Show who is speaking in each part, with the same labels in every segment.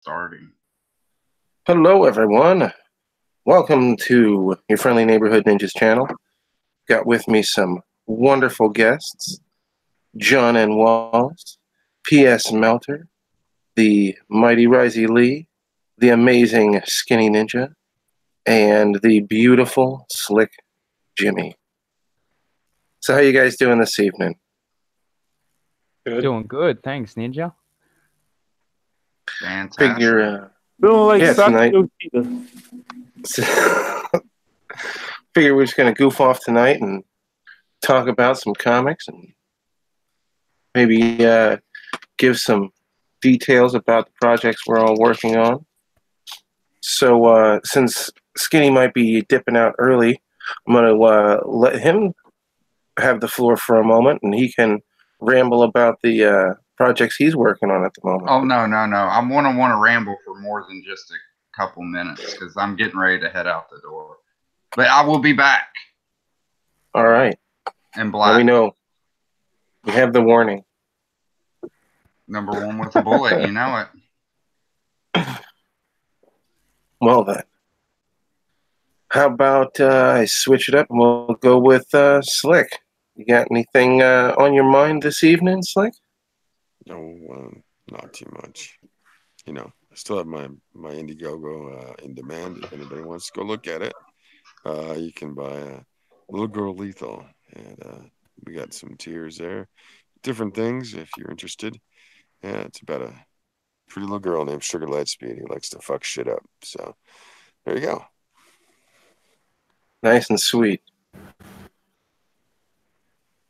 Speaker 1: Starting.
Speaker 2: Hello, everyone. Welcome to your friendly neighborhood ninjas channel. Got with me some wonderful guests: John N. Walls, P.S. Melter, the mighty Risey Lee, the amazing Skinny Ninja, and the beautiful Slick Jimmy. So, how you guys doing this evening?
Speaker 3: Good.
Speaker 4: Doing good, thanks, Ninja.
Speaker 1: Fantastic.
Speaker 2: Figure,
Speaker 3: Feeling like
Speaker 2: tonight.
Speaker 3: Saki Yoshida.
Speaker 2: Figure we're just gonna goof off tonight and talk about some comics and maybe give some details about the projects we're all working on. So since Skinny might be dipping out early, I'm going to let him have the floor for a moment, and he can ramble about the projects he's working on at the moment.
Speaker 1: Oh, no. I'm going to want to ramble for more than just a couple minutes because I'm getting ready to head out the door. But I will be back.
Speaker 2: All right.
Speaker 1: In black.
Speaker 2: Let me know. We have the warning.
Speaker 1: Number one with a bullet, you know it.
Speaker 2: Well, then. How about I switch it up and we'll go with Slick. You got anything on your mind this evening, Slick?
Speaker 5: No, not too much. You know, I still have my Indiegogo in demand. If anybody wants to go look at it, you can buy a Little Girl Lethal, and we got some tiers there, different things if you're interested. Yeah, it's about a pretty little girl named Sugar Lightspeed who likes to fuck shit up. So there you go.
Speaker 2: Nice and sweet.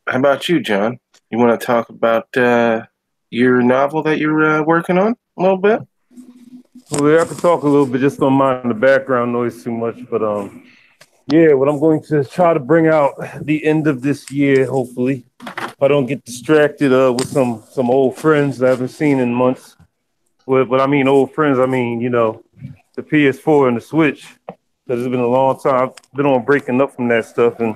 Speaker 2: How about you, John? You want to talk about your novel that you're working on a little bit?
Speaker 3: Well, yeah, I could talk a little bit, just don't mind the background noise too much. But yeah, what I'm going to try to bring out the end of this year, hopefully. If I don't get distracted with some old friends I haven't seen in months. But I mean old friends, I mean, you know, the PS4 and the Switch. Because it's been a long time. I've been on breaking up from that stuff and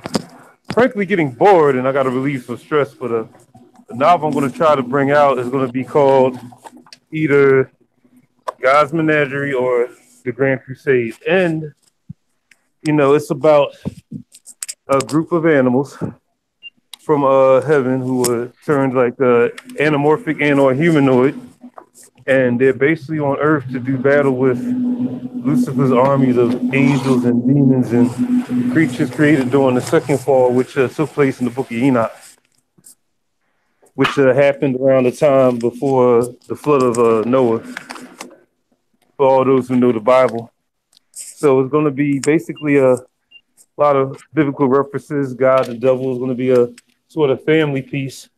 Speaker 3: frankly getting bored, and I got to relieve some stress. But the novel I'm going to try to bring out is going to be called either God's Menagerie or The Grand Crusade. And, you know, it's about a group of animals from heaven who were turned like anamorphic and/or humanoid. And they're basically on Earth to do battle with Lucifer's armies of angels and demons and creatures created during the second fall, which took place in the book of Enoch, which happened around the time before the flood of Noah, for all those who know the Bible. So it's going to be basically a lot of biblical references. God, the devil is going to be a sort of family piece,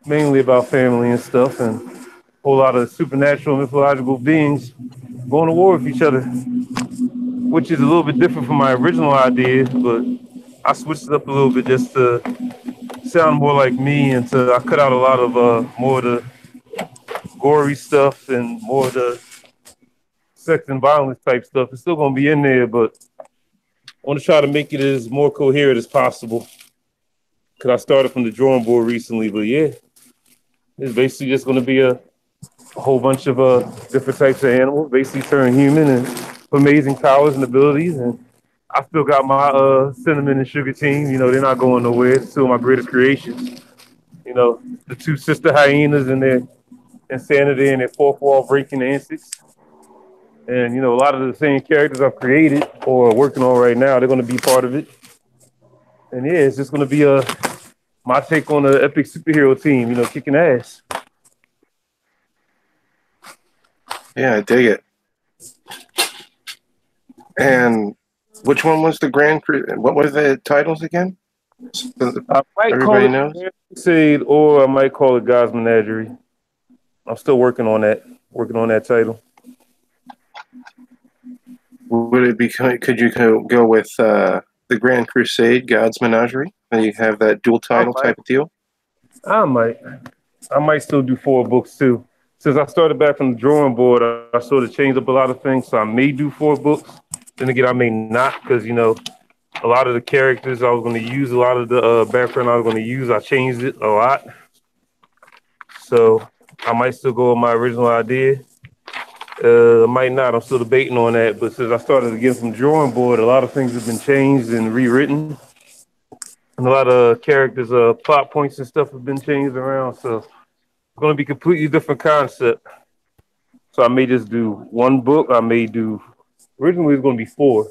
Speaker 3: mainly about family and stuff, and a whole lot of supernatural mythological beings going to war with each other, which is a little bit different from my original idea, but I switched it up a little bit just to sound more like me, and I cut out a lot of more of the gory stuff and more of the sex and violence type stuff. It's still going to be in there, but I want to try to make it as more coherent as possible, because I started from the drawing board recently. But yeah, it's basically just going to be a whole bunch of different types of animals basically turn human and amazing powers and abilities. And I still got my cinnamon and sugar team. You know, they're not going nowhere. It's still my greatest creations. You know, the two sister hyenas and their insanity and their fourth wall breaking antics. And, you know, a lot of the same characters I've created or working on right now, they're going to be part of it. And yeah, it's just going to be my take on the epic superhero team, you know, kicking ass.
Speaker 2: Yeah, I dig it. And which one was the Grand Crusade? What were the titles again?
Speaker 3: I might
Speaker 2: Everybody
Speaker 3: call it
Speaker 2: knows?
Speaker 3: Grand Crusade, or I might call it God's Menagerie. I'm still working on that title.
Speaker 2: Would it be? Could you go with the Grand Crusade, God's Menagerie? And you have that dual title type of deal.
Speaker 3: I might still do 4 books too. Since I started back from the drawing board, I sort of changed up a lot of things. So I may do 4 books. Then again, I may not, because you know, a lot of the characters I was going to use, a lot of the background I was going to use, I changed it a lot. So I might still go with my original idea. Might not. I'm still debating on that. But since I started to get from drawing board, a lot of things have been changed and rewritten. And a lot of characters, plot points and stuff have been changed around. So it's going to be a completely different concept. So I may just do one book. Originally it was going to be 4.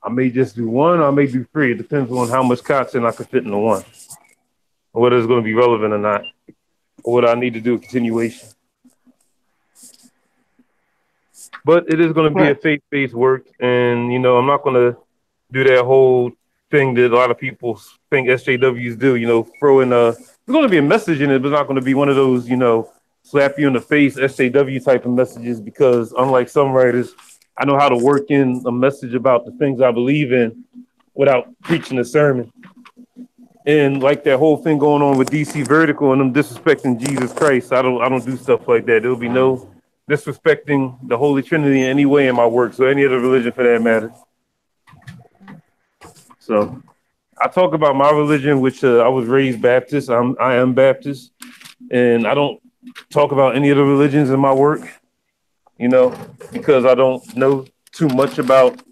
Speaker 3: I may just do 1. I may do 3. It depends on how much content I can fit into one. Or whether it's going to be relevant or not. Or what I need to do a continuation. But it is going to be a faith-based work. And, I'm not going to do that whole thing that a lot of people think SJWs do, throw in there's going to be a message in it, but it's not going to be one of those, slap you in the face SJW type of messages, because unlike some writers, I know how to work in a message about the things I believe in without preaching a sermon. And like that whole thing going on with DC Vertical and them disrespecting Jesus Christ, I don't do stuff like that. There'll be no disrespecting the Holy Trinity in any way in my work, so any other religion for that matter. So I talk about my religion, which I was raised Baptist. I am Baptist, and I don't talk about any of the religions in my work, because I don't know too much about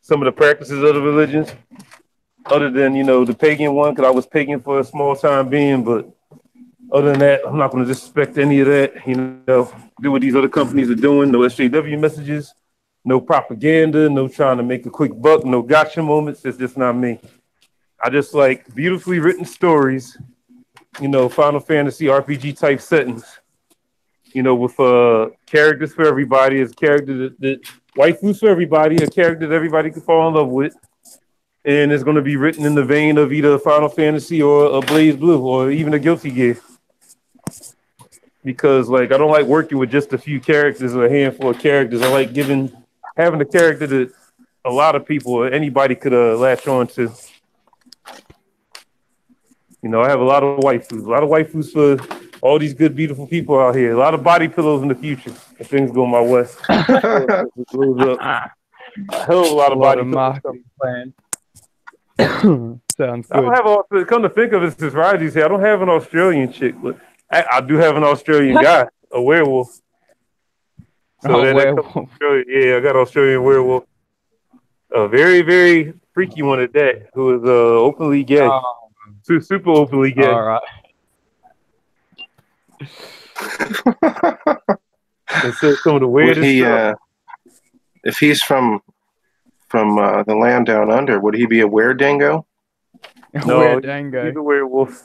Speaker 3: some of the practices of the religions, other than, the pagan one, because I was pagan for a small time being. But other than that, I'm not going to disrespect any of that, do what these other companies are doing. No SJW messages, no propaganda, no trying to make a quick buck, no gotcha moments. It's just not me. I just like beautifully written stories, Final Fantasy RPG type settings, with characters for everybody, as character that waifus for everybody, a character that everybody can fall in love with. And it's going to be written in the vein of either Final Fantasy or a Blaze Blue or even a Guilty Gear. Because I don't like working with just a few characters or a handful of characters. I like having a character that a lot of people or anybody could latch on to. I have a lot of waifus for all these good, beautiful people out here. A lot of body pillows in the future if things go my way. A hell of a lot of body pillows.
Speaker 4: Sounds good.
Speaker 3: I don't have come to think of it, since Raji's here, I don't have an Australian chick, but I do have an Australian guy, a werewolf. So yeah, I got an Australian werewolf. A very, very freaky one at that, who is openly gay. Super openly gay.
Speaker 4: All right.
Speaker 3: And so some of the weirdest stuff.
Speaker 2: If he's from the land down under, would he be a were-dingo?
Speaker 3: No, he's a werewolf.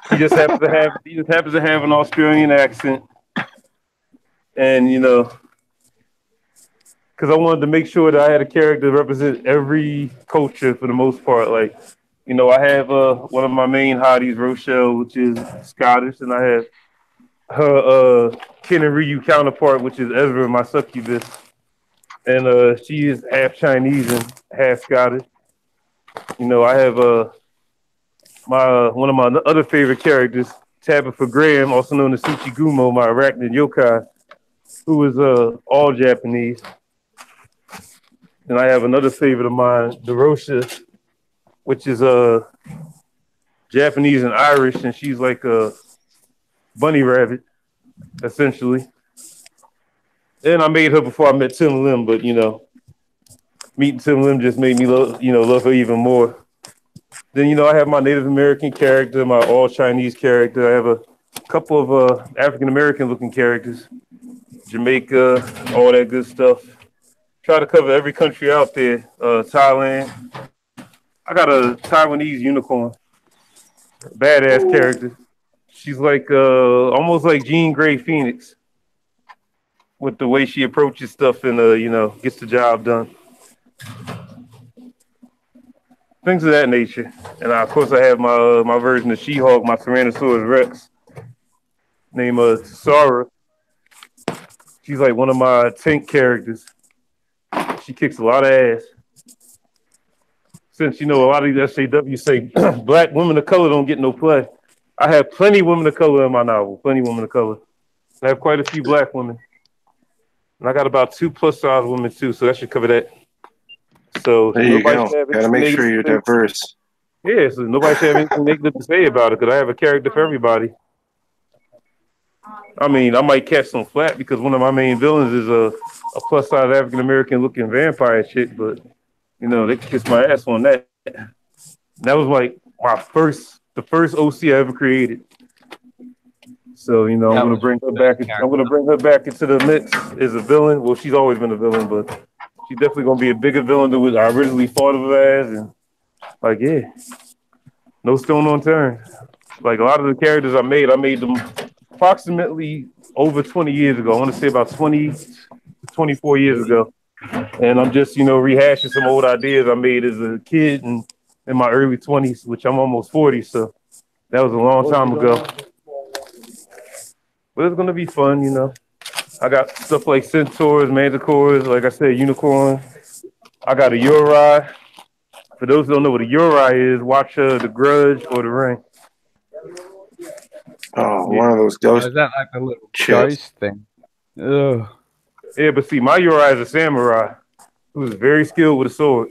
Speaker 3: He just happens to have an Australian accent, and because I wanted to make sure that I had a character that represent every culture for the most part. I have one of my main hotties, Rochelle, which is Scottish, and I have her Ken and Ryu counterpart, which is Ezra, my succubus, and she is half Chinese and half Scottish. I have one of my other favorite characters, Tabitha Graham, also known as Tsuchigumo, my arachnid yokai, who is all Japanese. And I have another favorite of mine, Derosha, which is Japanese and Irish, and she's like a bunny rabbit, essentially. And I made her before I met Tim Lim, but meeting Tim Lim just made me love her even more. Then I have my Native American character, my all Chinese character. I have a couple of African American looking characters, Jamaica, all that good stuff. Try to cover every country out there. Thailand. I got a Taiwanese unicorn, badass character. She's like almost like Jean Grey Phoenix, with the way she approaches stuff and gets the job done. Things of that nature. And of course I have my version of She-Hulk, my Tyrannosaurus Rex, named Sarah. She's like one of my tank characters. She kicks a lot of ass. Since a lot of these SJWs say black women of color don't get no play. I have plenty of women of color in my novel. Plenty of women of color. I have quite a few black women. And I got about 2 plus size women too, so that should cover that. So
Speaker 2: there you go. Gotta make sure you're diverse.
Speaker 3: Yeah, so nobody should have anything negative to say about it, because I have a character for everybody. I mean, I might catch some flack because one of my main villains is a plus size African American looking vampire chick, but you know, they kiss my ass on that. That was like the first OC I ever created. So, you know, I'm gonna bring her back. I'm gonna bring her back into the mix as a villain. Well, she's always been a villain, but she's definitely gonna be a bigger villain than what I originally thought of her as. And like, yeah, no stone unturned. Like a lot of the characters I made them approximately over 20 years ago. I want to say about 20, 24 years ago. And I'm just, you know, rehashing some old ideas I made as a kid and in my early 20s, which I'm almost 40. So that was a long time ago. But it's going to be fun, you know. I got stuff like centaurs, manticores, like I said, unicorn. I got a Uri. For those who don't know what a Uri is, watch The Grudge or The Ring.
Speaker 2: Oh, one of those ghosts.
Speaker 4: Is that like a little ghost thing? Ugh.
Speaker 3: Yeah, but see, my Uri is a samurai who is very skilled with a sword.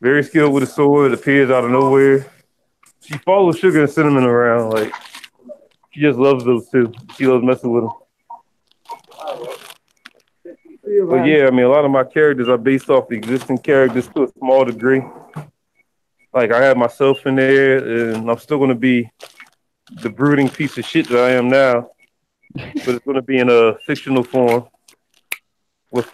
Speaker 3: Very skilled with a sword, appears out of nowhere. She follows Sugar and Cinnamon around, like, she just loves those two. She loves messing with them. But yeah, I mean, a lot of my characters are based off the existing characters to a small degree. Like, I have myself in there, and I'm still going to be the brooding piece of shit that I am now. But it's going to be in a fictional form with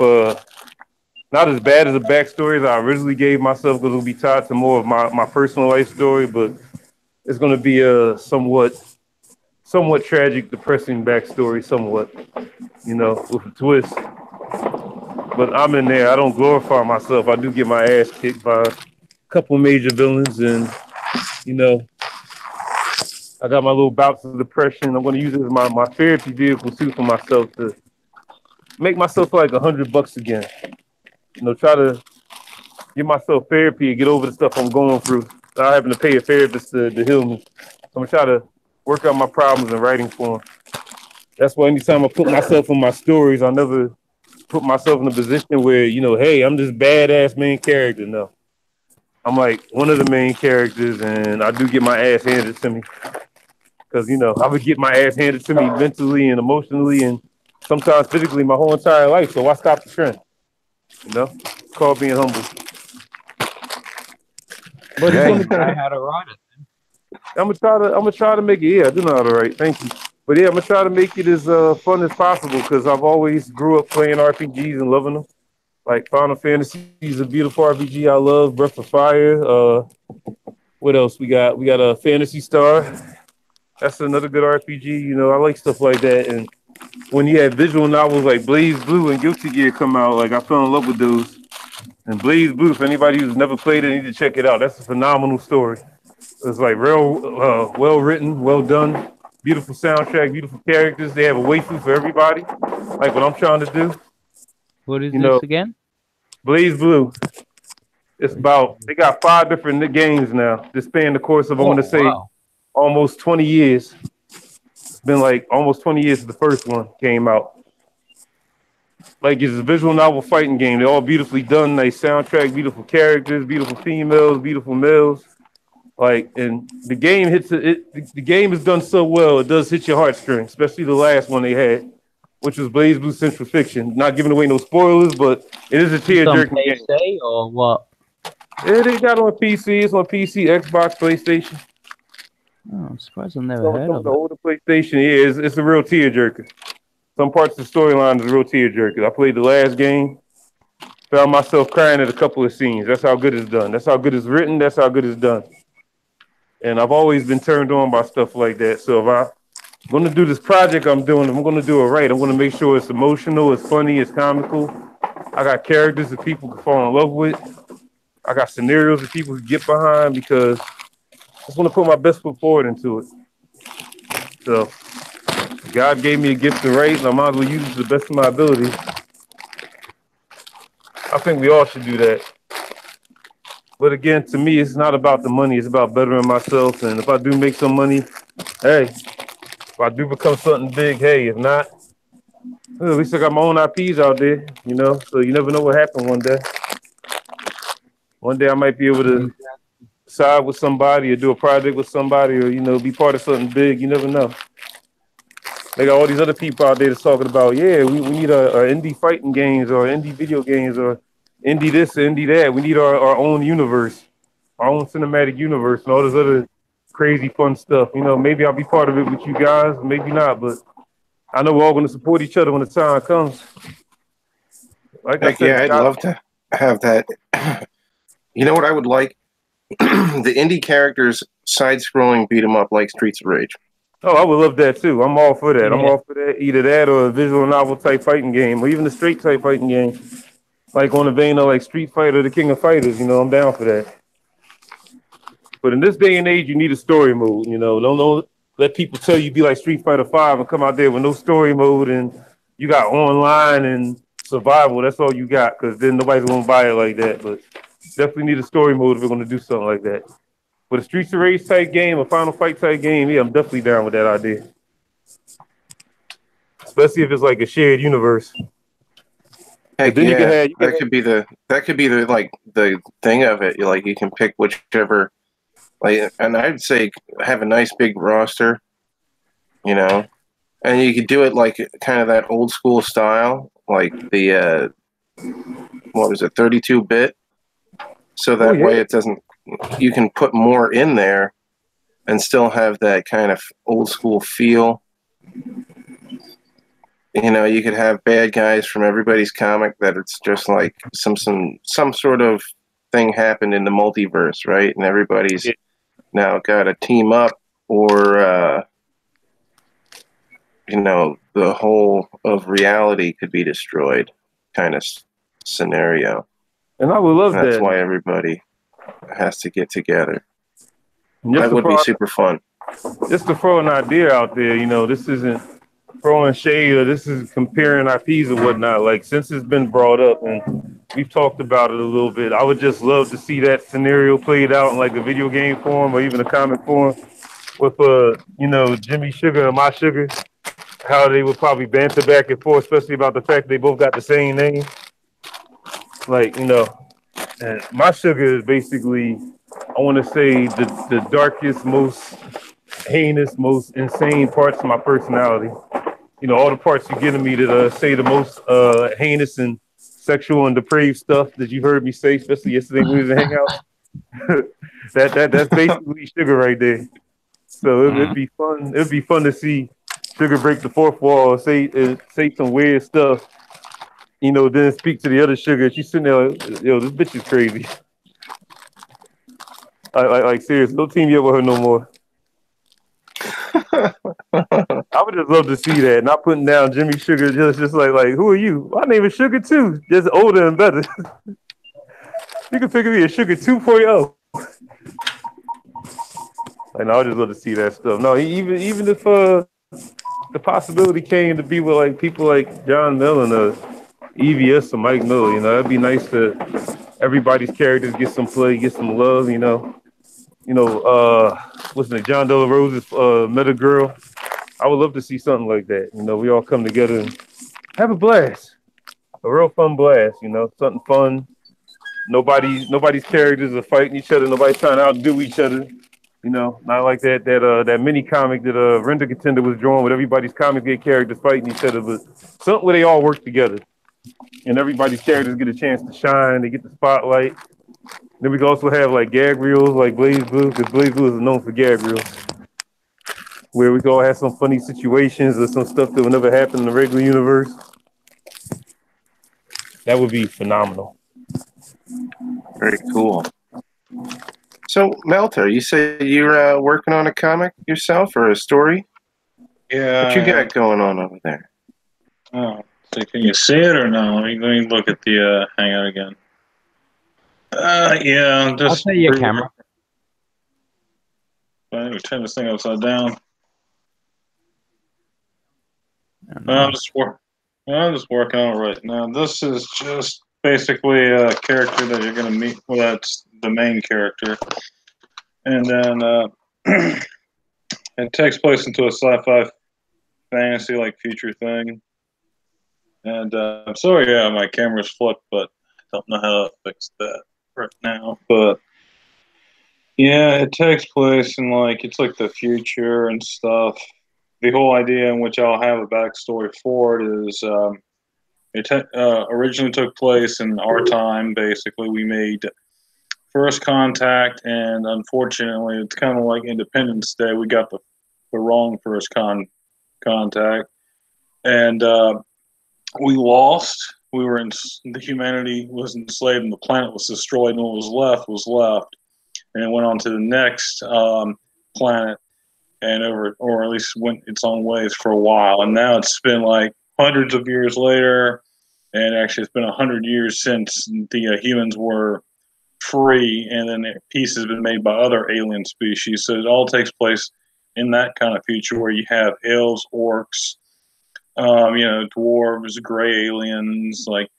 Speaker 3: not as bad as a backstory as I originally gave myself, because it'll be tied to more of my personal life story, but it's going to be a somewhat tragic, depressing backstory, somewhat, you know, with a twist. But I'm in there. I don't glorify myself. I do get my ass kicked by a couple major villains, and, you know, I got my little bouts of depression. I'm going to use it as my therapy vehicle, too, for myself to make myself like $100 again. You know, try to give myself therapy and get over the stuff I'm going through. I having to pay a therapist to heal me. I'm going to try to work out my problems in writing form. That's why anytime I put myself in my stories, I never put myself in a position where, you know, hey, I'm this badass main character. No. I'm like one of the main characters, and I do get my ass handed to me. Because, you know, I would get my ass handed to me mentally and emotionally and sometimes physically my whole entire life. So why stop the trend? You know, it's called being humble. But
Speaker 4: I know how to write it.
Speaker 3: I'm gonna try to make it. Yeah, I do know how to write. Thank you. But yeah, I'm gonna try to make it as fun as possible, because I've always grew up playing RPGs and loving them. Like Final Fantasy is a beautiful RPG I love. Breath of Fire. What else we got? We got a Phantasy Star. That's another good RPG. You know, I like stuff like that. And when you had visual novels like Blaze Blue and Guilty Gear come out, like I fell in love with those. And Blaze Blue, for anybody who's never played it, need to check it out. That's a phenomenal story. It's like real well written, well done, beautiful soundtrack, beautiful characters. They have a waifu for everybody, like what I'm trying to do.
Speaker 4: What is this again?
Speaker 3: Blaze Blue. It's about, they got 5 different games now. They span the course of, I want to say, almost 20 years. It's been like almost 20 years since the first one came out. Like, it's a visual novel fighting game. They're all beautifully done, nice soundtrack, beautiful characters, beautiful females, beautiful males. Like, and the game the game is done so well, it does hit your heartstrings, especially the last one they had, which was Blaze Blue Central Fiction. Not giving away no spoilers, but it is a tear-jerking game.
Speaker 4: PC or what?
Speaker 3: Yeah, they got it on PC. It's on PC, Xbox, PlayStation.
Speaker 4: Oh, I'm surprised I've never heard of
Speaker 3: the
Speaker 4: it.
Speaker 3: older PlayStation, yeah, it's a real tearjerker. Some parts of the storyline is a real tearjerker. I played the last game, found myself crying at a couple of scenes. That's how good it's done. That's how good it's written. That's how good it's done. And I've always been turned on by stuff like that. So if I'm going to do this project I'm doing, I'm going to do it right. I'm going to make sure it's emotional, it's funny, it's comical. I got characters that people can fall in love with. I got scenarios that people can get behind, because I just want to put my best foot forward into it. So God gave me a gift to write, and I might as well use it to the best of my ability. I think we all should do that. But again, to me, it's not about the money. It's about bettering myself. And if I do make some money, hey, if I do become something big, hey, if not, well, at least I got my own IPs out there, you know? So you never know what happened one day. One day I might be able to side with somebody or do a project with somebody, or, you know, be part of something big. You never know. They got all these other people out there that's talking about, yeah, we need a indie fighting games or indie video games or indie this or indie that. We need our own universe, our own cinematic universe, and all this other crazy fun stuff. You know, maybe I'll be part of it with you guys, maybe not, but I know we're all going to support each other when the time comes. Like I
Speaker 2: Heck
Speaker 3: said,
Speaker 2: yeah, I'd love to have that. You know what I would like? The indie characters side-scrolling beat 'em up like Streets of Rage.
Speaker 3: Oh, I would love that too. I'm all for that. I'm
Speaker 4: Yeah.
Speaker 3: all for that. Either that or a visual novel type fighting game, or even a straight type fighting game, like on the vein of like Street Fighter, the King of Fighters. You know, I'm down for that. But in this day and age, you need a story mode. You know, don't let people tell you be like Street Fighter 5 and come out there with no story mode and you got online and survival. That's all you got, because then nobody's gonna buy it like that. But definitely need a story mode if we're gonna do something like that. But a Streets of Rage type game, a Final Fight type game, yeah, I'm definitely down with that idea. Especially if it's like a shared universe.
Speaker 2: Heck
Speaker 3: then you can
Speaker 2: yeah,
Speaker 3: have- you can
Speaker 2: that could be the like the thing of it. Like you can pick whichever, like, and I'd say have a nice big roster, you know, and you could do it like kind of that old school style, like the what was it, 32-bit, so that way it doesn't. You can put more in there and still have that kind of old school feel. You know, you could have bad guys from everybody's comic that it's just like some sort of thing happened in the multiverse, right? And everybody's now got to team up, or you know, the whole of reality could be destroyed, kind of scenario.
Speaker 3: And I would love
Speaker 2: And that's
Speaker 3: that.
Speaker 2: why everybody has to get together.
Speaker 3: Just
Speaker 2: That
Speaker 3: to
Speaker 2: would be
Speaker 3: throw-
Speaker 2: super fun.
Speaker 3: Just to throw an idea out there, you know, this isn't throwing shade or this is comparing IPs or whatnot. Like, since it's been brought up and we've talked about it a little bit, I would just love to see that scenario played out in like a video game form or even a comic form with, you know, Jimmy Sugar and My Sugar, how they would probably banter back and forth, especially about the fact they both got the same name. Like, you know, and My Sugar is basically, I want to say, the darkest, most heinous, most insane parts of my personality. You know, all the parts you get in me that say the most heinous and sexual and depraved stuff that you heard me say, especially yesterday when we was in Hangout. That's basically Sugar right there. So it'd be fun. It'd be fun to see Sugar break the fourth wall, say some weird stuff. You know, then speak to the other Sugar. She's sitting there like, yo, this bitch is crazy. Like seriously, don't team you up with her no more. I would just love to see that. Not putting down Jimmy Sugar, just like who are you? My name is Sugar too, just older and better. You can figure me a Sugar 2.0. Like, no, I would just love to see that stuff. No, even if the possibility came to be with like people like John Millen or EVS or Mike Miller, you know, that'd be nice to everybody's characters get some play, get some love, you know. You know, what's the name? John De La Rose's Meta Girl. I would love to see something like that. You know, we all come together and have a blast. A real fun blast, you know, something fun. Nobody's characters are fighting each other, nobody's trying to outdo each other. You know, not like that mini comic that Render Contender was drawing with everybody's comic book characters fighting each other, but something where they all work together. And everybody's characters get a chance to shine, they get the spotlight. Then we can also have like gag reels like Blaze Blue, because Blaze Blue is known for gag reels, where we can all have some funny situations or some stuff that will never happen in the regular universe. That would be phenomenal.
Speaker 2: Very cool. So, Melter, you say you're working on a comic yourself or a story?
Speaker 6: Yeah.
Speaker 2: What you got going on over there?
Speaker 6: Oh, so can you see it or no? Let me look at the Hangout again. Yeah, I'm
Speaker 4: I'll
Speaker 6: just.
Speaker 4: say your camera.
Speaker 6: Let me turn this thing upside down.
Speaker 4: Oh,
Speaker 6: I'm just working on it right now. This is just basically a character that you're gonna meet. Well, that's the main character, and then it takes place into a sci-fi fantasy like future thing. And I'm sorry, yeah, my camera's flipped, but I don't know how to fix that right now. But yeah, it takes place in like it's like the future and stuff. the whole idea in which I'll have a backstory for it is it originally took place in our time. Basically, we made first contact, and unfortunately, it's kind of like Independence Day. We got the wrong first contact, and we lost. We were in the humanity was enslaved, and the planet was destroyed, and what was left, and it went on to the next planet, and or at least went its own ways for a while. And now it's been like hundreds of years later, and actually it's been 100 years since the humans were free, and then peace has been made by other alien species. So it all takes place in that kind of future where you have elves, orcs, dwarves, gray aliens, like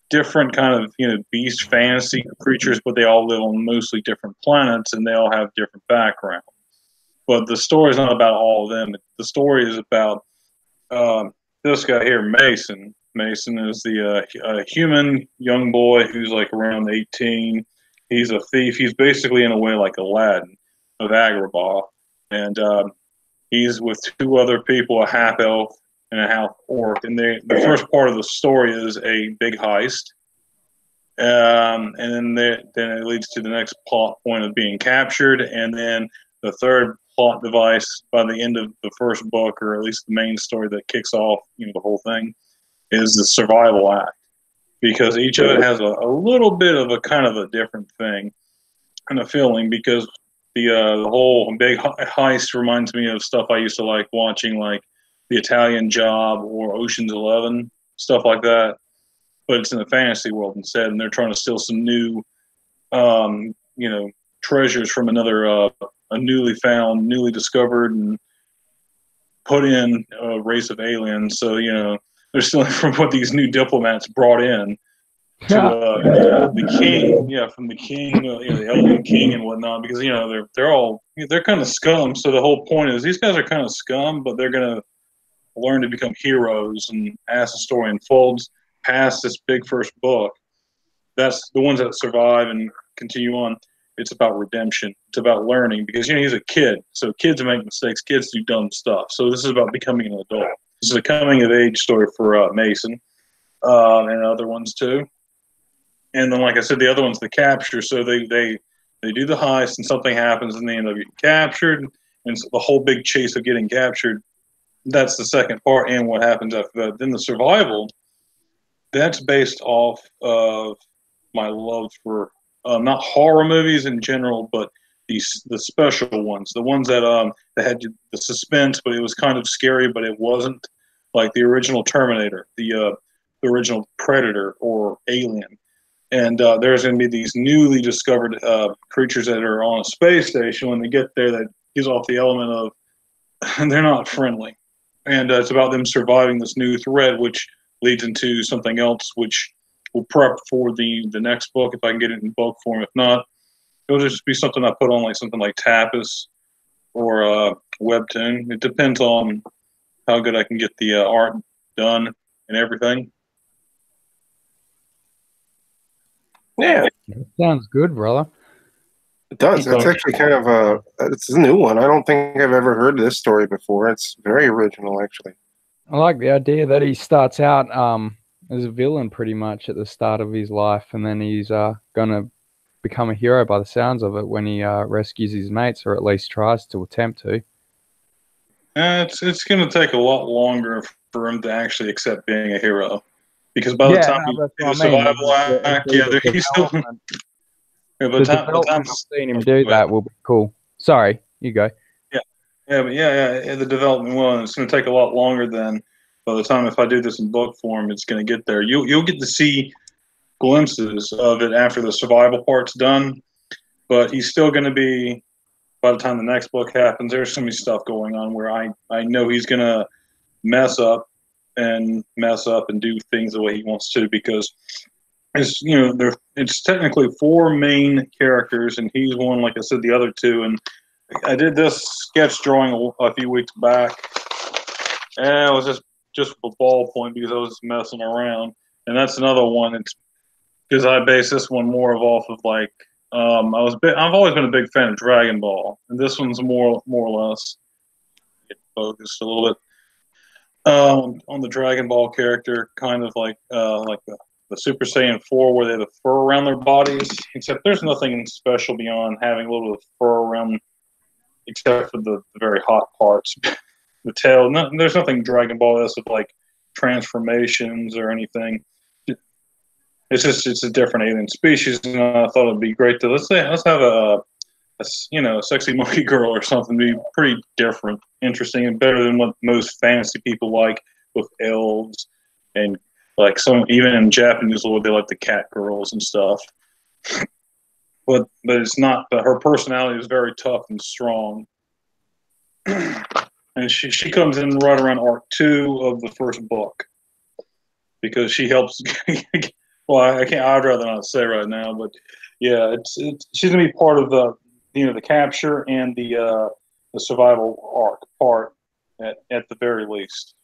Speaker 6: different kind of beast fantasy creatures, but they all live on mostly different planets, and they all have different backgrounds. But the story is not about all of them. The story is about this guy here, Mason. Mason is the human young boy who's like around 18. He's a thief. He's basically in a way like Aladdin of Agrabah, and he's with two other people, a half elf and a half orc. And the first part of the story is a big heist, and then it leads to the next plot point of being captured, and then the third plot device by the end of the first book, or at least the main story that kicks off the whole thing, is the survival act, because each of it has a little bit of a kind of a different thing and a feeling, because the whole big heist reminds me of stuff I used to like watching, like The Italian Job or Ocean's 11, stuff like that, but it's in the fantasy world instead, and they're trying to steal some new treasures from another a newly found, newly discovered and put in race of aliens. So they're stealing from what these new diplomats brought in to the king, from the king, the alien king and whatnot, because they're kind of scum. So the whole point is these guys are kind of scum, but they're gonna learn to become heroes, and as the story unfolds past this big first book, that's the ones that survive and continue on. It's about redemption. It's about learning, because he's a kid, so kids make mistakes, kids do dumb stuff. So this is about becoming an adult. This is a coming of age story for Mason, and other ones too. And then, like I said, the other one's the capture. So they do the heist, and something happens, and they end up getting captured. And so the whole big chase of getting captured, that's the second part, and what happens after that. Then the survival, that's based off of my love for not horror movies in general, but the special ones, the ones that had the suspense, but it was kind of scary, but it wasn't, like the original Terminator, the original Predator or Alien. And there's going to be these newly discovered creatures that are on a space station. When they get there, that gives off the element of they're not friendly, and it's about them surviving this new threat, which leads into something else, which will prep for the next book if I can get it in book form. If not, it'll just be something I put on like something like Tapas or Webtoon. It depends on how good I can get the art done and everything.
Speaker 2: Yeah,
Speaker 4: Sounds good, brother.
Speaker 2: it does. That's actually kind of it's a new one. I don't think I've ever heard this story before. It's very original, actually.
Speaker 4: I like the idea that he starts out as a villain pretty much at the start of his life, and then he's going to become a hero by the sounds of it when he rescues his mates, or at least tries to attempt to.
Speaker 6: It's going to take a lot longer for him to actually accept being a hero, because by the time he do the survival act, he's still. Yeah,
Speaker 4: The development of seeing him do that will be cool. Sorry, you go.
Speaker 6: The development will, and it's going to take a lot longer than by the time, if I do this in book form, it's going to get there. You'll get to see glimpses of it after the survival part's done, but he's still going to be, by the time the next book happens, there's so many stuff going on where I know he's going to mess up and do things the way he wants to, because it's technically 4 main characters, and he's one, like I said, the other 2. And I did this sketch drawing a few weeks back, and it was just a ballpoint because I was messing around. And that's another one. It's because I base this one more off of like I've always been a big fan of Dragon Ball, and this one's more or less focused a little bit on the Dragon Ball character, kind of like the Super Saiyan 4, where they have the fur around their bodies. Except there's nothing special beyond having a little bit of fur around, except for the very hot parts. The tail. No, there's nothing Dragon Ball-esque with like transformations or anything. It's a different alien species, and I thought it'd be great to let's have a sexy monkey girl or something. Be pretty different, interesting, and better than what most fantasy people like with elves and like some even in Japanese lore they like the cat girls and stuff. But it's not. But her personality is very tough and strong, and she comes in right around arc 2 of the first book because she helps. Well, I can't. I'd rather not say right now, but yeah, she's gonna be part of the the capture and the survival arc part at the very least.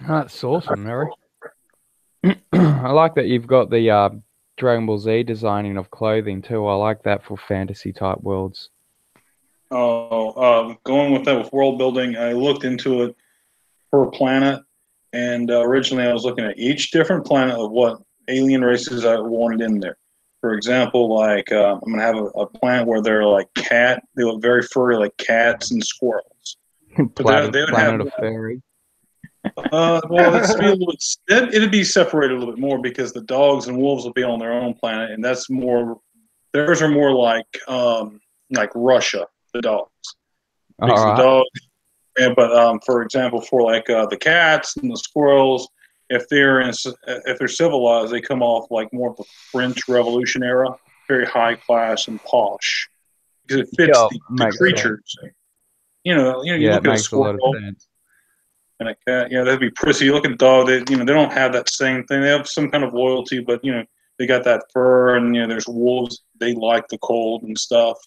Speaker 4: That's awesome, Mary. I like that you've got the Dragon Ball Z designing of clothing too. I like that for fantasy type worlds.
Speaker 6: Going with that with world building, I looked into it per planet, and originally I was looking at each different planet of what alien races I wanted in there. For example, like I'm gonna have a planet where they're like they look very furry, like cats and squirrels.
Speaker 4: Planet of Fairy.
Speaker 6: Well, it'd be separated a little bit more because the dogs and wolves will be on their own planet, and that's more. Theirs are more like Russia, the dogs. Because the dogs. Yeah, but for example, for like the cats and the squirrels, if they're civilized, they come off like more of the French Revolution era, very high class and posh, because it fits the creatures.
Speaker 4: Sense.
Speaker 6: You look at a squirrel and a cat. Yeah, that'd be prissy. You look at a dog. They don't have that same thing. They have some kind of loyalty, but they got that fur, and there's wolves. They like the cold and stuff.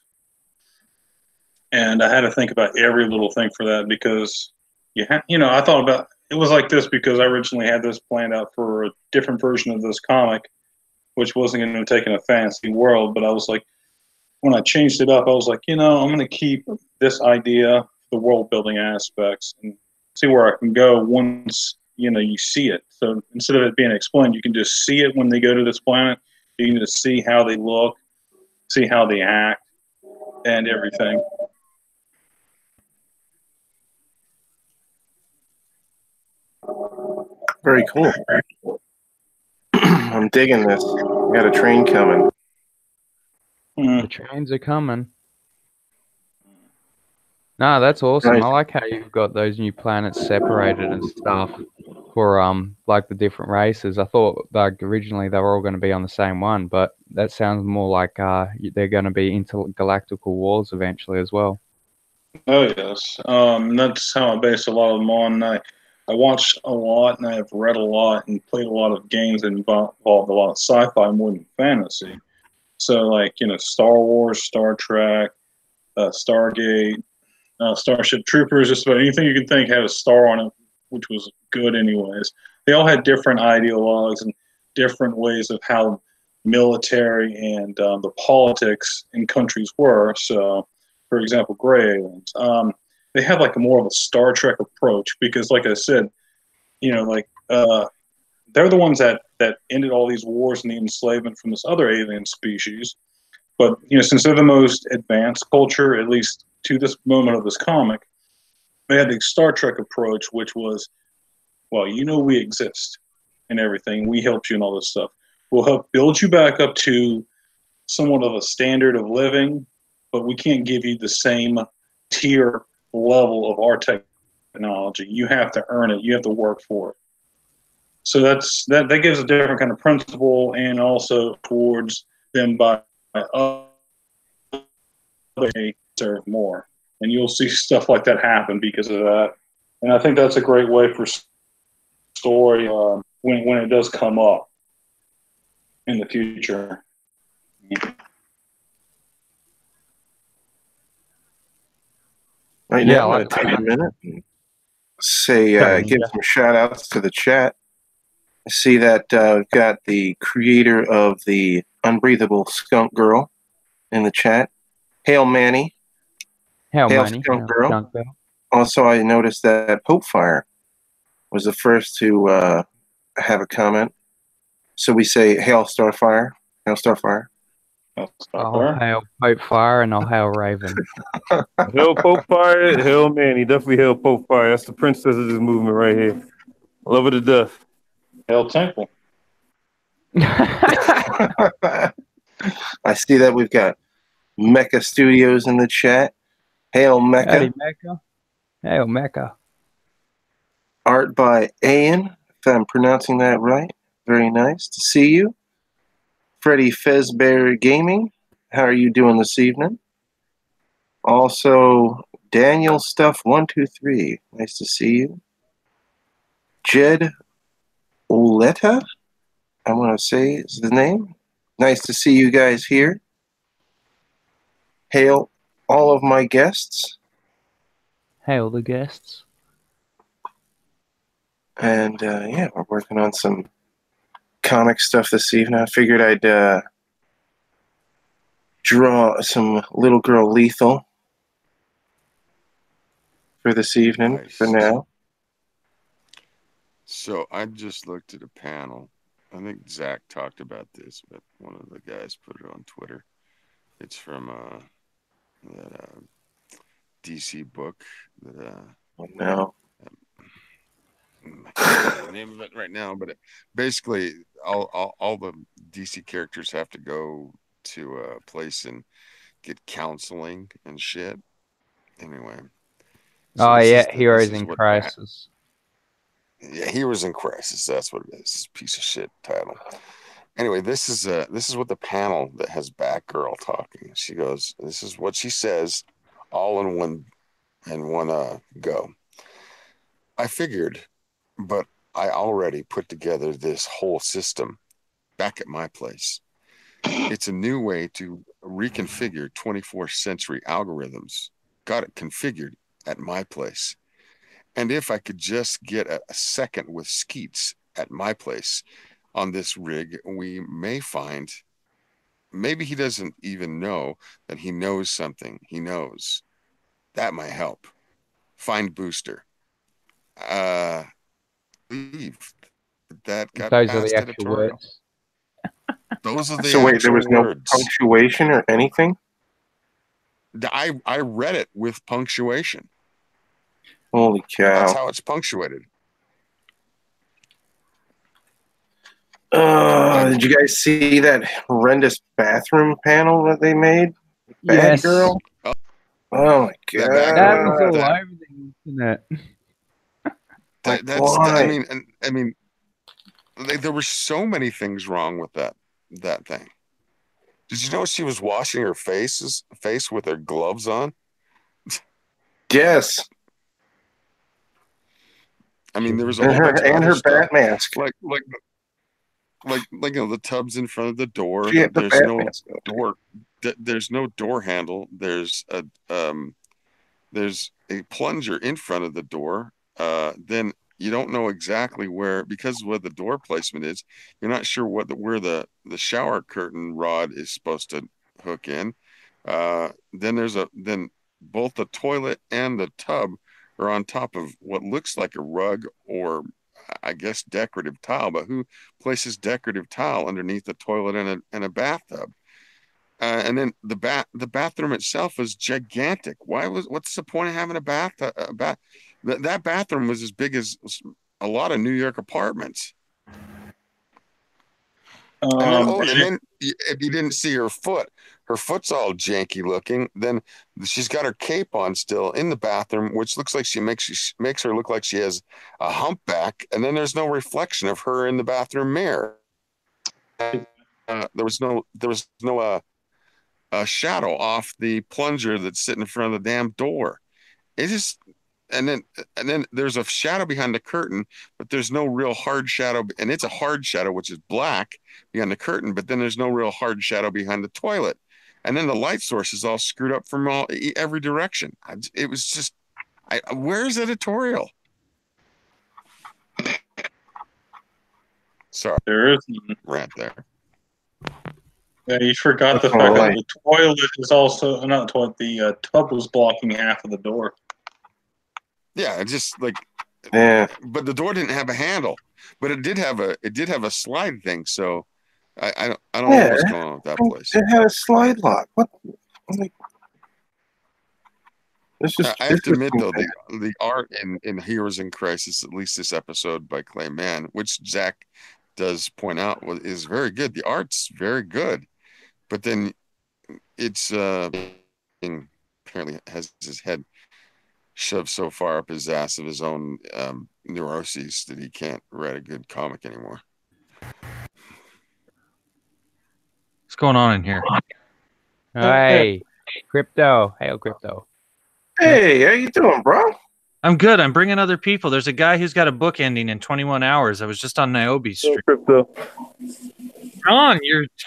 Speaker 6: And I had to think about every little thing for that because, I thought about it was like this because I originally had this planned out for a different version of this comic, which wasn't going to take in a fantasy world. But I was like, when I changed it up, I was like, I'm going to keep this idea, the world building aspects, and see where I can go once you see it. So instead of it being explained, you can just see it when they go to this planet. You can just see how they look, see how they act, and everything.
Speaker 2: Very cool. I'm digging this. We got a train coming.
Speaker 4: The trains are coming. No, that's awesome.
Speaker 2: Right.
Speaker 4: I like how you've got those new planets separated and stuff for like the different races. I thought like originally they were all going to be on the same one, but that sounds more like they're going to be intergalactical wars eventually as well.
Speaker 6: Oh yes, that's how I base a lot of them on. I watched a lot and I've read a lot and played a lot of games that involved a lot of sci-fi more than fantasy. So like Star Wars, Star Trek, Stargate, Starship Troopers, just about anything you can think had a star on it, which was good anyways. They all had different ideologues and different ways of how military and the politics in countries were. So, for example, Grey Aliens, they had like more of a Star Trek approach because, like I said, they're the ones that ended all these wars and the enslavement from this other alien species. But since they're the most advanced culture, at least to this moment of this comic, they had the Star Trek approach, which was, well, we exist and everything. We helped you and all this stuff. We'll help build you back up to somewhat of a standard of living, but we can't give you the same tier level of our technology. You have to earn it. You have to work for it. So that gives a different kind of principle, and also towards them by they serve more, and you'll see stuff like that happen because of that. And I think that's a great way for story when it does come up in the future.
Speaker 2: Right now, I'm going to take a minute and say, give some shout outs to the chat. I see that we've got the creator of the Unbreathable Skunk Girl in the chat. Hail Manny.
Speaker 4: Hail,
Speaker 2: Hail
Speaker 4: Manny.
Speaker 2: Skunk
Speaker 4: Hail,
Speaker 2: Girl.
Speaker 4: Skunk Girl.
Speaker 2: Also, I noticed that Pope Fire was the first to have a comment. So we say Hail Starfire. Hail Starfire.
Speaker 4: I'll hail Pope Fire and I'll hail Raven.
Speaker 3: Hail Pope Fire, hail Manny. Definitely hail Pope Fire. That's the princess of this movement right here. Love her to death.
Speaker 6: Hail Temple.
Speaker 2: I see that we've got Mecca Studios in the chat. Hail Mecca.
Speaker 4: Howdy, Mecca. Hail, Mecca.
Speaker 2: Art by Ayan, if I'm pronouncing that right. Very nice to see you. Freddie Fezbear Gaming, how are you doing this evening? Also, Daniel Stuff 123, nice to see you. Jed Oleta, I want to say is the name. Nice to see you guys here. Hail all of my guests.
Speaker 4: Hail the guests.
Speaker 2: And yeah, we're working on some comic stuff this evening. I figured I'd draw some Little Girl Lethal for this evening,
Speaker 5: Nice.
Speaker 2: for now.
Speaker 5: So I just looked at a panel. I think Zach talked about this, but one of the guys put it on Twitter. It's from that DC book that
Speaker 2: Oh, no.
Speaker 5: I can't remember the name of it right now, but basically all the DC characters have to go to a place and get counseling and shit. Anyway.
Speaker 4: Oh,
Speaker 5: this
Speaker 4: yeah.
Speaker 5: is the-
Speaker 4: Heroes
Speaker 5: this is
Speaker 4: in
Speaker 5: what
Speaker 4: Crisis.
Speaker 5: Yeah, Heroes in Crisis. That's what it is. Piece of shit title. Anyway, this is what the panel that has Batgirl talking. She goes, this is what she says, all in one go. I figured, but I already put together this whole system back at my place. It's a new way to reconfigure 24th century algorithms. Got it configured at my place. And if I could just get a second with Skeets at my place on this rig, we may find maybe he doesn't even know that he knows something he knows. That might help. Find Booster. Leave. That got
Speaker 4: Those are
Speaker 5: past
Speaker 4: the actual
Speaker 5: editorial.
Speaker 4: words.
Speaker 5: Those are the
Speaker 2: So wait, there was no
Speaker 5: words.
Speaker 2: punctuation or anything?
Speaker 5: I read it with punctuation.
Speaker 2: Holy
Speaker 5: That's
Speaker 2: cow.
Speaker 5: how it's punctuated.
Speaker 2: Did you guys see that horrendous bathroom panel that they made? Bad
Speaker 4: Yes.
Speaker 2: Girl? Oh my
Speaker 5: That
Speaker 2: god.
Speaker 5: Batgirl
Speaker 4: That was all
Speaker 5: that-
Speaker 4: over the internet.
Speaker 5: I mean, there were so many things wrong with that thing. Did you know she was washing her face with her gloves on?
Speaker 2: Yes.
Speaker 5: I mean, there was a
Speaker 2: And
Speaker 5: whole
Speaker 2: her
Speaker 5: bunch of other
Speaker 2: her
Speaker 5: stuff,
Speaker 2: bat mask.
Speaker 5: like you know, the tubs in front of the door.
Speaker 2: She had the
Speaker 5: There's
Speaker 2: bat
Speaker 5: no
Speaker 2: mask.
Speaker 5: door. There's no door handle. There's a plunger in front of the door. Then you don't know exactly where, because of where the door placement is. You're not sure where the shower curtain rod is supposed to hook in. Then both the toilet and the tub are on top of what looks like a rug, or I guess decorative tile. But who places decorative tile underneath the toilet and a bathtub? And then the bathroom itself is gigantic. What's the point of having a bath? That bathroom was as big as a lot of New York apartments. And then if you didn't see her foot's all janky looking. Then she's got her cape on still in the bathroom, which looks like she makes her look like she has a humpback. And then there's no reflection of her in the bathroom mirror. There was no shadow off the plunger that's sitting in front of the damn door. It just, and then there's a shadow behind the curtain, but there's no real hard shadow, and it's a hard shadow, which is black behind the curtain, but then there's no real hard shadow behind the toilet. And then the light source is all screwed up from every direction. It was just, where's editorial? Sorry,
Speaker 6: There is.
Speaker 5: rant there.
Speaker 6: Yeah, you forgot the
Speaker 2: That's
Speaker 6: fact
Speaker 2: right.
Speaker 6: that the toilet is also not toilet. The tub was blocking half of the door.
Speaker 5: Yeah, it's just like,
Speaker 2: Yeah.
Speaker 5: but the door didn't have a handle, but it did have a slide thing. So I don't know
Speaker 2: Yeah.
Speaker 5: what's going on with that place.
Speaker 2: It had a slide lock. What? It's just.
Speaker 5: I have to admit though, the art in Heroes in Crisis, at least this episode by Clay Mann, which Zach does point out is very good. The art's very good, but then it's apparently has his head shoved so far up his ass of his own neuroses that he can't write a good comic anymore.
Speaker 7: What's going on in here?
Speaker 4: Hey, Crypto. Hail, Crypto.
Speaker 2: Hey, how you doing, bro?
Speaker 7: I'm good. I'm bringing other people. There's a guy who's got a book ending in 21 hours. I was just on Niobe Street.
Speaker 3: Crypto.
Speaker 7: Ron,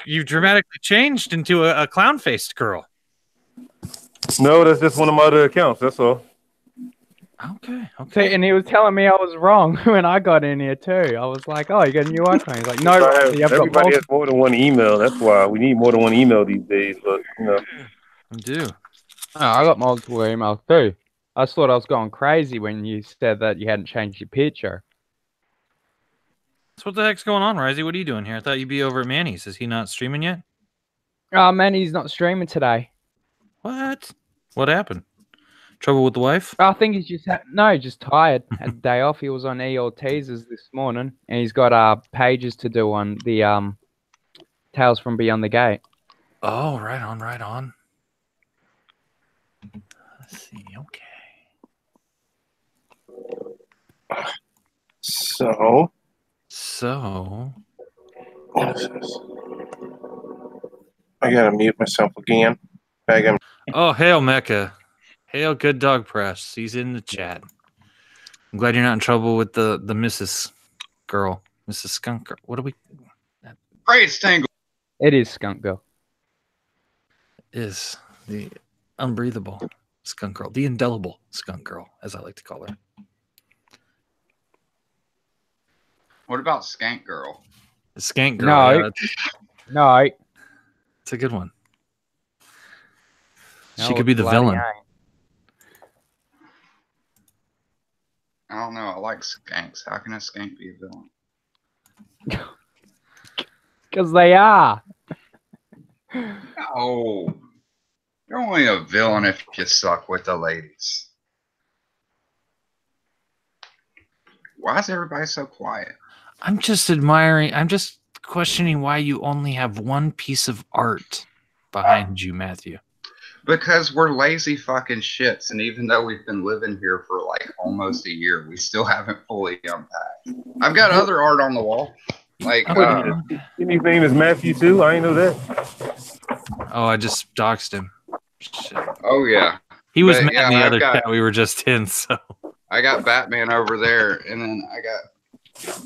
Speaker 7: you've dramatically changed into a clown-faced girl.
Speaker 3: No, that's just one of my other accounts. That's all.
Speaker 7: Okay.
Speaker 4: See, and he was telling me I was wrong when I got in here too. I was like, "Oh, you got a new icon." He's like, "No, Roxy, I've got
Speaker 3: Everybody has more than one email. That's why we need more than one email these days. But
Speaker 7: I do.
Speaker 4: Oh, I got multiple emails too. I just thought I was going crazy when you said that you hadn't changed your picture.
Speaker 7: So what the heck's going on, Risey? What are you doing here? I thought you'd be over at Manny's. Is he not streaming yet?
Speaker 4: Oh man, he's not streaming today.
Speaker 7: What? What happened? Trouble with the wife?
Speaker 4: I think he's just just tired. Had the day off. He was on EL teasers this morning, and he's got pages to do on the Tales from Beyond the Gate.
Speaker 7: Oh, right on, right on. Let's see. Okay.
Speaker 2: So. What is this? I gotta mute myself again.
Speaker 7: Oh, hail Mecca. Hail Good Dog Press. He's in the chat. I'm glad you're not in trouble with the Mrs. Girl. Mrs. Skunk Girl. What do we...
Speaker 1: Praise Tangle.
Speaker 4: It is Skunk Girl.
Speaker 7: Is the unbreathable Skunk Girl. The indelible Skunk Girl, as I like to call her.
Speaker 1: What about Skank Girl?
Speaker 7: The Skank Girl.
Speaker 4: No.
Speaker 7: Yeah,
Speaker 4: No.
Speaker 7: it's a good one.
Speaker 4: No,
Speaker 7: She could be the
Speaker 4: bloody
Speaker 7: villain.
Speaker 4: ain't.
Speaker 1: I don't know. I like skanks. How can a skank be a villain?
Speaker 4: Because they are.
Speaker 1: Oh, you're only a villain if you suck with the ladies. Why is everybody so quiet?
Speaker 7: I'm just admiring. I'm just questioning why you only have one piece of art behind you, Matthew.
Speaker 1: Because we're lazy fucking shits, and even though we've been living here for like almost a year, we still haven't fully unpacked. I've got other art on the wall. Like,
Speaker 3: his name is Matthew too. I ain't know that.
Speaker 7: Oh, I just doxed him. Shit.
Speaker 1: oh yeah,
Speaker 7: He was
Speaker 1: But,
Speaker 7: mad
Speaker 1: yeah,
Speaker 7: in the
Speaker 1: I've
Speaker 7: other
Speaker 1: got-
Speaker 7: chat we were just in, so.
Speaker 1: I got Batman over there, and then I got,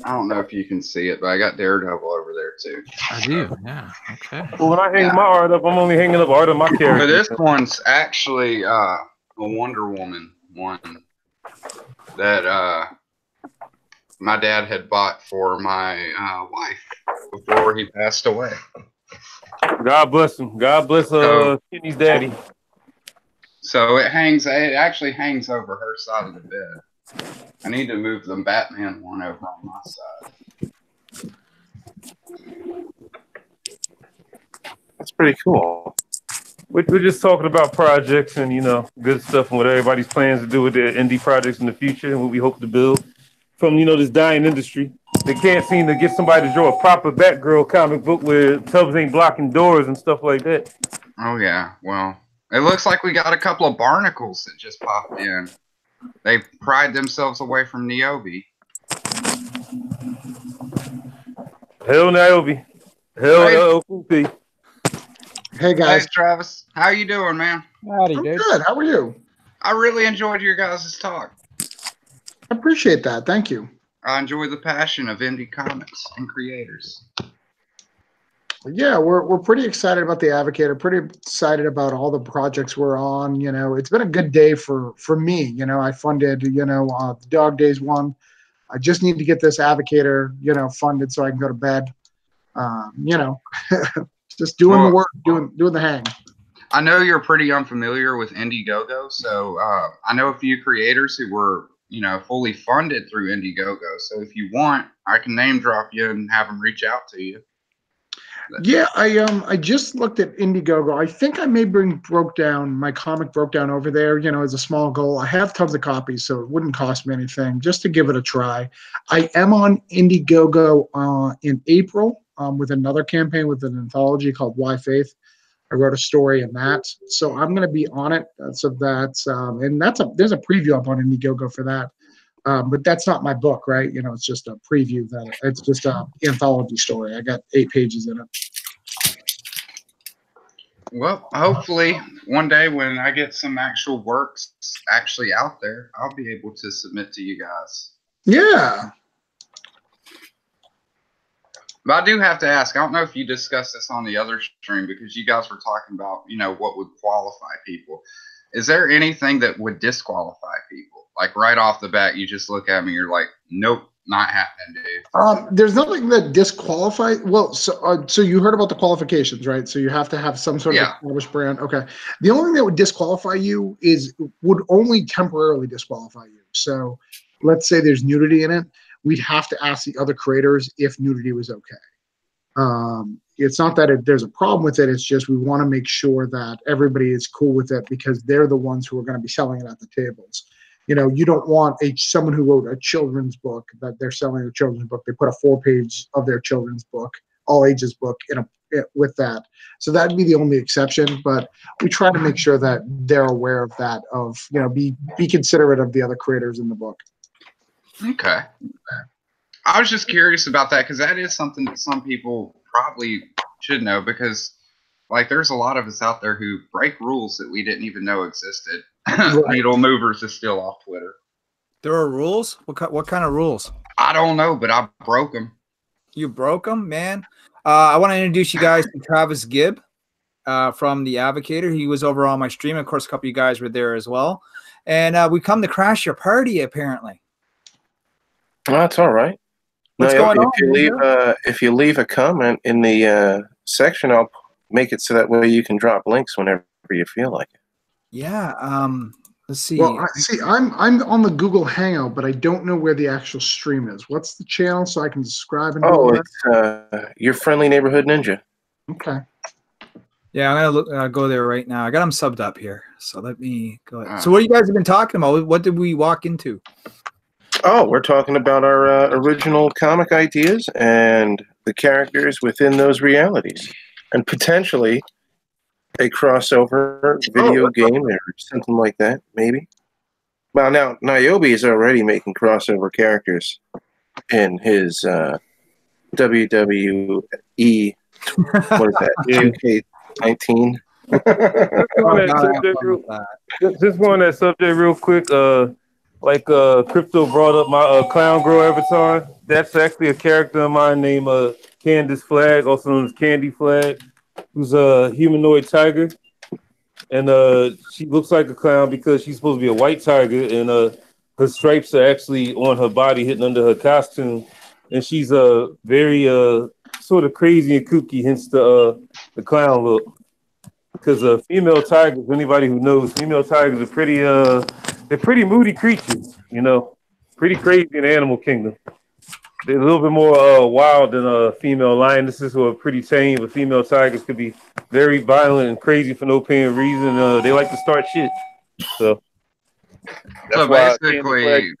Speaker 1: I don't know if you can see it, but I got Daredevil over there too.
Speaker 7: I do, yeah. Okay.
Speaker 3: Well, when I hang my art up, I'm only hanging up art of my
Speaker 1: But
Speaker 3: character.
Speaker 1: this one's actually a Wonder Woman one that my dad had bought for my wife before he passed away.
Speaker 3: God bless him. God bless Kenny's daddy.
Speaker 1: So it actually hangs over her side of the bed. I need to move the Batman one over on my side.
Speaker 2: That's pretty cool.
Speaker 3: We're just talking about projects and, good stuff and what everybody's plans to do with their indie projects in the future and what we hope to build from, this dying industry. They can't seem to get somebody to draw a proper Batgirl comic book where tubs ain't blocking doors and stuff like that.
Speaker 1: Oh yeah, well, it looks like we got a couple of barnacles that just popped in. They pried themselves away from Niobe.
Speaker 3: Hell Niobe. Hell LLP.
Speaker 8: Hey guys,
Speaker 1: Hey Travis, how you doing, man?
Speaker 4: Howdy,
Speaker 8: I'm
Speaker 4: dude.
Speaker 8: good. How are you?
Speaker 1: I really enjoyed your guys' talk.
Speaker 8: I appreciate that. Thank you.
Speaker 1: I enjoy the passion of indie comics and creators.
Speaker 8: Yeah, we're pretty excited about the Advocator. Pretty excited about all the projects we're on. It's been a good day for me. I funded the Dog Days one. I just need to get this Advocator funded so I can go to bed. Just doing the
Speaker 1: Well,
Speaker 8: work, doing the hang.
Speaker 1: I know you're pretty unfamiliar with Indiegogo, so I know a few creators who were, fully funded through Indiegogo. So if you want, I can name drop you and have them reach out to you.
Speaker 8: Yeah, I just looked at Indiegogo. I think I may my comic broke down over there, as a small goal. I have tons of copies, so it wouldn't cost me anything just to give it a try. I am on Indiegogo in April with another campaign with an anthology called Why Faith. I wrote a story in that, so I'm going to be on it. So that's and there's a preview up on Indiegogo for that. But that's not my book, right? It's just a preview. It's just an anthology story. I got 8 pages in it.
Speaker 1: Well, hopefully one day when I get some actual works actually out there, I'll be able to submit to you guys.
Speaker 8: Yeah.
Speaker 1: But I do have to ask, I don't know if you discussed this on the other stream because you guys were talking about, what would qualify people. Is there anything that would disqualify people? Like right off the bat, you just look at me, you're like, nope, not happening, dude.
Speaker 8: There's nothing that disqualifies. Well, so you heard about the qualifications, right? So you have to have some sort of established brand. Okay. The only thing that would disqualify you would only temporarily disqualify you. So let's say there's nudity in it. We'd have to ask the other creators if nudity was okay. It's not that there's a problem with it. It's just we want to make sure that everybody is cool with it because they're the ones who are going to be selling it at the tables. You don't want someone who wrote a children's book that they're selling a children's book. They put a 4-page of their children's book, all ages book with that. So that'd be the only exception. But we try to make sure that they're aware of that. Be considerate of the other creators in the book.
Speaker 1: Okay. I was just curious about that because that is something that some people probably should know because, there's a lot of us out there who break rules that we didn't even know existed. Needle movers is still off Twitter.
Speaker 9: There are rules? What kind of rules?
Speaker 1: I don't know, but I broke them.
Speaker 9: You broke them, man? I want to introduce you guys to Travis Gibb from The Advocator. He was over on my stream. Of course, a couple of you guys were there as well. And we come to crash your party, apparently.
Speaker 2: Well, that's all right.
Speaker 9: What's going on?
Speaker 2: If you leave a comment in the section, I'll make it so that way you can drop links whenever you feel like it.
Speaker 9: Yeah. Let's see.
Speaker 8: Well, I'm on the Google Hangout, but I don't know where the actual stream is. What's the channel so I can subscribe and do all that?
Speaker 2: It's Your Friendly Neighborhood Ninja.
Speaker 8: Okay.
Speaker 9: Yeah, I'm gonna go there right now. I got him subbed up here, so let me go ahead. So, what you guys have been talking about? What did we walk into?
Speaker 2: Oh, we're talking about our original comic ideas and the characters within those realities, and potentially a crossover video game or something like that, maybe. Well, now Niobe is already making crossover characters in his WWE. What is that? 2K19.
Speaker 3: Just go on that subject real quick. Crypto brought up my Clown Girl avatar. That's actually a character of mine named Candace Flag, also known as Candy Flag, who's a humanoid tiger. And she looks like a clown because she's supposed to be a white tiger, and her stripes are actually on her body, hitting under her costume. And she's very sort of crazy and kooky, hence the clown look. Because female tigers, anybody who knows, female tigers are pretty moody creatures, pretty crazy in the animal kingdom. They're a little bit more wild than a female lionesses who are pretty tame, but female tigers could be very violent and crazy for no apparent reason. They like to start shit. So
Speaker 1: basically,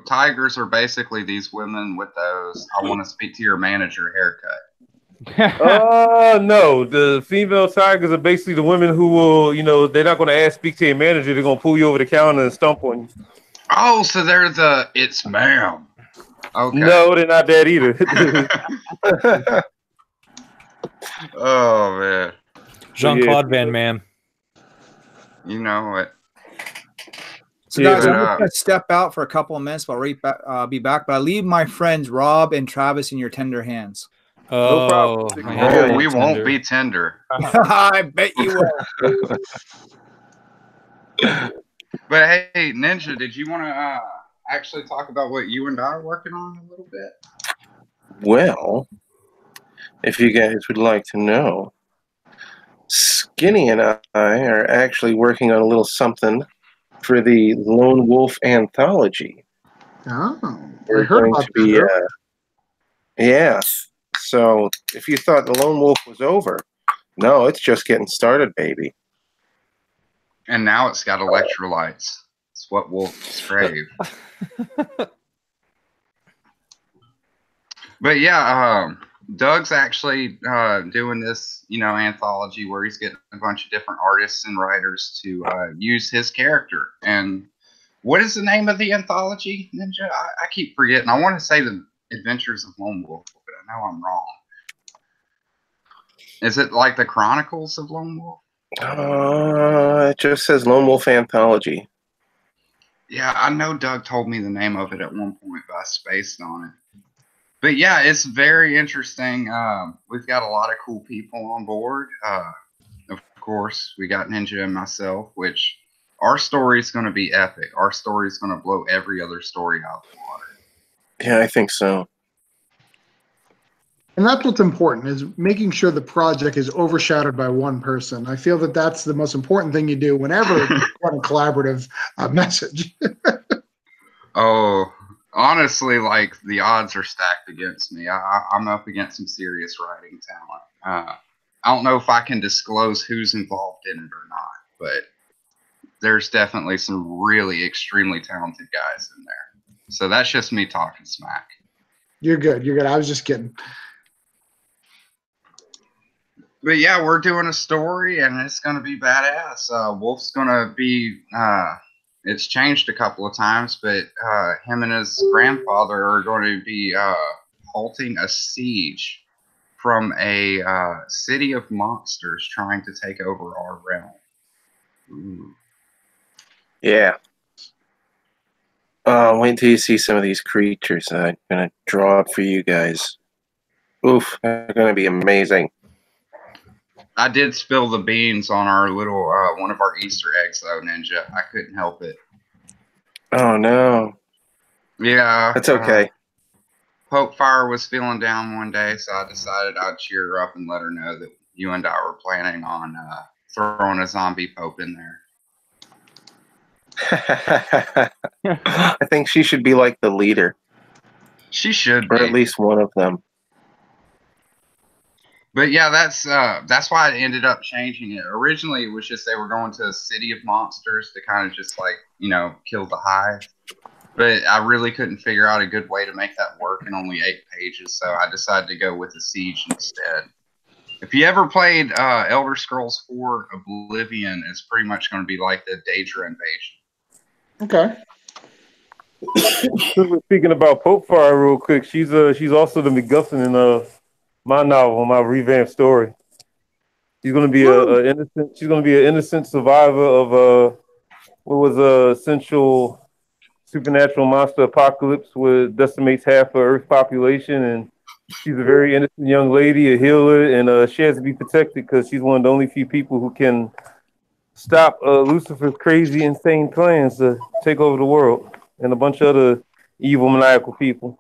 Speaker 1: tigers are basically these women with those "I want to speak to your manager" haircut.
Speaker 3: No, the female tigers are basically the women who will, they're not going to speak to your manager. They're going to pull you over the counter and stomp on you.
Speaker 1: Oh, so they're it's ma'am. Okay.
Speaker 3: No, they're not that either.
Speaker 1: Oh, man.
Speaker 7: Jean-Claude Van Man.
Speaker 1: You know it.
Speaker 9: So, guys, I'm just going to step out for a couple of minutes. I'll be back. But I leave my friends Rob and Travis in your tender hands.
Speaker 3: No problem.
Speaker 1: We won't be tender.
Speaker 9: I bet you will.
Speaker 1: But hey, Ninja, did you want to actually talk about what you and I are working on a little bit?
Speaker 2: Well, if you guys would like to know, Skinny and I are actually working on a little something for the Lone Wolf Anthology.
Speaker 8: Oh,
Speaker 2: We're
Speaker 8: I heard
Speaker 2: going
Speaker 8: about
Speaker 2: to be,
Speaker 8: that.
Speaker 2: yeah. So if you thought the Lone Wolf was over, no, it's just getting started, baby.
Speaker 1: And now it's got electrolytes. It's what wolves crave. But yeah, Doug's actually doing this, anthology where he's getting a bunch of different artists and writers to use his character. And what is the name of the anthology, Ninja? I keep forgetting. I want to say The Adventures of Lone Wolf, but I know I'm wrong. Is it like the Chronicles of Lone Wolf?
Speaker 2: It just says Lone Wolf Anthology.
Speaker 1: Yeah, I know Doug told me the name of it at one point, but I spaced on it. But yeah, it's very interesting. We've got a lot of cool people on board. Of course, we got Ninja and myself, which our story is going to be epic. Our story is going to blow every other story out of the water.
Speaker 2: Yeah, I think so.
Speaker 8: And that's what's important, is making sure the project is overshadowed by one person. I feel that that's the most important thing you do whenever you want a collaborative message.
Speaker 1: Oh, honestly, like, the odds are stacked against me. I'm up against some serious writing talent. I don't know if I can disclose who's involved in it or not, but there's definitely some really extremely talented guys in there. So that's just me talking smack.
Speaker 8: You're good. You're good. I was just kidding.
Speaker 1: But yeah, we're doing a story, and it's going to be badass. Wolf's going to be, it's changed a couple of times, but him and his grandfather are going to be halting a siege from a city of monsters trying to take over our realm. Ooh.
Speaker 2: Yeah. Wait until you see some of these creatures that I'm going to draw up for you guys. Oof, they're going to be amazing.
Speaker 1: I did spill the beans on our little, one of our Easter eggs, though, Ninja. I couldn't help it.
Speaker 2: Oh, no.
Speaker 1: Yeah.
Speaker 2: That's okay.
Speaker 1: Pope Fire was feeling down one day, so I decided I'd cheer her up and let her know that you and I were planning on throwing a zombie Pope in there.
Speaker 2: I think she should be like the leader.
Speaker 1: She should
Speaker 2: or
Speaker 1: be.
Speaker 2: at least one of them.
Speaker 1: But yeah, that's why I ended up changing it. Originally, it was just they were going to a city of monsters to kind of just like, kill the hive. But I really couldn't figure out a good way to make that work in only 8 pages, so I decided to go with a siege instead. If you ever played Elder Scrolls 4 Oblivion, it's pretty much going to be like the Daedra invasion.
Speaker 8: Okay.
Speaker 3: Speaking about Pope Fire real quick, she's also the MacGuffin in my novel, my revamped story. She's gonna be an innocent survivor of what was a essential supernatural monster apocalypse which decimates half of Earth's population, and she's a very innocent young lady, a healer, and she has to be protected because she's one of the only few people who can stop Lucifer's crazy, insane plans to take over the world and a bunch of other evil, maniacal people.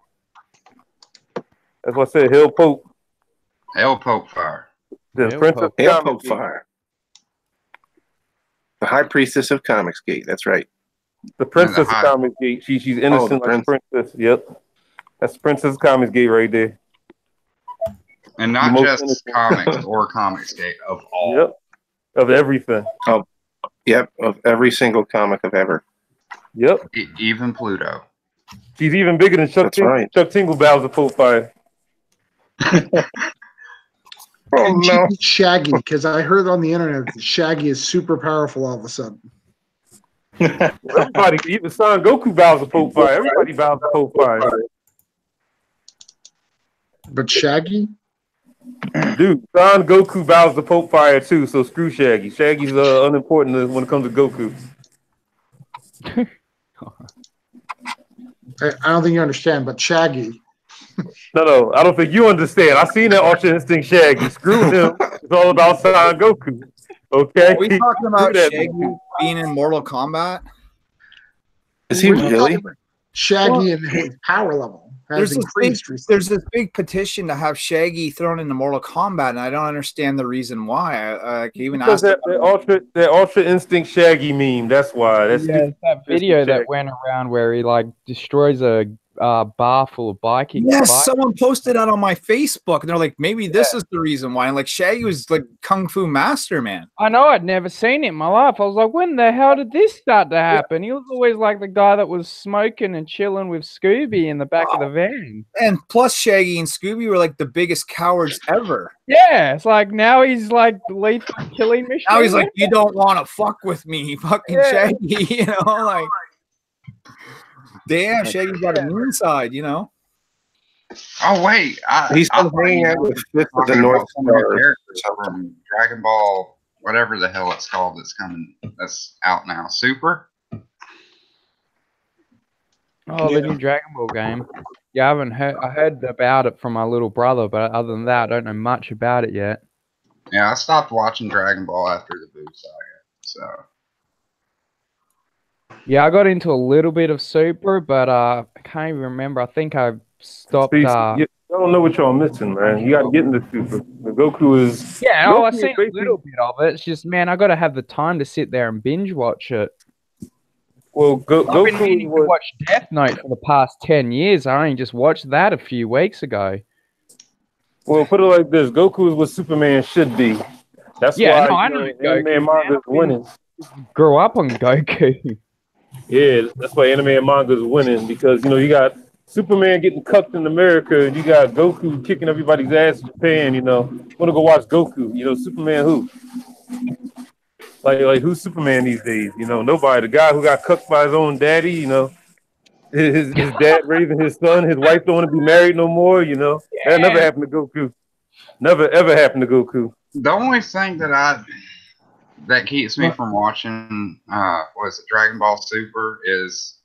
Speaker 3: That's why I said Hail Pope.
Speaker 1: Hail Pope Fire.
Speaker 3: The Princess
Speaker 2: Hail Pope Fire. The High Priestess of Comicsgate. That's right.
Speaker 3: The Princess of Comicsgate. She's innocent like a princess. Yep. That's Princess of Comicsgate right there.
Speaker 1: And not just comics or Comicsgate, of all.
Speaker 3: Yep. Of everything.
Speaker 2: Oh, yep. Of every single comic of ever.
Speaker 3: Yep.
Speaker 1: Even Pluto.
Speaker 3: She's even bigger than Chuck Tingle. Right. Chuck Tingle bows to Pope Fire.
Speaker 8: Oh, no. Shaggy, because I heard on the internet that Shaggy is super powerful all of a sudden.
Speaker 3: Everybody, even Son Goku bows to Pope Fire. Everybody bows to Pope Fire.
Speaker 8: But Shaggy?
Speaker 3: Dude, Son Goku bows to Pope Fire too, so screw Shaggy. Shaggy's unimportant when it comes to Goku.
Speaker 8: I don't think you understand, but Shaggy.
Speaker 3: No, I don't think you understand. I seen that Ultra Instinct Shaggy. Screw him. It's all about Son Goku. Okay?
Speaker 9: Are we talking about Shaggy being in Mortal Kombat?
Speaker 2: Is he really?
Speaker 8: Shaggy and his power level. has increased recently.
Speaker 9: There's this big petition to have Shaggy thrown into Mortal Kombat, and I don't understand the reason why. I even
Speaker 3: Because
Speaker 9: asked
Speaker 3: that Ultra Instinct Shaggy meme. That's why. That's
Speaker 4: Yeah, it's that video that went around where he like destroys a bar full of biking.
Speaker 9: Yes,
Speaker 4: bikes.
Speaker 9: someone posted that on my Facebook, and they're like, maybe this is the reason why. And like Shaggy was like Kung Fu Master, man.
Speaker 4: I know, I'd never seen it in my life. I was like, when the hell did this start to happen? He was always like the guy that was smoking and chilling with Scooby in the back of the van.
Speaker 9: And plus, Shaggy and Scooby were like the biggest cowards ever.
Speaker 4: Yeah, it's like now he's like the lethal killing machine.
Speaker 9: Now he's like, you don't want to fuck with me, fucking Shaggy, you know, like. Damn, Shaggy's got a mean side, you know.
Speaker 1: Oh wait,
Speaker 2: He's been hanging out with Fifth of the North Star.
Speaker 1: characters from Dragon Ball, whatever the hell it's called, that's out now. Super.
Speaker 4: Oh, the new Dragon Ball game. Yeah, I haven't heard. I heard about it from my little brother, but other than that, I don't know much about it yet.
Speaker 1: Yeah, I stopped watching Dragon Ball after the Boo saga. So
Speaker 4: Yeah, I got into a little bit of Super, but I can't even remember. I think I stopped.
Speaker 3: See, you don't know what y'all missing, man. You got to get into Super. The Goku is.
Speaker 4: Yeah,
Speaker 3: Goku
Speaker 4: I've
Speaker 3: is
Speaker 4: seen a little bit of it. It's just, man, I got to have the time to sit there and binge watch it.
Speaker 3: Well,
Speaker 4: I've been meaning to watch Death Note for the past 10 years. I only just watched that a few weeks ago.
Speaker 3: Well, put it like this: Goku is what Superman should be. That's
Speaker 4: Yeah,
Speaker 3: why
Speaker 4: no, I know
Speaker 3: anime and manga is winning.
Speaker 4: Grew up on Goku.
Speaker 3: Yeah, that's why anime and manga is winning because you got Superman getting cucked in America, and you got Goku kicking everybody's ass in Japan. Want to go watch Goku? Superman who? Like who's Superman these days? Nobody. The guy who got cucked by his own daddy. His dad raising his son. His wife don't want to be married no more. That never happened to Goku. Never ever happened to Goku.
Speaker 1: the only thing that keeps me from watching Dragon Ball Super is,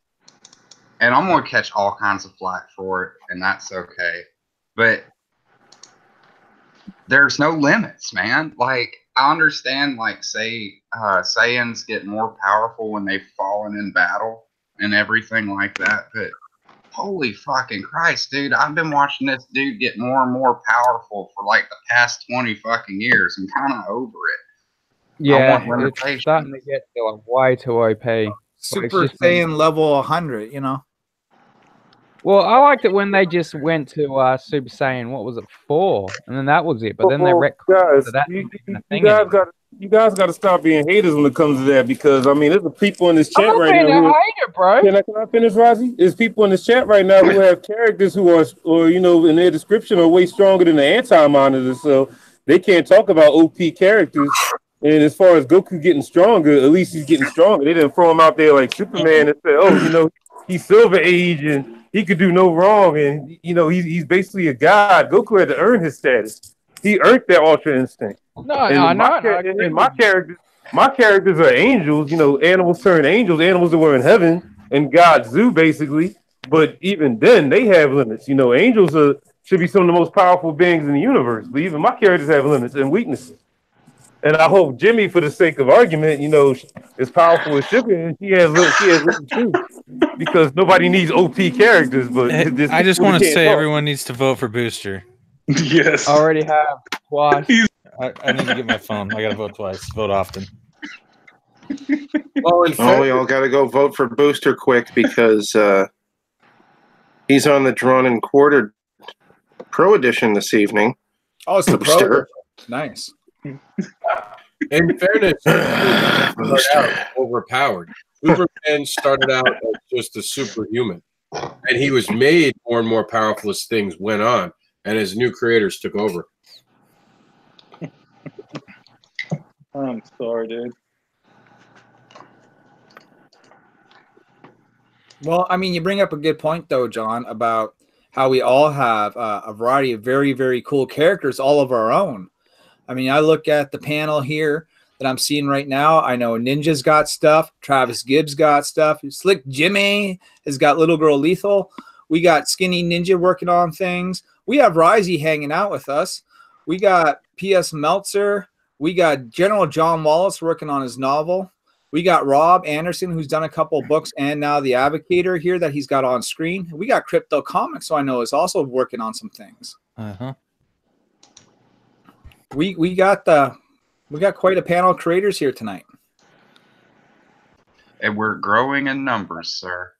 Speaker 1: and I'm gonna catch all kinds of flack for it, and that's okay, but there's no limits, man. Like, I understand, like, Saiyans get more powerful when they've fallen in battle and everything like that, but holy fucking Christ, dude, I've been watching this dude get more and more powerful for like the past 20 fucking years. I'm kind of over it.
Speaker 4: Yeah, it's starting to get to like way too OP.
Speaker 9: Super Saiyan level 100,
Speaker 4: Well, I liked it when they just went to Super Saiyan. What was it, 4? And then that was it. But then they
Speaker 3: guys, you guys got to stop being haters when it comes to that, because I mean, there's people in this chat right now.
Speaker 4: I'm not being a hater, bro.
Speaker 3: Can I finish, Rozzy? There's people in this chat right now who have characters who are, or in their description, are way stronger than the anti-monitors, so they can't talk about OP characters. And as far as Goku getting stronger, at least he's getting stronger. They didn't throw him out there like Superman and say, "Oh, he's Silver Age and he could do no wrong, and he's basically a god." Goku had to earn his status. He earned that Ultra Instinct. My characters are angels. Animals turn angels. Animals that were in heaven and God's zoo, basically. But even then, they have limits. Angels should be some of the most powerful beings in the universe. But even my characters have limits and weaknesses. And I hope Jimmy, for the sake of argument, is powerful as Sugar, and she has limits too. Because nobody needs OP characters. But
Speaker 7: I just want to say everyone needs to vote for Booster.
Speaker 6: Yes.
Speaker 4: I already have twice.
Speaker 7: I need to get my phone. I got to vote twice. Vote often.
Speaker 2: Well, we all got to go vote for Booster quick because he's on the Drawn and Quartered Pro Edition this evening.
Speaker 9: Oh, it's the
Speaker 2: Booster.
Speaker 9: Pro. Nice.
Speaker 10: In fairness, started out overpowered. Superman started out as just a superhuman, and he was made more and more powerful as things went on, and as new creators took over.
Speaker 6: I'm sorry, dude.
Speaker 9: Well, I mean, you bring up a good point, though, John, about how we all have a variety of very, very cool characters, all of our own. I mean, I look at the panel here that I'm seeing right now. I know Ninja's got stuff. Travis Gibbs got stuff. Slick Jimmy has got Little Girl Lethal. We got Skinny Ninja working on things. We have Risey hanging out with us. We got P.S. Meltzer. We got General John Wallace working on his novel. We got Rob Anderson, who's done a couple of books, and now the Advocator here that he's got on screen. We got Crypto Comics, so I know is also working on some things. We got quite a panel of creators here tonight.
Speaker 1: And we're growing in numbers, sir.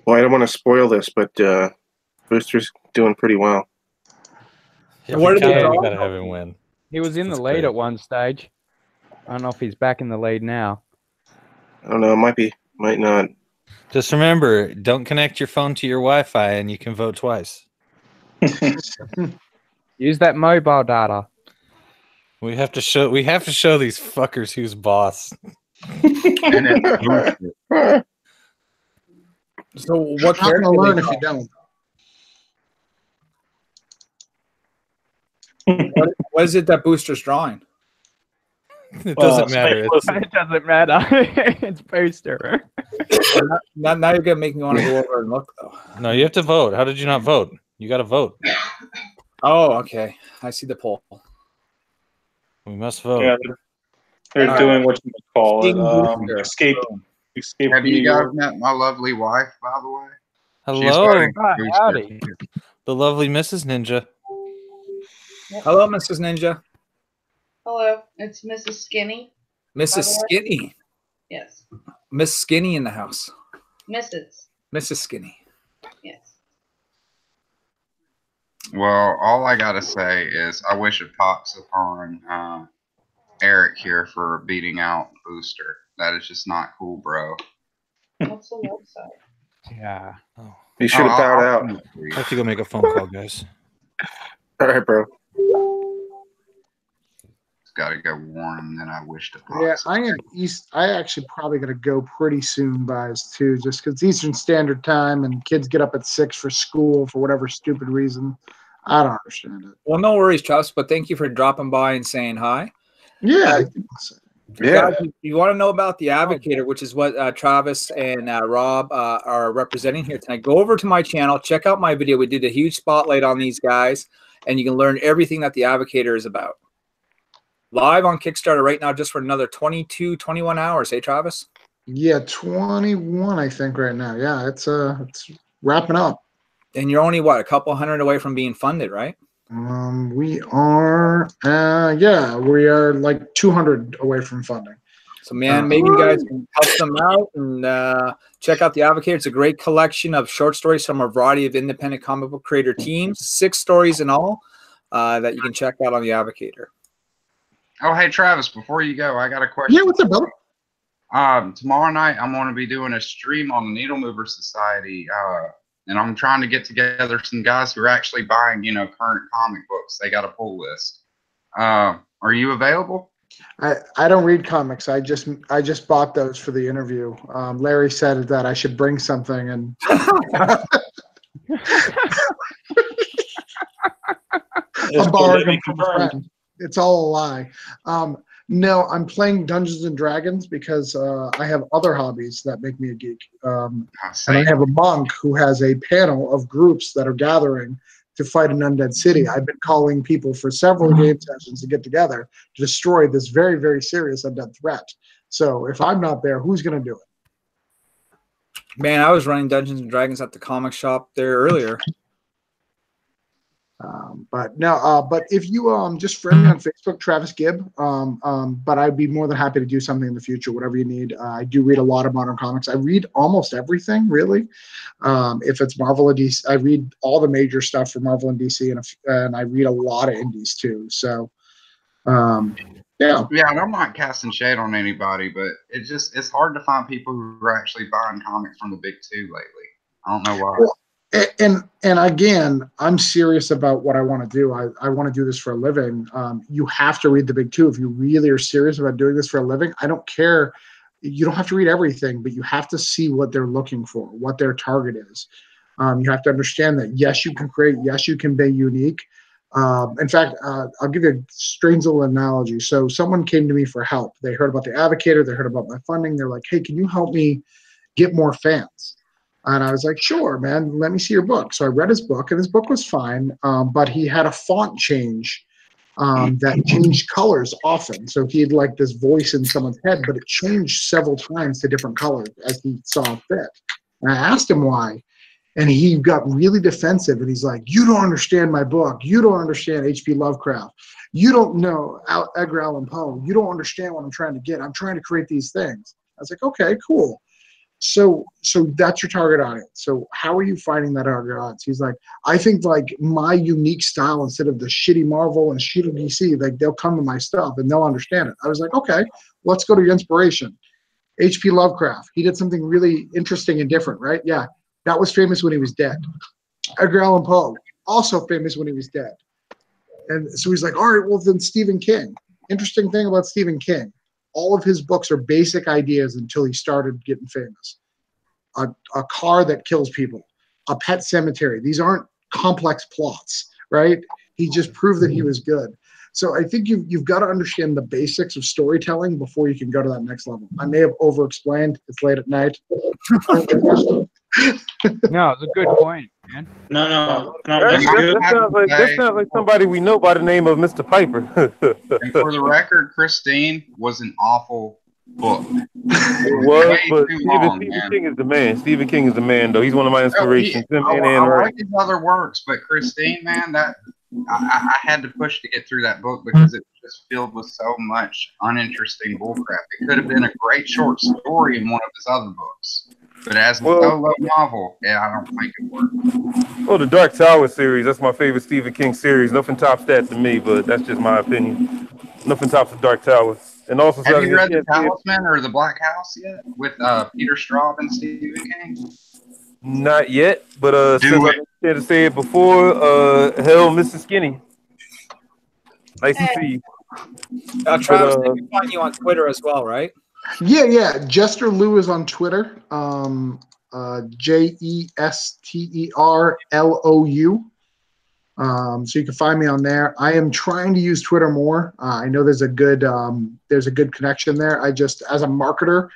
Speaker 2: Well, I don't want to spoil this, but Booster's doing pretty well.
Speaker 9: Yeah, what did they
Speaker 11: gotta have him win.
Speaker 4: He was in
Speaker 11: That's
Speaker 4: the lead
Speaker 11: great.
Speaker 4: at one stage. I don't know if he's back in the lead now.
Speaker 2: I don't know. Might be. Might not.
Speaker 11: Just remember, don't connect your phone to your Wi-Fi, and you can vote twice.
Speaker 4: Use that mobile data.
Speaker 11: We have to show these fuckers who's boss.
Speaker 9: So what
Speaker 8: You're not
Speaker 9: character
Speaker 8: gonna learn
Speaker 9: they
Speaker 8: if you
Speaker 9: draw?
Speaker 8: don't.
Speaker 9: What is it that Booster's drawing?
Speaker 11: It doesn't matter.
Speaker 4: It doesn't matter. It's Booster.
Speaker 9: Now you're gonna make me want to go over and look though.
Speaker 11: No, you have to vote. How did you not vote? You got to vote.
Speaker 9: Oh, okay. I see the poll.
Speaker 11: We must vote.
Speaker 6: Yeah, they're doing what you call
Speaker 9: Steam
Speaker 6: it.
Speaker 9: Booster.
Speaker 6: Escape.
Speaker 1: Have you guys
Speaker 6: the-
Speaker 1: met my lovely wife, by the way?
Speaker 11: Hello,
Speaker 1: Booster.
Speaker 4: Howdy.
Speaker 11: the lovely Mrs. Ninja.
Speaker 9: Hello, Mrs. Ninja.
Speaker 12: Hello, it's Mrs. Skinny.
Speaker 9: Mrs. Skinny.
Speaker 12: Yes,
Speaker 9: Miss Skinny in the house.
Speaker 12: Mrs.
Speaker 9: Mrs. Skinny.
Speaker 12: Yes.
Speaker 1: Well, all I gotta say is I wish it pops upon Eric here for beating out Booster. That is just not cool, bro.
Speaker 12: What's the website?
Speaker 4: Yeah.
Speaker 2: You should have bowed out.
Speaker 11: I have to go make a phone call, guys.
Speaker 2: All right, bro.
Speaker 1: Got to go warn him. Then I wish to pop.
Speaker 8: Yeah, I am East. I actually probably gonna go pretty soon, guys, too, just because Eastern Standard Time and kids get up at 6 for school for whatever stupid reason. I don't understand it.
Speaker 9: Well, no worries, Travis, but thank you for dropping by and saying hi.
Speaker 8: Yeah,
Speaker 2: Yeah.
Speaker 9: Guys, if you want to know about the Advocator, which is what Travis and Rob are representing here tonight, go over to my channel, check out my video. We did a huge spotlight on these guys, and you can learn everything that the Advocator is about. Live on Kickstarter right now, just for another 22, 21 hours. Hey, Travis?
Speaker 8: yeah, 21, I think, right now. Yeah, it's wrapping up.
Speaker 9: And you're only, what, a couple hundred away from being funded, right?
Speaker 8: We are, we are like 200 away from funding.
Speaker 9: So, man, maybe you guys can help them out and check out The Advocator. It's a great collection of short stories from a variety of independent comic book creator teams, 6 stories in all that you can check out on The Advocator.
Speaker 1: Oh, hey Travis, before you go, I got a question.
Speaker 8: Yeah, what's up, brother?
Speaker 1: Tomorrow night I'm going to be doing a stream on the Needle Mover Society, and I'm trying to get together some guys who are actually buying, current comic books. They got a pull list. Are you available?
Speaker 8: I don't read comics. I just bought those for the interview. Larry said that I should bring something, and I'm borrowing them from a friend. It's all a lie. No, I'm playing Dungeons and Dragons because I have other hobbies that make me a geek. And I have a monk who has a panel of groups that are gathering to fight an undead city. I've been calling people for several game sessions to get together to destroy this very, very serious undead threat. So if I'm not there, who's going to do it?
Speaker 9: Man, I was running Dungeons and Dragons at the comic shop there earlier.
Speaker 8: But if you just friend me on Facebook, Travis Gibb. But I'd be more than happy to do something in the future, whatever you need. I do read a lot of modern comics. I read almost everything, really. If it's Marvel and DC, I read all the major stuff for Marvel and DC, and I read a lot of indies too. So, yeah.
Speaker 1: Yeah, and I'm not casting shade on anybody, but it's hard to find people who are actually buying comics from the big two lately. I don't know why.
Speaker 8: Well, and again, I'm serious about what I want to do. I want to do this for a living. You have to read the big two if you really are serious about doing this for a living. I don't care. You don't have to read everything, but you have to see what they're looking for, what their target is. You have to understand that, yes, you can create, yes, you can be unique. In fact, I'll give you a strange little analogy. So someone came to me for help. They heard about the Advocator. They heard about my funding. They're like, hey, can you help me get more fans? And I was like, sure, man, let me see your book. So I read his book, and his book was fine, but he had a font change that changed colors often. So he had like this voice in someone's head, but it changed several times to different colors as he saw fit. And I asked him why, and he got really defensive. And he's like, "You don't understand my book. You don't understand H.P. Lovecraft. You don't know Edgar Allan Poe. You don't understand what I'm trying to get. I'm trying to create these things." I was like, "Okay, cool." So that's your target audience. So how are you finding that target audience? He's like, "I think like my unique style instead of the shitty Marvel and shitty DC, like they'll come to my stuff and they'll understand it." I was like, "Okay, let's go to your inspiration." H.P. Lovecraft, he did something really interesting and different, right? Yeah, that was famous when he was dead. Edgar Allan Poe, also famous when he was dead. And so he's like, "All right, well then Stephen King." Interesting thing about Stephen King, all of his books are basic ideas until he started getting famous. A car that kills people, a pet cemetery. These aren't complex plots, right? He just proved that he was good. So I think you've got to understand the basics of storytelling before you can go to that next level. I may have over-explained. It's late at night.
Speaker 4: No, it's a good point, man.
Speaker 6: No,
Speaker 3: That sounds like somebody we know by the name of Mr. Piper.
Speaker 1: And for the record, Christine was an awful book.
Speaker 3: It was,
Speaker 1: Way
Speaker 3: but
Speaker 1: too
Speaker 3: Stephen
Speaker 1: long, man.
Speaker 3: King is the man. Stephen King is the man, though. He's one of my inspirations. Him and Anne
Speaker 1: I
Speaker 3: Rice.
Speaker 1: like his other works, but Christine, man, that I had to push to get through that book because it was just filled with so much uninteresting bullcrap. It could have been a great short story in one of his other books, but as a solo novel, yeah, I don't think it worked.
Speaker 3: Well, the Dark Tower series, that's my favorite Stephen King series. Nothing tops that to me, but that's just my opinion. Nothing tops the Dark Tower. And also,
Speaker 1: have you read The Talisman or The Black House yet with Peter Straub and Stephen King?
Speaker 3: Not yet, but since I had to say it before, hell, Mr. Skinny. Nice to see you.
Speaker 9: Travis, they can find you on Twitter as well, right?
Speaker 8: Yeah. Jester Lou is on Twitter. JESTERLOU. So you can find me on there. I am trying to use Twitter more. I know there's a good connection there. I just, as a marketer,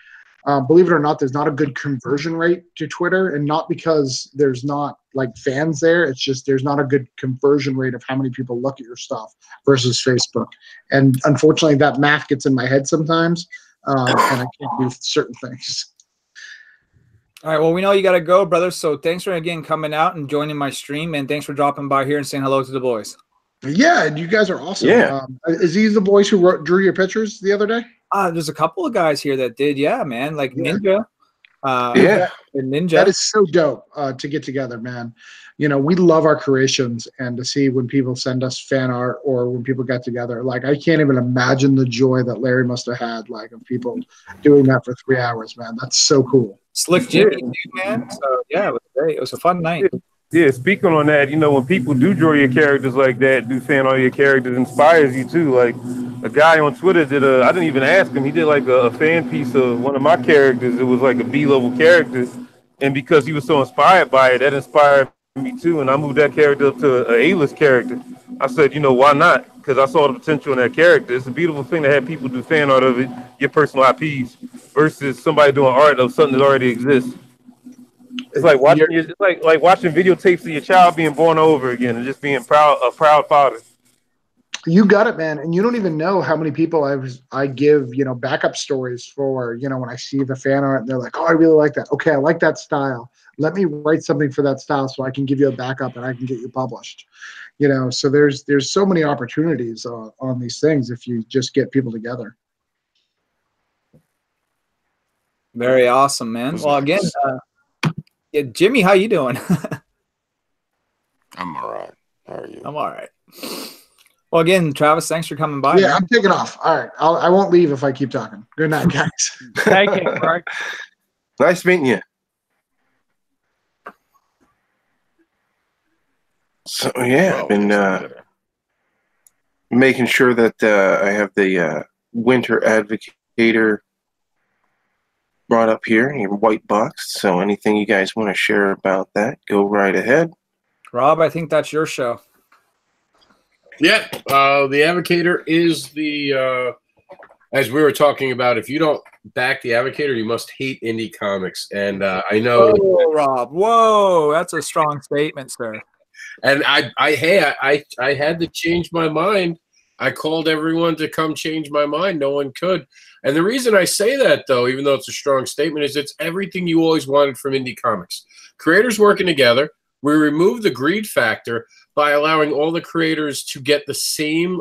Speaker 8: believe it or not, there's not a good conversion rate to Twitter, and not because there's not like fans there. It's just there's not a good conversion rate of how many people look at your stuff versus Facebook. And unfortunately, that math gets in my head sometimes, and I can't do certain things.
Speaker 9: All right, well, we know you got to go, brother. So thanks for, again, coming out and joining my stream, and thanks for dropping by here and saying hello to the boys.
Speaker 8: Yeah, you guys are awesome.
Speaker 9: Yeah.
Speaker 8: Is these the boys who drew your pictures the other day?
Speaker 9: There's a couple of guys here that did, yeah, man, like Ninja. And Ninja.
Speaker 8: That is so dope to get together, man. You know, we love our creations, and to see when people send us fan art or when people get together, like I can't even imagine the joy that Larry must have had, like of people doing that for 3 hours, man. That's so cool.
Speaker 9: Slick Jimmy, man. So yeah, it was great. It was a fun night.
Speaker 3: Yeah, speaking on that, you know, when people do draw your characters like that, do fan art of your characters, inspires you too. Like a guy on Twitter did I didn't even ask him, he did like a fan piece of one of my characters. It was like a B-level character. And because he was so inspired by it, that inspired me too. And I moved that character up to an A-list character. I said, you know, why not? Because I saw the potential in that character. It's a beautiful thing to have people do fan art of it, your personal IPs, versus somebody doing art of something that already exists. It's like watching like watching videotapes of your child being born over again and just being a proud father.
Speaker 8: You got it, man. And you don't even know how many people I give, you know, backup stories for, you know, when I see the fan art and they're like, "Oh, I really like that. Okay, I like that style. Let me write something for that style so I can give you a backup and I can get you published." You know, so there's so many opportunities on these things if you just get people together.
Speaker 9: Very awesome, man. Well, again, yeah, Jimmy, how you doing?
Speaker 5: I'm all right. How are you?
Speaker 9: I'm all right. Well, again, Travis, thanks for coming by.
Speaker 8: Yeah,
Speaker 9: man.
Speaker 8: I'm taking off. All right. I won't leave if I keep talking. Good night, guys.
Speaker 4: Take it, Greg.
Speaker 2: Nice meeting you. So, yeah, I've been making sure that I have the Winter Advocator brought up here in your white box. So anything you guys want to share about that, go right ahead.
Speaker 9: Rob, I think that's your show.
Speaker 10: Yeah, the Advocator is the, as we were talking about, if you don't back the Advocator, you must hate indie comics. And I know.
Speaker 9: Whoa, Rob. Whoa, that's a strong statement, sir.
Speaker 10: And I had to change my mind. I called everyone to come change my mind. No one could. And the reason I say that, though, even though it's a strong statement, is it's everything you always wanted from indie comics. Creators working together. We removed the greed factor by allowing all the creators to get the same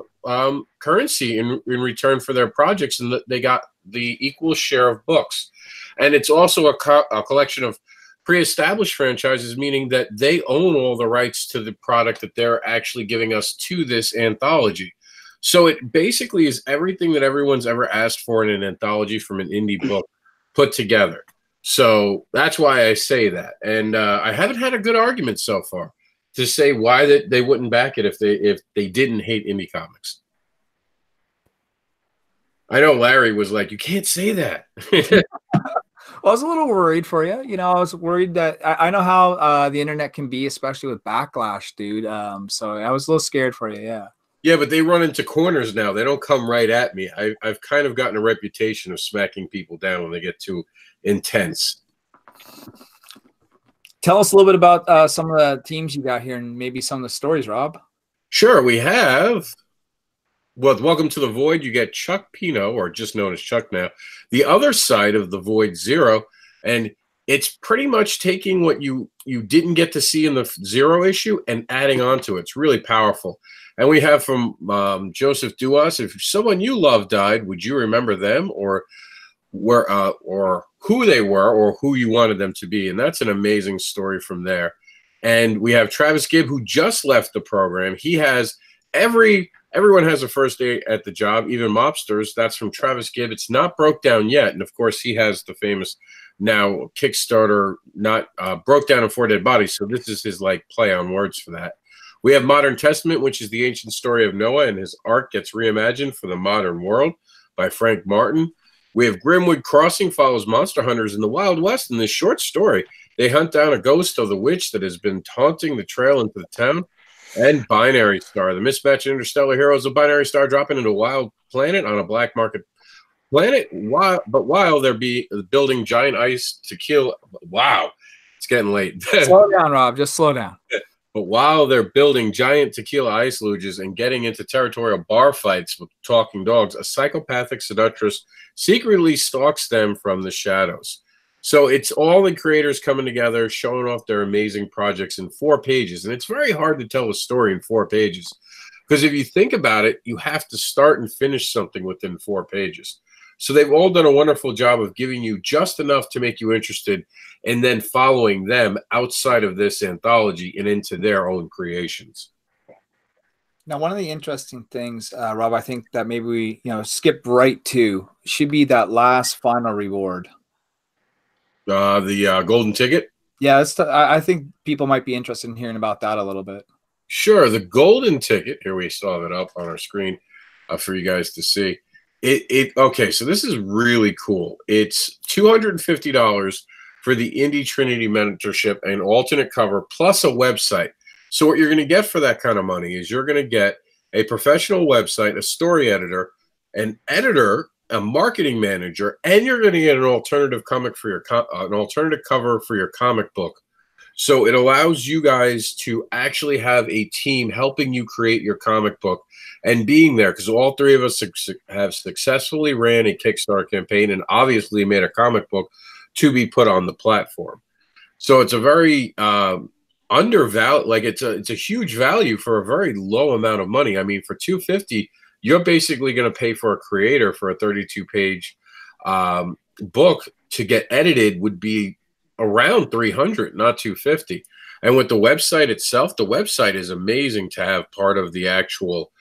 Speaker 10: currency in return for their projects, and that they got the equal share of books. And it's also a collection of pre-established franchises, meaning that they own all the rights to the product that they're actually giving us to this anthology. So it basically is everything that everyone's ever asked for in an anthology from an indie book put together. So that's why I say that. And I haven't had a good argument so far to say why that they wouldn't back it if they didn't hate indie comics. I know Larry was like, you can't say that.
Speaker 9: Well, I was a little worried for you. You know, I was worried that I know how the internet can be, especially with backlash, dude. So I was a little scared for you. Yeah.
Speaker 10: Yeah, but they run into corners now. They don't come right at me. I've kind of gotten a reputation of smacking people down when they get too intense.
Speaker 9: Tell us a little bit about some of the teams you got here and maybe some of the stories, Rob.
Speaker 10: Sure, we have. Well, Welcome to the Void, you get Chuck Pino, or just known as Chuck now, the other side of the Void Zero, and it's pretty much taking what you didn't get to see in the Zero issue and adding on to it. It's really powerful. And we have from Joseph Duas, if someone you love died, would you remember them or who they were or who you wanted them to be? And that's an amazing story from there. And we have Travis Gibb, who just left the program. He has everyone has a first day at the job, even mobsters. That's from Travis Gibb. It's not broke down yet. And of course, he has the famous now Kickstarter, not broke down in 4 Dead Bodies. So this is his like play on words for that. We have Modern Testament, which is the ancient story of Noah, and his art gets reimagined for the modern world by Frank Martin. We have Grimwood Crossing, follows monster hunters in the Wild West. In this short story, they hunt down a ghost of the witch that has been taunting the trail into the town. And Binary Star, the mismatched interstellar heroes of Binary Star dropping into a wild planet on a black market planet. While they're building giant ice to kill. Wow, it's getting late.
Speaker 9: Slow down, Rob. Just slow down.
Speaker 10: But while they're building giant tequila ice luges and getting into territorial bar fights with talking dogs, a psychopathic seductress secretly stalks them from the shadows. So it's all the creators coming together, showing off their amazing projects in 4 pages. And it's very hard to tell a story in 4 pages. Because if you think about it, you have to start and finish something within 4 pages. So they've all done a wonderful job of giving you just enough to make you interested and then following them outside of this anthology and into their own creations.
Speaker 9: Now, one of the interesting things, Rob, I think that maybe we skip right to should be that last final reward.
Speaker 10: The golden ticket?
Speaker 9: Yeah, I think people might be interested in hearing about that a little bit.
Speaker 10: Sure. The golden ticket, here we still have it up on our screen for you guys to see. Okay, so this is really cool. It's $250 for the Indie Trinity mentorship and alternate cover plus a website. So what you're going to get for that kind of money is you're going to get a professional website, a story editor, an editor, a marketing manager, and you're going to get an alternative comic for your an alternative cover for your comic book. So it allows you guys to actually have a team helping you create your comic book and being there, because all 3 of us have successfully ran a Kickstarter campaign and obviously made a comic book to be put on the platform. So it's a very undervalued, like it's a huge value for a very low amount of money. I mean, for $250, you're basically going to pay for a creator for a 32-page book to get edited would be around $300, not $250. And with the website itself, the website is amazing to have part of the actual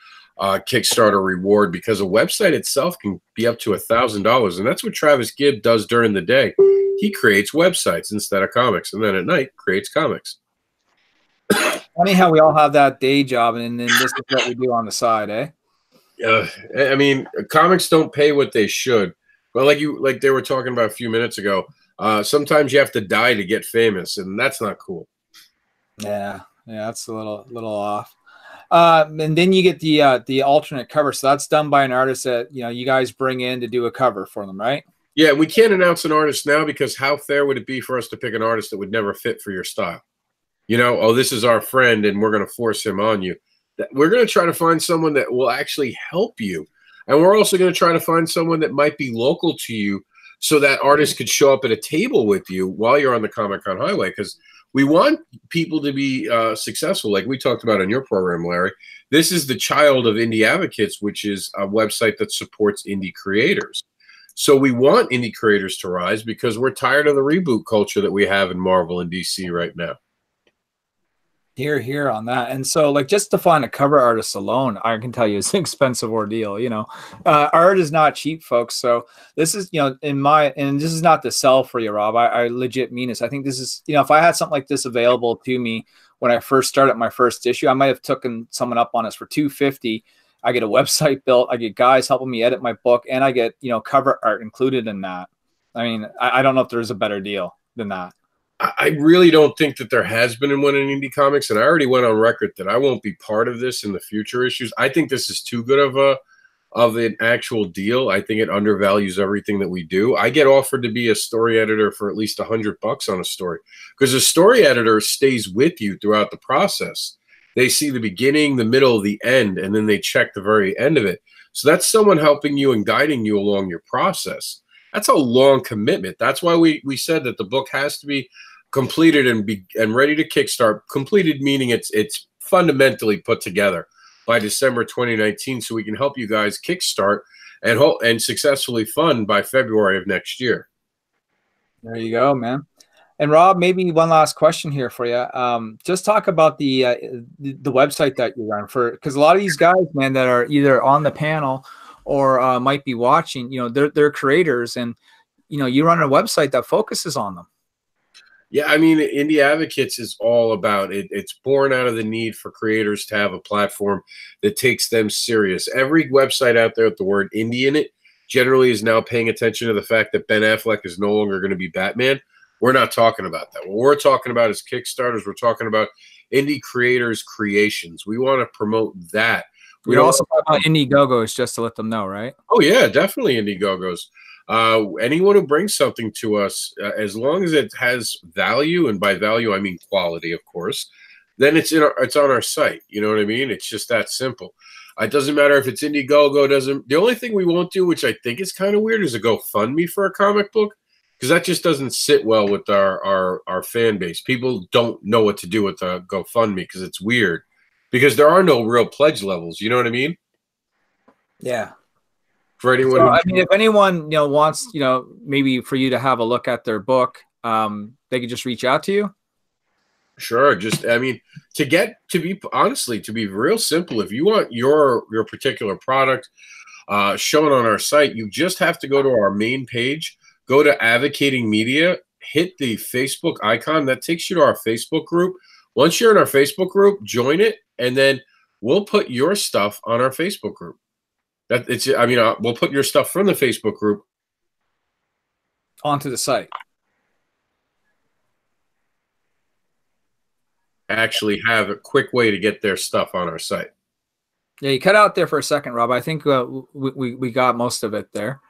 Speaker 10: Kickstarter reward, because a website itself can be up to $1,000. And that's what Travis Gibb does during the day. He creates websites instead of comics, and then at night creates comics.
Speaker 9: Funny how we all have that day job, and then this is what we do on the side, eh?
Speaker 10: I mean, comics don't pay what they should. But like they were talking about a few minutes ago, sometimes you have to die to get famous, and that's not cool.
Speaker 9: Yeah, that's a little off. And then you get the alternate cover. So that's done by an artist that you guys bring in to do a cover for them, right?
Speaker 10: Yeah, we can't announce an artist now, because how fair would it be for us to pick an artist that would never fit for your style? Oh, this is our friend, and we're going to force him on you. we're going to try to find someone that will actually help you. And we're also going to try to find someone that might be local to you so that artists could show up at a table with you while you're on the Comic-Con highway. Because we want people to be successful, like we talked about on your program, Larry. This is the child of Indie Advocates, which is a website that supports indie creators. So we want indie creators to rise because we're tired of the reboot culture that we have in Marvel and DC right now.
Speaker 9: Here on that. And so, like, just to find a cover artist alone, I can tell you it's an expensive ordeal. You know, art is not cheap, folks. So this is, you know, and this is not to sell for you, Rob. I legit mean this. I think this is, you know, if I had something like this available to me when I first started my first issue, I might have taken someone up on us for $250. I get a website built, I get guys helping me edit my book, and I get, you know, cover art included in that. I mean, I don't know if there's a better deal than that.
Speaker 10: I really don't think that there has been one in indie comics, and I already went on record that I won't be part of this in the future issues. I think this is too good of an actual deal. I think it undervalues everything that we do. I get offered to be a story editor for at least $100 on a story because a story editor stays with you throughout the process. They see the beginning, the middle, the end, and then they check the very end of it. So that's someone helping you and guiding you along your process. That's a long commitment. That's why we said that the book has to be completed and ready to kickstart. Completed meaning it's fundamentally put together by December 2019, so we can help you guys kickstart and successfully fund by February of next year.
Speaker 9: There you go, man. And Rob, maybe one last question here for you. Just talk about the website that you run for, because a lot of these guys, man, that are either on the panel or might be watching, you know, they're creators, and you know, you run a website that focuses on them.
Speaker 10: Yeah, I mean, Indie Advocates is all about it. It's born out of the need for creators to have a platform that takes them serious. Every website out there with the word indie in it generally is now paying attention to the fact that Ben Affleck is no longer going to be Batman. We're not talking about that. What we're talking about is Kickstarters. We're talking about indie creators' creations. We want to promote that.
Speaker 9: We also talk about Indiegogos, just to let them know, right?
Speaker 10: Oh, yeah, definitely Indiegogos. Anyone who brings something to us, as long as it has value, and by value I mean quality, of course, then it's on our site. You know what I mean? It's just that simple. It doesn't matter if it's Indiegogo. The only thing we won't do, which I think is kind of weird, is a GoFundMe for a comic book, because that just doesn't sit well with our fan base. People don't know what to do with the GoFundMe because it's weird, because there are no real pledge levels. You know what I mean?
Speaker 9: Yeah.
Speaker 10: For anyone,
Speaker 9: so, I mean, if anyone, you know, wants, you know, maybe for you to have a look at their book, they could just reach out to you.
Speaker 10: Sure. Just, I mean, to be real simple, if you want your particular product shown on our site, you just have to go to our main page, go to Advocating Media, hit the Facebook icon. That takes you to our Facebook group. Once you're in our Facebook group, join it, and then we'll put your stuff on our Facebook group. We'll put your stuff from the Facebook group
Speaker 9: onto the site.
Speaker 10: Actually have a quick way to get their stuff on our site.
Speaker 9: Yeah, you cut out there for a second, Rob. I think we got most of it there.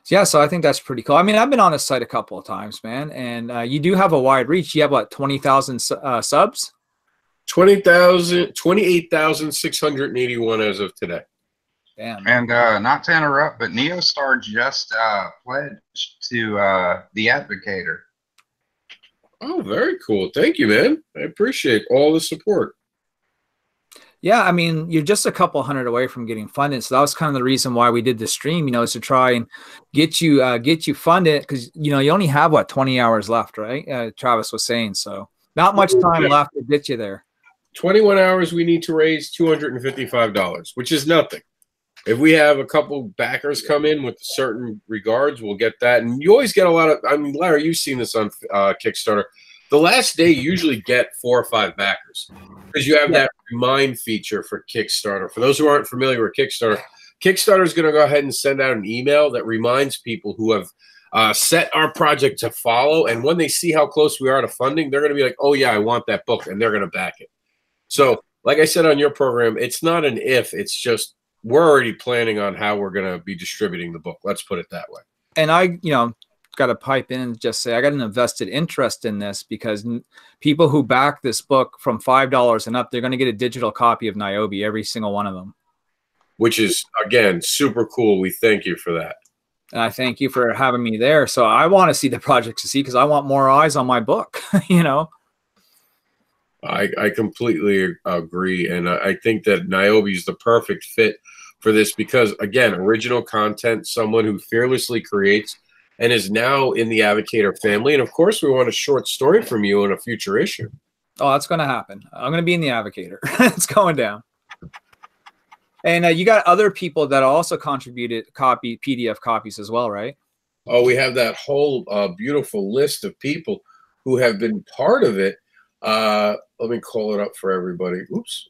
Speaker 9: Yeah, so I think that's pretty cool. I mean, I've been on the site a couple of times, man, and you do have a wide reach. You have, what, 20,000 subs?
Speaker 10: 28,681 as of today.
Speaker 9: Damn.
Speaker 1: And not to interrupt, but Neostar just pledged to the Advocator.
Speaker 10: Oh, very cool. Thank you, man. I appreciate all the support.
Speaker 9: Yeah, I mean, you're just a couple hundred away from getting funded. So that was kind of the reason why we did the stream, you know, is to try and get you funded, because, you know, you only have, what, 20 hours left, right? Travis was saying. So not much time left to get you there.
Speaker 10: 21 hours, we need to raise $255, which is nothing. If we have a couple backers come in with certain regards, we'll get that. And you always get a lot of, I mean, Larry, you've seen this on Kickstarter. The last day you usually get 4 or 5 backers because you have that remind feature for Kickstarter. For those who aren't familiar with Kickstarter, Kickstarter is going to go ahead and send out an email that reminds people who have set our project to follow. And when they see how close we are to funding, they're going to be like, oh, yeah, I want that book. And they're going to back it. So like I said on your program, it's not an if, it's just we're already planning on how we're going to be distributing the book. Let's put it that way.
Speaker 9: And I, you know, got to pipe in and just say I got an invested interest in this because people who back this book from $5 and up, they're going to get a digital copy of Niobe, every single one of them.
Speaker 10: Which is, again, super cool. We thank you for that.
Speaker 9: And I thank you for having me there. So I want to see the project to see because I want more eyes on my book, you know.
Speaker 10: I completely agree. And I think that Niobe is the perfect fit for this because, again, original content, someone who fearlessly creates and is now in the Avocator family. And, of course, we want a short story from you in a future issue.
Speaker 9: Oh, that's going to happen. I'm going to be in the Avocator. It's going down. And you got other people that also contributed PDF copies as well, right?
Speaker 10: Oh, we have that whole beautiful list of people who have been part of it. Let me call it up for everybody. Oops,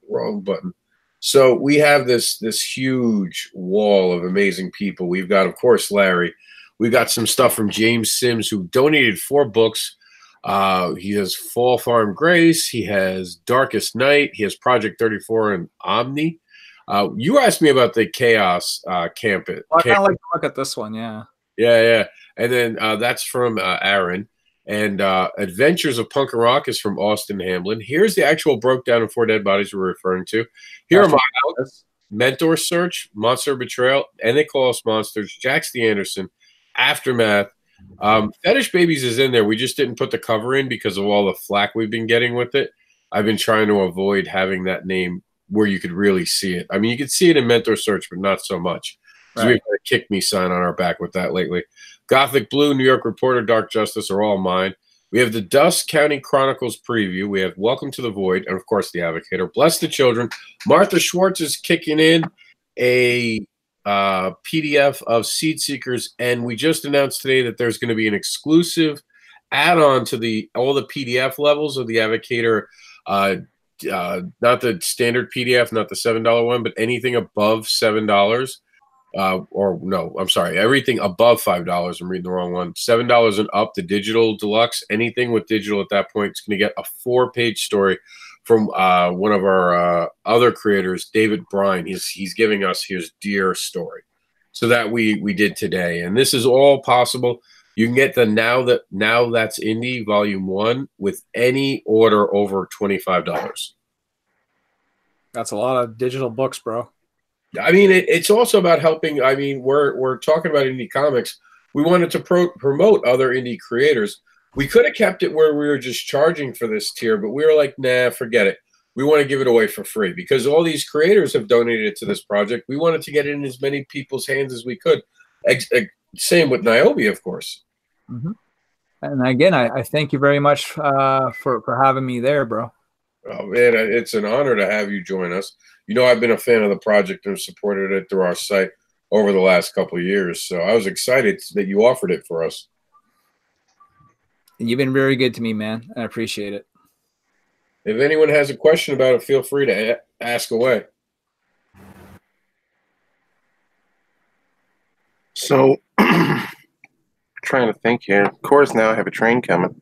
Speaker 10: wrong button. So we have this huge wall of amazing people. We've got, of course, Larry. We got some stuff from James Sims, who donated 4 books. He has Fall Farm Grace. He has Darkest Night. He has Project 34 and Omni. You asked me about the Chaos Camp.
Speaker 9: Well, I kind of like to look at this one, yeah.
Speaker 10: Yeah. And then that's from Aaron. And Adventures of Punk and Rock is from Austin Hamlin. Here's the actual Broke Down and 4 Dead Bodies we're referring to. Here are my outlets: Mentor Search, Monster Betrayal, and They Call Us Monsters, Jax the Anderson, Aftermath. Fetish Babies is in there. We just didn't put the cover in because of all the flack we've been getting with it. I've been trying to avoid having that name where you could really see it. I mean, you could see it in Mentor Search, but not so much. Right. We've got a kick me sign on our back with that lately. Gothic Blue, New York Reporter, Dark Justice are all mine. We have the Dust County Chronicles preview. We have Welcome to the Void, and of course, The Avocator. Bless the Children. Martha Schwartz is kicking in a PDF of Seed Seekers, and we just announced today that there's going to be an exclusive add-on to all the PDF levels of The Avocator. Not the standard PDF, not the $7 one, but anything above $7. Or no, I'm sorry, everything above $5. I'm reading the wrong one. $7 and up, the digital deluxe. Anything with digital at that point is going to get a 4-page story from one of our other creators, David Bryan. He's giving us his Deer story. So that we did today, and this is all possible. You can get the Now That's Indie Volume 1 with any order over $25.
Speaker 9: That's a lot of digital books, bro.
Speaker 10: I mean, it's also about helping. I mean, we're talking about indie comics. We wanted to promote other indie creators. We could have kept it where we were just charging for this tier, but we were like, nah, forget it. We want to give it away for free because all these creators have donated to this project. We wanted to get it in as many people's hands as we could. Same with Niobe, of course.
Speaker 9: Mm-hmm. And again, I thank you very much for having me there, bro.
Speaker 10: Oh, man, it's an honor to have you join us. You know, I've been a fan of the project and supported it through our site over the last couple of years. So I was excited that you offered it for us.
Speaker 9: And you've been very good to me, man. I appreciate it.
Speaker 10: If anyone has a question about it, feel free to ask away.
Speaker 2: So, trying to think here. Of course, now I have a train coming.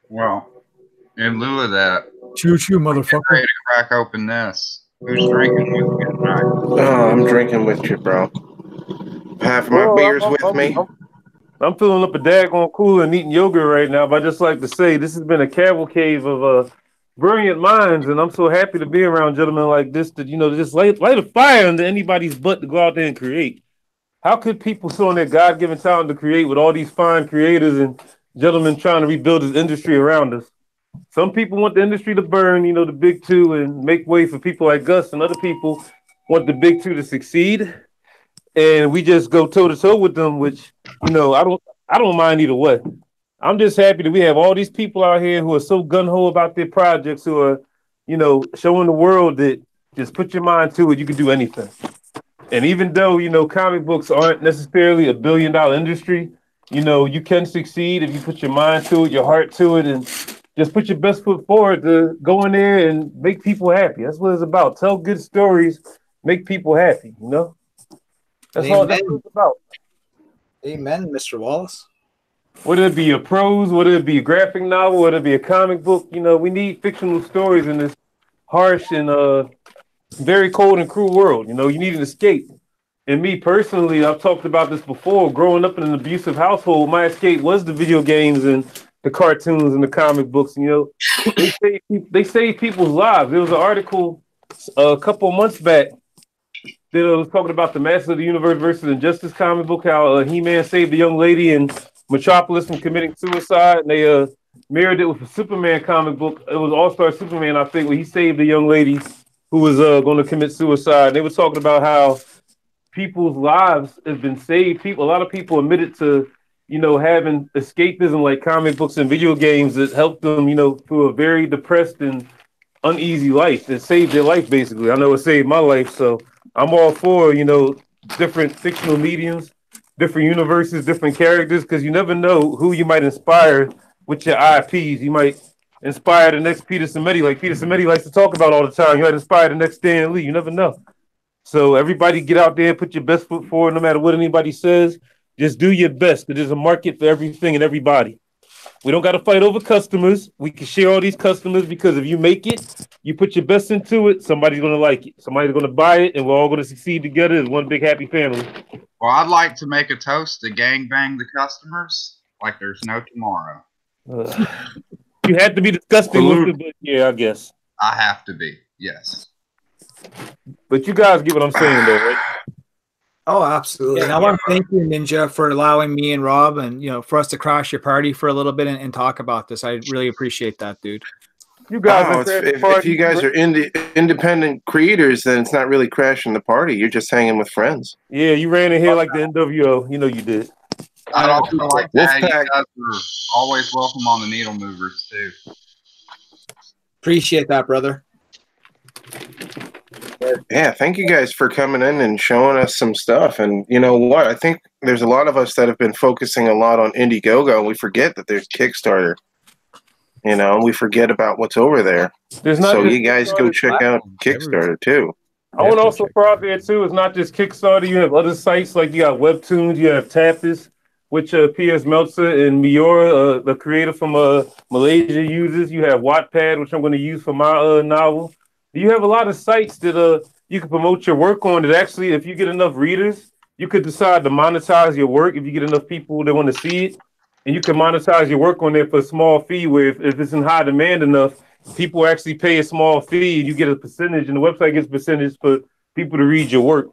Speaker 1: Well, in lieu of that,
Speaker 9: choo motherfucker.
Speaker 1: Ready to crack open this. Who's drinking with you tonight?
Speaker 2: Oh, I'm drinking with you, bro. Half of my beer's with me.
Speaker 3: I'm filling up a daggone cooler and eating yogurt right now, but I just like to say this has been a cavalcade of brilliant minds, and I'm so happy to be around gentlemen like this that, you know, to just light a fire under anybody's butt to go out there and create. How could people showing their God-given talent to create with all these fine creators and gentlemen trying to rebuild this industry around us? Some people want the industry to burn, you know, the big two, and make way for people like us, and other people want the big two to succeed. And we just go toe to toe with them, which, you know, I don't mind either way. I'm just happy that we have all these people out here who are so gun-ho about their projects, who are, you know, showing the world that just put your mind to it, you can do anything. And even though, you know, comic books aren't necessarily a billion-dollar industry, you know, you can succeed if you put your mind to it, your heart to it, and just put your best foot forward to go in there and make people happy. That's what it's about. Tell good stories, make people happy, you know? That's all that's what it's about.
Speaker 9: Amen, Mr. Wallace.
Speaker 3: Whether it be a prose, whether it be a graphic novel, whether it be a comic book, you know, we need fictional stories in this harsh and very cold and cruel world. You know, you need an escape. And me personally, I've talked about this before. Growing up in an abusive household, my escape was the video games and the cartoons and the comic books. You know, they save people's lives. There was an article a couple of months back that was talking about the Master of the Universe versus Injustice comic book. How He-Man saved a young lady in Metropolis from committing suicide, and they mirrored it with a Superman comic book. It was All-Star Superman, I think, where he saved a young lady who was going to commit suicide. They were talking about how people's lives have been saved. A lot of people admitted to, you know, having escapism like comic books and video games that helped them, you know, through a very depressed and uneasy life. It saved their life, basically. I know it saved my life, so I'm all for, you know, different fictional mediums, different universes, different characters, because you never know who you might inspire with your IPs. You might inspire the next Peter Simeti, like Peter Simeti likes to talk about all the time. You might inspire the next Stan Lee. You never know. So everybody get out there, put your best foot forward, no matter what anybody says. Just do your best, because there's a market for everything and everybody. We don't got to fight over customers. We can share all these customers, because if you make it, you put your best into it, somebody's going to like it. Somebody's going to buy it, and we're all going to succeed together as one big happy family.
Speaker 1: Well, I'd like to make a toast to gangbang the customers like there's no tomorrow.
Speaker 3: You had to be disgusting with it, but yeah, I guess.
Speaker 1: I have to be, yes.
Speaker 3: But you guys get what I'm saying, though, right?
Speaker 9: Oh, absolutely. And I want to thank you, Ninja, for allowing me and Rob and, you know, for us to crash your party for a little bit and talk about this. I really appreciate that, dude.
Speaker 3: You guys,
Speaker 2: if you guys are independent creators, then it's not really crashing the party. You're just hanging with friends.
Speaker 3: Yeah, you ran in here like the NWO. You know you did.
Speaker 1: I'd also like to add, you guys are always welcome on the Needle Movers, too.
Speaker 9: Appreciate that, brother.
Speaker 2: Yeah, thank you guys for coming in and showing us some stuff. And you know what? I think there's a lot of us that have been focusing a lot on Indiegogo, and we forget that there's Kickstarter. You know, we forget about what's over there. So you guys go check out Kickstarter too.
Speaker 3: I want to also throw out there too, it's not just Kickstarter. You have other sites like you got Webtoons, you have Tapas, which P.S. Meltzer and Miura, the creator from Malaysia, uses. You have Wattpad, which I'm going to use for my novel. You have a lot of sites that you can promote your work on. That actually, if you get enough readers, you could decide to monetize your work if you get enough people that want to see it. And you can monetize your work on there for a small fee, where if it's in high demand enough, people actually pay a small fee and you get a percentage, and the website gets a percentage for people to read your work.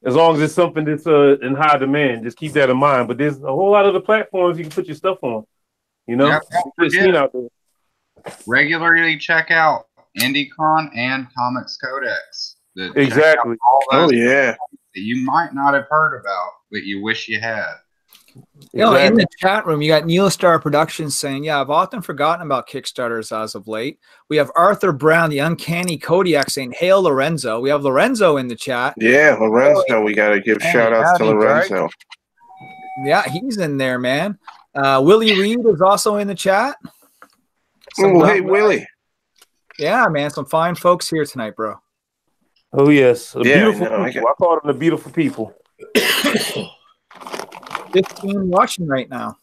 Speaker 3: As long as it's something that's in high demand, just keep that in mind. But there's a whole lot of the platforms you can put your stuff on. You know,
Speaker 1: out there. Regularly check out IndieCon and Comics Codex.
Speaker 3: Exactly.
Speaker 2: Oh yeah.
Speaker 1: That you might not have heard about, but you wish you had.
Speaker 9: You know, in the chat room, you got Neil Star Productions saying, yeah, I've often forgotten about Kickstarters as of late. We have Arthur Brown, the Uncanny Kodiak, saying, hail Lorenzo. We have Lorenzo in the chat.
Speaker 2: Yeah, Lorenzo. We got to give shout outs to Lorenzo.
Speaker 9: Right? Yeah, he's in there, man. Willie Reed is also in the chat.
Speaker 2: Oh, hey, Willie.
Speaker 9: Yeah, man. Some fine folks here tonight, bro.
Speaker 3: Oh, yes. Beautiful people. I call them the beautiful people.
Speaker 9: 15 watching right now.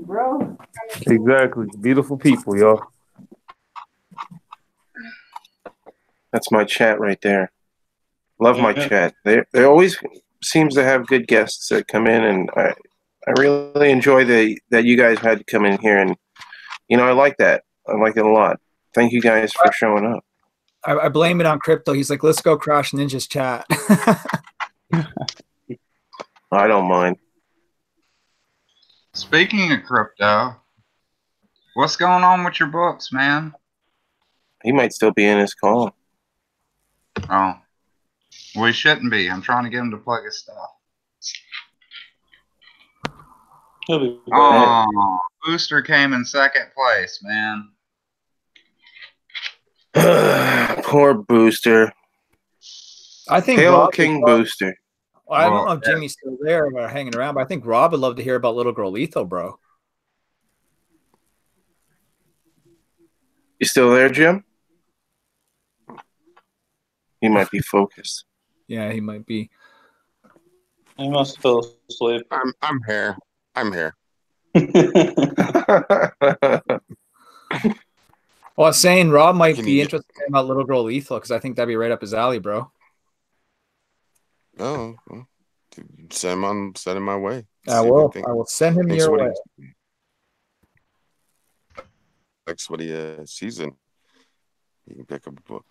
Speaker 12: Bro.
Speaker 3: Exactly. Beautiful people, y'all.
Speaker 2: That's my chat right there. Love my chat. They always seems to have good guests that come in, and I really enjoy that you guys had to come in here, and you know, I like that. I like it a lot. Thank you guys for showing up.
Speaker 9: I blame it on Crypto. He's like, let's go crash Ninja's chat.
Speaker 2: I don't mind.
Speaker 1: Speaking of Crypto, what's going on with your books, man?
Speaker 2: He might still be in his call.
Speaker 1: Oh. Well, he shouldn't be. I'm trying to get him to plug his stuff. Oh, Booster came in second place, man.
Speaker 2: Poor Booster.
Speaker 9: I think
Speaker 2: Hail King Booster.
Speaker 9: Well, I don't know if Jimmy's still there or hanging around, but I think Rob would love to hear about Little Girl Lethal, bro.
Speaker 2: You still there, Jim? He might be focused.
Speaker 9: Yeah, he might be.
Speaker 6: He must fell asleep.
Speaker 13: I'm here. I'm here.
Speaker 9: Well, I was saying Rob might
Speaker 5: Can
Speaker 9: be
Speaker 5: you get-
Speaker 9: interested in about Little Girl Lethal because I think that'd be right up his alley, bro.
Speaker 5: Oh, well, dude, send him my way.
Speaker 9: I
Speaker 5: See if
Speaker 9: will.
Speaker 5: he think-
Speaker 9: I will send him
Speaker 5: thinks
Speaker 9: your
Speaker 5: what
Speaker 9: way.
Speaker 5: Likes what he sees in. You can pick up a book.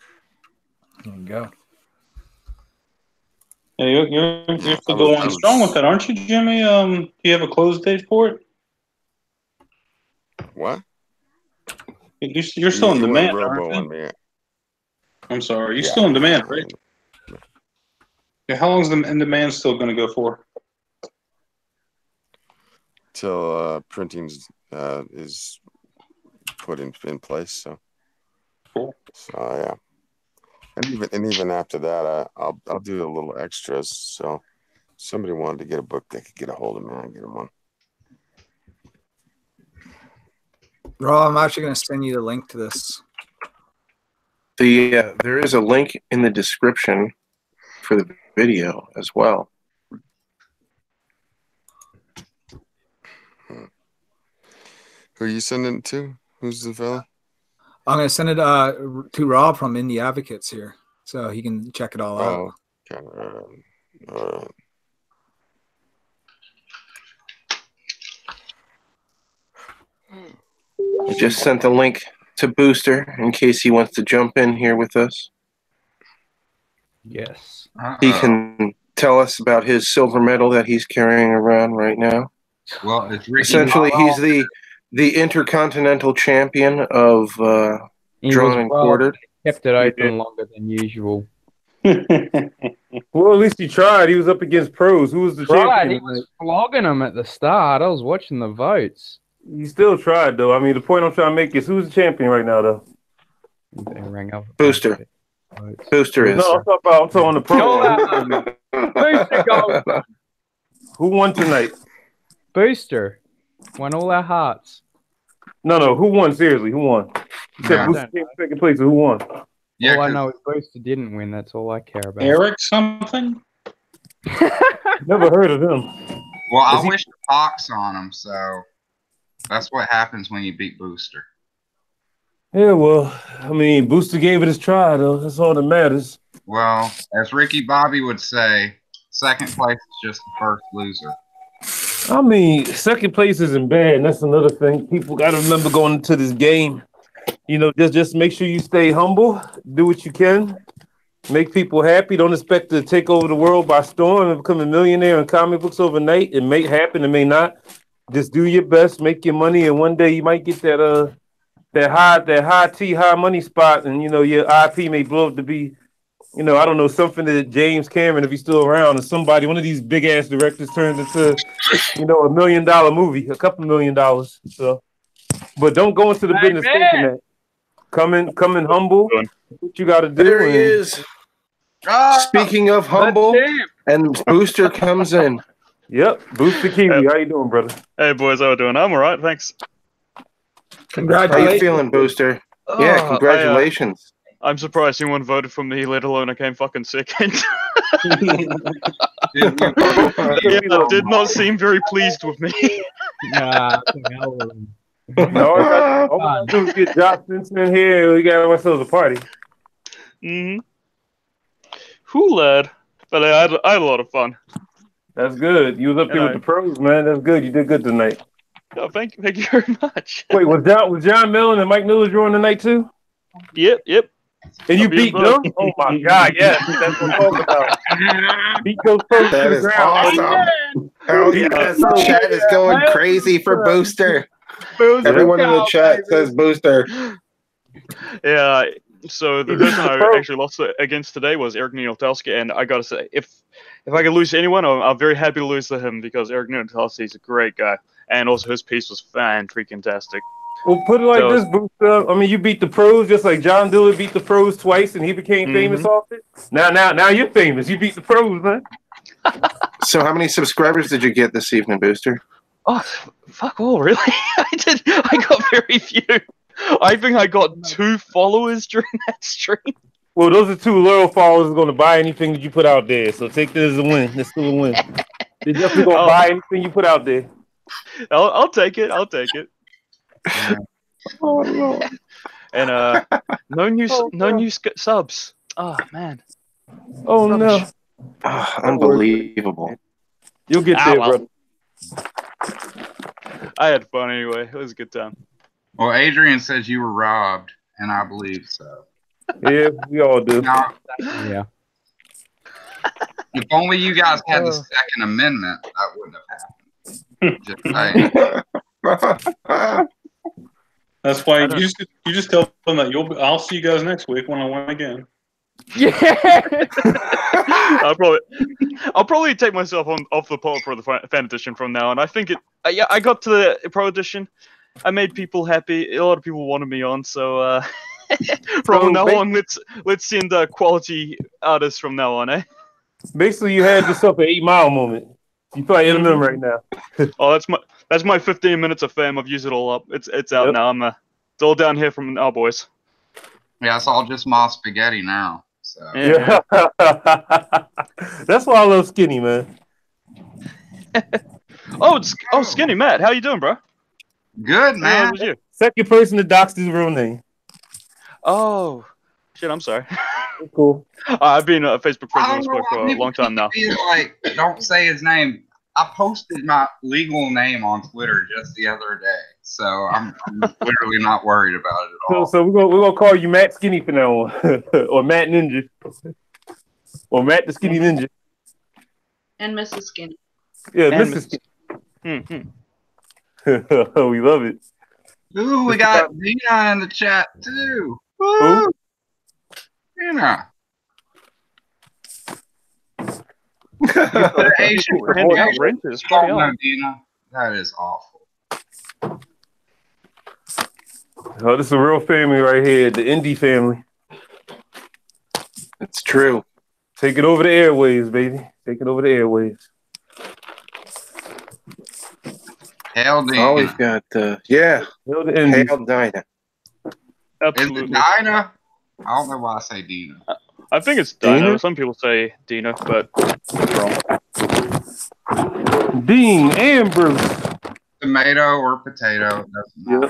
Speaker 9: There you go.
Speaker 6: Yeah, you're still
Speaker 5: I
Speaker 6: going
Speaker 5: was-
Speaker 6: strong with that, aren't you, Jimmy? Do you have a close date for it?
Speaker 5: What?
Speaker 6: You're still in
Speaker 5: You went
Speaker 6: demand,
Speaker 5: Robo
Speaker 6: aren't
Speaker 5: on
Speaker 6: you?
Speaker 5: me.
Speaker 6: I'm sorry, you're
Speaker 5: Yeah.
Speaker 6: still in demand, right? Yeah, how long's the in demand still going to go for?
Speaker 5: Till printing is put in place. So,
Speaker 6: Cool.
Speaker 5: So yeah, and even after that, I'll do a little extras. So, if somebody wanted to get a book, they could get a hold of me. I'll get them one.
Speaker 9: Rob, I'm actually going to send you the link to this.
Speaker 2: There is a link in the description for the video as well.
Speaker 5: Who are you sending it to? Who's the fella?
Speaker 9: I'm going to send it to Rob from Indie Advocates here so he can check it all out.
Speaker 5: Oh, okay.
Speaker 2: I just sent the link to Booster in case he wants to jump in here with us.
Speaker 4: Yes.
Speaker 2: He can tell us about his silver medal that he's carrying around right now.
Speaker 1: Well, it's Ricky
Speaker 2: Essentially,
Speaker 1: Bobby.
Speaker 2: he's the intercontinental champion of
Speaker 4: He
Speaker 2: drawn
Speaker 4: was
Speaker 2: and
Speaker 4: well-
Speaker 2: quartered.
Speaker 4: Kept it open longer than usual.
Speaker 3: Well, at least he tried. He was up against pros. Who was the
Speaker 4: Right, he
Speaker 3: champion?
Speaker 4: was flogging him at the start. I was watching the votes.
Speaker 3: He still tried, though. I mean, the point I'm trying to make is who's the champion right now, though?
Speaker 4: They rang up.
Speaker 2: Booster. Booster is.
Speaker 3: No, I'm talking on the pro.
Speaker 4: Booster gold.
Speaker 3: Who won tonight?
Speaker 4: Booster won all our hearts.
Speaker 3: No. Who won? Seriously, who won? You said
Speaker 4: Yeah.
Speaker 3: Booster came second place. So who won?
Speaker 4: All I know is Booster didn't win. That's all I care about.
Speaker 6: Eric something?
Speaker 3: Never heard of him.
Speaker 1: Well, I
Speaker 3: Is he-
Speaker 1: wish the pox on him, so that's what happens when you beat Booster.
Speaker 3: Yeah, well, I mean, Booster gave it his try, though. That's all that matters.
Speaker 1: Well, as Ricky Bobby would say, second place is just the first loser.
Speaker 3: I mean, second place isn't bad, and that's another thing. People got to remember going into this game. You know, just make sure you stay humble, do what you can, make people happy. Don't expect to take over the world by storm and become a millionaire in comic books overnight. It may happen, it may not. Just do your best, make your money, and one day you might get that high money spot, and you know your IP may blow up to be, you know, I don't know, something that James Cameron, if he's still around, or somebody, one of these big ass directors turns into, you know, $1 million movie, a couple $1 million. So, but don't go into the business thinking that. Come in humble. What you got to do?
Speaker 2: There he is. Speaking of humble, and Booster comes in.
Speaker 3: Yep, Booster Kiwi. How you doing, brother?
Speaker 13: Hey boys, how we doing? I'm all right, thanks.
Speaker 2: How you feeling, Booster? Yeah, congratulations.
Speaker 13: I'm surprised anyone voted for me, let alone I came fucking second. Yeah, did not seem very pleased with me.
Speaker 4: Nah,
Speaker 3: No, all we gotta do is get Josh Simpson in here, and we got ourselves a party.
Speaker 13: Mm-hmm. Who lad? But I had a lot of fun.
Speaker 3: That's good. You was up here with the pros, man. That's good. You did good tonight.
Speaker 13: Oh, thank you very much.
Speaker 3: Wait, was John Millen and Mike Miller drawing tonight too?
Speaker 13: Yep.
Speaker 3: And you
Speaker 13: I'll be
Speaker 3: beat
Speaker 13: both.
Speaker 3: them? Oh my God, yes. That's what I'm talking about. Beat those folks
Speaker 2: That
Speaker 3: to the
Speaker 2: is
Speaker 3: ground.
Speaker 2: awesome. Oh yes, the chat is going crazy for Booster. Everyone in the chat says Booster.
Speaker 13: Yeah. So the person I actually lost against today was Eric Nieltelski, and I gotta say, if I could lose to anyone, I'm very happy to lose to him because Eric Nieltelski is a great guy, and also his piece was fan-freaking-tastic.
Speaker 3: Well, put it like this, Booster. I mean, you beat the pros just like John Dillard beat the pros twice, and he became famous off it. Now you're famous. You beat the pros, man.
Speaker 2: So, how many subscribers did you get this evening, Booster?
Speaker 13: Oh, fuck all, really? I got very few. I think I got 2 followers during that stream.
Speaker 3: Well, those are 2 loyal followers going to buy anything that you put out there. So take this as a win. That's still a win. They're definitely going to buy anything you put out there.
Speaker 13: I'll take it.
Speaker 2: Oh, Lord.
Speaker 13: And no new subs. Oh man.
Speaker 3: Oh no.
Speaker 2: Unbelievable.
Speaker 3: You'll get there, brother.
Speaker 13: I had fun anyway. It was a good time.
Speaker 1: Well, Adrian says you were robbed, and I believe so.
Speaker 3: Yeah, we all do.
Speaker 1: Now,
Speaker 4: Yeah.
Speaker 1: if only you guys had the Second Amendment, that wouldn't have happened. Just saying.
Speaker 6: That's why you just tell them that I'll see you guys next week when I win again.
Speaker 4: Yeah.
Speaker 13: I'll probably take myself off the pot for the fan edition from now on. I think I got to the pro edition. I made people happy. A lot of people wanted me on, so from now on, let's send quality artists from now on, eh?
Speaker 3: Basically, you had yourself an 8 Mile moment. You probably in them right now.
Speaker 13: Oh, that's my 15 minutes of fame. I've used it all up. It's out now. It's all down here from our boys.
Speaker 1: Yeah, it's all just my spaghetti now. So.
Speaker 3: Yeah. That's why I love Skinny, man.
Speaker 13: Skinny Matt, how you doing, bro?
Speaker 1: Good, man.
Speaker 3: Second person to dox his real name.
Speaker 13: Oh, shit! I'm sorry.
Speaker 3: Cool.
Speaker 13: I've been Facebook friends with him for a long time now.
Speaker 1: Like, don't say his name. I posted my legal name on Twitter just the other day, so I'm literally not worried about it at all.
Speaker 3: So we're gonna call you Matt Skinny from now on, or Matt Ninja, or Matt the Skinny Ninja,
Speaker 12: And Mrs. Skinny.
Speaker 3: yeah, Mrs. Skinny. We love it.
Speaker 1: Ooh, we got Dina in the chat too. Woo! Dina. Asian Dina. That is awful.
Speaker 3: Oh, this is a real family right here, the indie family.
Speaker 2: It's true.
Speaker 3: Take it over the airwaves, baby. Take it over the airwaves.
Speaker 1: Hail Dina.
Speaker 2: Oh, we've got Hail Dinah.
Speaker 13: Absolutely.
Speaker 1: Is it Dinah? I don't know why I say Dina.
Speaker 13: I think it's Dino. Some people say Dina, but wrong.
Speaker 3: Dean Ambrose.
Speaker 1: Tomato or potato.
Speaker 3: Yep.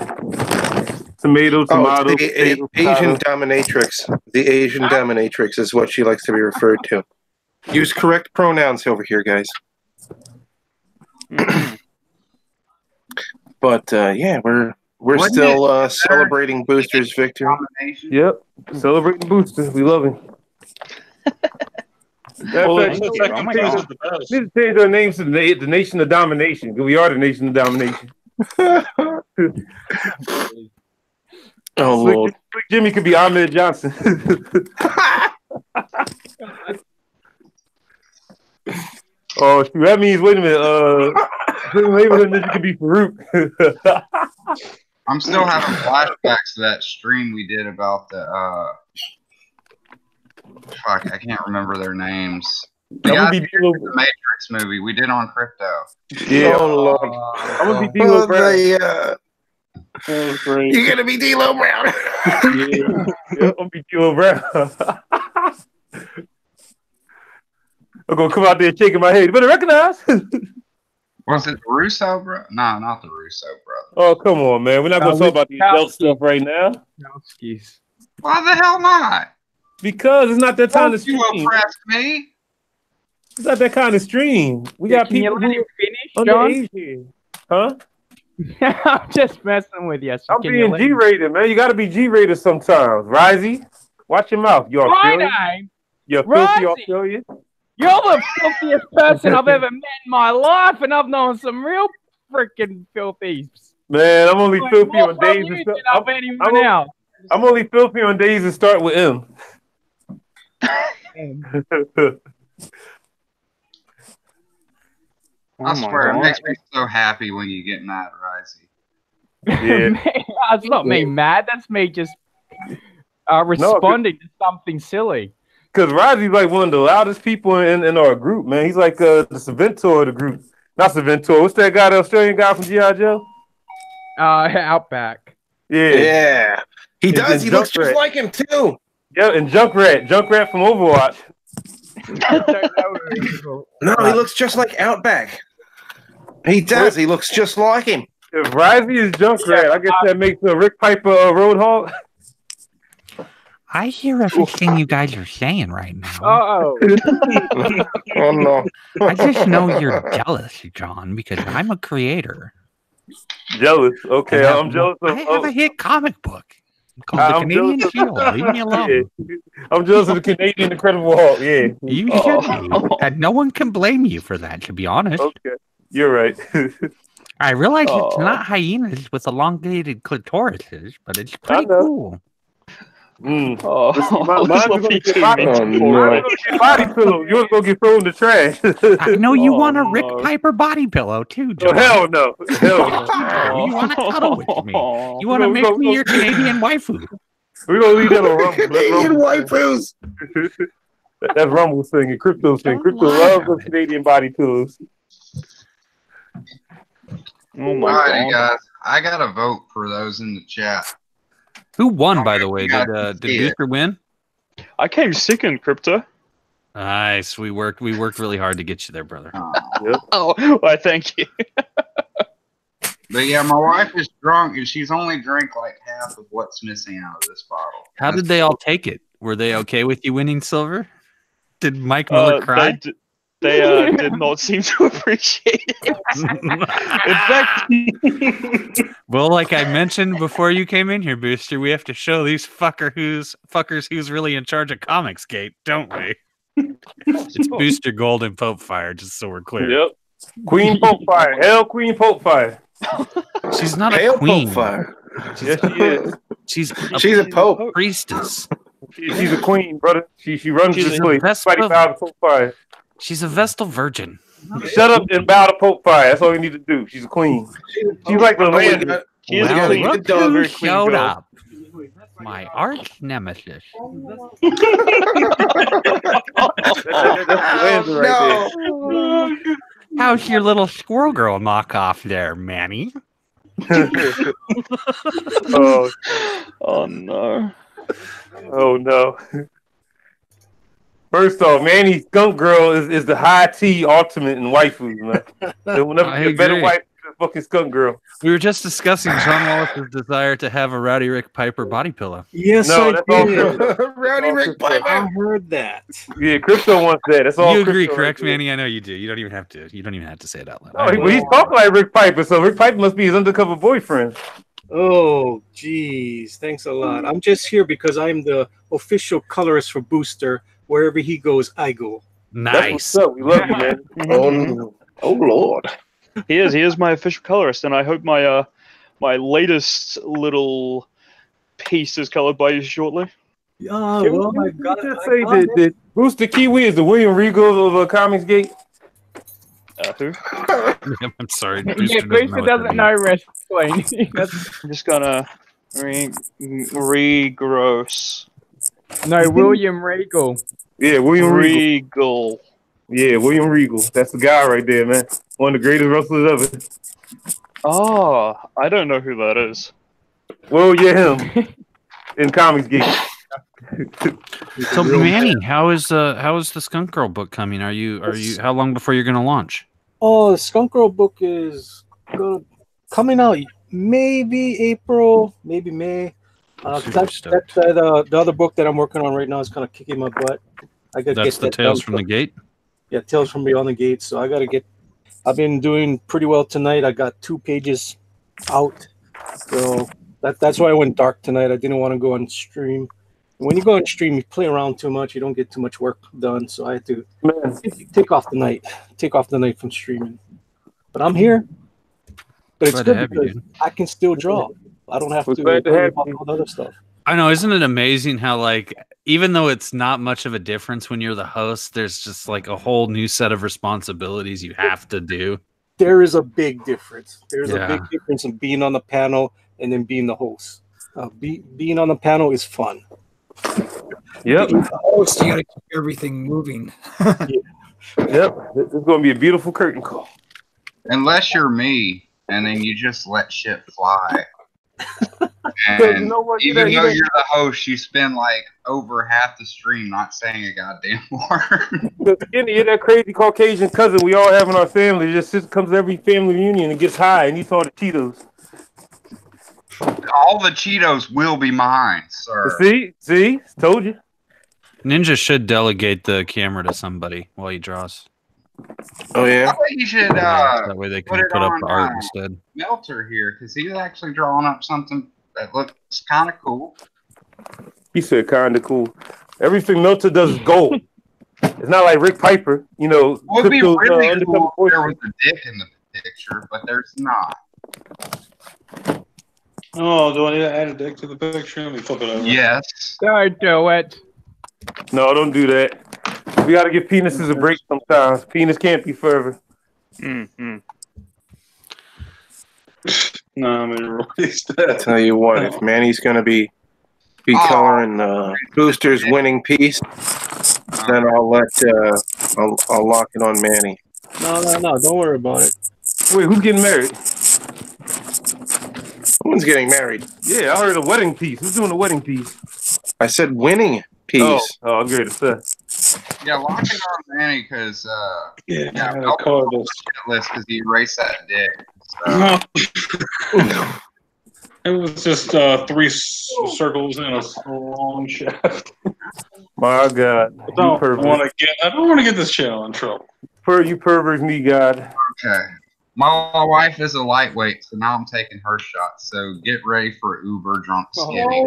Speaker 3: Tomato,
Speaker 2: the Asian dominatrix. The Asian dominatrix is what she likes to be referred to. Use correct pronouns over here, guys. But yeah, we're still celebrating Booster's victory.
Speaker 3: Yep, celebrating Booster. We love him. Need to change our names to the Nation of Domination, because we are the Nation of Domination.
Speaker 2: Oh, Lord.
Speaker 3: Jimmy could be Ahmed Johnson. Oh, shoot, that means, wait a minute, Ninja could be Farouk.
Speaker 1: I'm still having flashbacks to that stream we did about the fuck, I can't remember their names. The guys who did the Matrix movie we did on Crypto.
Speaker 3: Yeah.
Speaker 2: Oh, Lord.
Speaker 3: I'm gonna be D-Lo Brown.
Speaker 2: You're gonna be D-Lo Brown.
Speaker 3: Yeah, I'm gonna be D-Lo Brown. I'm gonna come out there shaking my head. You better recognize.
Speaker 1: Was it the Russo bro? No, not the Russo brother.
Speaker 3: Oh, come on, man. We're not gonna talk about the adult stuff right now.
Speaker 1: Why the hell not?
Speaker 3: Because it's not that time to stream.
Speaker 1: You oppressed me.
Speaker 3: It's not that kind of stream. We got
Speaker 4: Can you
Speaker 3: people
Speaker 4: let
Speaker 3: who
Speaker 4: him finish,
Speaker 3: underage here. Huh?
Speaker 4: I'm just messing with you. So
Speaker 3: I'm being G-rated, man. You got to be G-rated sometimes. Risey, watch your mouth. You Australian?
Speaker 4: Right,
Speaker 3: You're filthy Australian?
Speaker 4: You're the filthiest person I've ever met in my life, and I've known some real freaking filthies.
Speaker 3: Man, I'm only filthy on days
Speaker 4: and
Speaker 3: and
Speaker 4: stuff.
Speaker 3: I'm only filthy on days that start with M.
Speaker 1: I swear, it makes me so happy when you get mad, Risey.
Speaker 3: Yeah.
Speaker 4: That's not me mad. That's me just responding to something silly.
Speaker 3: Because Risey's like one of the loudest people in our group, man. He's like the Saventor of the group. Not Saventor. What's that guy, the Australian guy from G.I. Joe?
Speaker 4: Outback.
Speaker 2: Yeah. He does. He looks just like him, too.
Speaker 3: Yeah, and Junkrat from Overwatch.
Speaker 2: No, he looks just like Outback. He does. He looks just like him.
Speaker 3: If Risey is Junkrat, I guess that makes Rick Piper Roadhog.
Speaker 14: I hear everything you guys are saying right now.
Speaker 3: Oh.
Speaker 2: Oh no.
Speaker 14: I just know you're jealous, John, because I'm a creator.
Speaker 3: Jealous. Okay, I'm jealous of.
Speaker 14: I have a hit comic book called The
Speaker 3: I'm
Speaker 14: Canadian
Speaker 3: jealous
Speaker 14: Shield. Leave me alone.
Speaker 3: Yeah. I'm jealous of the Canadian Incredible Hulk. Yeah.
Speaker 14: You should be. And no one can blame you for that, to be honest.
Speaker 3: Okay, you're right.
Speaker 14: I realize it's not hyenas with elongated clitorises, but it's pretty cool.
Speaker 3: Mm.
Speaker 13: Oh,
Speaker 3: Mine's gonna get body pillow. Yours gonna get thrown in the trash.
Speaker 14: I know you want a Rick Piper body pillow too,
Speaker 3: Oh,
Speaker 14: John.
Speaker 3: hell no. Hell no.
Speaker 14: You want to cuddle with me. You want to make me your Canadian waifu.
Speaker 3: We're gonna leave that on Rumble.
Speaker 2: Canadian waifus.
Speaker 3: That's Rumble's thing and Crypto's thing. Crypto loves those Canadian body pillows.
Speaker 9: Oh
Speaker 1: All right, guys. I got a vote for those in the chat.
Speaker 11: Who won, by the way? Did
Speaker 1: Yeah.
Speaker 11: Booster win?
Speaker 13: I came second, Crypto.
Speaker 11: Nice. We worked really hard to get you there, brother.
Speaker 13: Oh, why? Thank you.
Speaker 1: But yeah, my wife is drunk and she's only drank like half of what's missing out of this bottle.
Speaker 11: How did they all take it? Were they okay with you winning silver? Did Mike Miller cry?
Speaker 13: They did not seem to appreciate it. In fact,
Speaker 11: Well, like I mentioned before you came in here, Booster, we have to show these fuckers who's really in charge of Comicsgate, don't we? It's Booster Gold and Pope Fire, just so we're clear.
Speaker 3: Yep. Queen Pope Fire. Hell, Queen Pope Fire.
Speaker 11: She's not a
Speaker 2: Hail
Speaker 11: queen.
Speaker 2: Pope Fire.
Speaker 3: Yes, she is.
Speaker 11: She's
Speaker 2: a pope.
Speaker 11: Priestess.
Speaker 3: She's a queen, brother. She runs
Speaker 11: She's
Speaker 3: this
Speaker 11: a
Speaker 3: place.
Speaker 11: Vespa.
Speaker 3: Everybody bow to Pope Fire.
Speaker 11: She's a Vestal Virgin.
Speaker 3: Shut up and bow to Pope Fire. That's all you need to do. She's a queen. She's like the land.
Speaker 13: she is a
Speaker 11: Well,
Speaker 13: queen.
Speaker 11: look who showed up. My arch nemesis. How's your little squirrel girl knockoff there, Manny?
Speaker 3: Oh.
Speaker 13: Oh no.
Speaker 3: Oh no. First off, Manny Skunk Girl is the high T ultimate in waifus, man. There will never
Speaker 11: I
Speaker 3: be a better
Speaker 11: agree.
Speaker 3: wife than fucking Skunk Girl.
Speaker 11: We were just discussing John Wallace's desire to have a Rowdy Rick Piper body pillow.
Speaker 15: Yes,
Speaker 3: No,
Speaker 15: I
Speaker 3: that's all
Speaker 15: did.
Speaker 3: Crypto.
Speaker 2: Rowdy Rick
Speaker 15: I
Speaker 2: Piper.
Speaker 15: heard that.
Speaker 3: Yeah, Crypto wants that. That's all.
Speaker 11: You agree,
Speaker 3: Crypto
Speaker 11: correct,
Speaker 3: right there.
Speaker 11: Manny? I know you do. You don't even have to. You don't even have to say it out loud.
Speaker 3: Oh, he's talking like Rick Piper, so Rick Piper must be his undercover boyfriend.
Speaker 15: Oh, geez. Thanks a lot. I'm just here because I'm the official colorist for Booster. Wherever he goes, I go.
Speaker 3: That's what's up. We love you, man.
Speaker 2: Oh, no. Oh Lord.
Speaker 13: He is my official colorist, and I hope my my latest little piece is colored by you shortly.
Speaker 15: Oh, well, I got
Speaker 3: Just say that Booster Kiwi is the William Regal of Comicsgate.
Speaker 13: Who?
Speaker 11: I'm sorry.
Speaker 4: Yeah, Booster doesn't know wrestling.
Speaker 13: I'm just gonna regross.
Speaker 4: No, William Regal.
Speaker 3: Yeah, William Regal.
Speaker 13: Regal.
Speaker 3: Yeah, William Regal. That's the guy right there, man. One of the greatest wrestlers ever.
Speaker 13: Oh, I don't know who that is.
Speaker 3: Well, yeah, him in Comicsgate.
Speaker 11: So, Manny, how is the Skunk Girl book coming? Are you how long before you're going to launch?
Speaker 15: Oh, the Skunk Girl book is coming out maybe April, maybe May. The other book that I'm working on right now is kind of kicking my butt. I got
Speaker 11: That's the Tales from the Gate?
Speaker 15: Yeah, Tales from Beyond the Gate. So I got to get. I've been doing pretty well tonight. I got 2 pages out, so that's why I went dark tonight. I didn't want to go on stream. When you go on stream, you play around too much. You don't get too much work done. So I had to take off the night from streaming. But I'm here. But it's
Speaker 11: Glad to
Speaker 15: good
Speaker 11: have you,
Speaker 15: because
Speaker 11: dude.
Speaker 15: I can still draw. I don't have to
Speaker 3: glad to
Speaker 15: worry
Speaker 3: have
Speaker 15: about all the other stuff.
Speaker 11: I know, isn't it amazing how, like, even though it's not much of a difference when you're the host, there's just like a whole new set of responsibilities you have to do.
Speaker 15: There is a big difference. There's a
Speaker 11: Yeah.
Speaker 15: big difference in being on the panel and then being the host. Being on the panel is fun.
Speaker 3: Yep.
Speaker 9: Being the host, you got to keep everything moving.
Speaker 3: Yep. This is going to be a beautiful curtain call.
Speaker 1: Unless you're me, and then you just let shit fly. And
Speaker 3: So, you know what?
Speaker 1: even though you're the host, you spend like over half the stream not saying a goddamn word.
Speaker 3: Because you're that crazy Caucasian cousin we all have in our family. Just comes to every family reunion and gets high and eats all the Cheetos.
Speaker 1: all the Cheetos will be mine, sir.
Speaker 3: See, told you.
Speaker 11: Ninja should delegate the camera to somebody while he draws.
Speaker 2: Oh yeah.
Speaker 1: I think you should
Speaker 11: That way they
Speaker 1: put
Speaker 11: can
Speaker 1: it
Speaker 11: put up
Speaker 1: on
Speaker 11: the art instead.
Speaker 1: Melter here because he's actually drawing up something that looks kind of cool.
Speaker 3: He said kind of cool. Everything Melter does is gold. It's not like Rick Piper, you know.
Speaker 1: It would be
Speaker 3: Crypto's,
Speaker 1: really
Speaker 3: undercover
Speaker 1: cool
Speaker 3: voice.
Speaker 1: if there was a dick in the picture, but there's not.
Speaker 6: Oh, do I need to add a dick to the picture? Let me flip it over.
Speaker 1: Yes.
Speaker 4: Don't do it.
Speaker 3: No, don't do that. We got to give penises a break sometimes. Penis can't be forever.
Speaker 6: Mm-hmm. No, I'm gonna release that.
Speaker 2: Tell you what, if Manny's gonna be coloring Booster's winning piece, then I'll let I'll lock it on Manny.
Speaker 15: No, don't worry about it.
Speaker 3: Wait, who's getting married?
Speaker 2: Someone's getting married.
Speaker 3: Yeah, I heard a wedding piece. Who's doing a wedding piece?
Speaker 2: I said winning piece.
Speaker 3: Oh, I'm great to say.
Speaker 1: Yeah, lock it on Manny because
Speaker 6: Yeah,
Speaker 1: I'll
Speaker 6: color
Speaker 1: put
Speaker 6: this.
Speaker 1: the list because he erased that dick. So.
Speaker 6: It was just three circles in a long shaft.
Speaker 3: My God.
Speaker 6: I don't want to get this channel in trouble.
Speaker 3: You perverts need God.
Speaker 1: Okay. My wife is a lightweight, so now I'm taking her shots. So get ready for Uber drunk skinny.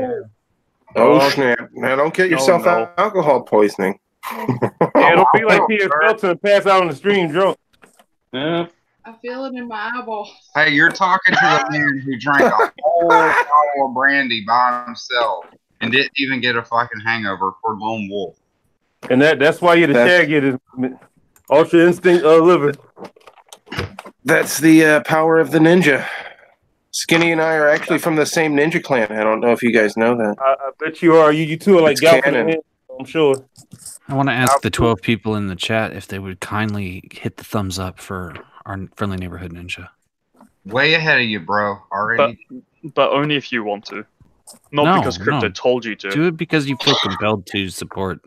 Speaker 2: Oh snap! Now don't get yourself alcohol poisoning.
Speaker 3: Yeah, don't be like T.S. Felton and pass out on the stream drunk.
Speaker 6: Yeah.
Speaker 12: I feel it in my eyeball.
Speaker 1: Hey, you're talking to a man who drank a whole bottle of brandy by himself and didn't even get a fucking hangover for Lone Wolf.
Speaker 3: And that's why you're the shag is Ultra Instinct liver.
Speaker 2: That's the power of the ninja. Skinny and I are actually from the same ninja clan. I don't know if you guys know that.
Speaker 3: I bet you are. You two are like
Speaker 2: It's
Speaker 3: Galvin
Speaker 2: canon.
Speaker 3: and I'm sure.
Speaker 11: I want to ask the 12 people in the chat if they would kindly hit the thumbs up for our friendly neighborhood ninja.
Speaker 1: Way ahead of you, bro. Already.
Speaker 13: But only if you want to. Not
Speaker 11: No,
Speaker 13: because Crypto
Speaker 11: no.
Speaker 13: told you to.
Speaker 11: Do it because you feel compelled to support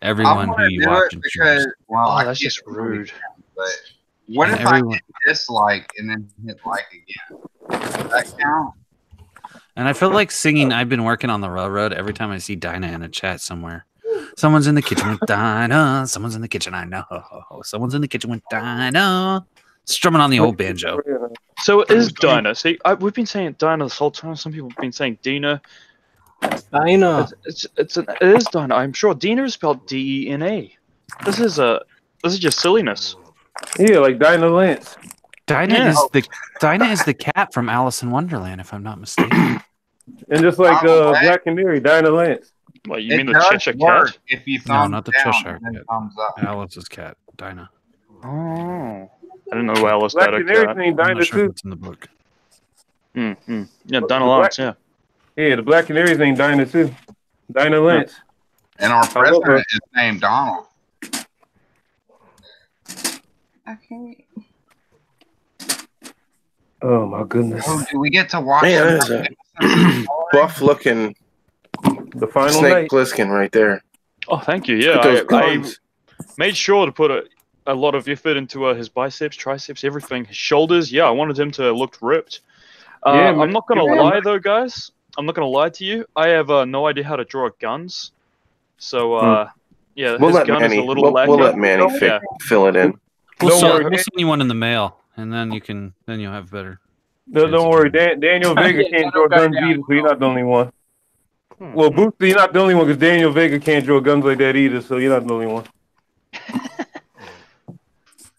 Speaker 11: everyone who you watch and
Speaker 1: because,
Speaker 11: choose.
Speaker 1: well,
Speaker 13: Oh,
Speaker 1: I
Speaker 13: that's
Speaker 1: can't
Speaker 13: just
Speaker 1: really
Speaker 13: rude.
Speaker 1: count, But what
Speaker 11: And
Speaker 1: if I
Speaker 11: everyone-
Speaker 1: hit dislike and then hit like again? Does that count?
Speaker 11: And I feel like singing I've been working on the railroad every time I see Dinah in a chat somewhere. Someone's in the kitchen with Dinah. Someone's in the kitchen, I know. Someone's in the kitchen with Dinah. Strumming on the old banjo.
Speaker 13: So it is Dinah. See, we've been saying Dinah this whole time. Some people have been saying Dina.
Speaker 15: Dinah.
Speaker 13: It is Dinah. I'm sure Dina is spelled D-E-N-A. This is just silliness.
Speaker 3: Yeah, like Dinah Lance.
Speaker 11: Dinah is the cat from Alice in Wonderland, if I'm not mistaken.
Speaker 3: And just like Black Canary, Dinah Lance.
Speaker 13: What, you
Speaker 1: It
Speaker 13: mean the
Speaker 1: does
Speaker 13: Cheshire
Speaker 1: work
Speaker 13: Cat?
Speaker 1: if you
Speaker 11: No,
Speaker 1: thumb
Speaker 11: not the
Speaker 1: down
Speaker 11: Cheshire
Speaker 1: and then
Speaker 11: Cat.
Speaker 1: thumbs up.
Speaker 11: Alice's cat, Dinah.
Speaker 13: Oh. I didn't know Alice
Speaker 3: Black
Speaker 13: had a
Speaker 3: Canary's
Speaker 13: cat.
Speaker 3: named
Speaker 11: I'm
Speaker 3: Dinah
Speaker 11: not sure if
Speaker 3: too.
Speaker 11: it's in the book.
Speaker 13: Mm-hmm. Yeah,
Speaker 3: The
Speaker 13: Dinah Lance, yeah.
Speaker 3: Yeah, the Black Canary's named Dinah too. Dinah Lance.
Speaker 1: And our
Speaker 3: I love her.
Speaker 1: president is named Donald.
Speaker 12: Okay.
Speaker 3: Oh my goodness.
Speaker 1: Oh, do we get to watch
Speaker 2: Man,
Speaker 1: him?
Speaker 2: that is a buff looking
Speaker 3: The final
Speaker 2: Snake
Speaker 3: night.
Speaker 2: Plissken right there.
Speaker 13: Oh, thank you.
Speaker 2: Look at
Speaker 13: Yeah,
Speaker 2: those
Speaker 13: I
Speaker 2: guns.
Speaker 13: made sure to put a lot of effort into his biceps, triceps, everything. His shoulders, yeah, I wanted him to look ripped.
Speaker 3: Yeah, man.
Speaker 13: I'm not gonna
Speaker 3: Yeah.
Speaker 13: lie though, guys. I'm not gonna lie to you. I have no idea how to draw guns, so yeah,
Speaker 2: We'll
Speaker 13: his
Speaker 2: let
Speaker 13: gun
Speaker 2: Manny.
Speaker 13: is a little
Speaker 2: We'll
Speaker 13: lacking.
Speaker 2: let Manny
Speaker 13: Yeah.
Speaker 2: fill it in.
Speaker 11: We'll
Speaker 3: Don't worry,
Speaker 11: send you one in the mail, and then you'll have better.
Speaker 3: Don't worry, Daniel Vega
Speaker 4: Yeah,
Speaker 3: can't draw
Speaker 4: don't go
Speaker 3: guns
Speaker 4: down.
Speaker 3: either, so you're not the only one. Well, Booster, you're not the only one because Daniel Vega can't draw guns like that either, so you're not the only one.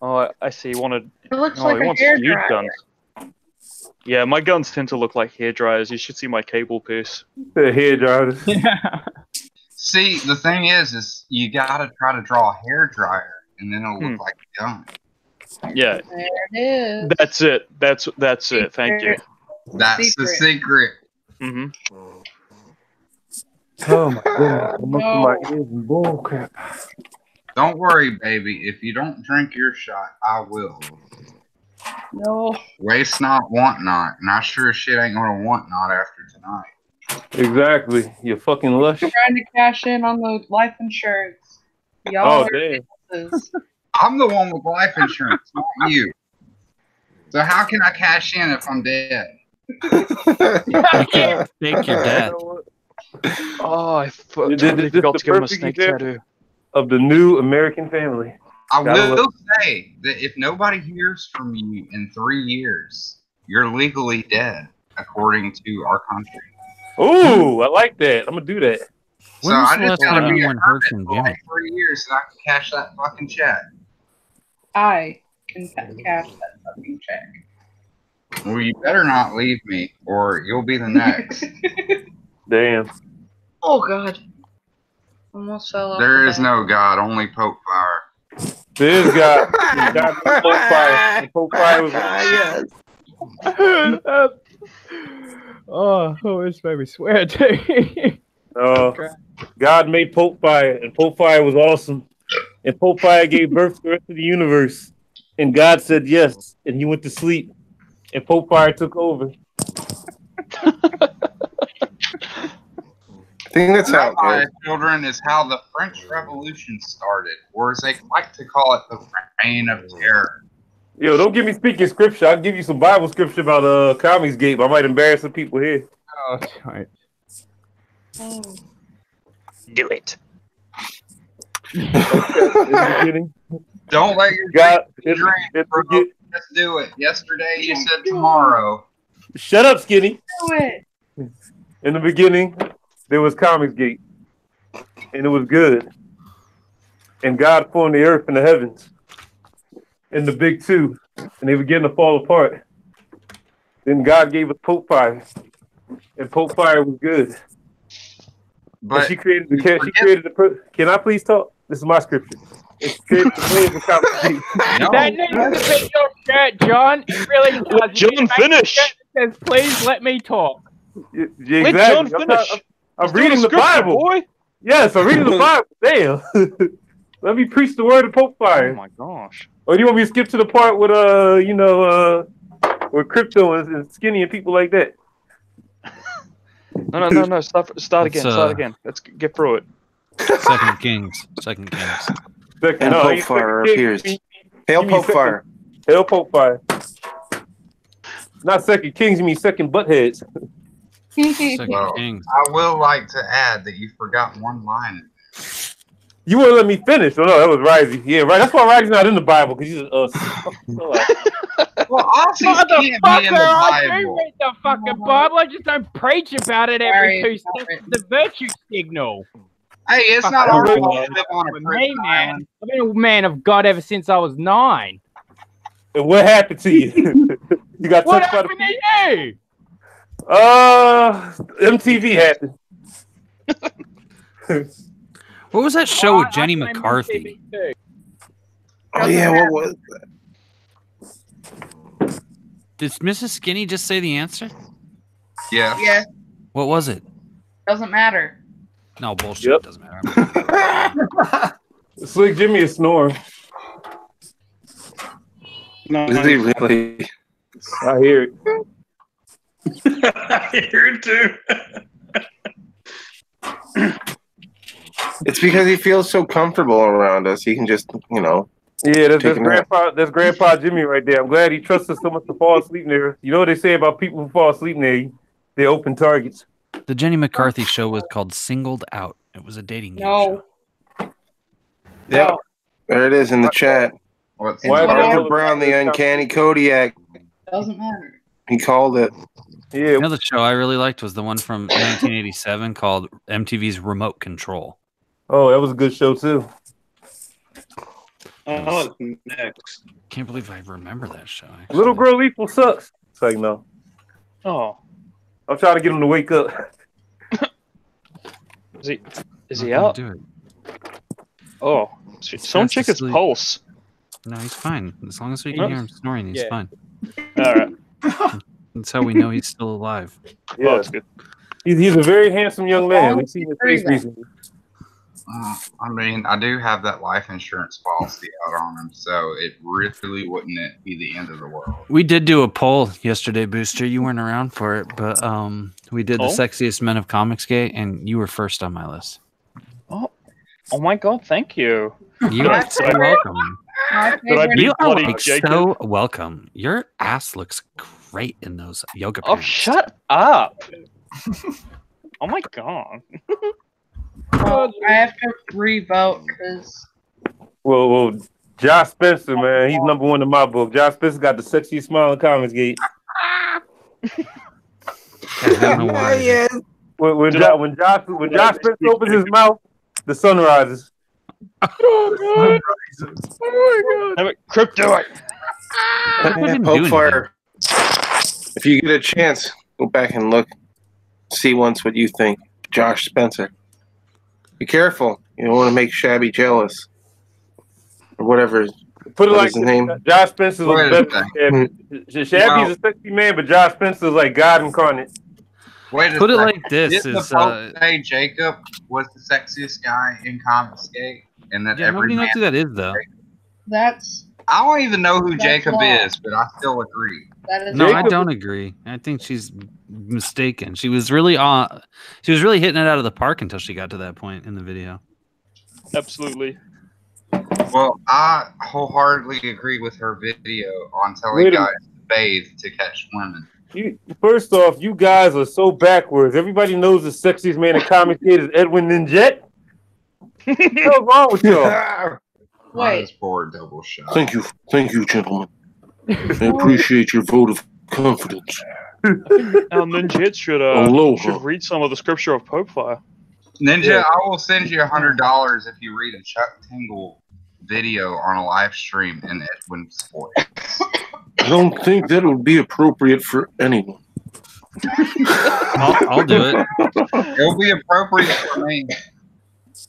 Speaker 13: Oh, I see. He wanted.
Speaker 12: It looks
Speaker 13: Oh,
Speaker 12: like
Speaker 13: he
Speaker 12: a
Speaker 13: wants huge
Speaker 12: hairdryer.
Speaker 13: guns. Yeah, my guns tend to look like hair dryers. You should see my cable piece.
Speaker 3: The hair dryers.
Speaker 1: See, the thing is you gotta try to draw a hair dryer, and then it'll look like a gun.
Speaker 13: Yeah,
Speaker 12: There it is.
Speaker 13: that's it. That's it. Thank you.
Speaker 1: That's the secret.
Speaker 13: Mm-hmm.
Speaker 3: Oh my goodness, I'm up to my ears and bull crap.
Speaker 1: Don't worry, baby. If you don't drink your shot, I will.
Speaker 12: No.
Speaker 1: Waste not, want not. And I sure as shit ain't gonna want not after tonight.
Speaker 3: Exactly. You fucking lush.
Speaker 12: Trying to cash in on the life insurance. Y'all
Speaker 3: Oh,
Speaker 12: are
Speaker 3: damn.
Speaker 12: ridiculous.
Speaker 1: I'm the one with life insurance, not you. So how can I cash in if I'm dead?
Speaker 11: You can fake your death.
Speaker 13: Oh, I totally
Speaker 3: This is
Speaker 13: forgot
Speaker 3: the
Speaker 13: to give him a
Speaker 3: perfect
Speaker 13: snake
Speaker 3: example
Speaker 13: tattoo.
Speaker 3: of the new American family.
Speaker 1: I
Speaker 3: Gotta
Speaker 1: will
Speaker 3: love-
Speaker 1: say that if nobody hears from you in 3 years, you're legally dead, according to our country.
Speaker 3: Ooh, I like that. I'm gonna do that.
Speaker 1: So
Speaker 11: When was
Speaker 1: I
Speaker 11: the
Speaker 1: just
Speaker 11: last
Speaker 1: gotta
Speaker 11: time
Speaker 1: be a
Speaker 11: anyone heard
Speaker 1: hermit
Speaker 11: from
Speaker 1: for
Speaker 11: Jimmy?
Speaker 1: like 3 years so I can cash that fucking check.
Speaker 12: I can cash that fucking check.
Speaker 1: Well, you better not leave me, or you'll be the next.
Speaker 3: Damn.
Speaker 12: Oh God. Almost fell off.
Speaker 1: There
Speaker 12: the
Speaker 1: is
Speaker 12: bed.
Speaker 1: no God, only Pope Fire.
Speaker 3: There is God. God made Pope Fire. And Pope Fire was
Speaker 2: yes.
Speaker 4: Oh, this made me swear too.
Speaker 3: God made Pope Fire, and Pope Fire was awesome. And Pope Fire gave birth to the rest of the universe. And God said yes, and he went to sleep. And Pope Fire took over.
Speaker 2: I think that's how it
Speaker 1: My
Speaker 2: goes.
Speaker 1: children is how the French Revolution started, or as they like to call it, the Reign of Terror.
Speaker 3: Yo, don't give me speaking scripture. I'll give you some Bible scripture about Comics Gate. I might embarrass some people here.
Speaker 4: Oh, don't.
Speaker 13: Do it.
Speaker 3: In the beginning,
Speaker 1: Don't let your
Speaker 3: God,
Speaker 1: drink bro. Just do it. Yesterday you said tomorrow.
Speaker 3: Shut up, Skinny.
Speaker 12: Do it.
Speaker 3: In the beginning, there was Comics Gate, and it was good. And God formed the earth and the heavens, and the big two, and they began to fall apart. Then God gave us Pope Fire, and Pope Fire was good.
Speaker 1: But
Speaker 3: and she created the. Can I please talk? This is my scripture. It's created the plans of Comics Gate.
Speaker 16: That needs to be your shirt, John. It really does.
Speaker 13: Let John finish.
Speaker 16: It says, please let me talk.
Speaker 3: Yeah,
Speaker 13: Let John
Speaker 3: exactly.
Speaker 13: finish.
Speaker 3: I'm reading the
Speaker 13: scripture,
Speaker 3: Bible.
Speaker 13: boy.
Speaker 3: Yes, I'm reading the Bible. Damn. Let me preach the word of Pope Fire.
Speaker 13: Oh my gosh.
Speaker 3: Or do you want me to skip to the part with with Crypto and Skinny and people like that?
Speaker 13: No. Start again.
Speaker 11: Let's,
Speaker 13: Start again. Let's get through it.
Speaker 11: Second Kings.
Speaker 2: And
Speaker 3: No,
Speaker 2: Pope
Speaker 3: he's
Speaker 2: Fire
Speaker 3: second
Speaker 2: appears.
Speaker 3: King.
Speaker 2: Hail
Speaker 3: You mean
Speaker 2: Pope
Speaker 3: second-
Speaker 2: Fire.
Speaker 3: Hail Pope Fire. Not second Kings, you mean second buttheads.
Speaker 1: Well, I will like to add that you forgot one line.
Speaker 3: You wouldn't let me finish. Oh, no, that was Risey. Yeah, right. That's why Risey's not in the Bible, because he's
Speaker 1: Well, Aussies can't be in the
Speaker 16: Motherfucker, I do
Speaker 1: Bible.
Speaker 16: read the fucking Bible. I just don't preach about it every
Speaker 12: Sorry,
Speaker 16: 2 seconds. The virtue signal.
Speaker 1: Hey, it's not
Speaker 16: Fuck,
Speaker 1: our
Speaker 16: I
Speaker 1: fault to live on a
Speaker 16: Me,
Speaker 1: prison
Speaker 16: man.
Speaker 1: island.
Speaker 16: I've been a man of God ever since I was 9.
Speaker 3: And what happened to you? You got
Speaker 16: What
Speaker 3: touched by
Speaker 16: happened to you?
Speaker 3: MTV happened.
Speaker 11: What was that show with Jenny McCarthy?
Speaker 2: Oh yeah, what was
Speaker 11: Did Mrs. Skinny just say the answer?
Speaker 1: Yeah.
Speaker 12: Yeah.
Speaker 11: What was it?
Speaker 12: Doesn't matter.
Speaker 11: No, bullshit. It doesn't matter.
Speaker 3: Slick Jimmy is snoring.
Speaker 6: No,
Speaker 2: Is he really?
Speaker 3: I hear it.
Speaker 6: I hear it too.
Speaker 2: It's because he feels so comfortable around us. He can just,
Speaker 3: Yeah, that's
Speaker 2: take a nap.
Speaker 3: Grandpa Jimmy right there. I'm glad he trusts us so much to fall asleep near. You know what they say about people who fall asleep near you? They're open targets.
Speaker 11: The Jenny McCarthy show was called Singled Out. It was a dating game
Speaker 12: No.
Speaker 2: Yeah. There it is in the chat.
Speaker 1: What's
Speaker 2: Arthur Brown, the uncanny Kodiak.
Speaker 12: Doesn't matter.
Speaker 2: He called it.
Speaker 3: Yeah.
Speaker 11: You know, the show I really liked was the one from 1987 called MTV's Remote Control.
Speaker 3: Oh, that was a good show too.
Speaker 6: Oh, next.
Speaker 11: Can't believe I remember that show. Actually.
Speaker 3: Little Girl Lethal sucks. It's like, no.
Speaker 13: Oh.
Speaker 3: I'm trying to get him to wake up.
Speaker 13: Is he out?
Speaker 11: Do it.
Speaker 13: Oh, someone check his
Speaker 11: asleep.
Speaker 13: pulse.
Speaker 11: No, he's fine. As long as we can hear him snoring, he's
Speaker 13: Yeah.
Speaker 11: fine.
Speaker 13: All right.
Speaker 11: That's how we know he's still alive.
Speaker 3: Yeah,
Speaker 13: Oh, that's good.
Speaker 3: He's a very handsome young man. We've seen his face recently.
Speaker 1: I mean, I do have that life insurance policy out on him, so it really wouldn't be the end of the world.
Speaker 11: We did do a poll yesterday, Booster. You weren't around for it, but we did the
Speaker 13: Oh?
Speaker 11: sexiest men of Comicsgate, and you were first on my list.
Speaker 13: Oh my god, thank you.
Speaker 11: You are so welcome.
Speaker 12: My
Speaker 13: Did I
Speaker 12: favorite-
Speaker 13: beat
Speaker 11: You are
Speaker 13: bloody
Speaker 11: like
Speaker 13: Jacob?
Speaker 11: so welcome. Your ass looks great in those yoga
Speaker 13: Oh,
Speaker 11: pants.
Speaker 13: shut up! Oh my god.
Speaker 12: Well, I have to revote because
Speaker 3: Well, Josh Spencer, man, he's #1 in my book. Josh Spencer got the sexiest smile in Comicsgate.
Speaker 11: I don't know why.
Speaker 9: Yeah.
Speaker 3: When Josh Spencer opens his mouth, the sun rises.
Speaker 13: Oh my god! Crypto it.
Speaker 2: Poke Fire. If you get a chance, go back and look, see once what you think. Josh Spencer. Be careful. You don't want to make Shabby jealous. Or whatever.
Speaker 3: Put it
Speaker 2: What
Speaker 3: like
Speaker 2: is his name?
Speaker 3: Josh Spencer was
Speaker 1: Wait a
Speaker 3: better than Shabby. Shabby's a sexy man, but Josh Spencer's like God incarnate.
Speaker 1: Wait a
Speaker 11: Put it
Speaker 1: second.
Speaker 11: like this:
Speaker 1: Didn't
Speaker 11: is
Speaker 1: the Pope say Jacob was the sexiest guy in Comicsgate, and that
Speaker 11: yeah,
Speaker 1: every
Speaker 11: nobody knows
Speaker 1: man.
Speaker 11: who that is though.
Speaker 12: that's
Speaker 1: I don't even know who
Speaker 12: That's
Speaker 1: Jacob
Speaker 12: wrong.
Speaker 1: is, but I still agree.
Speaker 12: that is
Speaker 11: No, I
Speaker 3: Jacob-
Speaker 11: don't agree. I think she's mistaken. She was really hitting it out of the park until she got to that point in the video.
Speaker 13: Absolutely.
Speaker 1: Well, I wholeheartedly agree with her video on telling
Speaker 3: Wait a
Speaker 1: guys to bathe to catch women.
Speaker 3: First off, you guys are so backwards. Everybody knows the sexiest man in Comicsgate is Edwin Ninjet. What's wrong with y'all?
Speaker 1: I
Speaker 12: wait.
Speaker 1: was for a double shot.
Speaker 2: Thank you, gentlemen. I appreciate your vote of confidence.
Speaker 13: Ninja should
Speaker 2: Aloha.
Speaker 13: should read some of the scripture of Pope Fire.
Speaker 1: Ninja,
Speaker 3: Yeah.
Speaker 1: I will send you $100 if you read a Chuck Tingle video on a live stream in Edwin's voice.
Speaker 2: I don't think that would be appropriate for anyone.
Speaker 11: I'll do it.
Speaker 1: It'll be appropriate for me.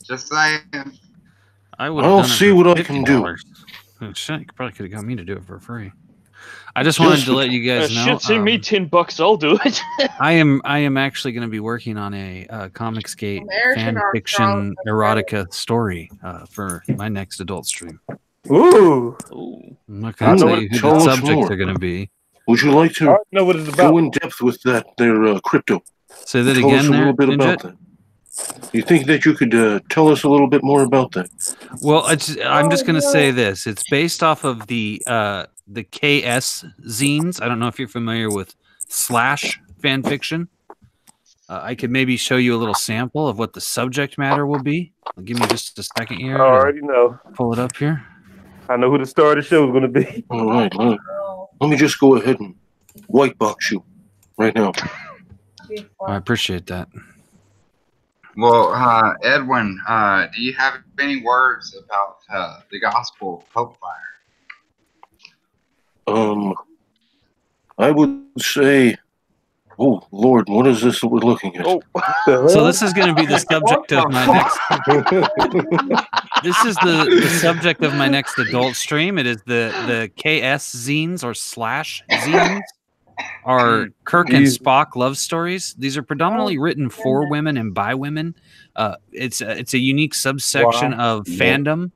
Speaker 1: Just saying.
Speaker 11: I would.
Speaker 2: I'll see what I can do.
Speaker 11: Oh, shit, you probably could have got me to do it for free. I just wanted to let you guys know.
Speaker 13: Shit, send me $10. I'll do it.
Speaker 11: I am actually going to be working on a Comicsgate
Speaker 12: American
Speaker 11: fan
Speaker 12: art
Speaker 11: fiction
Speaker 12: style.
Speaker 11: erotica story for my next adult stream.
Speaker 3: Ooh.
Speaker 11: I'm not going to
Speaker 2: I know
Speaker 11: tell you who
Speaker 2: tell
Speaker 11: the
Speaker 2: us
Speaker 11: subjects
Speaker 2: more.
Speaker 11: are going to be.
Speaker 2: Would you like
Speaker 3: I
Speaker 2: to
Speaker 3: don't know what it's about.
Speaker 2: go in depth with their crypto?
Speaker 11: Say that
Speaker 2: Tell us
Speaker 11: again
Speaker 2: a
Speaker 11: there,
Speaker 2: little bit
Speaker 11: Ninja?
Speaker 2: about that. You think that you could tell us a little bit more about that?
Speaker 11: Well, I'm just going to say this. It's based off of the KS zines. I don't know if you're familiar with Slash fan fiction. I could maybe show you a little sample of what the subject matter will be. Give me just a second here.
Speaker 3: I already know.
Speaker 11: Pull it up here.
Speaker 3: I know who the star of the show is going to be.
Speaker 2: All right, let me just go ahead and white box you right now.
Speaker 11: I appreciate that.
Speaker 1: Well, Edwin, do you have any words about the gospel of Pope Fire?
Speaker 2: I would say, oh Lord, what is this that we're looking at?
Speaker 11: So this is going to be the subject of my next. This is the subject of my next adult stream. It is the KS zines or Slash zines. Are Kirk and Spock love stories? These are predominantly written for women and by women. It's a unique subsection of fandom,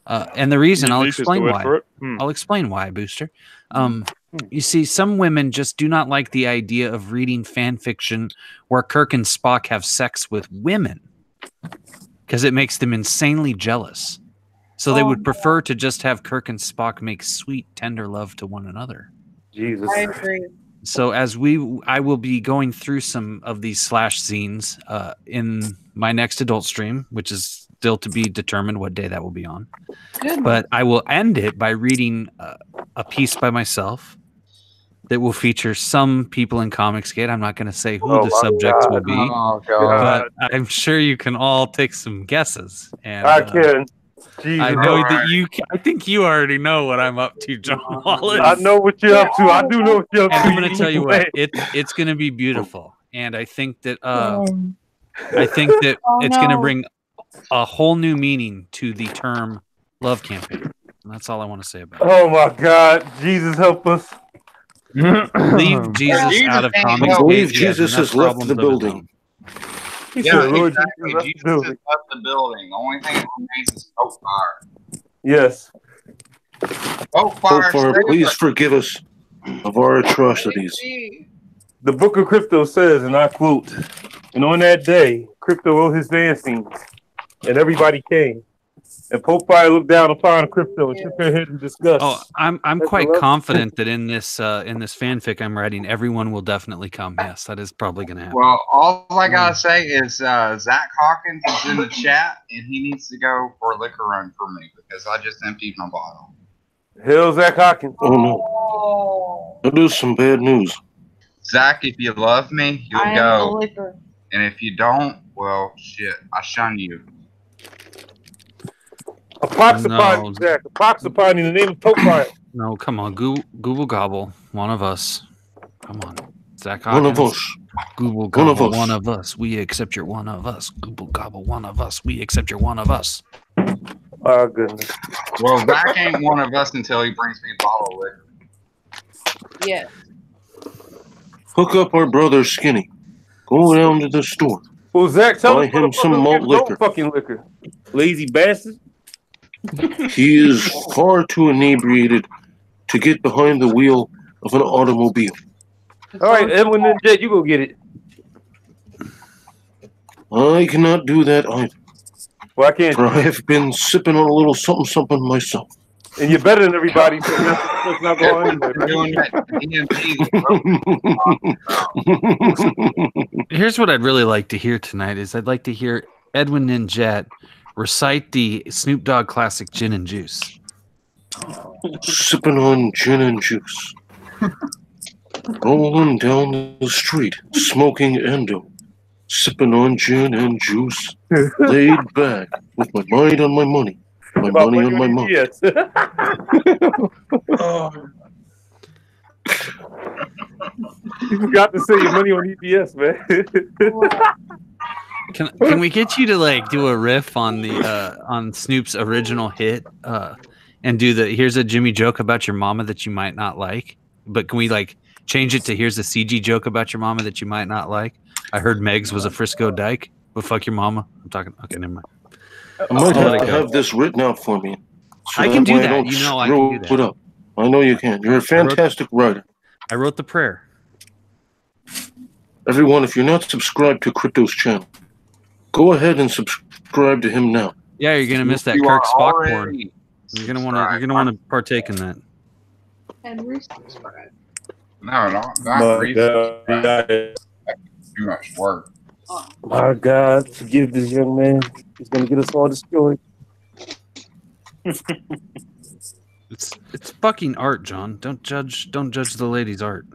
Speaker 11: and the reason I'll
Speaker 13: Unique is the
Speaker 11: explain
Speaker 13: word
Speaker 11: why.
Speaker 13: for it.
Speaker 11: I'll explain why, Booster. You see, some women just do not like the idea of reading fan fiction where Kirk and Spock have sex with women because it makes them insanely jealous. So they would prefer to just have Kirk and Spock make sweet, tender love to one another.
Speaker 3: Jesus.
Speaker 12: I agree.
Speaker 11: So I will be going through some of these Slash zines in my next adult stream, which is still to be determined what day that will be on.
Speaker 12: Good.
Speaker 11: But I will end it by reading a piece by myself that will feature some people in Comicsgate. I'm not going to say who the subjects will be,
Speaker 4: Oh, God.
Speaker 11: but I'm sure you can all take some guesses. And
Speaker 3: I can. Jesus.
Speaker 11: I know that you. I think you already know what I'm up to, John Wallace.
Speaker 3: I know what you're up to. I do know what you're up to.
Speaker 11: And I'm going to tell you what, it's going to be beautiful, and I think that it's going to bring a whole new meaning to the term love campaign. And that's all I want to say about it.
Speaker 3: Oh my God, Jesus help us!
Speaker 11: Leave Jesus out of comics.
Speaker 2: I believe Jesus has left the building.
Speaker 1: Yeah,
Speaker 3: Lord
Speaker 1: exactly. Jesus has left the building. The only thing that remains is Pope Fire.
Speaker 3: Yes.
Speaker 1: Pope Fire,
Speaker 2: Please forgive us of our atrocities.
Speaker 3: The Book of Crypto says, and I quote, "And on that day, Crypto wrote his fan scenes, and everybody came. And Popeye looked down upon crypto and shook her head in disgust.
Speaker 11: Oh, I'm
Speaker 3: That's
Speaker 11: quite
Speaker 3: the
Speaker 11: confident that in this fanfic I'm writing, everyone will definitely come. Yes, that is probably going to happen.
Speaker 1: Well, all I gotta say is Zach Hawkins is in the chat, and he needs to go for a liquor run for me because I just emptied my bottle.
Speaker 3: Hell, Zach Hawkins.
Speaker 2: Oh no. That is some bad news.
Speaker 1: Zach, if you love me, you'll
Speaker 12: I am
Speaker 1: go.
Speaker 12: a liquor.
Speaker 1: And if you don't, well, shit, I shun you.
Speaker 3: A pox upon you, Zach. A pox upon you in the name of Popeye.
Speaker 11: No, come on. Google Gobble. One of us. Come on. Zach
Speaker 2: One
Speaker 11: Hawkins.
Speaker 2: of us.
Speaker 11: Google
Speaker 2: One of
Speaker 11: Gobble.
Speaker 2: us.
Speaker 11: One of us. We accept your one of us. Google Gobble. One of us. We accept your one of us.
Speaker 3: Oh, goodness.
Speaker 1: Well, Zach ain't one of us until he brings me a bottle of liquor.
Speaker 12: Yes.
Speaker 2: Hook up our brother Skinny. Go down to the store.
Speaker 3: Well, Zach, tell
Speaker 2: Buy
Speaker 3: him
Speaker 2: him some malt liquor.
Speaker 3: Fucking liquor. Lazy bastard.
Speaker 2: He is far too inebriated to get behind the wheel of an automobile.
Speaker 3: All right, Edwin and Jet, you go get it.
Speaker 2: I cannot do that either.
Speaker 3: Why can't
Speaker 2: For I have been sipping on a little something myself.
Speaker 3: And you're better than everybody, so let's not go on anyway.
Speaker 11: Here's what I'd really like to hear tonight is I'd like to hear Edwin Ninjet recite the Snoop Dogg classic Gin and Juice.
Speaker 2: Sipping on gin and juice. Rolling down the street, smoking endo. Sipping on gin and juice. Laid back with my mind on my money. My money on my money.
Speaker 3: Yes. You forgot to say your money on EPS, man.
Speaker 11: Can we get you to like do a riff on the on Snoop's original hit and do the here's a Jimmy joke about your mama that you might not like, but can we like change it to here's a CG joke about your mama that you might not like? I heard Megs was a Frisco dyke, but fuck your mama. I'm talking. Okay, never mind.
Speaker 2: I might
Speaker 11: I'll
Speaker 2: have
Speaker 11: let
Speaker 2: to
Speaker 11: it go.
Speaker 2: have this written out for me. So
Speaker 11: I can do
Speaker 2: way
Speaker 11: that.
Speaker 2: don't
Speaker 11: You know I
Speaker 2: screw
Speaker 11: can do that.
Speaker 2: it up. I know you can. You're a fantastic writer.
Speaker 11: I wrote the prayer.
Speaker 2: Everyone, if you're not subscribed to Crypto's channel, go ahead and subscribe to him now.
Speaker 11: Yeah, you're gonna miss that
Speaker 1: You
Speaker 11: Kirk
Speaker 1: are
Speaker 11: Spock
Speaker 1: already
Speaker 11: porn. You're gonna want to partake in that.
Speaker 12: And resubscribe.
Speaker 1: No, not
Speaker 3: My
Speaker 1: reasons.
Speaker 3: God.
Speaker 1: Too much work.
Speaker 3: My God, forgive this young man. He's gonna get us all destroyed.
Speaker 11: It's fucking art, John. Don't judge the lady's art.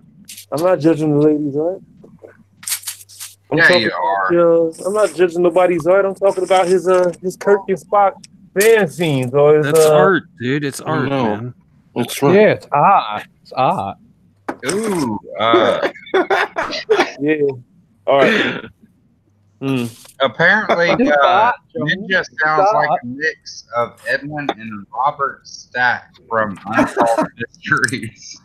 Speaker 3: I'm not judging the ladies' art.
Speaker 1: Yeah, you are.
Speaker 3: I'm not judging nobody's art. I'm talking about his Kirk and Spock fan scenes or his.
Speaker 11: That's art, dude. It's art,
Speaker 2: no.
Speaker 11: man.
Speaker 2: That's right.
Speaker 4: Yeah, it's art. It's art.
Speaker 1: Ooh.
Speaker 3: Yeah. All right.
Speaker 1: Apparently,
Speaker 4: Stop,
Speaker 1: Ninja sounds like a mix of Edwin and Robert Stack from Unsolved Mysteries.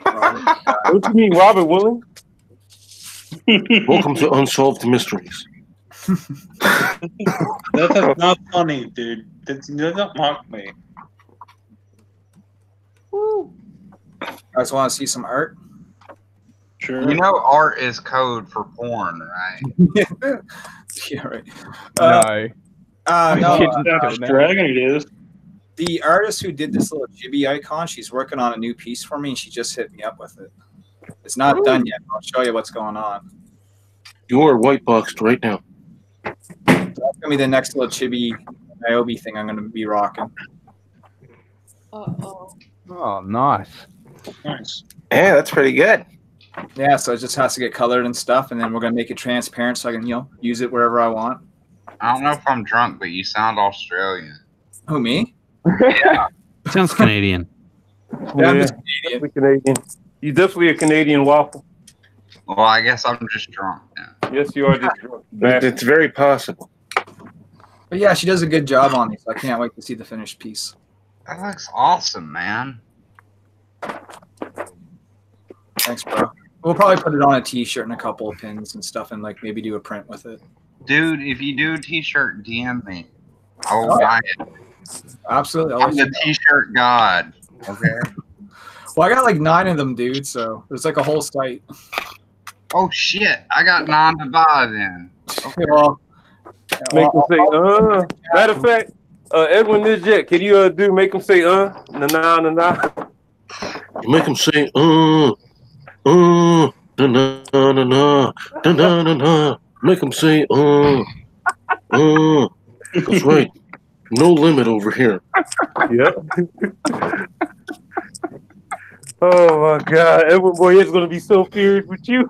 Speaker 3: What you mean, Robert Willing?
Speaker 2: Welcome to Unsolved Mysteries.
Speaker 6: That is not funny, dude. Don't mock me.
Speaker 9: Guys want to see some art?
Speaker 6: Sure.
Speaker 1: You know, art is code for porn, right?
Speaker 9: Yeah, right.
Speaker 4: No.
Speaker 6: Dragon it is.
Speaker 9: The artist who did this little chibi icon, she's working on a new piece for me, and she just hit me up with it. It's not done yet. I'll show you what's going on.
Speaker 2: You are white boxed right now.
Speaker 9: That's gonna be the next little chibi Niobe thing I'm gonna be rocking.
Speaker 4: Oh, nice.
Speaker 6: Nice.
Speaker 2: Yeah, that's pretty good.
Speaker 9: Yeah, so it just has to get colored and stuff, and then we're gonna make it transparent so I can, use it wherever I want.
Speaker 1: I don't know if I'm drunk, but you sound Australian.
Speaker 9: Who, me?
Speaker 1: Yeah.
Speaker 11: Sounds Canadian.
Speaker 9: Yeah, I'm
Speaker 3: Yeah,
Speaker 9: just Canadian.
Speaker 3: definitely Canadian. You're definitely a Canadian waffle.
Speaker 1: Well, I guess I'm just drunk now.
Speaker 3: Yes, you are just drunk.
Speaker 2: It's very possible.
Speaker 9: But yeah, she does a good job on these. So I can't wait to see the finished piece.
Speaker 1: That looks awesome, man.
Speaker 9: Thanks, bro. We'll probably put it on a t-shirt and a couple of pins and stuff and maybe do a print with it.
Speaker 1: Dude, if you do a t-shirt, DM me. I will buy it.
Speaker 9: Absolutely.
Speaker 1: I'm the t-shirt god. Okay.
Speaker 9: Well, I got 9 of them, dude, so there's a whole site.
Speaker 1: Oh shit! I got 9 to buy then.
Speaker 9: Okay, well,
Speaker 3: Make them say, matter of fact, Edwin Nidjet, can you make him say na na na na?
Speaker 2: You make him say na na na na na na na. Make him say That's right. No limit over here.
Speaker 3: Yep. Oh my God, Edwin Boyette's gonna be so furious with you.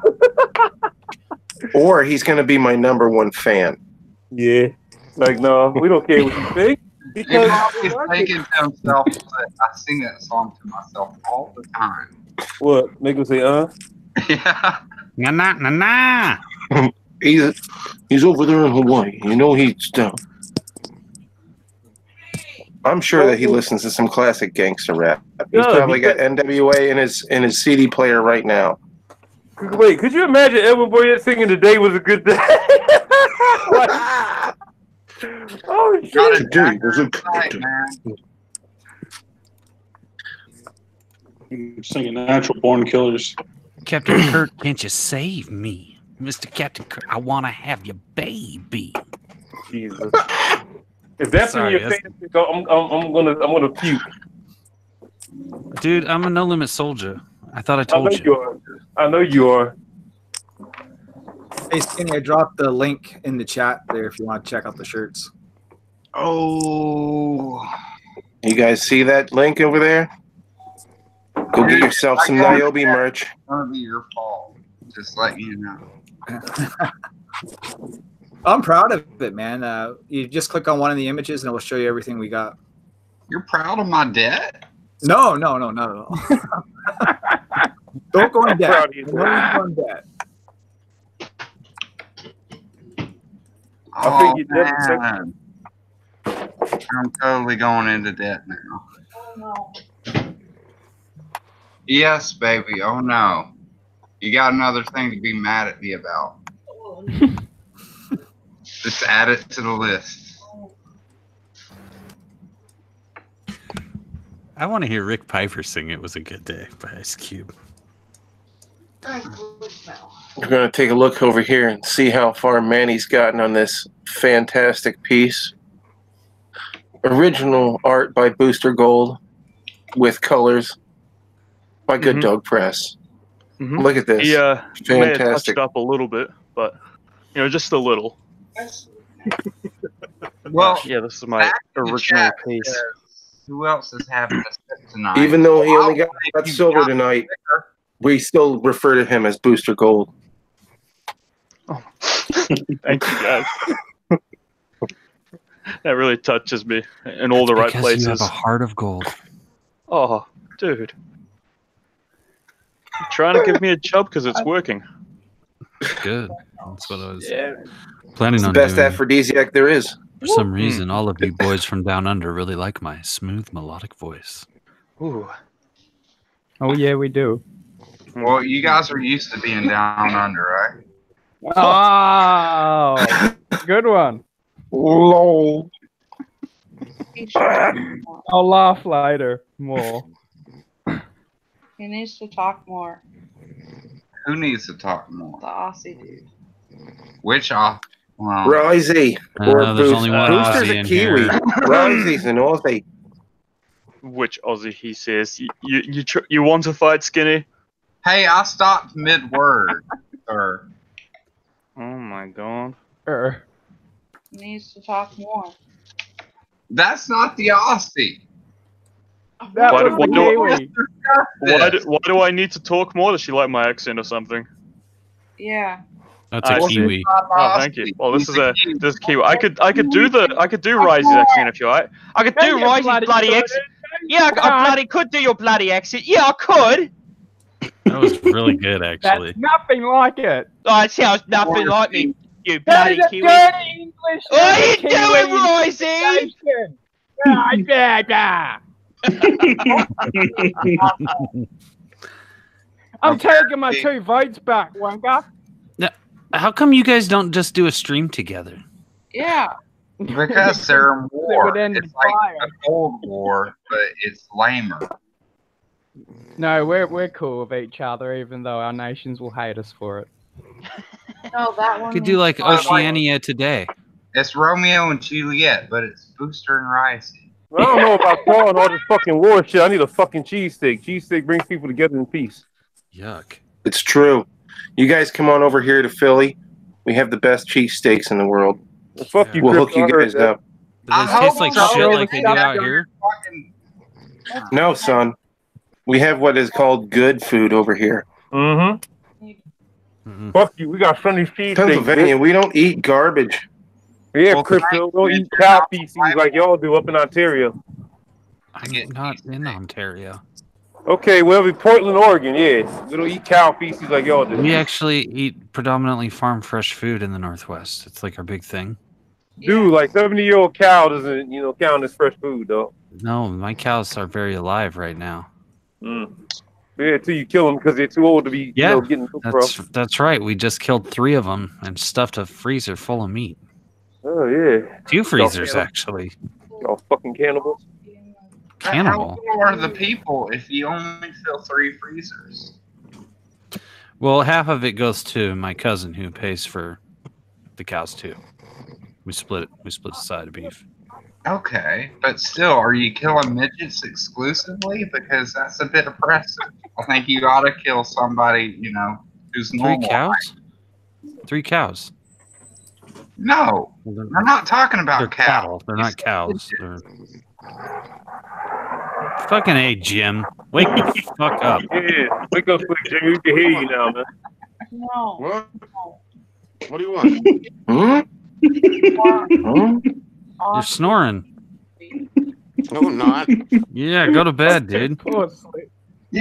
Speaker 2: Or he's gonna be my #1 fan.
Speaker 3: Yeah. Like, no, we don't care what you think.
Speaker 1: He
Speaker 3: Because
Speaker 1: probably thinking to himself, but I sing that song to myself all the time.
Speaker 3: What? Make him say
Speaker 1: Yeah.
Speaker 11: Na na na na.
Speaker 2: He's over there in Hawaii. You know he's down. I'm sure that he listens to some classic gangster rap. He's
Speaker 3: Yeah,
Speaker 2: probably got NWA in his CD player right now.
Speaker 3: Wait, could you imagine Edwin Boyette singing "Today Was a Good Day"? Oh shit!
Speaker 2: Today was a good day.
Speaker 6: I'm singing Natural Born Killers.
Speaker 11: Captain Kirk, can't you save me, Mr. Captain Kirk? I want to have your baby.
Speaker 3: Jesus. If that's
Speaker 11: Sorry,
Speaker 3: in your face, I'm gonna puke.
Speaker 11: Dude, I'm a No Limit soldier. I thought I
Speaker 3: I
Speaker 11: told
Speaker 3: know you are. I know you are.
Speaker 9: Hey, Skinny, I dropped the link in the chat there if you want to check out the shirts.
Speaker 1: Oh.
Speaker 2: You guys see that link over there? Go get yourself some Niobe merch.
Speaker 1: It's gonna be your fault. Just let you know.
Speaker 9: I'm proud of it, man. You just click on one of the images and it will show you everything we got.
Speaker 1: You're proud of my debt?
Speaker 9: No, not at all. Don't go in debt.
Speaker 3: Proud of you.
Speaker 9: Don't go in debt.
Speaker 3: I think you did.
Speaker 1: Man. I'm totally going into debt now. Yes, baby. Oh no. You got another thing to be mad at me about. Just add it to the list.
Speaker 11: I want to hear Rick Piper sing "It Was a Good Day" by Ice Cube.
Speaker 2: We're going to take a look over here and see how far Manny's gotten on this fantastic piece. Original art by Booster Gold with colors by Good Dog Press. Look at this.
Speaker 13: He may have touched
Speaker 2: Fantastic.
Speaker 13: it up a little bit, but just a little.
Speaker 1: Well,
Speaker 13: yeah, this is my
Speaker 1: back in the
Speaker 13: original
Speaker 1: chat
Speaker 13: piece.
Speaker 1: says, who else is having a set tonight?
Speaker 2: Even though he
Speaker 1: Well,
Speaker 2: only got
Speaker 1: if you
Speaker 2: silver
Speaker 1: got
Speaker 2: tonight,
Speaker 1: liquor,
Speaker 2: we still refer to him as Booster Gold.
Speaker 13: Thank you, guys. That really touches me in all the right
Speaker 11: Because
Speaker 13: places.
Speaker 11: you have a heart of gold.
Speaker 13: Oh, dude. You're trying to give me a job because it's working.
Speaker 11: Good. That's what I was
Speaker 2: It's
Speaker 11: planning
Speaker 2: the
Speaker 11: on
Speaker 2: best
Speaker 11: doing.
Speaker 2: aphrodisiac there is.
Speaker 11: For some reason, all of you boys from down under really like my smooth melodic voice.
Speaker 13: Ooh.
Speaker 4: Oh yeah, we do.
Speaker 1: well, you guys are used to being down under, right?
Speaker 4: Oh, good one.
Speaker 2: Lol.
Speaker 4: I'll laugh later more.
Speaker 12: He needs to talk more.
Speaker 1: Who needs to talk more?
Speaker 12: The Aussie dude.
Speaker 1: Which off? Well,
Speaker 2: Risey. Or
Speaker 11: there's only one
Speaker 2: Booster's
Speaker 11: Aussie
Speaker 2: a
Speaker 11: in
Speaker 2: Kiwi.
Speaker 11: here.
Speaker 2: Risey's an Aussie.
Speaker 13: Which Aussie he says. You want to fight, Skinny?
Speaker 1: Hey, I stopped mid-word, sir.
Speaker 13: Oh my god.
Speaker 12: He needs to talk more.
Speaker 1: That's not the Aussie.
Speaker 4: That
Speaker 13: Why
Speaker 4: was
Speaker 13: do-
Speaker 4: the
Speaker 13: why
Speaker 4: Kiwi.
Speaker 13: Why do I need to talk more? Does she like my accent or something?
Speaker 12: Yeah.
Speaker 11: That's a Kiwi.
Speaker 13: Oh, thank you. Well, this is Kiwi. I could do Risey's accent if you like. I could do Risey's bloody accent. Yeah, I bloody could do your bloody accent. Yeah, I could.
Speaker 11: That was really good, actually.
Speaker 4: That's nothing like it.
Speaker 13: Oh, it sounds nothing like me. You
Speaker 16: That
Speaker 13: bloody
Speaker 16: is a
Speaker 13: Kiwi.
Speaker 16: dirty English.
Speaker 13: What are you
Speaker 16: Kiwi
Speaker 13: doing, Risey?
Speaker 16: imitation. Ah, yeah, yeah. I'm taking my 2 votes back, Wanker.
Speaker 11: Now, how come you guys don't just do a stream together?
Speaker 12: Yeah.
Speaker 1: Because they're war.
Speaker 16: would end in
Speaker 1: It's like
Speaker 16: fire.
Speaker 1: a Cold War, but it's lamer.
Speaker 4: No, we're cool with each other, even though our nations will hate us for it.
Speaker 12: No, that one.
Speaker 11: You could do like Oceania Today.
Speaker 1: It's Romeo and Juliet, but it's Booster and Rice.
Speaker 3: I don't know about calling all this fucking war shit. I need a fucking cheesesteak. Cheesesteak brings people together in peace.
Speaker 11: Yuck.
Speaker 2: It's true. You guys come on over here to Philly. We have the best cheesesteaks in the world.
Speaker 3: Well, fuck you,
Speaker 2: We'll
Speaker 3: Chris.
Speaker 2: hook you
Speaker 3: I heard
Speaker 2: guys
Speaker 3: that.
Speaker 2: up.
Speaker 11: Do those taste like shit like they do out here?
Speaker 2: No, son. We have what is called good food over here.
Speaker 3: Mm-hmm. Fuck you. We got Sunday cheesesteak.
Speaker 2: Pennsylvania, we don't eat garbage.
Speaker 3: Yeah, Crypto. We don't eat cow feces like y'all do up in Ontario.
Speaker 11: I'm not in Ontario.
Speaker 3: Okay, well, we Portland, Oregon. Yeah, we don't eat cow feces like y'all do.
Speaker 11: We actually eat predominantly farm fresh food in the Northwest. It's like our big thing.
Speaker 3: Dude, like 70-year-old cow doesn't, count as fresh food, though.
Speaker 11: No, my cows are very alive right now.
Speaker 3: Mm. Yeah, till you kill them because they're too old to be, getting milk, bro.
Speaker 11: That's right. We just killed 3 of them and stuffed a freezer full of meat.
Speaker 3: Oh, yeah.
Speaker 11: 2 freezers, actually.
Speaker 3: Y'all fucking cannibals.
Speaker 11: Cannibal.
Speaker 1: How poor are the people if you only fill 3 freezers?
Speaker 11: Well, half of it goes to my cousin who pays for the cows too. We split it. We split the side of beef.
Speaker 1: Okay, but still, are you killing midgets exclusively? Because that's a bit oppressive. I think you ought to kill somebody, who's
Speaker 11: 3
Speaker 1: normal.
Speaker 11: cows? 3 cows.
Speaker 1: No, we're not talking about
Speaker 11: They're
Speaker 1: cows.
Speaker 11: cattle. They're not cows. They're... Fucking A, Jim. Wake the fuck up.
Speaker 3: Yeah, wake up quick, Jim. We can hear you now, man.
Speaker 12: No.
Speaker 5: What? What do you want?
Speaker 11: You're snoring.
Speaker 5: No, I'm not.
Speaker 11: Yeah, go to bed, dude.
Speaker 1: You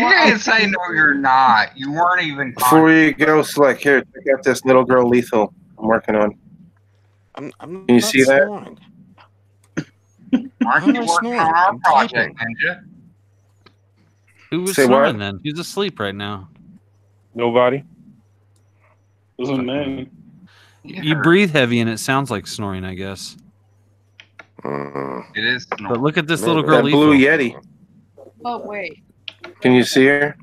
Speaker 1: didn't say no, you're not. You weren't even.
Speaker 2: Before you go, Slick, here, check out this little girl lethal I'm working on.
Speaker 5: I'm
Speaker 2: Can you see that?
Speaker 5: snoring.
Speaker 1: Aren't you working on our project, Ninja?
Speaker 11: Who was
Speaker 2: Say
Speaker 11: snoring
Speaker 2: what?
Speaker 11: then? Who's asleep right now?
Speaker 3: Nobody.
Speaker 6: Wasn't me.
Speaker 11: You breathe heavy and it sounds like snoring, I guess.
Speaker 1: It is.
Speaker 11: But look at this little girl.
Speaker 2: That blue
Speaker 11: lethal.
Speaker 2: Yeti.
Speaker 12: But wait.
Speaker 2: Can you see her?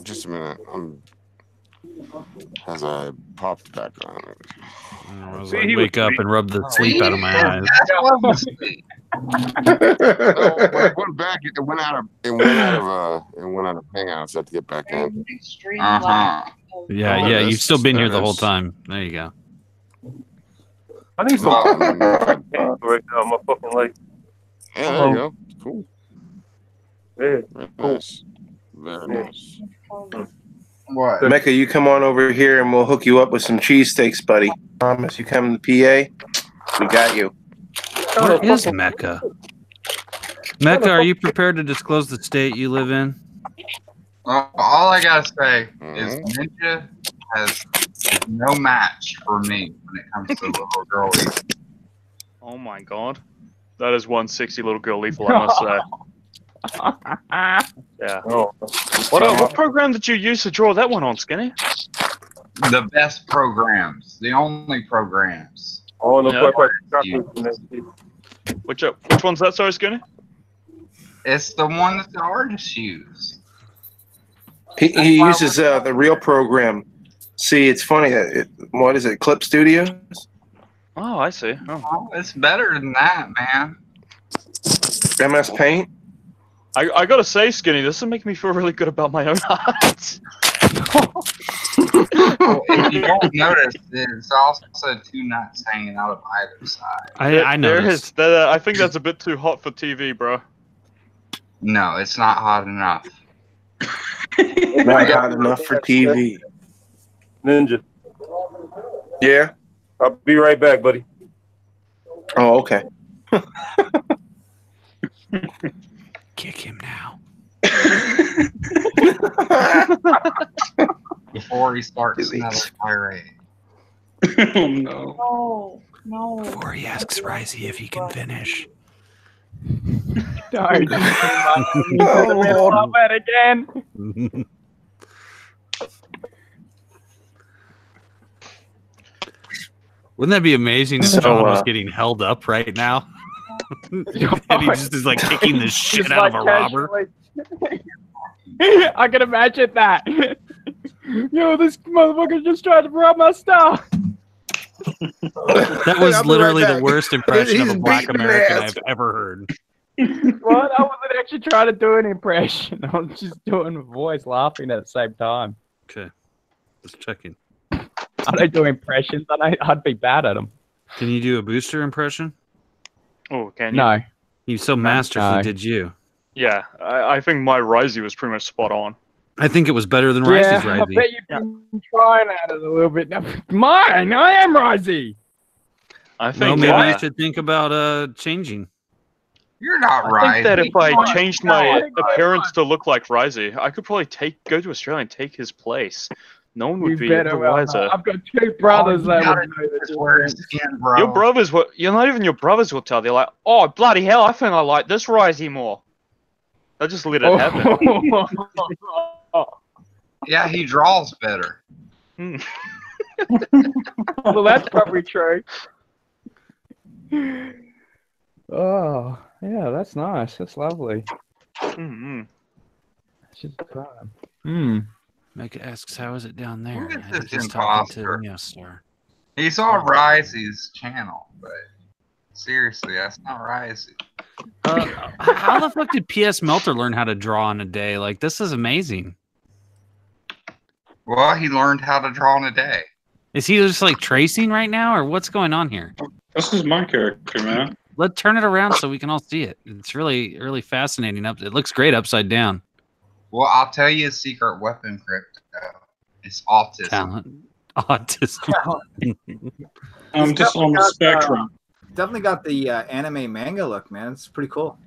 Speaker 5: Just a minute. As I popped back on it.
Speaker 11: I was like, wake up and rub the sleep out of my eyes.
Speaker 5: I went back. It went out of Hangouts. I had to get back in.
Speaker 11: Yeah, you've still been here the whole time. There you go.
Speaker 3: I need some right now. My fucking life.
Speaker 5: Yeah, there you go. Cool.
Speaker 3: Yeah.
Speaker 5: Very nice. Very nice.
Speaker 1: What?
Speaker 2: Mecca, you come on over here and we'll hook you up with some cheesesteaks, buddy. Promise you come to PA, we got you.
Speaker 11: What is Mecca? Mecca, are you prepared to disclose the state you live in?
Speaker 1: All I gotta say is Ninja is no match for me when it comes to little girl.
Speaker 13: Oh my god. That is one sexy little girl lethal, I must say. Yeah. What program did you use to draw that one on, Skinny?
Speaker 1: The best programs, the only programs.
Speaker 3: Oh, no,
Speaker 1: Yeah.
Speaker 13: Which one's that, sorry, Skinny?
Speaker 1: It's the one that the artists use.
Speaker 2: He uses the real program. See, it's funny. What is it? Clip Studios?
Speaker 13: Oh, I see.
Speaker 1: Oh, it's better than that, man.
Speaker 2: MS Paint?
Speaker 13: I gotta say, Skinny, this is making me feel really good about my own art.
Speaker 1: If you don't notice, there's also 2 nuts hanging out of either side.
Speaker 11: I noticed.
Speaker 13: I think that's a bit too hot for TV, bro.
Speaker 1: No, it's not hot enough.
Speaker 2: Not hot enough for TV.
Speaker 3: Ninja.
Speaker 2: Yeah?
Speaker 3: I'll be right back, buddy.
Speaker 2: Oh, okay.
Speaker 11: Kick him now.
Speaker 1: Before he starts another tirade.
Speaker 6: Oh no.
Speaker 12: No. No.
Speaker 11: Before he asks Risey if he can finish.
Speaker 16: Darn. Again.
Speaker 11: Wouldn't that be amazing if
Speaker 2: So,
Speaker 11: John was getting held up right now? And he just is like kicking the shit
Speaker 16: Just
Speaker 11: out of a
Speaker 16: like
Speaker 11: robber.
Speaker 16: I can imagine that. Yo, this motherfucker just tried to rob my stuff.
Speaker 11: That was
Speaker 2: I'll be
Speaker 11: literally
Speaker 2: right
Speaker 11: the
Speaker 2: back.
Speaker 11: worst impression of
Speaker 2: He's
Speaker 11: a black
Speaker 2: beating
Speaker 11: American
Speaker 2: ass.
Speaker 11: I've ever heard.
Speaker 4: What? I wasn't actually trying to do an impression. I was just doing a voice laughing at the same time.
Speaker 11: Okay. Just checking.
Speaker 4: I don't do impressions. I'd be bad at them.
Speaker 11: Can you do a Booster impression?
Speaker 13: Oh, can you?
Speaker 4: No.
Speaker 11: You so masterfully
Speaker 4: No.
Speaker 11: did you.
Speaker 13: Yeah, I think my Risey was pretty much spot on.
Speaker 11: I think it was better than
Speaker 4: Yeah,
Speaker 11: Rice's
Speaker 4: I
Speaker 11: Risey.
Speaker 4: bet you've been trying at it a little bit. Now, mine, I am Risey.
Speaker 13: I think
Speaker 11: Well, maybe you should think about changing.
Speaker 1: You're not
Speaker 13: I
Speaker 1: right.
Speaker 13: think that if I changed my appearance to look like Risey, I could probably go to Australia and take his place. No one would
Speaker 4: You
Speaker 13: be
Speaker 4: better
Speaker 13: the
Speaker 4: well
Speaker 13: wiser.
Speaker 4: know. I've got two brothers that
Speaker 1: gotta
Speaker 4: would know the
Speaker 1: Just wear
Speaker 4: difference.
Speaker 1: skin, bro.
Speaker 13: Your brothers will. You're not even your brothers will tell. They're like, "Oh bloody hell! I think I like this Risey more." They'll just let it happen.
Speaker 1: Yeah, he draws better.
Speaker 4: Well, that's probably true. Oh, yeah, that's nice. That's lovely.
Speaker 13: Mm-hmm.
Speaker 4: It's just fun. Hmm.
Speaker 11: Mecca asks, "How is it down there?"
Speaker 1: Who is
Speaker 11: I think
Speaker 1: this
Speaker 11: he's talking to
Speaker 1: imposter?
Speaker 11: Neostar.
Speaker 1: He saw Risey's channel, but seriously, that's not Risey.
Speaker 11: How the fuck did PS Melter learn how to draw in a day? Like, this is amazing.
Speaker 1: Well, he learned how to draw in a day.
Speaker 11: Is he just like tracing right now, or what's going on here?
Speaker 6: This is my character, man.
Speaker 11: Let's turn it around so we can all see it. It's really, really fascinating. It looks great upside down.
Speaker 1: Well, I'll tell you a secret weapon, Crypto. It's autism.
Speaker 11: Talent. Autism.
Speaker 6: I'm just on the spectrum.
Speaker 9: Definitely got the anime manga look, man. It's pretty cool.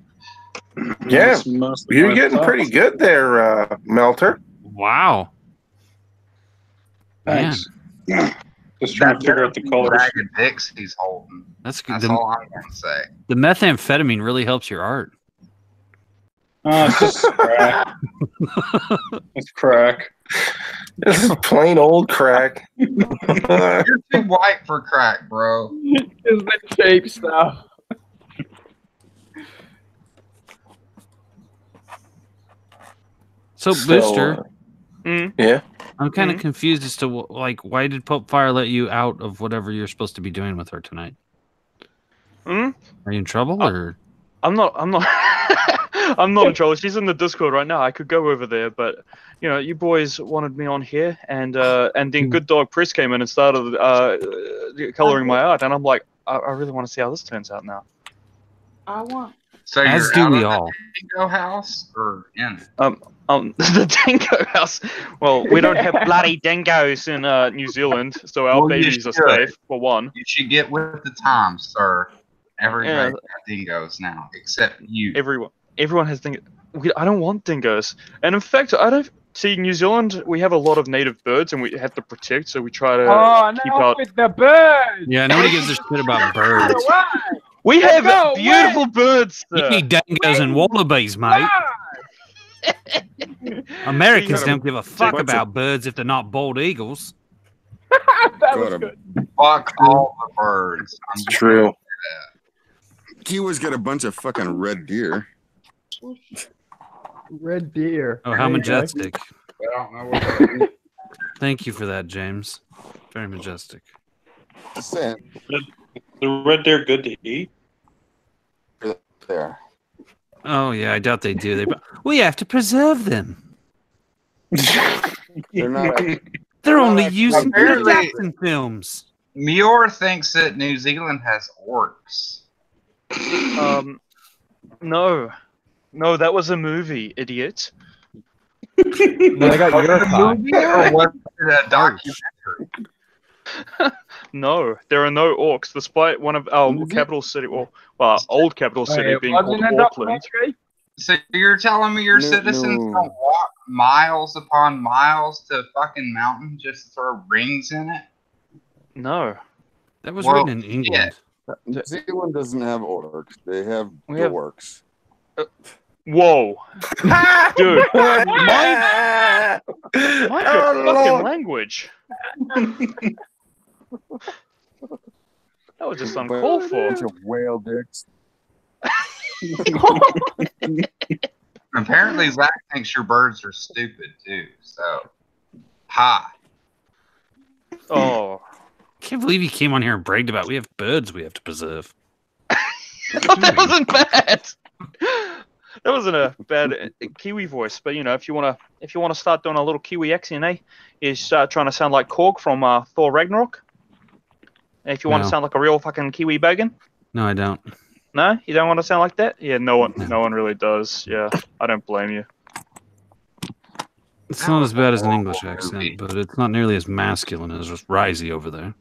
Speaker 2: Yeah,
Speaker 6: It's most of
Speaker 2: you're
Speaker 6: my
Speaker 2: getting
Speaker 6: thoughts.
Speaker 2: pretty good there, Melter.
Speaker 11: Wow. Man,
Speaker 6: Thanks. Just trying to figure out the colors.
Speaker 1: Bag of dicks he's holding.
Speaker 11: that's good.
Speaker 1: That's all I'm gonna say.
Speaker 11: The methamphetamine really helps your art.
Speaker 6: Oh, it's just crack. It's crack.
Speaker 2: This is plain old crack.
Speaker 1: You're too white for crack, bro.
Speaker 4: It's the cheap stuff.
Speaker 11: So, Booster,
Speaker 2: Yeah.
Speaker 11: I'm kind of confused as to like why did Pope Fire let you out of whatever you're supposed to be doing with her tonight?
Speaker 13: Hmm?
Speaker 11: Are you in trouble or?
Speaker 13: I'm not. I'm not in trouble. She's in the Discord right now. I could go over there, but you know, you boys wanted me on here, and then Good Dog Press came in and started coloring my art, and I'm like, I really want to see how this turns out now.
Speaker 12: I want.
Speaker 1: So
Speaker 11: As
Speaker 1: you're
Speaker 11: do
Speaker 1: out
Speaker 11: we
Speaker 1: of the
Speaker 11: all.
Speaker 1: Dingo house or in it?
Speaker 13: The dingo house. Well, we don't have bloody dingoes in New Zealand, so our
Speaker 1: Well, you
Speaker 13: babies are
Speaker 1: should.
Speaker 13: safe for one.
Speaker 1: You should get with the times, sir. Everybody
Speaker 13: Yeah.
Speaker 1: has dingoes now, except you.
Speaker 13: Everyone has dingoes. I don't want dingoes, and in fact, I don't see New Zealand. We have a lot of native birds, and we have to protect. So we try to
Speaker 4: Oh,
Speaker 13: keep
Speaker 4: no,
Speaker 13: out.
Speaker 4: with the birds.
Speaker 11: Yeah, nobody gives a shit about birds.
Speaker 13: We
Speaker 4: Let's
Speaker 13: have
Speaker 4: go,
Speaker 13: beautiful birds.
Speaker 11: You
Speaker 13: Sir.
Speaker 11: need dingoes and wallabies, mate. Americans
Speaker 5: gotta
Speaker 11: don't give a fuck
Speaker 5: bunch of-
Speaker 11: about birds if they're not bald eagles.
Speaker 4: That was
Speaker 5: Got 'em.
Speaker 4: good.
Speaker 1: Fuck all the birds. I'm just
Speaker 2: True.
Speaker 1: gonna say
Speaker 5: Kiwis got a bunch of fucking red deer.
Speaker 4: Red deer.
Speaker 11: Oh, how
Speaker 4: There you go.
Speaker 11: majestic.
Speaker 1: that. I don't know what that is.
Speaker 11: Thank you for that, James. Very majestic.
Speaker 5: Just saying.
Speaker 6: The red deer good to eat?
Speaker 5: There.
Speaker 11: Oh, yeah, I doubt they do. We have to preserve them.
Speaker 5: They're not.
Speaker 11: They're only used in Peter
Speaker 1: Apparently-
Speaker 11: Jackson films.
Speaker 1: Muir thinks that New Zealand has orcs.
Speaker 13: No, that was a movie, idiot.
Speaker 4: No, they got Yurkai.
Speaker 1: Movie or was it a documentary?
Speaker 13: No, there are no orcs, despite one of our capital city, or old capital city
Speaker 4: Wait,
Speaker 13: being
Speaker 4: wasn't
Speaker 13: called
Speaker 4: it a
Speaker 13: Auckland.
Speaker 4: documentary?
Speaker 1: So you're telling me your
Speaker 5: No,
Speaker 1: citizens
Speaker 5: no.
Speaker 1: don't walk miles upon miles to a fucking mountain just to throw rings in it?
Speaker 13: No,
Speaker 11: That was
Speaker 1: Well,
Speaker 11: written in England.
Speaker 5: New Zealand doesn't have orcs. They have
Speaker 13: We have-
Speaker 5: dorks.
Speaker 13: whoa, dude, mind
Speaker 2: Oh,
Speaker 13: your fucking
Speaker 2: Lord.
Speaker 13: language. That was just uncalled for.
Speaker 5: Bunch of whale dicks.
Speaker 1: Apparently, Zach thinks your birds are stupid too. So, hi.
Speaker 13: Oh,
Speaker 11: Can can't believe he came on here and bragged about we have birds we have to preserve.
Speaker 13: That wasn't bad. That wasn't a bad Kiwi voice, but you know, if you wanna start doing a little Kiwi accent, is start trying to sound like Korg from Thor Ragnarok. And if you want to
Speaker 11: No.
Speaker 13: sound like a real fucking Kiwi bogan,
Speaker 11: No, I don't.
Speaker 13: no, you don't want to sound like that. Yeah, no one really does. Yeah, I don't blame you.
Speaker 11: It's not as bad as an English accent, but it's not nearly as masculine as Risey over there.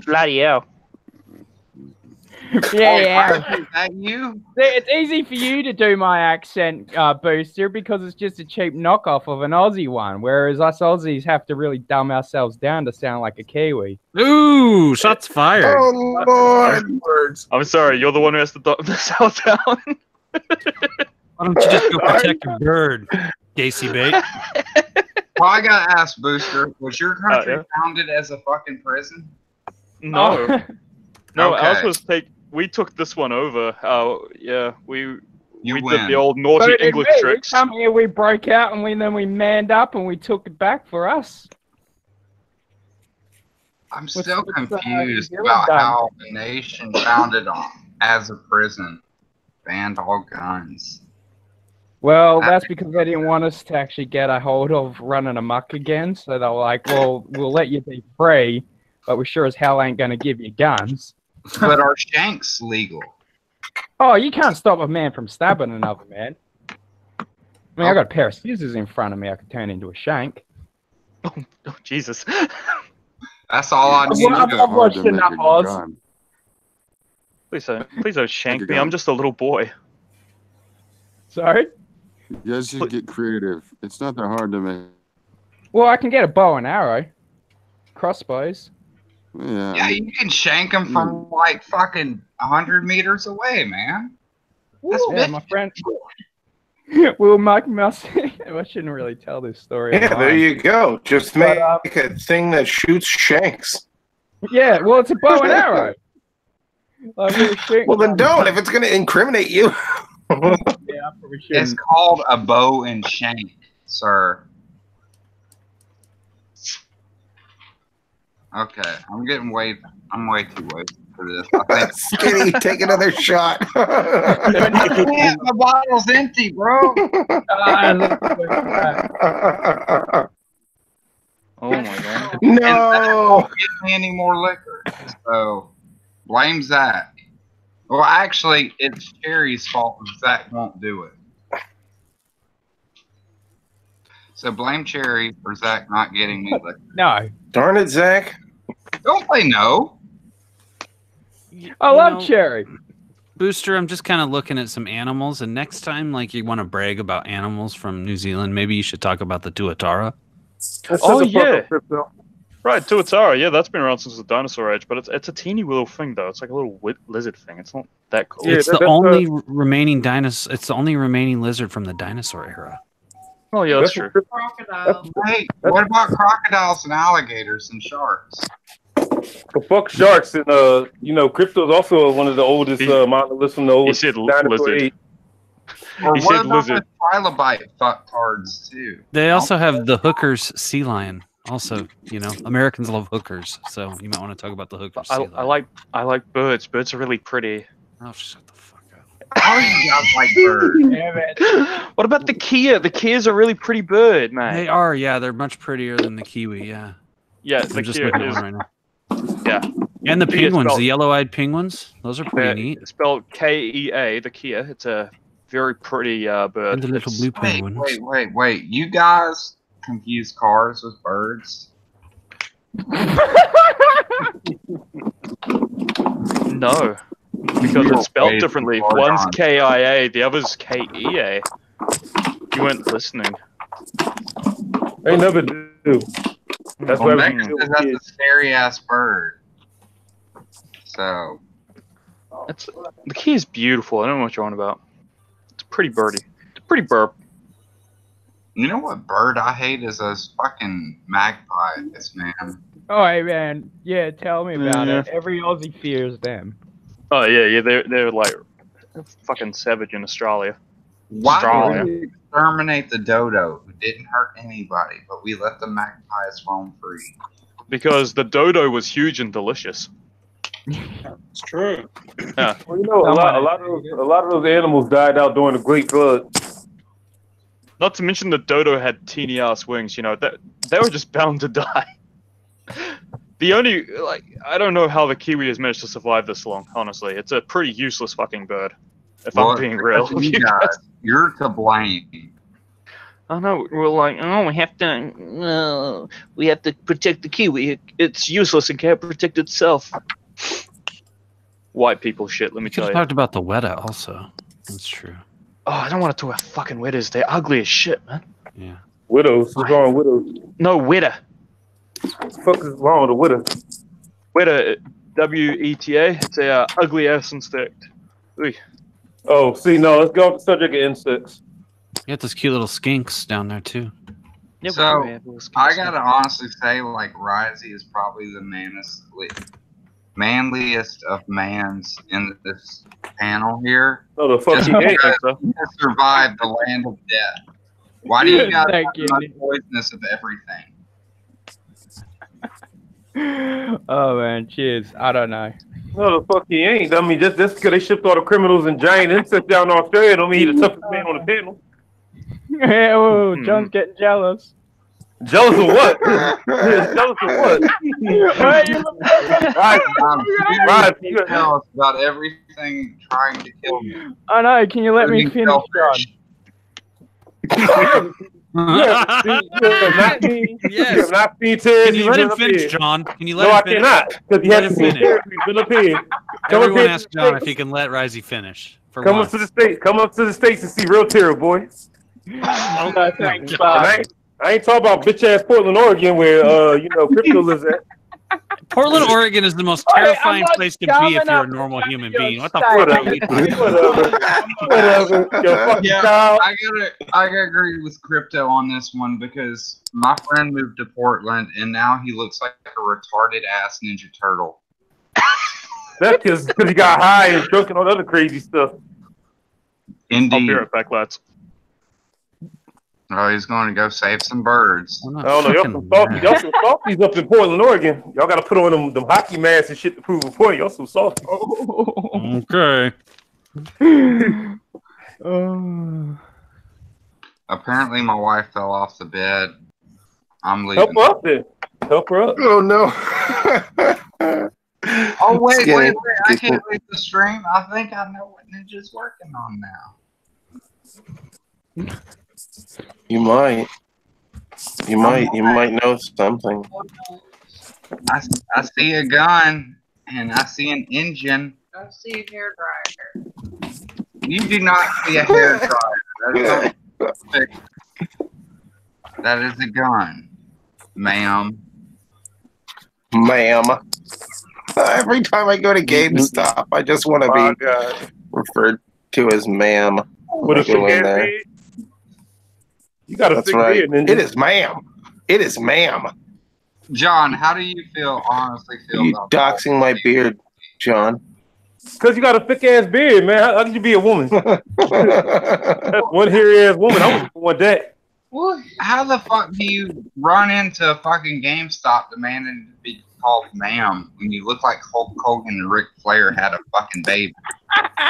Speaker 13: Bloody hell.
Speaker 16: Yeah.
Speaker 1: Is that you?
Speaker 16: It's easy for you to do my accent, Booster, because it's just a cheap knockoff of an Aussie one, whereas us Aussies have to really dumb ourselves down to sound like a Kiwi.
Speaker 11: Ooh, shots fired.
Speaker 2: Oh, Lord.
Speaker 6: Words.
Speaker 13: I'm sorry, you're the one who has to dump this out down.
Speaker 11: Why don't you just go protect your bird, Gacy Bait?
Speaker 1: Well, I gotta ask, Booster, was your country
Speaker 13: yeah.
Speaker 1: founded as a fucking prison?
Speaker 13: No, no,
Speaker 1: Okay.
Speaker 13: ours was we took this one over. Yeah, we did
Speaker 1: win.
Speaker 13: the old
Speaker 16: So
Speaker 13: naughty
Speaker 16: did
Speaker 13: English
Speaker 16: we.
Speaker 13: tricks.
Speaker 16: We come here, we broke out, and then we manned up and we took it back for us.
Speaker 1: I'm
Speaker 16: What's-
Speaker 1: still
Speaker 16: what's,
Speaker 1: confused
Speaker 16: New Zealand
Speaker 1: about
Speaker 16: done?
Speaker 1: how a nation founded on as a prison banned all guns.
Speaker 16: Well, that's because they didn't want us to actually get a hold of running amok again. So they were like, well, we'll let you be free, but we sure as hell ain't going to give you guns.
Speaker 1: But are shanks legal?
Speaker 16: Oh, you can't stop a man from stabbing another man. I mean, I got a pair of scissors in front of me I could turn into a shank.
Speaker 13: Oh, Jesus.
Speaker 1: That's all I need.
Speaker 16: I've watched enough Oz.
Speaker 13: Please don't shank
Speaker 5: Like a
Speaker 13: me.
Speaker 5: gun.
Speaker 13: I'm just a little boy.
Speaker 16: Sorry?
Speaker 5: You guys should get creative. It's not that hard to make.
Speaker 16: Well, I can get a bow and arrow. Crossbows.
Speaker 5: Yeah.
Speaker 1: Yeah, you can shank them from like fucking 100 meters away, man. That's
Speaker 16: Yeah,
Speaker 1: big.
Speaker 16: my friend. Will Mike Mouse. I shouldn't really tell this story.
Speaker 2: Yeah, there
Speaker 16: online.
Speaker 2: you go. Just make a thing that shoots shanks.
Speaker 16: Yeah, well, it's a bow and arrow. Like, we were shooting
Speaker 2: Well, then
Speaker 16: on-
Speaker 2: don't. If it's going to incriminate you.
Speaker 16: Yeah, I probably shouldn't.
Speaker 1: It's called a bow and shank, sir. Okay, I'm way too wasted for this. I think.
Speaker 2: Skinny, take another shot.
Speaker 1: Man, my bottle's empty, bro.
Speaker 13: Oh my god.
Speaker 1: And Zach
Speaker 2: No.
Speaker 1: won't give me any more liquor. So blame Zach. Well, actually, it's Cherry's fault if Zach won't do it. So blame Cherry for Zach not getting me liquor.
Speaker 16: No.
Speaker 2: Darn it, Zach.
Speaker 1: Don't say no.
Speaker 16: I love Cherry.
Speaker 11: Booster, I'm just kind of looking at some animals, and next time, like, you want to brag about animals from New Zealand, maybe you should talk about the tuatara.
Speaker 13: Oh yeah. Right, Tuatara. Yeah, that's been around since the dinosaur age, but it's a teeny little thing though. It's like a little lizard thing. It's not that cool.
Speaker 11: It's the only remaining dinosaur. It's the only remaining lizard from the dinosaur era.
Speaker 13: Oh yeah, that's true.
Speaker 1: Hey, what about crocodiles and alligators and sharks?
Speaker 3: Well, fuck sharks and Crypto's also one of the oldest monoliths from the old
Speaker 13: said
Speaker 3: dinosaur
Speaker 13: lizard.
Speaker 3: age.
Speaker 1: Or
Speaker 13: He
Speaker 1: what
Speaker 13: said
Speaker 1: about
Speaker 13: lizard.
Speaker 1: the trilobite fucktards too?
Speaker 11: They also have the Hooker's sea lion. Also, Americans love hookers, so you might want to talk about the Hooker's sea lion.
Speaker 13: I like birds. Birds are really pretty.
Speaker 11: Oh, shut the fuck up.
Speaker 1: How do you guys like birds?
Speaker 13: What about the Kia? The Kia's a really pretty bird, man.
Speaker 11: They are, yeah. They're much prettier than the kiwi, yeah.
Speaker 13: Yeah,
Speaker 11: I'm
Speaker 13: the
Speaker 11: just
Speaker 13: Kia
Speaker 11: looking at
Speaker 13: is.
Speaker 11: one right now.
Speaker 13: Yeah.
Speaker 11: And the
Speaker 13: Kia
Speaker 11: penguins,
Speaker 13: spelled-
Speaker 11: the yellow-eyed penguins. Those are pretty neat.
Speaker 13: It's spelled Kea. The Kia. It's a very pretty bird.
Speaker 11: And the little blue penguins.
Speaker 1: Wait. You guys confuse cars with birds?
Speaker 13: No, because it's spelled differently. One's KIA, the other's KEA. You weren't listening.
Speaker 3: They never do. That's
Speaker 1: Well,
Speaker 3: why
Speaker 1: Megan says that's a scary ass bird. So
Speaker 13: The Kia is beautiful. I don't know what you're on about. It's a pretty birdie. It's a pretty burp.
Speaker 1: you know what bird I hate is those fucking magpies, man.
Speaker 16: Oh, hey, man. Yeah, tell me about
Speaker 13: Yeah.
Speaker 16: it. Every Aussie fears them.
Speaker 13: Oh yeah, they're like fucking savage in Australia.
Speaker 1: Why
Speaker 13: Australia.
Speaker 1: did we exterminate the dodo who didn't hurt anybody, but we let the magpies roam free?
Speaker 13: because the dodo was huge and delicious.
Speaker 6: It's true.
Speaker 13: Yeah.
Speaker 3: Well, you know, a lot of those animals died out during the Great Flood.
Speaker 13: Not to mention the dodo had teeny ass wings. You know, they were just bound to die. The only I don't know how the kiwi has managed to survive this long. Honestly, it's a pretty useless fucking bird. If I'm being real,
Speaker 1: you're to blame.
Speaker 13: I know we're like, oh, we have to protect the kiwi. It's useless and can't protect itself. White people shit. Let me
Speaker 11: We
Speaker 13: tell
Speaker 11: could
Speaker 13: you.
Speaker 11: have talked about the Weta also. That's true.
Speaker 13: Oh, I don't want to talk about fucking widows. They're ugly as shit, man.
Speaker 11: Yeah.
Speaker 3: Widows. What's wrong with widows?
Speaker 13: No, widow.
Speaker 3: What the fuck is wrong with a widow?
Speaker 13: Widow, W-E-T-A. It's a ugly ass insect. Oy.
Speaker 3: Oh, see, no, let's go off the subject of insects.
Speaker 11: You got those cute little skinks down there too.
Speaker 1: So I gotta honestly say, like, Risey is probably the manliest of mans in this panel here.
Speaker 3: No, the fuck
Speaker 1: Just
Speaker 3: he ain't.
Speaker 1: because he has survived the land of death. Why do you gotta
Speaker 16: Thank
Speaker 1: talk
Speaker 16: you.
Speaker 1: about the poisonous of everything?
Speaker 16: Oh man, cheers. I don't know.
Speaker 3: No, the fuck he ain't. I mean, just because they shipped all the criminals and giant insects down to Australia don't mean he's the toughest man on the panel.
Speaker 16: Yeah, oh, John's getting jealous.
Speaker 3: Jealous of what? Yeah, jealous of what?
Speaker 1: Right, you tell us about everything trying to kill me.
Speaker 16: I know. Can you let me finish, John?
Speaker 3: You have not seen Terry.
Speaker 11: Can you let him finish, John? Can you let
Speaker 3: No,
Speaker 11: him
Speaker 3: I
Speaker 11: finish?
Speaker 3: cannot. Because he
Speaker 11: Let
Speaker 3: has
Speaker 11: him
Speaker 3: to
Speaker 11: finish.
Speaker 3: He's been up here. Come
Speaker 11: Everyone
Speaker 3: up here
Speaker 11: ask
Speaker 3: to the
Speaker 11: John if
Speaker 3: States.
Speaker 11: he can let Risey finish. For
Speaker 3: Come up
Speaker 11: once.
Speaker 3: to the States. Come up to the States and see real terror, boy.
Speaker 16: No, thanks,
Speaker 3: And
Speaker 16: bye.
Speaker 3: I ain't talking about bitch ass Portland, Oregon, where crypto lives at.
Speaker 11: Portland, Oregon is the most
Speaker 16: Hey, I'm
Speaker 11: terrifying
Speaker 16: not
Speaker 11: place to
Speaker 16: dumb
Speaker 11: be if you're a
Speaker 16: enough
Speaker 11: normal
Speaker 16: to
Speaker 11: human
Speaker 16: your
Speaker 11: being. What the
Speaker 16: state.
Speaker 11: fuck are you talking about?
Speaker 3: Whatever. Yo, fucking
Speaker 1: Yeah,
Speaker 3: child.
Speaker 1: I gotta agree with Crypto on this one because my friend moved to Portland and now he looks like a retarded ass Ninja Turtle.
Speaker 3: That's because he got high and drunk and all that other crazy stuff.
Speaker 1: Indeed.
Speaker 13: I'll be right back, lads.
Speaker 1: Oh, he's going to go save some birds.
Speaker 3: I don't know. Y'all some softies up in Portland, Oregon. Y'all got to put on them hockey masks and shit to prove a point. Y'all some softies.
Speaker 11: Okay.
Speaker 1: Apparently, my wife fell off the bed. I'm leaving.
Speaker 3: Help her up then. Help her up.
Speaker 2: Oh, no.
Speaker 1: Oh, wait.
Speaker 2: Skinny.
Speaker 1: I can't leave the stream. I think I know what Ninja's working on now.
Speaker 2: You might. You might know something.
Speaker 1: I see a gun and I see an engine.
Speaker 12: I see a hairdryer.
Speaker 1: You do not see a hair dryer. That is a gun, ma'am.
Speaker 2: Ma'am. Every time I go to GameStop, I just want to be referred to as ma'am.
Speaker 3: With a
Speaker 2: Go in
Speaker 3: thick-ass
Speaker 2: there.
Speaker 3: beard? You got a
Speaker 2: That's
Speaker 3: thick
Speaker 2: right.
Speaker 3: beard, Ninja.
Speaker 2: It is ma'am. It is ma'am.
Speaker 1: John, how do you honestly feel
Speaker 2: You
Speaker 1: about
Speaker 2: doxing my beard, John.
Speaker 3: Because you got a thick ass beard, man. How could you be a woman? That's one hairy ass woman. I wouldn't want that.
Speaker 1: Well, how the fuck do you run into a fucking GameStop demanding to be called ma'am when you look like Hulk Hogan and Ric Flair had a fucking baby?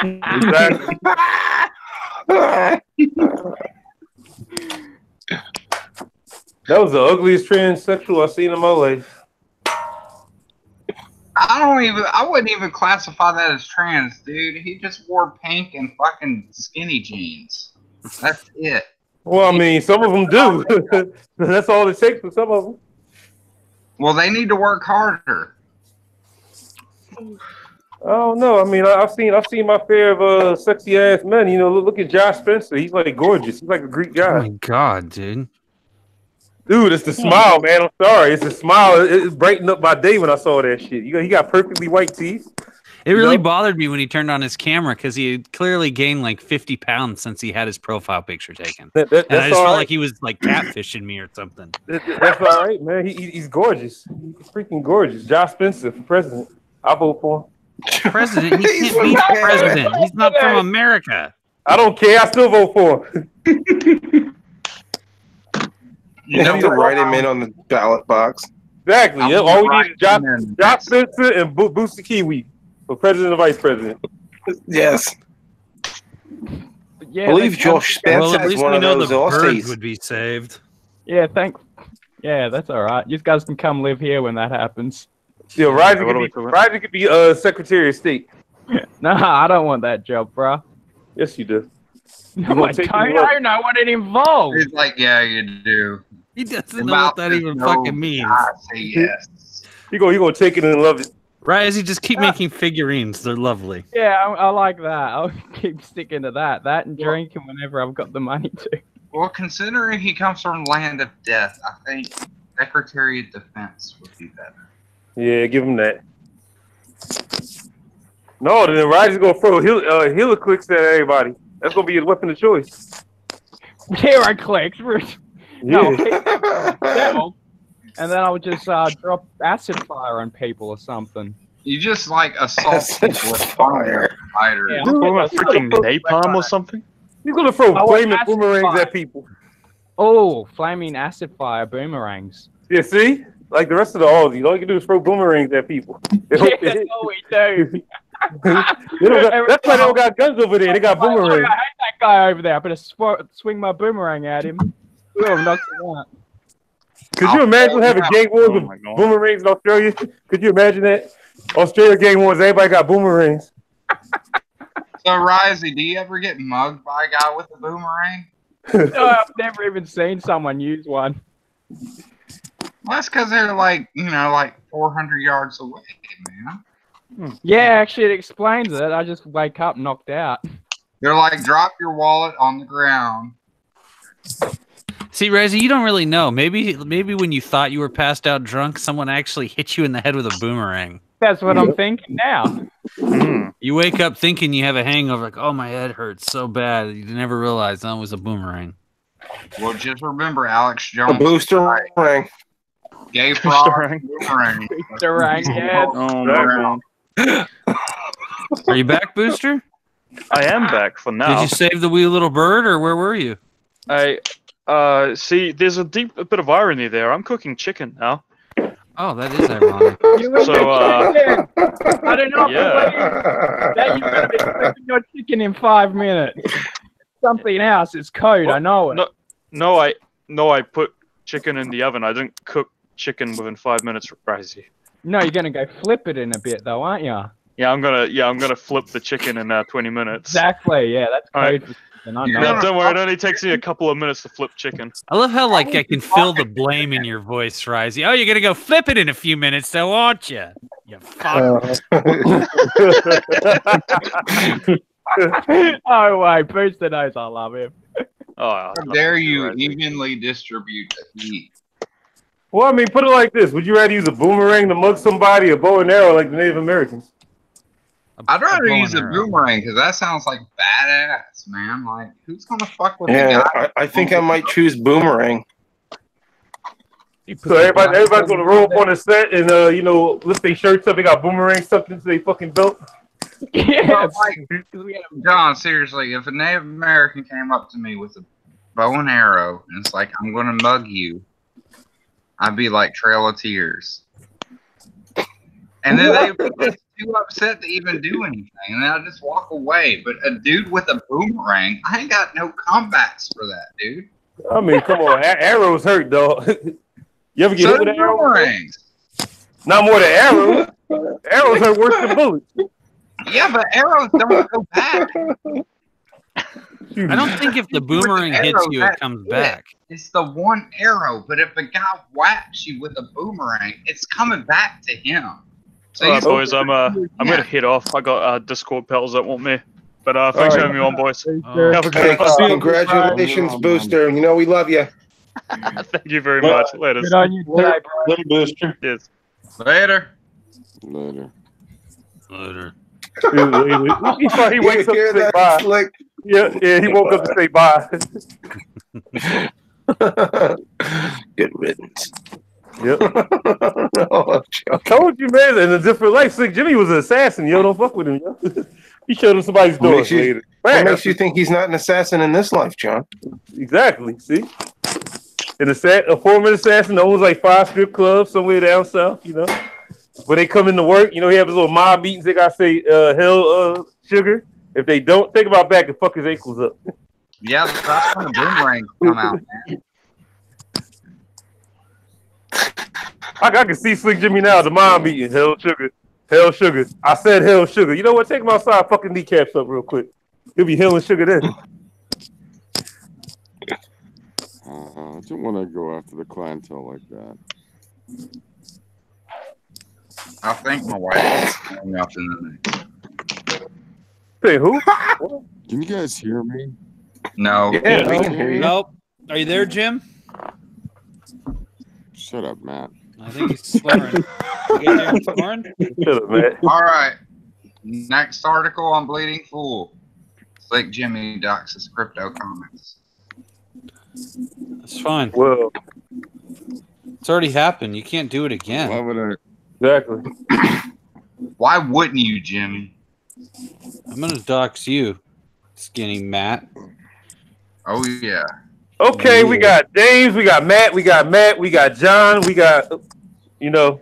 Speaker 3: Exactly. That was the ugliest transsexual I've seen in my life.
Speaker 1: I wouldn't even classify that as trans, dude. He just wore pink and fucking skinny jeans. That's it.
Speaker 3: Well, I mean, some of them do. That's all it takes for some of them.
Speaker 1: Well, they need to work harder.
Speaker 3: Oh no! I mean, I've seen my fair of sexy ass men. You know, look at Josh Spencer. He's like gorgeous. He's like a Greek
Speaker 11: Oh my
Speaker 3: guy.
Speaker 11: god, dude.
Speaker 3: Dude, it's the smile, man. I'm sorry. It's the smile. It brightened up my day when I saw that shit. He got perfectly white teeth.
Speaker 11: It really bothered me when he turned on his camera because he had clearly gained like 50 pounds since he had his profile picture taken. And I
Speaker 3: That's
Speaker 11: just
Speaker 3: all
Speaker 11: felt
Speaker 3: right.
Speaker 11: like he was like catfishing me or something.
Speaker 3: That's all right, man. He's gorgeous. He's freaking gorgeous. Josh Spencer for president. I vote for him.
Speaker 11: President? He can't be president. He's not from America.
Speaker 3: I don't care. I still vote for him.
Speaker 2: You have to write him in on the ballot box.
Speaker 3: Exactly.
Speaker 1: I'm
Speaker 3: Yep. All we
Speaker 1: right
Speaker 3: need is Josh
Speaker 1: in.
Speaker 3: Spencer and Booster Kiwi for president and vice president.
Speaker 2: Yes.
Speaker 16: Yeah,
Speaker 2: I believe
Speaker 16: they-
Speaker 2: Josh
Speaker 11: Well,
Speaker 2: Spencer
Speaker 11: at
Speaker 2: is
Speaker 11: least
Speaker 2: one
Speaker 11: we
Speaker 2: of
Speaker 11: know
Speaker 2: those
Speaker 11: the birds
Speaker 2: Aussies.
Speaker 11: would be saved.
Speaker 16: Yeah, thanks. Yeah, that's all right. You guys can come live here when that happens.
Speaker 3: Yeah, Rising
Speaker 13: what are we
Speaker 3: could be
Speaker 13: talking
Speaker 3: Rising could be Secretary of State.
Speaker 16: Nah, I don't want that job, bro.
Speaker 3: Yes, you do.
Speaker 16: No,
Speaker 3: gonna
Speaker 16: I
Speaker 3: take
Speaker 16: don't.
Speaker 3: it up.
Speaker 16: I don't know what it involves.
Speaker 1: He's like, yeah, you do.
Speaker 11: He doesn't
Speaker 1: Your
Speaker 11: know what
Speaker 1: mouth
Speaker 11: that
Speaker 1: says
Speaker 11: even
Speaker 1: no,
Speaker 11: fucking means.
Speaker 1: I say yes.
Speaker 3: You gonna take it and love it.
Speaker 11: Rising, just keep making figurines. They're lovely.
Speaker 16: Yeah, I like that. I'll keep sticking to that. That and drinking whenever I've got the money to.
Speaker 1: Well, considering he comes from land of death, I think Secretary of Defense would be better.
Speaker 3: Yeah, give him that. No, then Rising's gonna throw healer clicks at everybody. That's gonna be his weapon of choice.
Speaker 16: Here I clicked. No,
Speaker 3: Yeah.
Speaker 16: and then I'll just drop acid fire on people or something.
Speaker 1: You just like assault people with fire.
Speaker 16: Yeah,
Speaker 13: What about freaking napalm or something?
Speaker 3: He's gonna throw
Speaker 16: I want
Speaker 3: flaming
Speaker 16: acid
Speaker 3: boomerangs
Speaker 16: fire.
Speaker 3: at people.
Speaker 16: Oh, flaming acid fire boomerangs.
Speaker 3: Yeah, see? Like the rest of the Aussies, all you can do is throw boomerangs at people. They hope they
Speaker 16: Yeah,
Speaker 3: hit.
Speaker 16: that's all we do.
Speaker 3: They don't got- that's why they don't got guns over there. They got
Speaker 16: I hate
Speaker 3: boomerangs.
Speaker 16: that guy over there. I better swing my boomerang at him. Oh, knocked him out.
Speaker 3: Could you imagine having gang wars with
Speaker 13: my God.
Speaker 3: boomerangs in Australia? Could you imagine that? Australia gang wars, everybody got boomerangs.
Speaker 1: So, Risey, do you ever get mugged by a guy with a boomerang?
Speaker 16: No, I've never even seen someone use one.
Speaker 1: Well, that's because they're like, like 400 yards away, man.
Speaker 16: Yeah, actually, it explains it. I just wake up knocked out.
Speaker 1: They're like, drop your wallet on the ground.
Speaker 11: See, Razzie, you don't really know. Maybe when you thought you were passed out drunk, someone actually hit you in the head with a boomerang.
Speaker 16: That's what I'm thinking now.
Speaker 11: You wake up thinking you have a hangover, like, oh, my head hurts so bad. You never realize that was a boomerang.
Speaker 1: Well, just remember Alex Jones.
Speaker 2: A booster ring.
Speaker 1: Gay frog boomerang.
Speaker 16: Boosterang, yeah.
Speaker 13: Oh, man.
Speaker 11: Are you back, Booster?
Speaker 13: I am back for now.
Speaker 11: Did you save the wee little bird, or where were you?
Speaker 13: See, there's a bit of irony there. I'm cooking chicken now.
Speaker 11: Oh, that is ironic.
Speaker 13: So,
Speaker 16: I don't know.
Speaker 13: yeah.
Speaker 16: That you're gonna be cooking your chicken in 5 minutes. Something else. It's code. I know it.
Speaker 13: No, I put chicken in the oven. I didn't cook chicken within 5 minutes, Risey.
Speaker 16: No, you're gonna go flip it in a bit, though, aren't you?
Speaker 13: Yeah, I'm gonna flip the chicken in 20 minutes.
Speaker 16: Exactly. Yeah, that's code.
Speaker 13: Alright.
Speaker 16: For chicken, I know.
Speaker 13: No, don't worry. It only takes me a couple of minutes to flip chicken.
Speaker 11: I love how I can feel the blame in your voice, Risey. Oh, you're gonna go flip it in a few minutes, though, aren't you? You fuck.
Speaker 16: Oh wait, Booster knows I love him.
Speaker 13: Oh,
Speaker 1: How dare you evenly distribute the heat?
Speaker 3: Well, I mean, put it like this. Would you rather use a boomerang to mug somebody or bow and arrow like the Native Americans?
Speaker 1: I'd rather
Speaker 11: bow and
Speaker 1: use a
Speaker 11: arrow.
Speaker 1: boomerang because that sounds like badass, man. Like, who's gonna fuck with the
Speaker 2: Yeah,
Speaker 1: guy?
Speaker 2: I think I might choose boomerang.
Speaker 3: So everybody's gonna roll up on the set and lift their shirts up. They got boomerangs stuck into their fucking belt.
Speaker 16: Yeah.
Speaker 1: John, seriously, if a Native American came up to me with a bow and arrow and it's like, I'm gonna mug you, I'd be like Trail of Tears. And then they would be too upset to even do anything, and then I'd just walk away. But a dude with a boomerang, I ain't got no combats for that, dude.
Speaker 3: I mean, come on, arrows hurt, dog. You ever get
Speaker 1: So
Speaker 3: hit with
Speaker 1: do
Speaker 3: an arrow?
Speaker 1: boomerangs.
Speaker 3: Not more than arrows. Arrows hurt worse than bullets.
Speaker 1: Yeah, but arrows don't go back.
Speaker 11: I don't think if the boomerang hits you, it comes back.
Speaker 1: It's the one arrow, but if a guy whacks you with a boomerang, it's coming back to him. So
Speaker 13: All right,
Speaker 1: you-
Speaker 13: boys, I'm gonna head off. I got Discord pals that want me. But thanks for having me on, boys. Have a good
Speaker 2: Hey, congratulations, Booster. You know we love you.
Speaker 13: Thank you very much. Later.
Speaker 16: Good on you today, bro.
Speaker 6: Little Booster.
Speaker 13: Yes.
Speaker 1: Later.
Speaker 5: Later.
Speaker 11: Later.
Speaker 3: He thought he wakes up
Speaker 2: Hear
Speaker 3: to say
Speaker 2: that,
Speaker 3: bye.
Speaker 2: Slick?
Speaker 3: Yeah, he woke up to say bye.
Speaker 2: Good riddance.
Speaker 3: Yep.
Speaker 2: Oh,
Speaker 3: I told you, man, in a different life, Slick Jimmy was an assassin. Yo, don't fuck with him, yo. He showed him somebody's door
Speaker 2: Makes you-
Speaker 3: later.
Speaker 2: What
Speaker 3: Man,
Speaker 2: makes you think he's not an assassin in this life, John?
Speaker 3: exactly. See, a 4-minute assassin owns like 5 strip clubs somewhere down south, you know. When they come into work, you know, he have his little mob meetings. They gotta say, hell, sugar. If they don't, think about back and fuck his ankles up.
Speaker 1: Yeah, that's when the boomerangs come out, man.
Speaker 3: I can see Slick Jimmy now, the mob meeting. Hell, sugar. Hell, sugar. I said hell, sugar. You know what? Take him outside, fucking kneecaps up real quick. He'll be hell and sugar then.
Speaker 5: I don't want to go after the clientele like that.
Speaker 1: I think my wife is going after the
Speaker 3: Say who?
Speaker 5: Can you guys hear me?
Speaker 1: No.
Speaker 2: Yeah, we can hear you.
Speaker 11: Nope. Are you there, Jim?
Speaker 5: Shut up, Matt.
Speaker 11: I think he's swearing. You guys hear him snoring?
Speaker 3: Shut up, man.
Speaker 1: All right. Next article on Bleeding Fool. Slick Jimmy doxes crypto comments.
Speaker 11: It's fine.
Speaker 3: Well,
Speaker 11: it's already happened. You can't do it again.
Speaker 5: Why would I?
Speaker 3: Exactly.
Speaker 1: Why wouldn't you, Jimmy?
Speaker 11: I'm gonna dox you, skinny Matt.
Speaker 1: Oh yeah.
Speaker 3: Okay, we got James, we got Matt, we got John, we got, you know,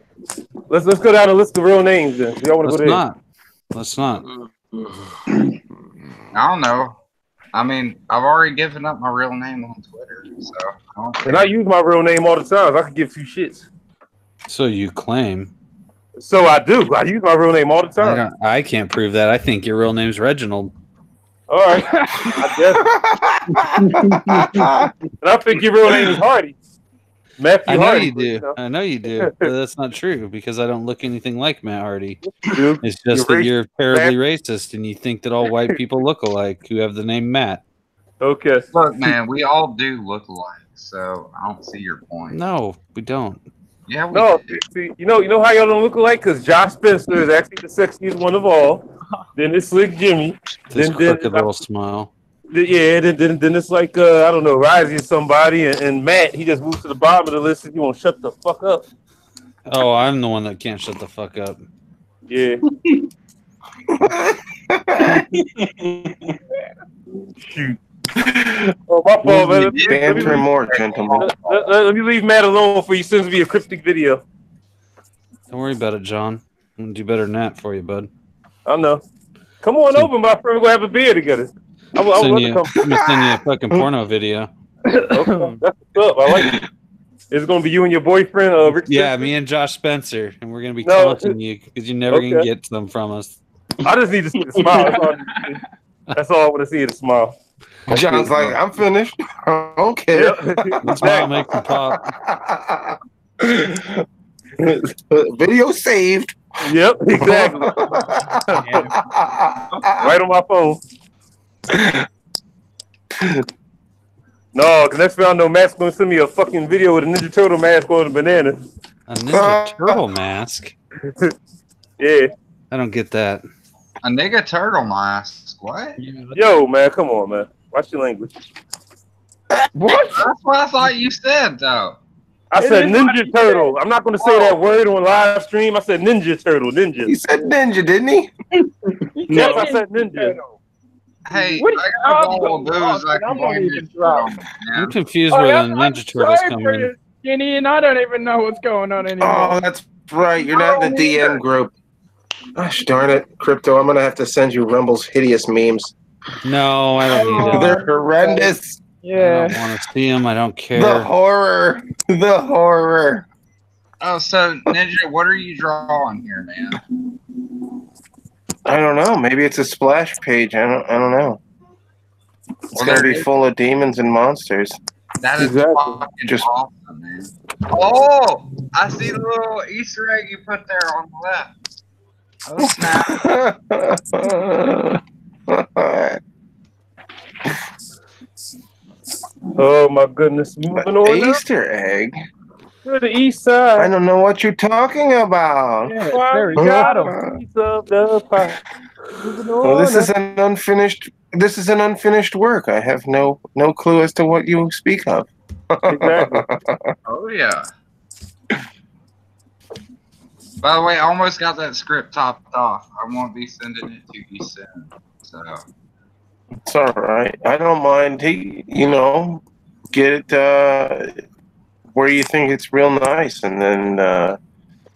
Speaker 3: let's go down and list the real names then. Y'all want to go there?
Speaker 11: Let's not.
Speaker 1: I don't know. I mean, I've already given up my real name on Twitter, so I don't
Speaker 3: And I use my real name all the time. I could give 2 shits.
Speaker 11: So you claim.
Speaker 3: So I do. I use my real name all the time.
Speaker 11: I can't prove that. I think your real name's Reginald.
Speaker 3: All right. I guess. And I think your real name is Hardy. Matthew
Speaker 11: I know
Speaker 3: Hardy.
Speaker 11: you do. I know you do. But that's not true because I don't look anything like Matt Hardy. It's just that you're terribly racist and you think that all white people look alike who have the name Matt.
Speaker 3: Okay.
Speaker 1: Look, man, we all do look alike, so I don't see your point.
Speaker 11: No, we don't.
Speaker 1: Yeah, we
Speaker 3: No, see, you know how y'all don't look alike? Because Josh Spencer is actually the sexiest one of all. Then it's Slick Jimmy.
Speaker 11: This
Speaker 3: Then
Speaker 11: crooked little smile.
Speaker 3: yeah, then it's like I don't know, Risey or somebody, and Matt. He just moves to the bottom of the list and you won't shut the fuck up.
Speaker 11: Oh, I'm the one that can't shut the fuck up.
Speaker 3: Yeah. Shoot. Oh, my fault, man.
Speaker 2: Banter more, gentlemen.
Speaker 3: Let me leave Matt alone before he sends me a cryptic video.
Speaker 11: Don't worry about it, John. I'm gonna do better than that for you, bud.
Speaker 3: I know. Come on over, my friend. We're gonna have a beer together.
Speaker 11: I'm gonna send you a fucking porno video.
Speaker 3: Okay, that's what's up. I like it. It's gonna be you and your boyfriend, Rick.
Speaker 11: Yeah, me and Josh Spencer, and we're gonna be
Speaker 3: No.
Speaker 11: taunting you because you're never gonna
Speaker 3: Okay.
Speaker 11: get them from us.
Speaker 3: I just need to see the smile. That's all I want to see, the smile.
Speaker 2: John's like, I'm finished. I don't care.
Speaker 11: The smile makes them pop.
Speaker 2: Video saved.
Speaker 3: Yep, exactly. Right on my phone. No, because next thing I know, Matt's going to send me a fucking video with a Ninja Turtle mask on a banana.
Speaker 11: A Ninja Turtle mask?
Speaker 3: Yeah.
Speaker 11: I don't get that.
Speaker 1: A nigga turtle mask. What?
Speaker 3: Yo, man, come on, man. Watch your language.
Speaker 1: What? That's what I thought you said, though.
Speaker 3: I said Ninja Turtle. I'm not going to say that word on live stream. I said Ninja Turtle. Ninja.
Speaker 2: He said ninja, didn't he?
Speaker 3: Yes, I said Ninja.
Speaker 1: Hey,
Speaker 3: What?
Speaker 1: I got all those. I can buy you
Speaker 11: I'm confused where the Ninja Turtles come in.
Speaker 16: Skinny, and I don't even know what's going on anymore.
Speaker 2: Oh, that's right. You're not in the DM group. Gosh darn it, Crypto. I'm going to have to send you Rumble's hideous memes.
Speaker 11: No, I don't need them.
Speaker 2: They're horrendous.
Speaker 11: I don't want to see them. I don't care.
Speaker 2: The horror. The horror.
Speaker 1: Oh, so Ninja, what are you drawing here, man?
Speaker 2: I don't know. Maybe it's a splash page. I don't know. It's
Speaker 1: Well,
Speaker 2: going to be
Speaker 1: there-
Speaker 2: full of demons and monsters.
Speaker 1: That is fucking
Speaker 2: Just
Speaker 1: awesome, man. Oh, I see the little Easter egg you put there on the left. Oh, snap.
Speaker 3: Oh, my goodness. Moving on. now.
Speaker 2: Easter egg?
Speaker 3: To the east side.
Speaker 2: I don't know what you're talking about.
Speaker 3: There we go. Piece of the pie. Moving
Speaker 2: Well,
Speaker 3: on
Speaker 2: this
Speaker 3: now.
Speaker 2: is an unfinished work. I have no clue as to what you speak of.
Speaker 3: Exactly.
Speaker 1: Oh, yeah. By the way, I almost got that script topped off. I won't be sending it to you soon. So,
Speaker 2: It's all right. I don't mind. Get it. where you think it's real nice, and then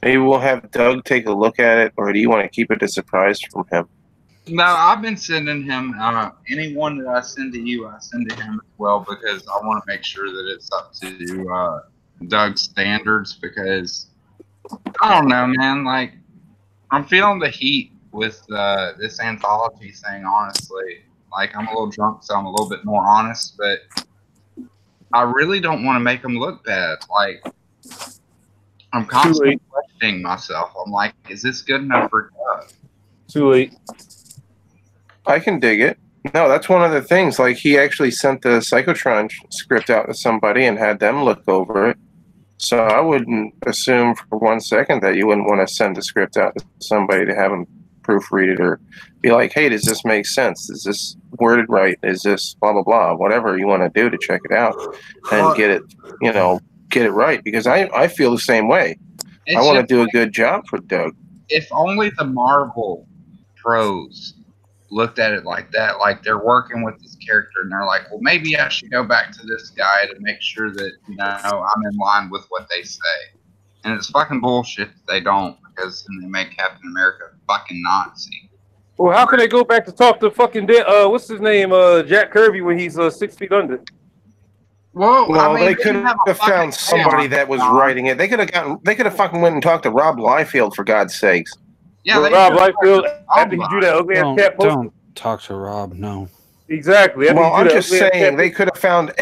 Speaker 2: maybe we'll have Doug take a look at it, or do you want to keep it a surprise from him?
Speaker 1: No, I've been sending him anyone that I send to you, I send to him as well, because I want to make sure that it's up to Doug's standards. Because I don't know, man. Like, I'm feeling the heat with this anthology thing. Honestly, like, I'm a little drunk, so I'm a little bit more honest. But I really don't want to make him look bad. Like, I'm constantly questioning myself. I'm like, is this good enough for Doug?
Speaker 3: Too late.
Speaker 2: I can dig it. No, that's one of the things. Like, he actually sent the Psychotron script out to somebody and had them look over it. So I wouldn't assume for 1 second that you wouldn't want to send the script out to somebody to have them proofread it or be like, hey, does this make sense? Is this worded right? Is this blah, blah, blah? Whatever you want to do to check it out and get it, get it right. Because I feel the same way. I want to do a good job for Doug.
Speaker 1: If only the Marvel pros looked at it like that, like they're working with this character and they're like, well, maybe I should go back to this guy to make sure that, I'm in line with what they say. And it's fucking bullshit that they don't, because then they make Captain America a fucking Nazi.
Speaker 3: Well, how can they go back to talk to fucking what's his name, Jack Kirby, when he's 6 feet under?
Speaker 1: Well,
Speaker 2: they could have found somebody that was writing it. They could have fucking went and talked to Rob Liefeld, for God's sakes.
Speaker 3: Yeah, Rob Liefeld, after he drew that ugly ass cat poster.
Speaker 11: Don't talk to Rob, no.
Speaker 3: Exactly.
Speaker 2: Well, I'm just saying they could have found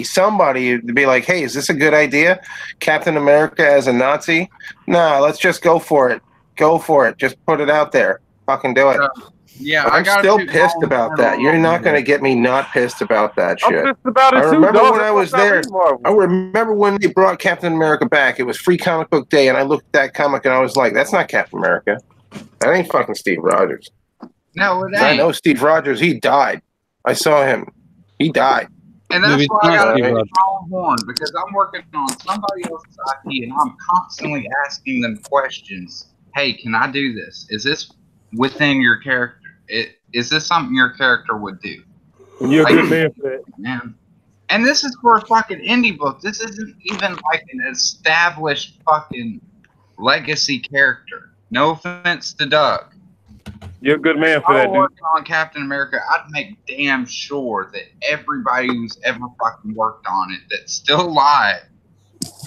Speaker 2: somebody to be like, hey, is this a good idea? Captain America as a Nazi? No, let's just go for it. Go for it. Just put it out there. Fucking do it.
Speaker 1: Yeah,
Speaker 2: I'm still pissed about that. You're not going to get me not pissed about that shit.
Speaker 3: I'm pissed about it
Speaker 2: I
Speaker 3: too,
Speaker 2: remember
Speaker 3: dog.
Speaker 2: when I was there. I remember when they brought Captain America back. It was Free Comic Book Day, and I looked at that comic and I was like, that's not Captain America. That ain't fucking Steve Rogers.
Speaker 1: No, it ain't.
Speaker 2: I know Steve Rogers. He died. I saw him. He died.
Speaker 1: And that's why I got to be horn, because I'm working on somebody else's IP and I'm constantly asking them questions. Hey, can I do this? Is this within your character? Is this something your character would do?
Speaker 3: You're a good man for that.
Speaker 1: Man. And this is for a fucking indie book. This isn't even like an established fucking legacy character. No offense to Doug.
Speaker 3: You're a good man for that,
Speaker 1: dude. Working on Captain America, I'd make damn sure that everybody who's ever fucking worked on it that's still alive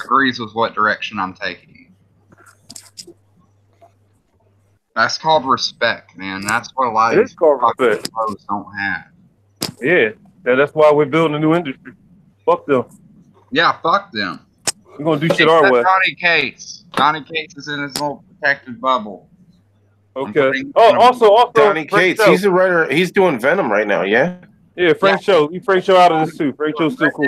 Speaker 1: agrees with what direction I'm taking. That's called respect, man. That's what a lot of these fucking pros don't have.
Speaker 3: Yeah, that's why we're building a new industry. Fuck them.
Speaker 1: Yeah, fuck them.
Speaker 3: We're gonna do shit our way.
Speaker 1: Johnny Cates. Johnny Cates is in his little protected bubble.
Speaker 3: Okay. Oh, also,
Speaker 2: Johnny
Speaker 3: Frank
Speaker 2: Cates.
Speaker 3: Cho.
Speaker 2: He's a writer. He's doing Venom right now. Yeah.
Speaker 3: Yeah, Frank Cho. He Frank Cho out of this too. Frank Cho's still cool.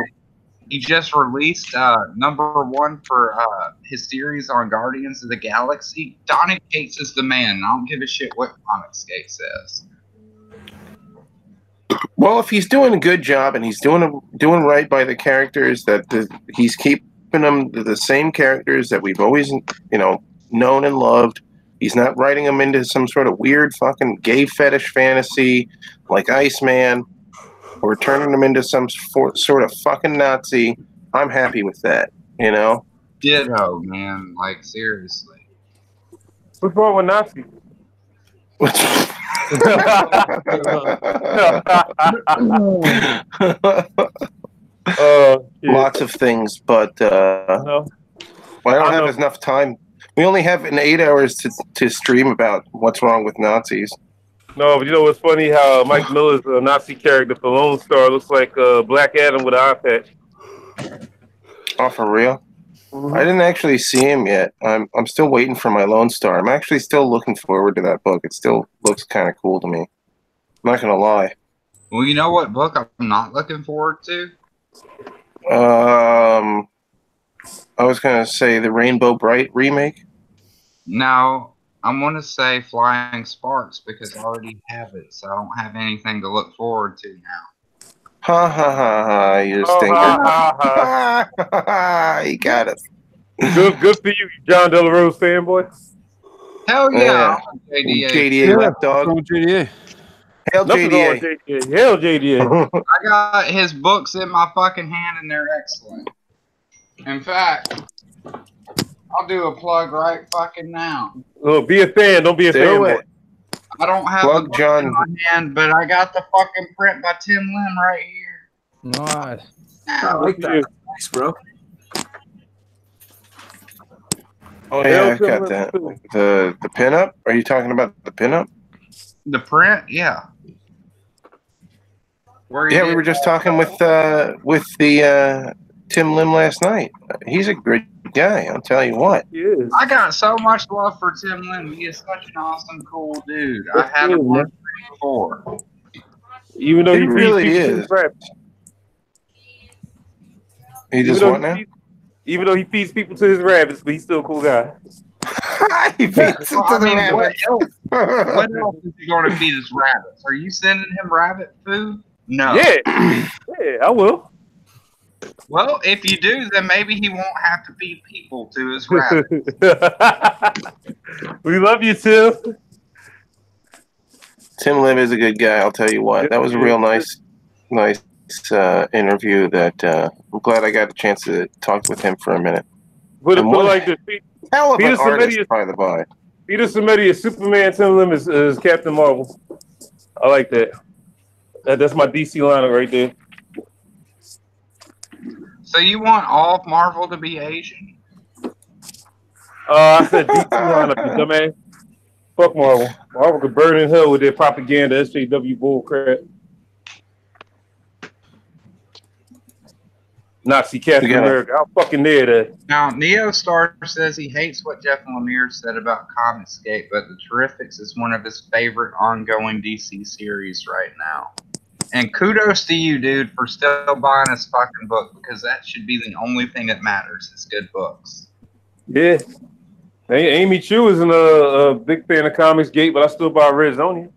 Speaker 1: He just released #1 for his series on Guardians of the Galaxy. Johnny Cates is the man. I don't give a shit what Comicsgate says.
Speaker 2: Well, if he's doing a good job and he's doing right by the characters, he's keeping them the same characters that we've always known and loved. He's not writing them into some sort of weird fucking gay fetish fantasy like Iceman, or turning them into some sort of fucking Nazi. I'm happy with that,
Speaker 1: Ditto, man. Like, seriously.
Speaker 3: What's wrong with Nazi?
Speaker 2: Lots of things, but I don't have enough time. We only have 8 hours to stream about what's wrong with Nazis.
Speaker 3: No, but you know what's funny? How Mike Miller's Nazi character for Lone Star looks like Black Adam with an eye patch.
Speaker 2: Oh, for real? Mm-hmm. I didn't actually see him yet. I'm still waiting for my Lone Star. I'm actually still looking forward to that book. It still looks kind of cool to me. I'm not gonna lie.
Speaker 1: Well, you know what book I'm not looking forward to?
Speaker 2: I was gonna say the Rainbow Bright remake.
Speaker 1: No, I'm gonna say Flying Sparks because I already have it, so I don't have anything to look forward to now.
Speaker 2: Ha ha ha ha! You stinker! Ha, ha, ha. You got it.
Speaker 3: Good for you, John De La Rose fanboy.
Speaker 1: Hell yeah!
Speaker 2: JDA lapdog.
Speaker 3: JDA.
Speaker 2: Hell JDA.
Speaker 3: Hell JDA.
Speaker 1: I got his books in my fucking hand and they're excellent. In fact, I'll do a plug right fucking now.
Speaker 3: Oh, be a fan. Don't be a
Speaker 2: Do
Speaker 3: fan.
Speaker 2: it.
Speaker 1: I don't have
Speaker 2: Plug
Speaker 1: a book
Speaker 2: John.
Speaker 1: in my hand, but I got the fucking print by Tim Lim right here.
Speaker 4: Nice.
Speaker 9: I like that. Nice, bro.
Speaker 2: Oh yeah, I got that. The pinup? Are you talking about the pinup?
Speaker 1: The print, yeah.
Speaker 2: Yeah, we were just talking with the Tim Lim last night. He's a great guy. I'll tell you what.
Speaker 1: I got so much love for Tim Lim. He is such an awesome, cool dude. I had him on before.
Speaker 3: Even though
Speaker 2: He
Speaker 3: he
Speaker 2: really
Speaker 3: feeds people to
Speaker 2: is.
Speaker 3: his rabbits.
Speaker 2: He
Speaker 3: Even
Speaker 2: just
Speaker 3: though
Speaker 2: what now?
Speaker 3: Even though he feeds people to his rabbits, but he's still a cool guy.
Speaker 2: He feeds
Speaker 1: Well, I mean, what else is he going to feed his rabbits? Are you sending him rabbit food? No.
Speaker 3: Yeah, yeah, I will.
Speaker 1: Well, if you do, then maybe he won't have to feed people to his rabbits.
Speaker 3: We love you, Tim.
Speaker 2: Tim Lim is a good guy. I'll tell you what. That was a real nice interview. That I'm glad I got a chance to talk with him for a minute.
Speaker 3: Put it
Speaker 2: And what
Speaker 3: like this.
Speaker 2: hell of
Speaker 3: Peter
Speaker 2: an artist,
Speaker 3: Samedi-
Speaker 2: by the by.
Speaker 3: Peter Samedi is Superman. Tim Lim is Captain Marvel. I like that. That's my DC lineup right there.
Speaker 1: So you want all of Marvel to be Asian?
Speaker 3: I said DC lineup, you dumbass. Fuck Marvel. Marvel could burn in hell with their propaganda, SJW bullcrap. Nazi Captain America. How fucking near that.
Speaker 1: Now, Neostar says he hates what Jeff Lemire said about Comicsgate, but The Terrifics is one of his favorite ongoing DC series right now. And kudos to you, dude, for still buying his fucking book, because that should be the only thing that matters is good books.
Speaker 3: Yeah. Hey, Amy Chu isn't a big fan of Comicsgate, but I still buy Red Sonja.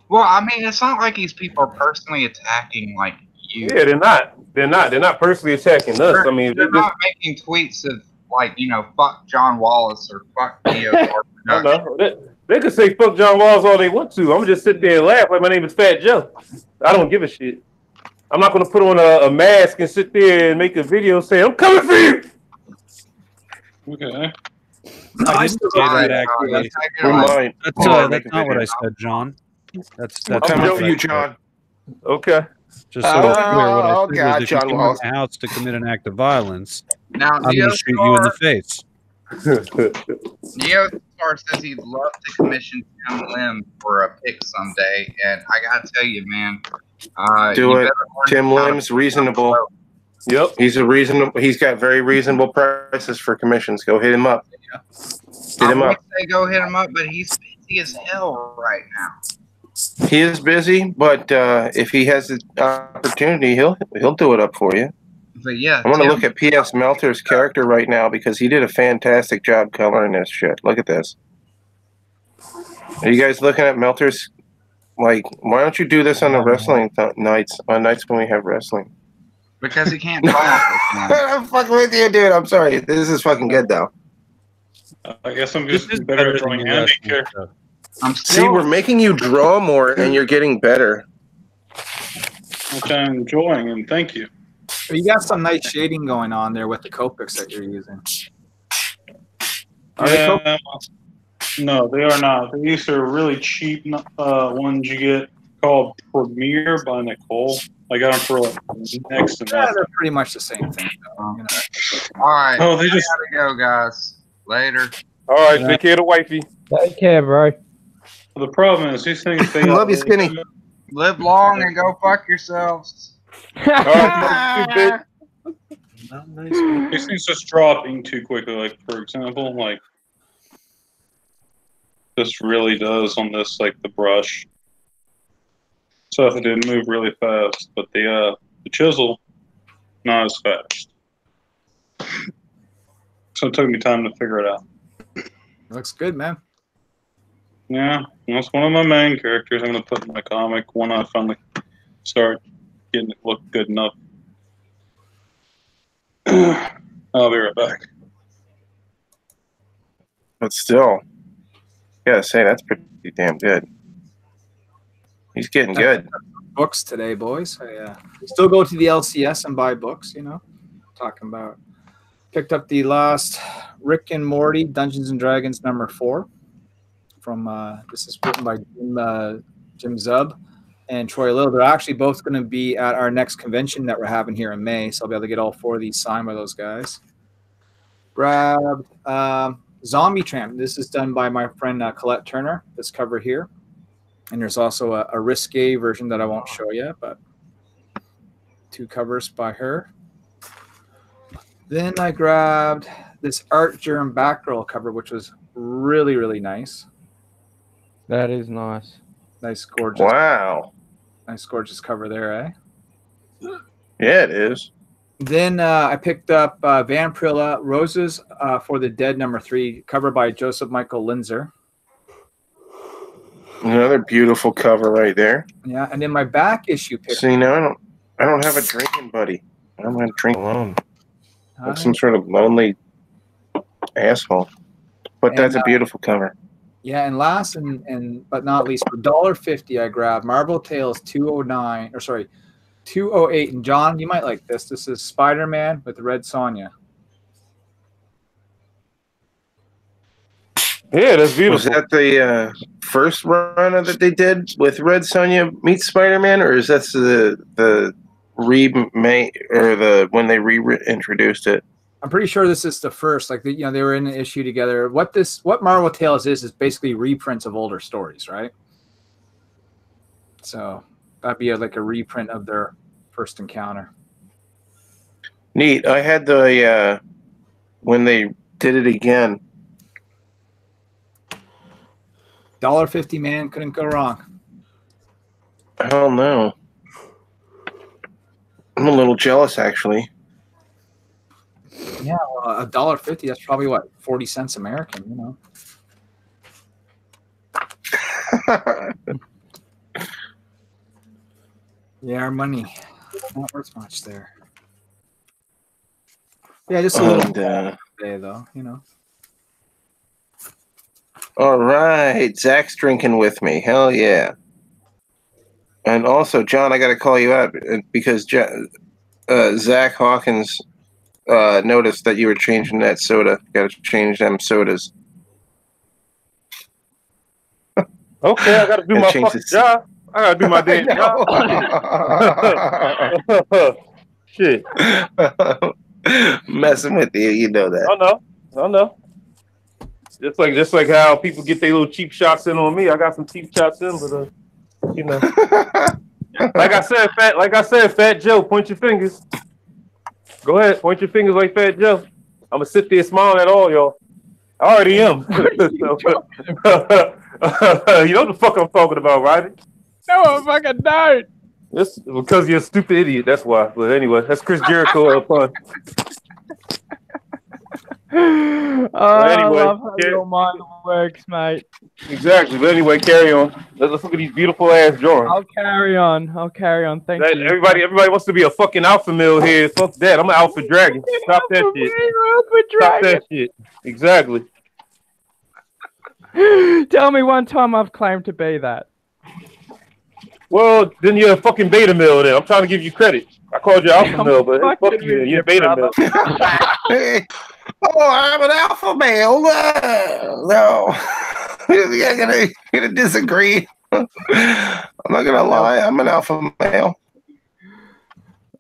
Speaker 1: Well, I mean, it's not like these people are personally attacking, like, you.
Speaker 3: Yeah, they're not. They're not personally attacking us. I mean,
Speaker 1: They're not making tweets of, like, you know, fuck John Wallace or fuck Neo.
Speaker 3: no. They could say fuck John Wallace all they want to. I'm gonna just sit there and laugh like my name is Fat Joe. I don't give a shit. I'm not gonna put on a mask and sit there and make a video saying I'm coming for you.
Speaker 6: Okay.
Speaker 11: I didn't say that actually. That's not what I said, John. That's
Speaker 2: I'm coming
Speaker 11: not
Speaker 2: for
Speaker 11: what
Speaker 2: you,
Speaker 11: I said.
Speaker 2: John.
Speaker 3: Okay.
Speaker 11: Just so it's clear, what I
Speaker 2: Oh,
Speaker 11: said
Speaker 2: God,
Speaker 11: was if you
Speaker 2: John
Speaker 11: came
Speaker 2: Wallace.
Speaker 11: in my house to commit an act of violence,
Speaker 1: Now,
Speaker 11: I'm going to shoot you in the face.
Speaker 1: Neostar says he'd love to commission Tim Lim for a pick someday, and I gotta tell you, man,
Speaker 2: Do
Speaker 1: you
Speaker 2: it.
Speaker 1: better learn
Speaker 2: Tim
Speaker 1: how to-
Speaker 2: Lim's reasonable.
Speaker 3: Yep.
Speaker 2: He's got very reasonable prices for commissions. Go hit him up. Hit
Speaker 1: I
Speaker 2: him
Speaker 1: would
Speaker 2: up.
Speaker 1: say go hit him up, but he's busy as hell right now.
Speaker 2: He is busy, but if he has the opportunity, he'll do it up for you.
Speaker 1: But yeah,
Speaker 2: I want to
Speaker 1: Tim-
Speaker 2: look at P.S. Melter's character right now because he did a fantastic job coloring this shit. Look at this. Are you guys looking at Melter's? Like, why don't you do this on the wrestling nights? On nights when we have wrestling.
Speaker 1: because he can't talk.
Speaker 2: I'm fucking with you, dude. I'm sorry. This is fucking good though.
Speaker 6: I guess I'm just better at drawing anime characters.
Speaker 2: See, we're making you draw more, and you're getting better.
Speaker 6: Which I'm enjoying, and thank you.
Speaker 9: But you got some nice shading going on there with the Copics that you're using. Are they Copics?
Speaker 6: No, they are not. These are really cheap ones you get called Premiere by Nicole. I got them for like next to
Speaker 9: Yeah,
Speaker 6: that.
Speaker 9: they're pretty much the same thing. Though, you know.
Speaker 1: All right,
Speaker 6: Oh, they
Speaker 1: I
Speaker 6: just-
Speaker 1: gotta go, guys. Later.
Speaker 3: All right, take care of the wifey.
Speaker 16: Take care, bro.
Speaker 6: The problem is these things. They
Speaker 2: Love you, Skinny.
Speaker 1: Live long and go fuck yourselves.
Speaker 3: All right,
Speaker 6: These things just dropping too quickly. Like for example, like this really does on this, like the brush. Stuff it did move really fast, but the chisel not as fast. So it took me time to figure it out.
Speaker 9: Looks good, man.
Speaker 6: Yeah, that's one of my main characters I'm gonna put in my comic when I finally start getting it look good enough. I'll be right back.
Speaker 2: But still, gotta say that's pretty damn good. He's getting good.
Speaker 9: Books today, boys. I still go to the LCS and buy books. You know, talking about. Picked up the last Rick and Morty Dungeons and Dragons #4 from this is written by Jim Zub and Troy Little. They're actually both going to be at our next convention that we're having here in May, so I'll be able to get all 4 of these signed by those guys. Grabbed Zombie Tramp. This is done by my friend Colette Turner, this cover here. And there's also a risque version that I won't show you, but 2 covers by her. Then I grabbed this Art Germ Batgirl cover, which was really, really nice.
Speaker 16: That is nice.
Speaker 9: Nice, gorgeous.
Speaker 2: Wow.
Speaker 9: Nice, gorgeous cover there, eh?
Speaker 2: Yeah, it is.
Speaker 9: Then I picked up Vampirilla Roses for the Dead #3, cover by Joseph Michael Linzer.
Speaker 2: Another beautiful cover right there.
Speaker 9: Yeah, and then my back issue picture.
Speaker 2: See, now I don't have a drinking buddy. I don't have to drink alone. I'm some sort of lonely asshole. But that's a beautiful cover.
Speaker 9: Yeah, and last and but not least, for $1.50, I grabbed Marvel Tales 208. And John, you might like this. This is Spider-Man with Red Sonja.
Speaker 3: Yeah, that's beautiful.
Speaker 2: Was that the first run that they did with Red Sonja meets Spider-Man, or is that the remake or the when they reintroduced it?
Speaker 9: I'm pretty sure this is the first. Like they were in an issue together. What Marvel Tales is basically reprints of older stories, right? So that'd be like a reprint of their first encounter.
Speaker 2: Neat. I had the when they did it again.
Speaker 9: $1.50, man, couldn't go wrong.
Speaker 2: Hell no. I'm a little jealous, actually.
Speaker 9: Yeah, well, $1.50. That's probably what 40 cents American, you know. Yeah, our money not worth much there. Yeah, just a little today, though, you know.
Speaker 2: All right, Zach's drinking with me. Hell yeah! And also, John, I got to call you out because Zach Hawkins noticed that you were changing that soda. Got to change them sodas.
Speaker 3: Okay, I got to do my fucking job. I got to do my damn job. Shit.
Speaker 2: Messing with you, you know that.
Speaker 3: I know. Just like how people get their little cheap shots in on me. I got some cheap shots in, but you know. like I said, Fat Joe, point your fingers. Go ahead, point your fingers like Fat Joe. I'm gonna sit there smiling at all y'all. I already am. You know what the fuck I'm talking about, right?
Speaker 16: No, I fucking don't.
Speaker 3: That's because you're a stupid idiot. That's why. But anyway, that's Chris Jericho pun.
Speaker 16: Anyway, I love how your mind works, mate.
Speaker 3: Exactly. But anyway, carry on. Let's look at these beautiful ass drawings.
Speaker 16: I'll carry on. Thank you.
Speaker 3: Everybody wants to be a fucking alpha male here. Fuck that. I'm an alpha dragon. Stop that shit. Stop that shit. Exactly.
Speaker 16: Tell me one time I've claimed to be that.
Speaker 3: Well, then you're a fucking beta male then. I'm trying to give you credit. I called you alpha male, but hey, fuck you. You're a beta male.
Speaker 2: Oh, I'm an alpha male. No. You're gonna disagree. I'm not gonna lie. I'm an alpha male.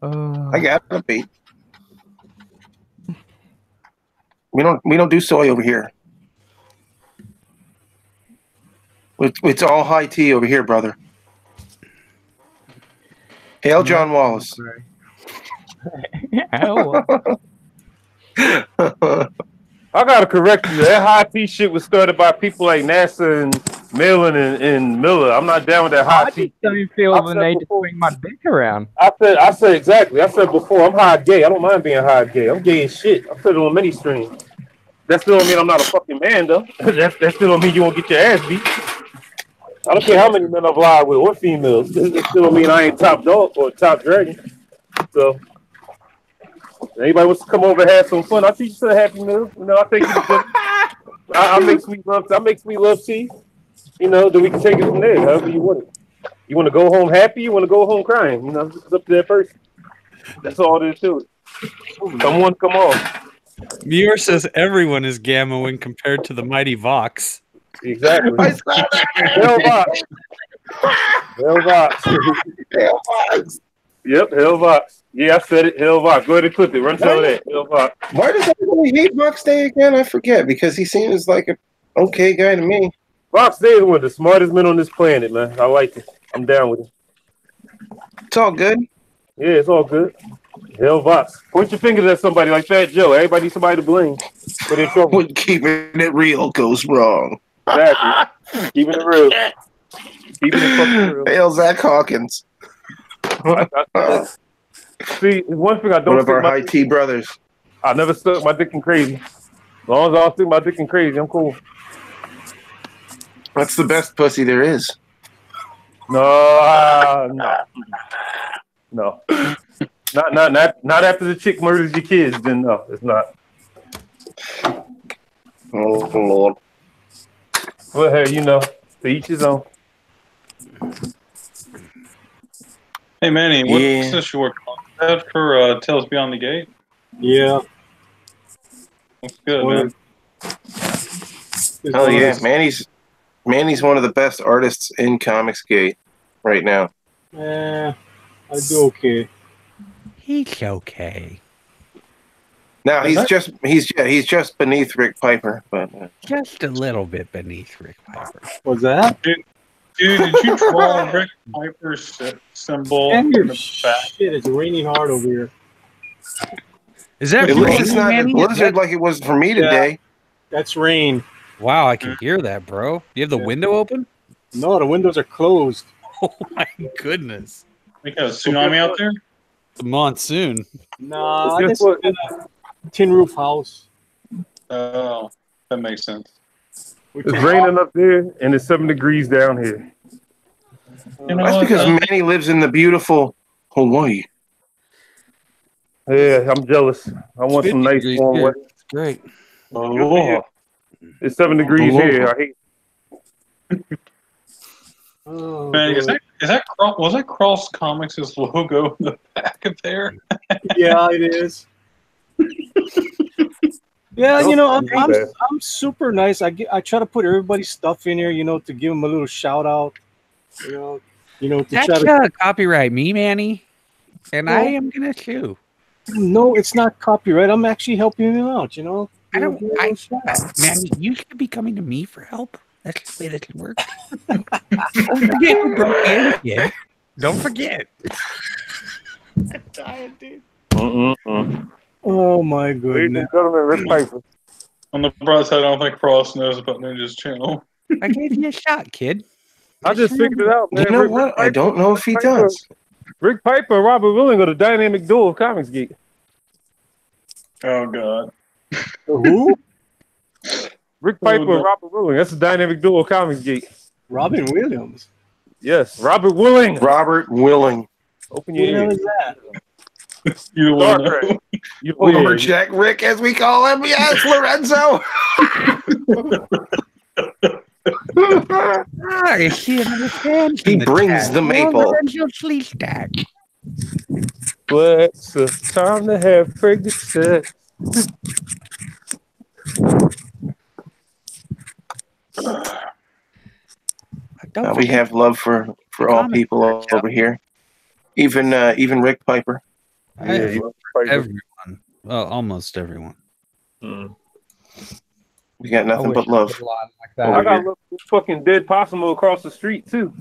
Speaker 2: I gotta be. We don't do soy over here. It's all high tea over here, brother. Hail John Wallace.
Speaker 3: I gotta correct you. That high tea shit was started by people like NASA and Millen and Miller. I'm not down with that high tea.
Speaker 16: I just don't feel the need to swing my dick around.
Speaker 3: I said exactly. I said before, I'm high gay. I don't mind being high gay. I'm gay as shit. I said it on many streams. That still don't mean I'm not a fucking man, though. that still don't mean you won't get your ass beat. I don't care how many men I've lied with or females. That still don't mean I ain't top dog or top dragon. So, anybody wants to come over and have some fun, I'll teach you some happy meal. You know, I think I make sweet love. I make sweet love tea. You know, then we can take it from there, however you want it. You want to go home happy? You want to go home crying? You know, it's up to that person. That's all there is to it. Come on, come on.
Speaker 11: Muir says everyone is Gamma when compared to the mighty Vox.
Speaker 3: Exactly. Hell Vox. Hell Vox. Yep, Hell Vox. Yeah, I said it. Hell Vox. Go ahead and clip it. Run some of that. Hell Vox.
Speaker 2: Why does everybody hate Vox Day again? I forget, because he seems like an okay guy to me.
Speaker 3: Vox Day is one of the smartest men on this planet, man. I like it. I'm down with it.
Speaker 2: It's all good.
Speaker 3: Yeah, it's all good. Hell Vox. Point your fingers at somebody like Fat Joe. Everybody needs somebody to blame. But in trouble.
Speaker 2: When keeping it real goes wrong.
Speaker 3: Exactly. Keeping it real. Keeping it fucking real.
Speaker 2: Hail Zach Hawkins.
Speaker 3: See, one thing I don't
Speaker 2: One of
Speaker 3: stick
Speaker 2: our
Speaker 3: my
Speaker 2: high T brothers.
Speaker 3: I never stuck my dick in crazy. As long as I don't stick my dick in crazy, I'm cool.
Speaker 2: That's the best pussy there is.
Speaker 3: No. Not after the chick murders your kids. Then no, it's not.
Speaker 2: Oh Lord.
Speaker 3: Well, hey, you know, to each his own.
Speaker 6: Hey Manny, what is this you working on? Is that for Tales Beyond the Gate?
Speaker 15: Yeah.
Speaker 6: That's good, man.
Speaker 2: Oh yeah, Manny's one of the best artists in Comicsgate right now.
Speaker 15: I do okay.
Speaker 14: He's okay.
Speaker 2: Now he's just beneath Rick Piper, but
Speaker 14: Just a little bit beneath Rick Piper.
Speaker 15: What's that?
Speaker 6: Dude, did you draw Rick Piper's symbol in the back?
Speaker 15: Shit, it's raining hard over here.
Speaker 11: Is that
Speaker 2: at least
Speaker 11: rain,
Speaker 2: it's not a
Speaker 11: Manny?
Speaker 2: blizzard like it was for me today.
Speaker 15: That's rain.
Speaker 11: Wow, I can hear that, bro. You have the window open?
Speaker 15: No, the windows are closed.
Speaker 11: Oh my goodness.
Speaker 6: We got a tsunami out there?
Speaker 11: The monsoon.
Speaker 15: Nah,
Speaker 3: Guess
Speaker 15: this
Speaker 3: what?
Speaker 15: is a tin roof house.
Speaker 6: Oh, that makes sense.
Speaker 3: It's raining up there and it's 7 degrees down here.
Speaker 6: You know
Speaker 2: That's
Speaker 6: what?
Speaker 2: because Manny lives in the beautiful Hawaii.
Speaker 3: Yeah, I'm jealous. I want some nice warm weather.
Speaker 11: It's great.
Speaker 2: Oh,
Speaker 3: It's 7 degrees here. I hate.
Speaker 15: Oh,
Speaker 6: Man, was that Cross Comics' logo in the back of there?
Speaker 15: yeah, it is. Yeah, you know, I'm super nice. I try to put everybody's stuff in here, you know, to give them a little shout out. You know, to
Speaker 14: That's
Speaker 15: try to
Speaker 14: copyright me, Manny. And I am gonna sue.
Speaker 15: No, it's not copyright. I'm actually helping you out, you know.
Speaker 14: Manny, you should be coming to me for help. That's the way that works. Don't forget who broke in. Yeah. Don't forget.
Speaker 6: I'm dying, dude.
Speaker 15: Oh my
Speaker 3: Ladies and
Speaker 15: goodness.
Speaker 3: gentlemen, Rick Piper.
Speaker 6: On the bright side, I don't think Cross knows about Ninja's channel.
Speaker 14: I gave you a shot, kid.
Speaker 3: I just figured it out, man.
Speaker 2: You know what? I don't know if he does.
Speaker 3: Rick Piper and Robert Willing are the dynamic duo of Comicsgate.
Speaker 6: Oh God.
Speaker 15: Who?
Speaker 3: Rick Piper and Robert Willing. That's the dynamic duo of Comicsgate.
Speaker 15: Robin Williams.
Speaker 3: Yes, Robert Willing.
Speaker 2: Robert Willing.
Speaker 3: Open
Speaker 15: Who
Speaker 3: your
Speaker 15: the hell
Speaker 3: ears.
Speaker 15: is that?
Speaker 6: You
Speaker 3: Star
Speaker 6: will know.
Speaker 3: Trek. You
Speaker 2: Lumberjack Rick, as we call him. Yes, Lorenzo.
Speaker 14: I see another fan.
Speaker 2: He brings the maple.
Speaker 14: Sleestack.
Speaker 3: It's time to have pregnant sex.
Speaker 2: We have love for all people over here. Even Rick Piper.
Speaker 11: Everyone. Well, almost everyone.
Speaker 2: We got nothing but love.
Speaker 3: I got a fucking dead possum across the street too.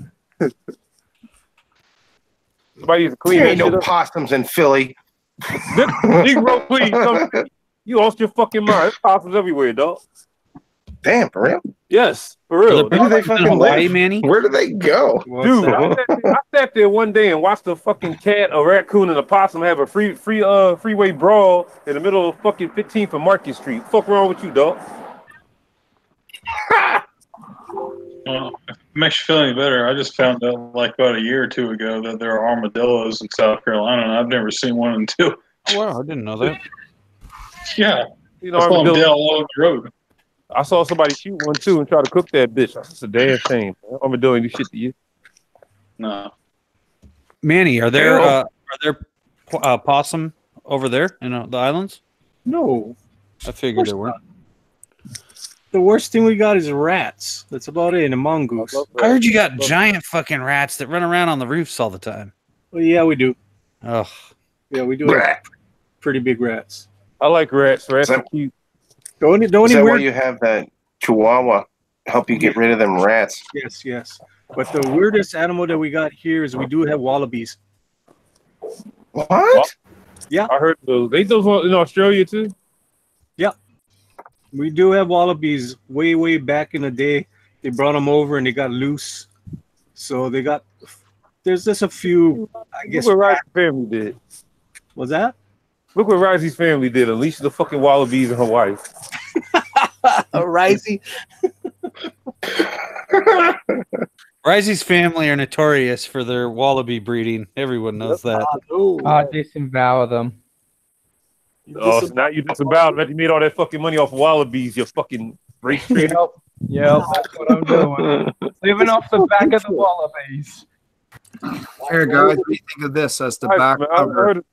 Speaker 3: Somebody needs to clean
Speaker 2: There
Speaker 3: that
Speaker 2: ain't
Speaker 3: shit
Speaker 2: no
Speaker 3: up.
Speaker 2: possums in Philly.
Speaker 3: Negro, please. You lost your fucking mind. There's possums everywhere, dog.
Speaker 2: Damn, for real?
Speaker 3: Yes, for real.
Speaker 2: Where do they fucking live?
Speaker 11: Manny?
Speaker 2: Where do they go?
Speaker 3: Dude, I sat there one day and watched a fucking cat, a raccoon, and a possum have a freeway brawl in the middle of fucking 15th and Market Street. Fuck wrong with you, dog?
Speaker 6: Well, if it makes you feel any better, I just found out like about a year or two ago that there are armadillos in South Carolina, and I've never seen one until.
Speaker 11: Oh, wow, I didn't know that.
Speaker 6: Yeah,
Speaker 3: You know,
Speaker 6: I saw them
Speaker 3: armadillo-
Speaker 6: dead all over the road.
Speaker 3: I saw somebody shoot one too and try to cook that bitch. That's a damn shame. I'm doing this shit to you.
Speaker 6: No.
Speaker 11: Manny, are there possum over there in the islands?
Speaker 15: No.
Speaker 11: I figured there were.
Speaker 15: The worst thing we got is rats. That's about it, and a mongoose.
Speaker 11: I heard you got giant fucking rats that run around on the roofs all the time.
Speaker 15: Well, yeah, we do.
Speaker 11: Oh,
Speaker 15: yeah, we do. Have pretty big rats.
Speaker 3: I like rats. Rats are cute.
Speaker 15: The only
Speaker 2: Is that why
Speaker 15: weird...
Speaker 2: you have that Chihuahua help you get rid of them rats?
Speaker 15: Yes, yes. But the weirdest animal that we got here is we do have wallabies.
Speaker 2: What?
Speaker 15: Yeah.
Speaker 3: I heard those. They those in Australia too?
Speaker 15: Yeah. We do have wallabies way, way back in the day. They brought them over and they got loose. So they got, there's just a few, I guess.
Speaker 3: Look what Risey's family did.
Speaker 15: What's that?
Speaker 3: Look what Risey's family did. Unleash the fucking wallabies and her wife.
Speaker 15: Risey.
Speaker 11: Risey's family are notorious for their wallaby breeding. Everyone knows that.
Speaker 16: Disavour them.
Speaker 3: Oh, so now you disavowed that you made all that fucking money off of wallabies. You fucking race straight up.
Speaker 16: Yep, that's what I'm doing. Living off the back of the wallabies.
Speaker 9: Here, guys, what do you think of this as the back cover?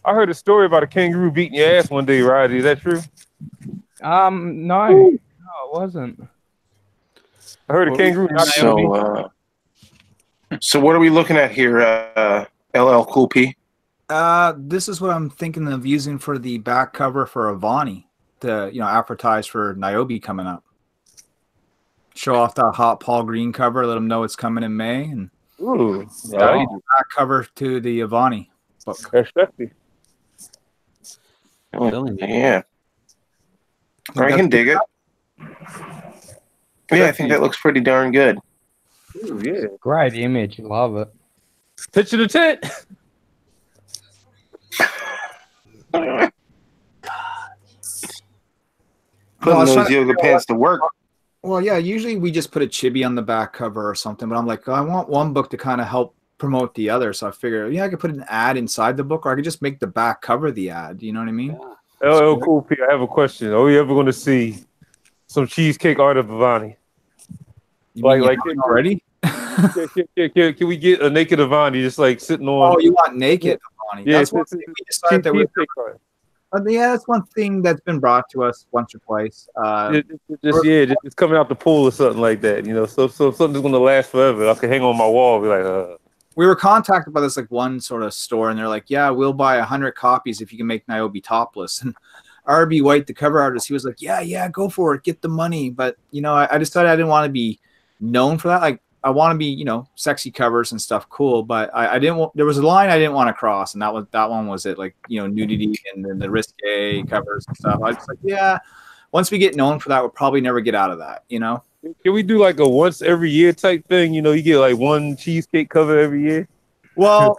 Speaker 3: I heard a story about a kangaroo beating your ass one day, Risey. Is that true?
Speaker 16: No, it wasn't.
Speaker 3: I heard a kangaroo.
Speaker 2: So what are we looking at here, LL Cool P?
Speaker 9: This is what I'm thinking of using for the back cover for Avani to, advertise for Niobe coming up. Show off that hot Paul Green cover, let them know it's coming in May, and back cover to the Avani book.
Speaker 3: That's sexy.
Speaker 2: Yeah. I can dig it. Yeah, I think that looks pretty darn good.
Speaker 3: Ooh, yeah.
Speaker 16: Great image. Love it.
Speaker 3: Picture the tent.
Speaker 2: Putting those yoga pants to work.
Speaker 9: Well, yeah, usually we just put a chibi on the back cover or something, but I'm like, I want one book to kind of help promote the other. So I figure, I could put an ad inside the book, or I could just make the back cover the ad. You know what I mean?
Speaker 3: LL Cool P, I have a question. Are we ever going to see some cheesecake art of Avani? Like
Speaker 9: already?
Speaker 3: Can we get a naked Avani just like sitting on?
Speaker 9: Oh, you want naked Avani?
Speaker 3: Yeah,
Speaker 9: That's one thing we decided that we. Yeah, that's one thing that's been brought to us once or twice.
Speaker 3: It's coming out the pool or something like that. So something's going to last forever. I can hang on my wall. Be like,
Speaker 9: We were contacted by this one sort of store, and they're like, "Yeah, we'll buy 100 copies if you can make Niobe topless." And RB White, the cover artist, he was like, "Yeah, go for it, get the money." But I decided I didn't want to be known for that. Like, I want to be, sexy covers and stuff, cool. But I didn't want. There was a line I didn't want to cross, and that one was it. Like, nudity and then the risque covers and stuff. I was like, yeah. Once we get known for that, we'll probably never get out of that.
Speaker 3: Can we do like a once every year type thing? You get like one cheesecake cover every year.
Speaker 9: Well,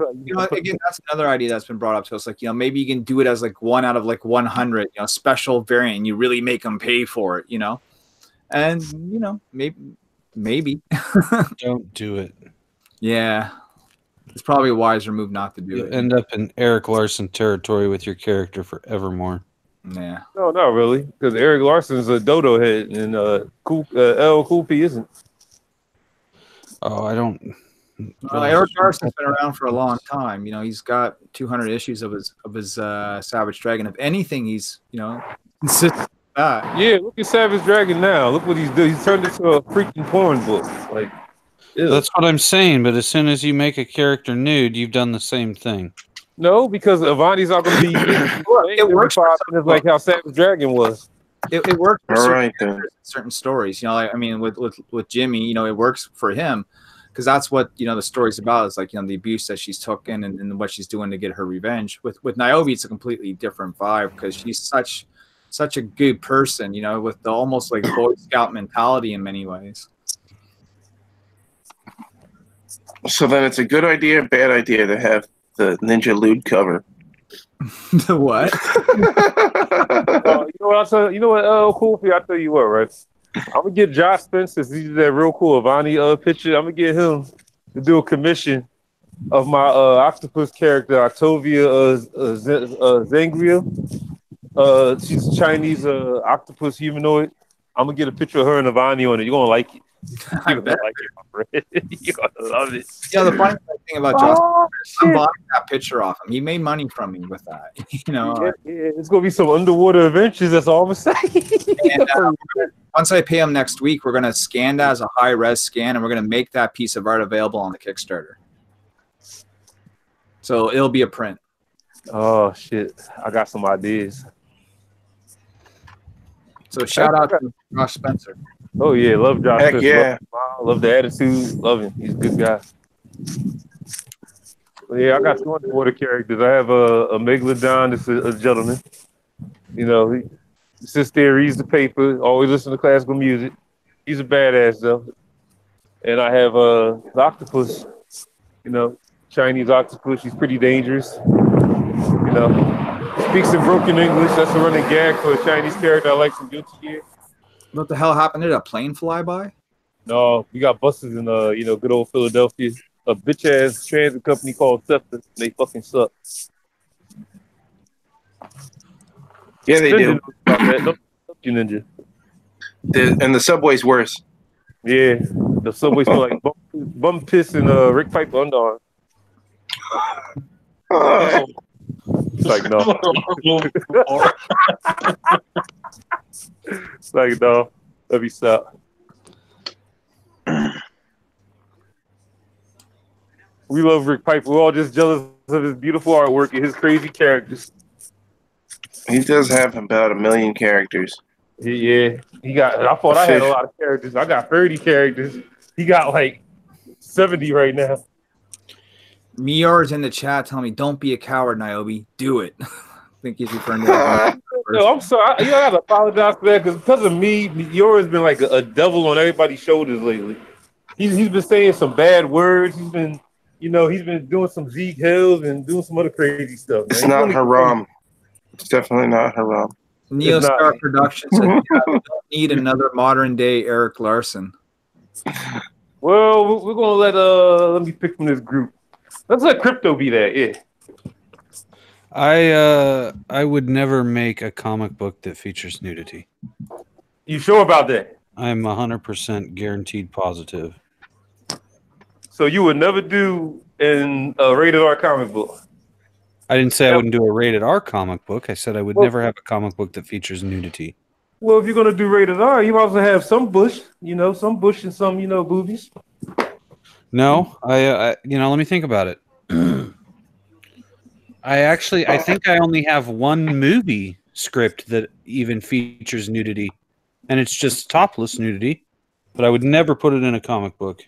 Speaker 9: again, that's another idea that's been brought up to us. Like, maybe you can do it as like 1 out of like 100, special variant. And you really make them pay for it, and maybe.
Speaker 11: Don't do it.
Speaker 9: Yeah, it's probably a wiser move not to do
Speaker 11: You
Speaker 9: it.
Speaker 11: end up in Eric Larson territory with your character forevermore.
Speaker 9: Yeah.
Speaker 3: No, not really, because Eric Larson's a dodo head and LL Cool P isn't.
Speaker 11: Oh, I don't.
Speaker 9: Eric Larson's been around for a long time. He's got 200 issues of his Savage Dragon. If anything, he's consistent with that.
Speaker 3: Yeah, look at Savage Dragon now. Look what he's doing. He's turned into a freaking porn book. Like,
Speaker 11: that's what I'm saying. But as soon as you make a character nude, you've done the same thing.
Speaker 3: No, because Avani's not going to be.
Speaker 9: It works for
Speaker 3: it's like how Savage Dragon was.
Speaker 9: It works for
Speaker 2: All right,
Speaker 9: certain stories. With Jimmy, it works for him because that's what the story's about. Is like the abuse that she's taken and what she's doing to get her revenge. With Niobe, it's a completely different vibe because she's such a good person. With the almost like Boy Scout mentality in many ways.
Speaker 2: So then it's a good idea, bad idea to have the Ninja Lewd cover.
Speaker 9: The what?
Speaker 3: You know what? Cool P, I'll tell you what, right? I'm gonna get Josh Spencer. He's that real cool Avani picture. I'm gonna get him to do a commission of my octopus character, Octavia Zangria. She's a Chinese octopus humanoid. I'm gonna get a picture of her and Avani on it. You're gonna like it.
Speaker 9: I
Speaker 3: You
Speaker 9: bet.
Speaker 3: like it, my friend. You gonna love it.
Speaker 9: You know, the funny thing about
Speaker 3: Oh,
Speaker 9: Justin, I'm
Speaker 3: shit.
Speaker 9: buying that picture off him. He made money from me with that. You know,
Speaker 3: Yeah, it's gonna be some underwater adventures. That's all I'm saying.
Speaker 9: and, once I pay him next week, we're gonna scan that as a high res scan, and we're gonna make that piece of art available on the Kickstarter. So it'll be a print.
Speaker 3: Oh shit! I got some ideas.
Speaker 9: So shout out to Josh Spencer.
Speaker 3: Oh yeah, love Josh.
Speaker 2: Heck
Speaker 3: Spencer.
Speaker 2: yeah.
Speaker 3: Love the attitude. Love him. He's a good guy. Well, yeah, I got 2 underwater characters. I have a Megalodon. That's a gentleman. You know, he sits there, reads the paper, always listen to classical music. He's a badass though. And I have the octopus. You know, Chinese octopus. She's pretty dangerous. You know, speaks in broken English. That's a running gag for a Chinese character I like some Guilty Gear.
Speaker 9: What the hell happened? Did a plane fly by?
Speaker 3: No, we got buses in you know, good old Philadelphia. A bitch ass transit company called SEPTA. They fucking suck.
Speaker 2: Yeah, they do.
Speaker 3: Ninja.
Speaker 2: And the subway's worse.
Speaker 3: Yeah, the subway smell like bum piss and Rick Piper underarm. It's like no. It's like no. Let me stop. We love Rick Piper. We're all just jealous of his beautiful artwork and his crazy characters.
Speaker 2: He does have about 1 million characters.
Speaker 3: Yeah, he got. I thought I had a lot of characters. I got 30 characters. He got like 70 right now.
Speaker 9: Mior's in the chat telling me, "Don't be a coward, Niobe. Do it." I think he's referring to.
Speaker 3: No, I'm sorry. You gotta apologize for that because of me. Yours been like a devil on everybody's shoulders lately. He's been saying some bad words. He's been, you know, he's been doing some Zeke Hills and doing some other crazy stuff. Man.
Speaker 2: It's not haram. It's definitely not haram.
Speaker 9: Neostar Productions said, "Yeah, we don't need another modern day Eric Larson."
Speaker 3: Well, we're gonna let me pick from this group. Let's let Crypto be that. Yeah.
Speaker 11: I would never make a comic book that features nudity.
Speaker 3: You sure about that?
Speaker 11: I'm 100% guaranteed positive.
Speaker 3: So you would never do in a rated R comic book?
Speaker 11: I didn't say I wouldn't do a rated R comic book. I said I would never have a comic book that features nudity.
Speaker 3: Well, if you're gonna do rated R, you might as well have some bush, you know, and some, you know, boobies.
Speaker 11: No, I let me think about it. I think I only have one movie script that even features nudity, and it's just topless nudity. But I would never put it in a comic book.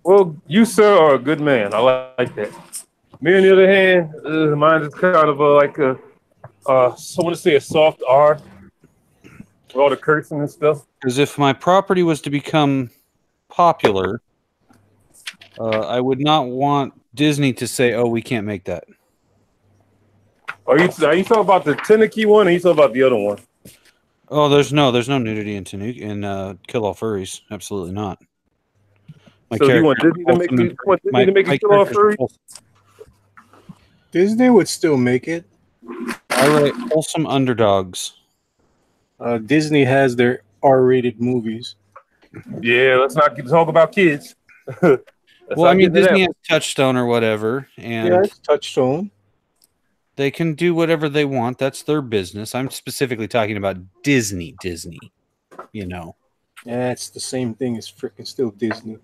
Speaker 3: Well, you, sir, are a good man. I like that. Me, on the other hand, mine is kind of like a, someone to say a soft R, with all the cursing and stuff.
Speaker 11: Because if my property was to become popular, I would not want Disney to say, "Oh, we can't make that."
Speaker 3: Are you talking about the Tanuki one, or are you talking about the other one?
Speaker 11: Oh, there's no nudity in Kill All Furries. Absolutely not.
Speaker 3: So you want Disney to make it Kill All Furries?
Speaker 15: Disney would still make it.
Speaker 11: I write wholesome underdogs.
Speaker 15: Disney has their R-rated movies.
Speaker 3: Yeah, let's not talk about kids.
Speaker 11: Well, I mean, Disney has Touchstone or whatever, and
Speaker 15: Yeah, it's Touchstone.
Speaker 11: they can do whatever they want. That's their business. I'm specifically talking about Disney. You know.
Speaker 15: Yeah, it's the same thing. It's freaking still Disney.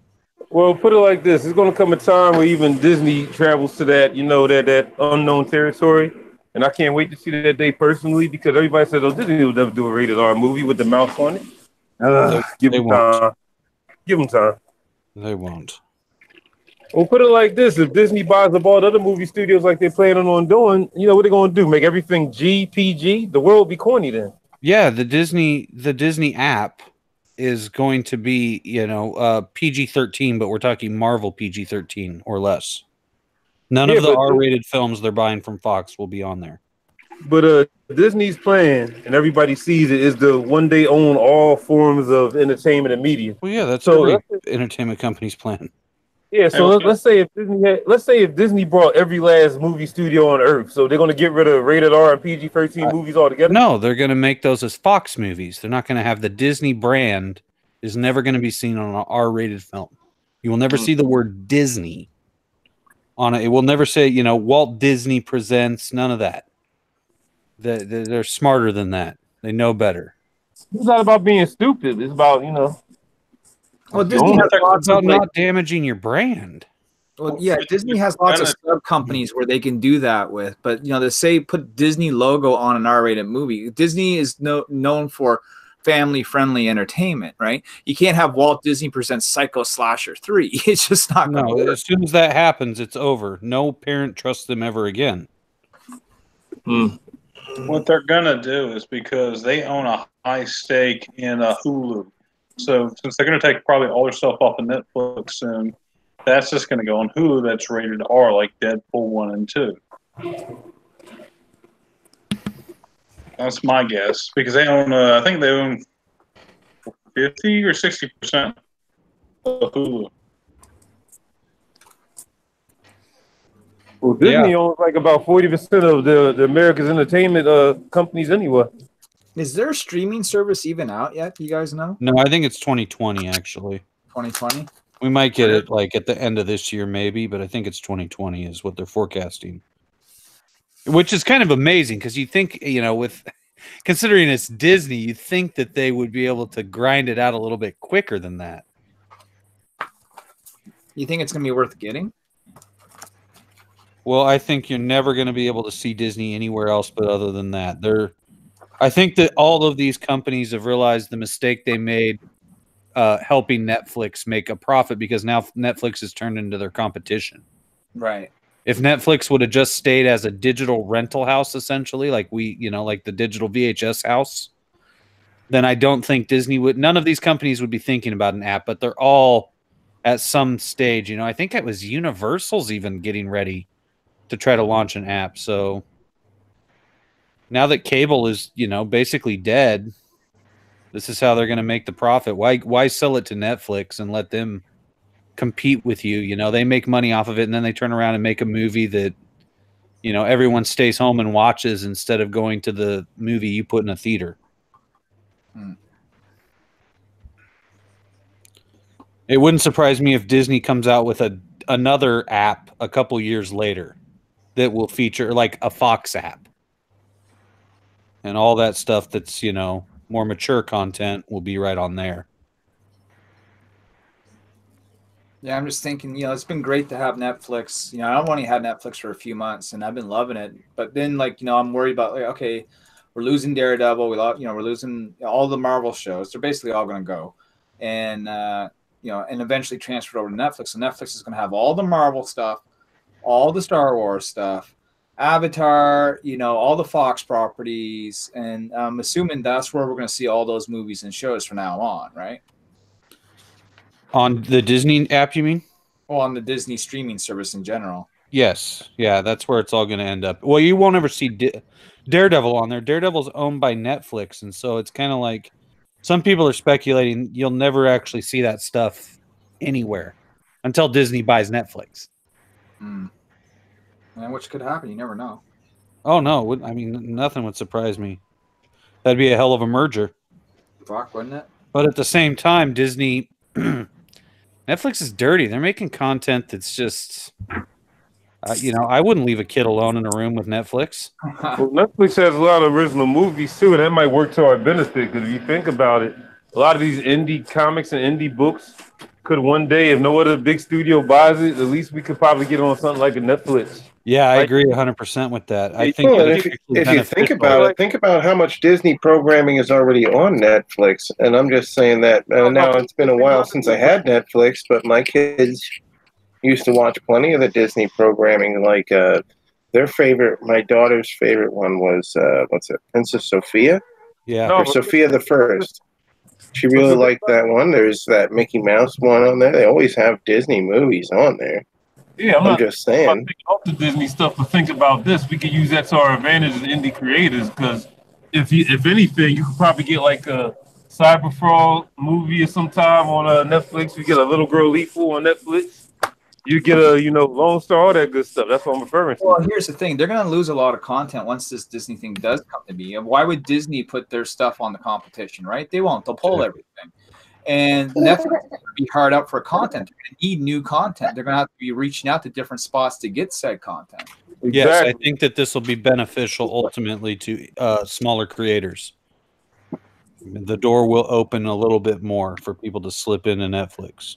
Speaker 3: Well, put it like this: there's going to come a time where even Disney travels to that, you know, that unknown territory, and I can't wait to see that day personally because everybody says, "Oh, Disney will never do a rated R movie with the mouse on it." Give them time. Give them time.
Speaker 11: They won't.
Speaker 3: Well, put it like this: if Disney buys up all the other movie studios like they're planning on doing, you know what they're going to do? Make everything PG? The world will be corny then.
Speaker 11: Yeah, the Disney app is going to be, PG-13, but we're talking Marvel PG-13 or less. None of the R-rated films they're buying from Fox will be on there.
Speaker 3: But Disney's plan, and everybody sees it, is to one day own all forms of entertainment and media.
Speaker 11: Well, yeah, that's every entertainment company's plan.
Speaker 3: Yeah, so let's say if Disney brought every last movie studio on Earth, so they're going to get rid of rated R and PG-13 movies altogether.
Speaker 11: No, they're going to make those as Fox movies. They're not going to have the Disney brand is never going to be seen on an R-rated film. You will never see the word Disney on it. It will never say, you know, Walt Disney presents, none of that. They're smarter than that. They know better.
Speaker 3: It's not about being stupid. It's about, you know.
Speaker 9: Well, Disney has lots of
Speaker 11: not damaging your brand.
Speaker 9: Well, yeah, Disney has lots of sub companies where they can do that with. But you know, they say put Disney logo on an R-rated movie. Disney is known for family-friendly entertainment, right? You can't have Walt Disney presents Psycho Slasher 3. It's just not going to work.
Speaker 11: As soon as that happens, it's over. No parent trusts them ever again.
Speaker 6: What they're gonna do is because they own a high stake in Hulu, so since they're gonna take probably all their stuff off of Netflix soon, that's just gonna go on Hulu. That's rated R, like Deadpool 1 and 2. That's my guess because they own. I think they own 50 or 60% of Hulu.
Speaker 3: Well, Disney owns like about 40% of the America's entertainment companies anyway.
Speaker 9: Is their streaming service even out yet? Do you guys know?
Speaker 11: No, I think it's 2020 actually.
Speaker 9: 2020.
Speaker 11: We might get it like at the end of this year, maybe, but I think it's 2020 is what they're forecasting. Which is kind of amazing because you think, you know, with considering it's Disney, you think that they would be able to grind it out a little bit quicker than that.
Speaker 9: You think it's going to be worth getting?
Speaker 11: Well, I think you're never going to be able to see Disney anywhere else but other than that. I think that all of these companies have realized the mistake they made helping Netflix make a profit because now Netflix has turned into their competition.
Speaker 9: Right.
Speaker 11: If Netflix would have just stayed as a digital rental house, essentially, like like the digital VHS house, then I don't think Disney would. None of these companies would be thinking about an app, but they're all at some stage. You know, I think it was Universal's even getting ready to try to launch an app. So now that cable is, you know, basically dead, this is how they're going to make the profit. Why sell it to Netflix and let them compete with you? You know, they make money off of it and then they turn around and make a movie that, you know, everyone stays home and watches instead of going to the movie you put in a theater. It wouldn't surprise me if Disney comes out with another app a couple years later that will feature like a Fox app. And all that stuff that's, you know, more mature content will be right on there.
Speaker 9: Yeah, I'm just thinking, you know, it's been great to have Netflix. You know, I've only had Netflix for a few months and I've been loving it. But then, like, you know, I'm worried about, like, okay, we're losing Daredevil. We're losing all the Marvel shows. They're basically all going to go. And, you know, and eventually transferred over to Netflix. So Netflix is going to have all the Marvel stuff, all the Star Wars stuff, Avatar, you know, all the Fox properties. And I'm assuming that's where we're going to see all those movies and shows from now on, right?
Speaker 11: On the Disney app, you mean?
Speaker 9: Well, on the Disney streaming service in general.
Speaker 11: Yes. Yeah, that's where it's all going to end up. Well, you won't ever see Daredevil on there. Daredevil's owned by Netflix, and so it's kind of like some people are speculating you'll never actually see that stuff anywhere until Disney buys Netflix.
Speaker 9: And which could happen. You never know.
Speaker 11: Oh, no. I mean, nothing would surprise me. That'd be a hell of a merger.
Speaker 9: Fuck, wouldn't it?
Speaker 11: But at the same time, Disney... Netflix is dirty. They're making content that's just... you know, I wouldn't leave a kid alone in a room with Netflix.
Speaker 3: Well, Netflix has a lot of original movies, too, and that might work to our benefit, because if you think about it, a lot of these indie comics and indie books could one day, if no other big studio buys it, at least we could probably get on something like a Netflix.
Speaker 11: Yeah, I agree 100% with that. I think
Speaker 2: Well, if you think about it, think about how much Disney programming is already on Netflix. And I'm just saying that now it's been a while since I had Netflix, but my kids used to watch plenty of the Disney programming. Like my daughter's favorite one was, Princess Sophia?
Speaker 11: Yeah.
Speaker 2: Or Sophia the First. She really liked that one. There's that Mickey Mouse one on there. They always have Disney movies on there.
Speaker 3: Yeah,
Speaker 2: I'm just saying.
Speaker 3: Think off the Disney stuff, but think about this. We could use that to our advantage as indie creators, because if anything, you could probably get like a Cyber Frog movie or sometime on Netflix. You get a Little Girl Lethal on Netflix. You get a, Lone Star, all that good stuff. That's what I'm referring to.
Speaker 9: Well, here's the thing. They're going to lose a lot of content once this Disney thing does come to be. And why would Disney put their stuff on the competition, right? They won't. They'll pull everything. And Netflix is going to be hard up for content. They're going to need new content. They're going to have to be reaching out to different spots to get said content.
Speaker 11: Yes, I think that this will be beneficial ultimately to smaller creators. The door will open a little bit more for people to slip into Netflix.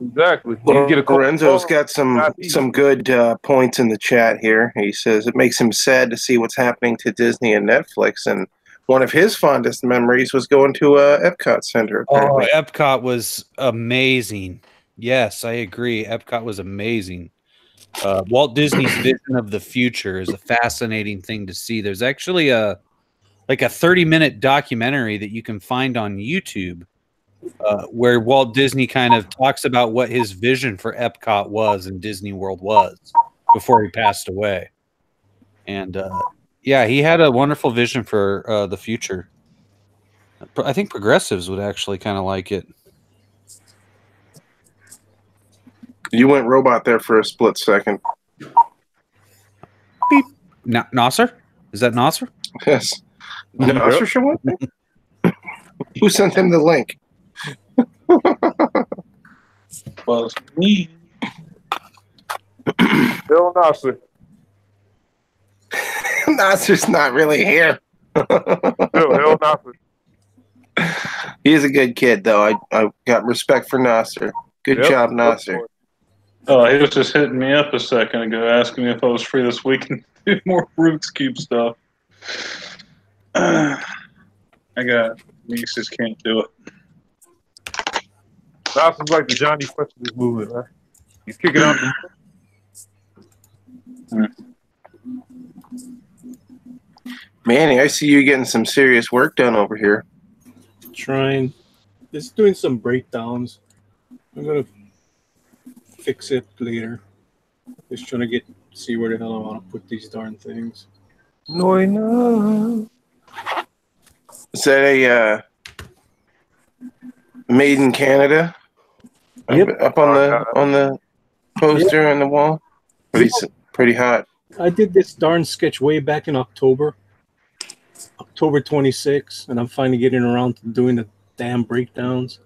Speaker 3: Exactly.
Speaker 2: Lorenzo's got some good points in the chat here. He says it makes him sad to see what's happening to Disney and Netflix, and one of his fondest memories was going to Epcot Center. Apparently.
Speaker 11: Oh, Epcot was amazing. Yes, I agree. Epcot was amazing. Walt Disney's vision of the future is a fascinating thing to see. There's actually a 30-minute documentary that you can find on YouTube where Walt Disney kind of talks about what his vision for Epcot was and Disney World was before he passed away. And yeah, he had a wonderful vision for the future. I think progressives would actually kind of like it.
Speaker 2: You went robot there for a split second.
Speaker 11: Beep. Nasser? Is that Nasser?
Speaker 2: Yes. Nasser showing up? Who sent him the link?
Speaker 6: Was me.
Speaker 3: Bill Nasser.
Speaker 2: Nasser's not really here.
Speaker 3: Bill Nasser.
Speaker 2: He's a good kid, though. I got respect for Nasser. Good job, Nasser.
Speaker 6: Oh, he was just hitting me up a second ago, asking me if I was free this weekend to do more Rubik's Cube stuff. I got nieces, can't do it.
Speaker 3: Nasser's like the Johnny Quest of this movement, man. He's kicking out the
Speaker 2: Manny, I see you getting some serious work done over here.
Speaker 15: Trying. Just doing some breakdowns. I'm going to fix it later. Just trying to see where the hell I want to put these darn things.
Speaker 2: No. Is that a made in Canada?
Speaker 15: Yep.
Speaker 2: Up on the poster on the wall. Pretty hot.
Speaker 15: I did this darn sketch way back in October 26th, and I'm finally getting around to doing the damn breakdowns.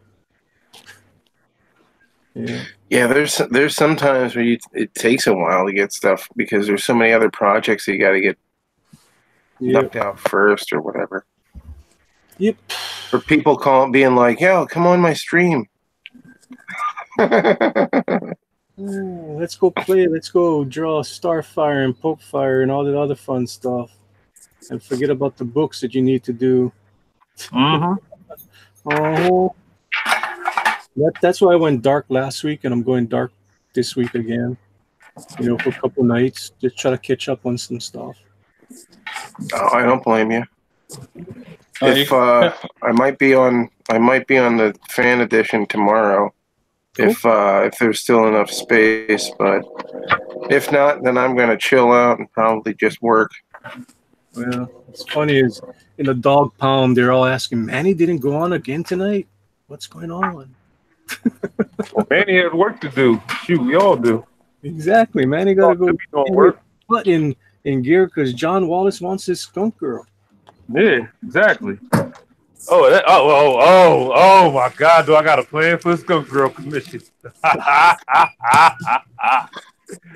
Speaker 2: Yeah, there's some times where it takes a while to get stuff because there's so many other projects that you got to get knocked out first or whatever.
Speaker 15: Yep.
Speaker 2: For people being like, "Yo, come on my stream."
Speaker 15: Let's go play. Let's go draw Starfire and Popefire and all that other fun stuff, and forget about the books that you need to do. Oh. That's why I went dark last week, and I'm going dark this week again. For a couple nights, just try to catch up on some stuff.
Speaker 2: Oh, I don't blame you. If I might be on the fan edition tomorrow, if there's still enough space, but if not, then I'm gonna chill out and probably just work.
Speaker 15: Well, it's funny is in the dog pound, they're all asking, "Manny didn't go on again tonight? What's going on?"
Speaker 3: Well, Manny had work to do. Shoot, we all do.
Speaker 15: Exactly, Manny gotta go work. But in gear because John Wallace wants his skunk girl.
Speaker 3: Yeah, exactly. Oh my God! Do I got a plan for the skunk girl commission?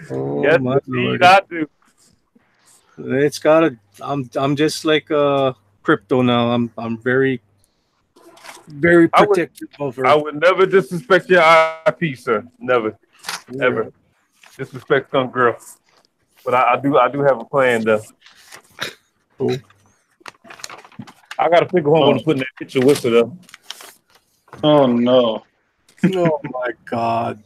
Speaker 3: Yes, indeed, I do.
Speaker 15: It's gotta. I'm just like crypto now. I'm very protective of her.
Speaker 3: I would never disrespect your IP, sir. Never, ever disrespect skunk girl. But I do have a plan though.
Speaker 15: Cool.
Speaker 3: I gotta think of who I'm gonna put in that picture with her though.
Speaker 6: Oh no!
Speaker 15: Oh my God!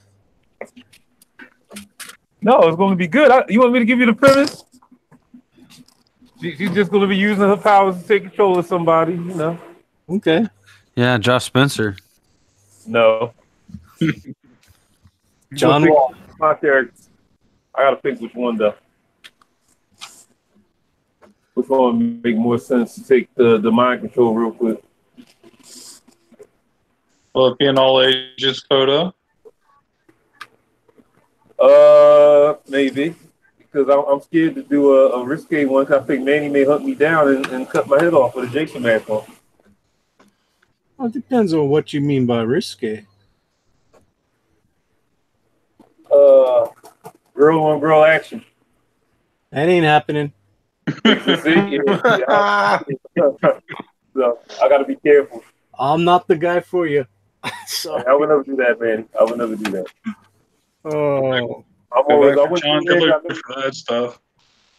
Speaker 3: No, it's gonna be good. You want me to give you the premise? She's just gonna be using her powers to take control of somebody,
Speaker 15: Okay.
Speaker 11: Yeah, Josh Spencer.
Speaker 3: No.
Speaker 15: John Wall.
Speaker 3: My character. I gotta pick which one though. Which one would make more sense to take the mind control real quick?
Speaker 6: Will it be an all ages photo?
Speaker 3: Maybe. Because I'm scared to do a risque one. Cause I think Manny may hunt me down and cut my head off with a Jason mask on.
Speaker 15: Well, it depends on what you mean by risque.
Speaker 3: Girl on girl action.
Speaker 15: That ain't happening.
Speaker 3: So I gotta be careful.
Speaker 15: I'm not the guy for you. Sorry.
Speaker 3: I would never do that, man. I would never do that.
Speaker 15: Oh,
Speaker 3: I'm always, I
Speaker 6: John
Speaker 3: wouldn't do
Speaker 6: Diller
Speaker 3: that.
Speaker 6: for that stuff.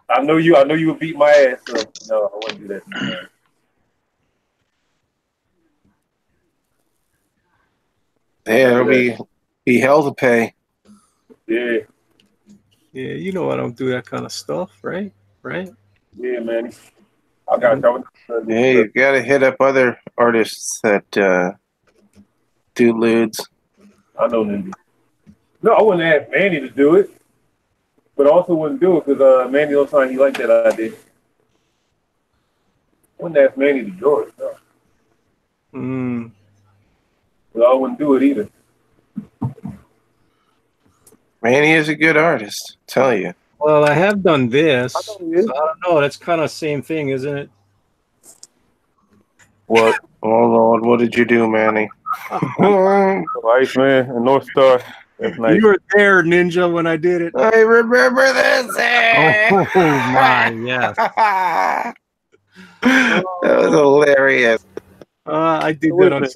Speaker 3: I know you would beat my ass, so no, I wouldn't do that.
Speaker 2: Yeah, it'll be hell to pay.
Speaker 3: Yeah.
Speaker 15: yeah, you know I don't do that kind of stuff, right? Right?
Speaker 3: Yeah, man. I got you.
Speaker 2: Yeah, you gotta hit up other artists that do lewds.
Speaker 3: I know Ninja. No, I wouldn't ask Manny to do it, but I also wouldn't do it because Manny don't sound he liked that idea. I wouldn't ask Manny to draw it. No. But I wouldn't do it either.
Speaker 2: Manny is a good artist, I tell you.
Speaker 15: Well, I have done this. So I don't know. That's kind of same thing, isn't it?
Speaker 2: What? Oh Lord, what did you do, Manny?
Speaker 3: Iceman and North Star. That's nice.
Speaker 15: You were there, Ninja, when I did it.
Speaker 2: I remember this.
Speaker 11: Oh my, yes.
Speaker 2: That was hilarious.
Speaker 15: I did that on.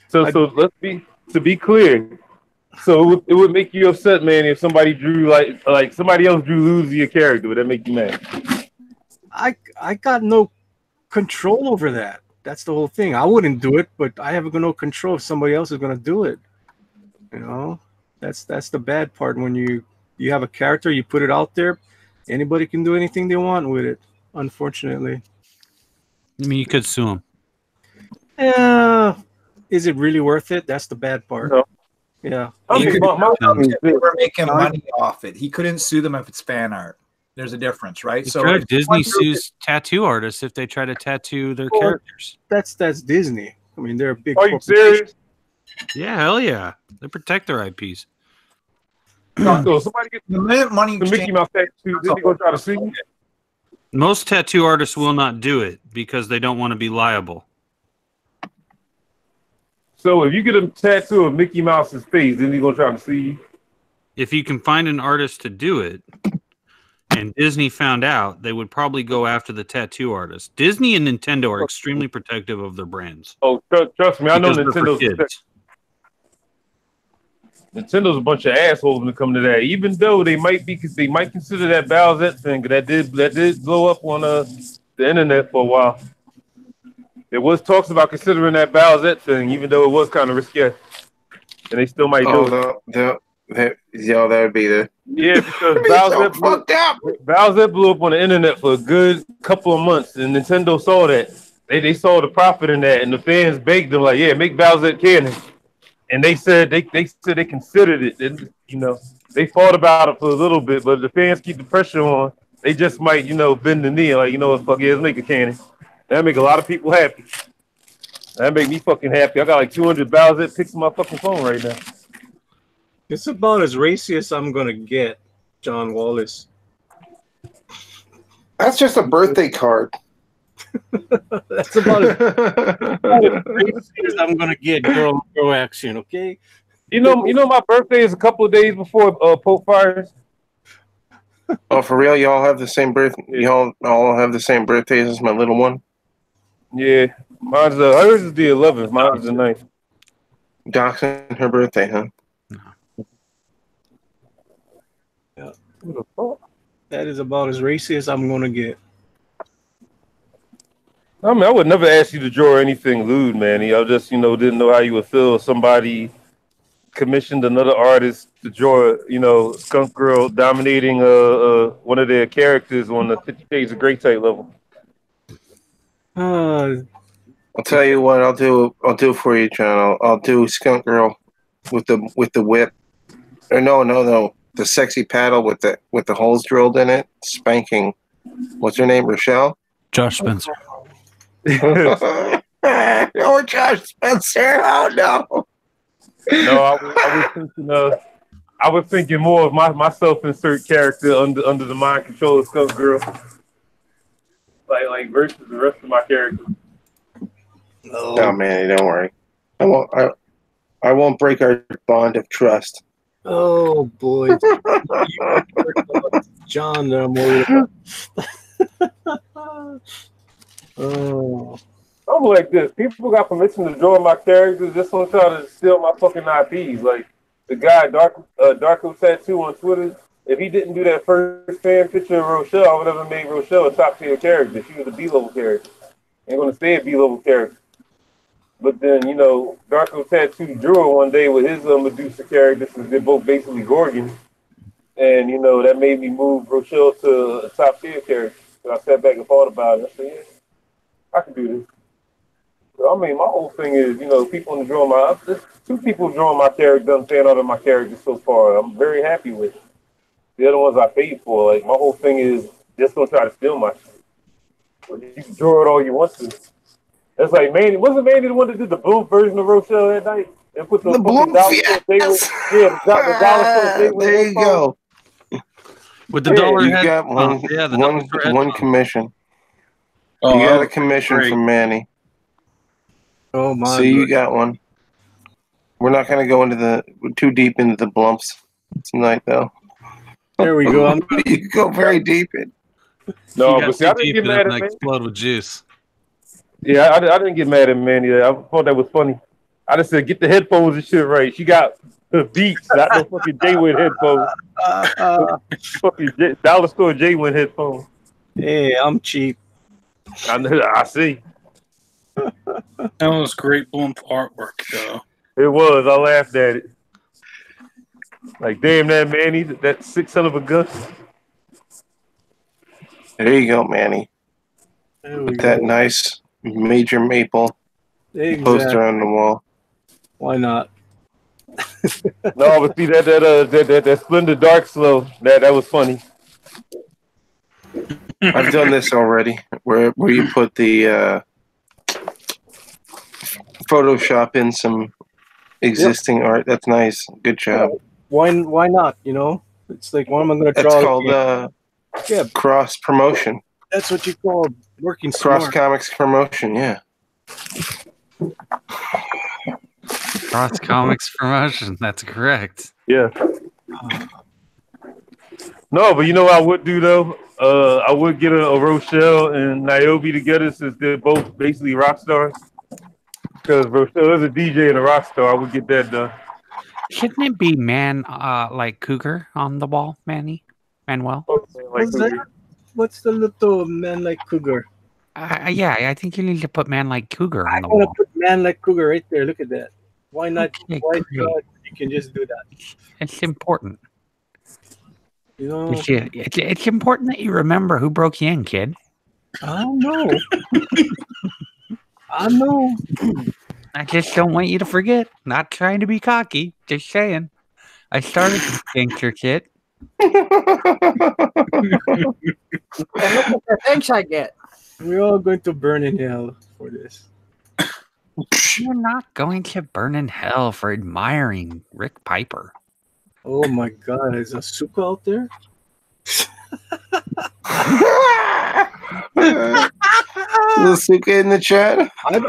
Speaker 3: So let's be clear. So it would make you upset, man, if somebody drew like somebody else drew Lucy a character. Would that make you mad?
Speaker 15: I got no control over that. That's the whole thing. I wouldn't do it, but I have no control if somebody else is going to do it. You know, that's the bad part. When you have a character, you put it out there, anybody can do anything they want with it. Unfortunately.
Speaker 11: I mean, you could sue him.
Speaker 15: Yeah. Is it really worth it? That's the bad part.
Speaker 3: No.
Speaker 15: Yeah.
Speaker 9: They were making money off it. He couldn't sue them if it's fan art. There's a difference, right?
Speaker 11: So Disney sues tattoo artists if they try to tattoo their characters.
Speaker 15: That's Disney. I mean, they're a big.
Speaker 3: Are you serious?
Speaker 11: Yeah, hell yeah. They protect their IPs.
Speaker 3: So somebody gets
Speaker 9: the minute money
Speaker 3: the Mickey Mouse tattoo, then they go try to sue you?
Speaker 11: Most tattoo artists will not do it because they don't want to be liable.
Speaker 3: So if you get a tattoo of Mickey Mouse's face, then he's gonna try to sue you?
Speaker 11: If you can find an artist to do it, and Disney found out, they would probably go after the tattoo artist. Disney and Nintendo are extremely protective of their brands.
Speaker 3: Oh, trust me, I know
Speaker 11: Because they're for
Speaker 3: Nintendo's a bunch of assholes when it comes to that. Even though they might consider that Bowsette thing, that did blow up on the internet for a while. There was talks about considering that Bowsette thing, even though it was kind of risky, and they still might do it.
Speaker 2: That would be the
Speaker 3: because
Speaker 2: Bowsette
Speaker 3: Bowsette blew up on the internet for a good couple of months, and Nintendo saw that. They saw the profit in that, and the fans begged them like, "Yeah, make Bowsette canon." And they said they considered it. And, they fought about it for a little bit, but if the fans keep the pressure on, they just might, bend the knee like, what, fuck yeah, let's make a canon. That make a lot of people happy. That make me fucking happy. I got like 200 Bowsette pics on my fucking phone right now.
Speaker 15: It's about as racy as I'm gonna get, John Wallace.
Speaker 2: That's just a birthday card.
Speaker 15: That's about as racy as I'm gonna get, girl action. Okay.
Speaker 3: You know, my birthday is a couple of days before Pope fires.
Speaker 2: Oh, for real? Y'all have the same birth? Y'all all have the same birthdays as my little one?
Speaker 3: Yeah, mine's hers is the 11th. Mine is the 9th.
Speaker 2: Doxing her birthday, huh?
Speaker 15: Yeah. That is about as racy as I'm gonna get.
Speaker 3: I mean, I would never ask you to draw anything lewd, man. I just, didn't know how you would feel if somebody commissioned another artist to draw, Skunk Girl dominating one of their characters on the 50 Shades of Grey type level.
Speaker 2: I'll tell you what I'll do for you, John. I'll do Skunk Girl with the whip. Or no. The sexy paddle with the holes drilled in it, spanking. What's her name? Rochelle?
Speaker 11: Josh Spencer.
Speaker 2: Or Josh Spencer. Oh no.
Speaker 3: No, I was thinking more of my self-insert character under the mind control of Skunk Girl. Like versus the rest of my characters.
Speaker 2: Oh man, don't worry. I won't break our bond of trust.
Speaker 15: Oh boy, John, that I'm worried about. Oh,
Speaker 3: I'm like this. People got permission to draw my characters just on try to steal my fucking IPs. Like the guy Darko Tattoo on Twitter. If he didn't do that first fan picture of Rochelle, I would have made Rochelle a top tier character. She was a B-level character. Ain't gonna stay a B-level character. But then, you know, Darko Tattoo drew her one day with his Medusa character since they're both basically Gorgon. And, you know, that made me move Rochelle to a top tier character. So I sat back and thought about it. I said, yeah, I can do this. So, I mean, my whole thing is, you know, people in drawing there's 2 people drawing my character and fan out of my characters so far. I'm very happy with it. The other ones I paid for. Like, my whole thing is just don't try to steal my shit. You can draw it all you want to. That's like Manny. Wasn't Manny the one that did the blue version of Rochelle that night? And put the fucking dollar the dollar
Speaker 2: There you go.
Speaker 11: With the dollar
Speaker 2: you
Speaker 11: head.
Speaker 2: got one,
Speaker 11: yeah, the
Speaker 2: one commission.
Speaker 6: Oh,
Speaker 2: you got a
Speaker 6: that was
Speaker 2: commission
Speaker 6: great.
Speaker 2: from Manny.
Speaker 15: Oh my!
Speaker 2: So you got one. We're not going to go into too deep into the blumps tonight, though.
Speaker 15: There we go.
Speaker 2: You go very deep in.
Speaker 3: No,
Speaker 11: You got
Speaker 3: but see, I
Speaker 11: too
Speaker 3: didn't
Speaker 11: deep
Speaker 3: get
Speaker 11: in
Speaker 3: mad
Speaker 11: it
Speaker 3: at
Speaker 11: and
Speaker 3: Manny.
Speaker 11: explode with juice.
Speaker 3: Yeah, I didn't get mad at Manny. I thought that was funny. I just said, get the headphones and shit right. She got the Beats, not no fucking J-Win headphones. Fucking dollar store J-Win headphones.
Speaker 15: Hey, I'm cheap.
Speaker 3: I see.
Speaker 6: That was great blimp artwork, though.
Speaker 3: It was. I laughed at it. Like, damn that Manny, that sick son of a gun.
Speaker 2: There you go, Manny.
Speaker 15: There we
Speaker 2: With that
Speaker 15: go.
Speaker 2: nice Major Maple
Speaker 15: Exactly.
Speaker 2: poster on the wall.
Speaker 15: Why not?
Speaker 3: No, but see that Splendor Dark Slow, that was funny.
Speaker 2: I've done this already, where you put the Photoshop in some existing art. That's nice. Good job.
Speaker 15: Why not? You know, it's like, what am I going to
Speaker 2: That's
Speaker 15: draw?
Speaker 2: called
Speaker 15: yeah,
Speaker 2: cross promotion.
Speaker 15: that's what you call working
Speaker 2: Cross
Speaker 15: smart.
Speaker 2: comics promotion. Yeah.
Speaker 11: Cross comics promotion. That's correct.
Speaker 3: Yeah. No, but you know what I would do though? I would get a Rochelle and Niobe together since they're both basically rock stars. Because Rochelle is a DJ and a rock star. I would get that done.
Speaker 14: Shouldn't it be like Cougar on the wall, Manny? Manuel?
Speaker 15: What's that? What's the little man like cougar?
Speaker 14: Yeah, I think you need to put man like Cougar on
Speaker 15: I'm
Speaker 14: the
Speaker 15: gonna
Speaker 14: wall.
Speaker 15: put man like cougar right there. Look at that. Why not?
Speaker 14: Okay,
Speaker 15: Why
Speaker 14: great.
Speaker 15: not? You can just do that.
Speaker 14: It's important.
Speaker 15: You know.
Speaker 14: It's important that you remember who broke you in, kid.
Speaker 15: I know. I know.
Speaker 14: I just don't want you to forget. Not trying to be cocky. Just saying. I started this gangster shit.
Speaker 9: And look at the thanks I get.
Speaker 15: We're all going to burn in hell for this.
Speaker 14: You're not going to burn in hell for admiring Rick Piper.
Speaker 15: Oh my God! Is Asuka out there?
Speaker 2: Asuka in the chat.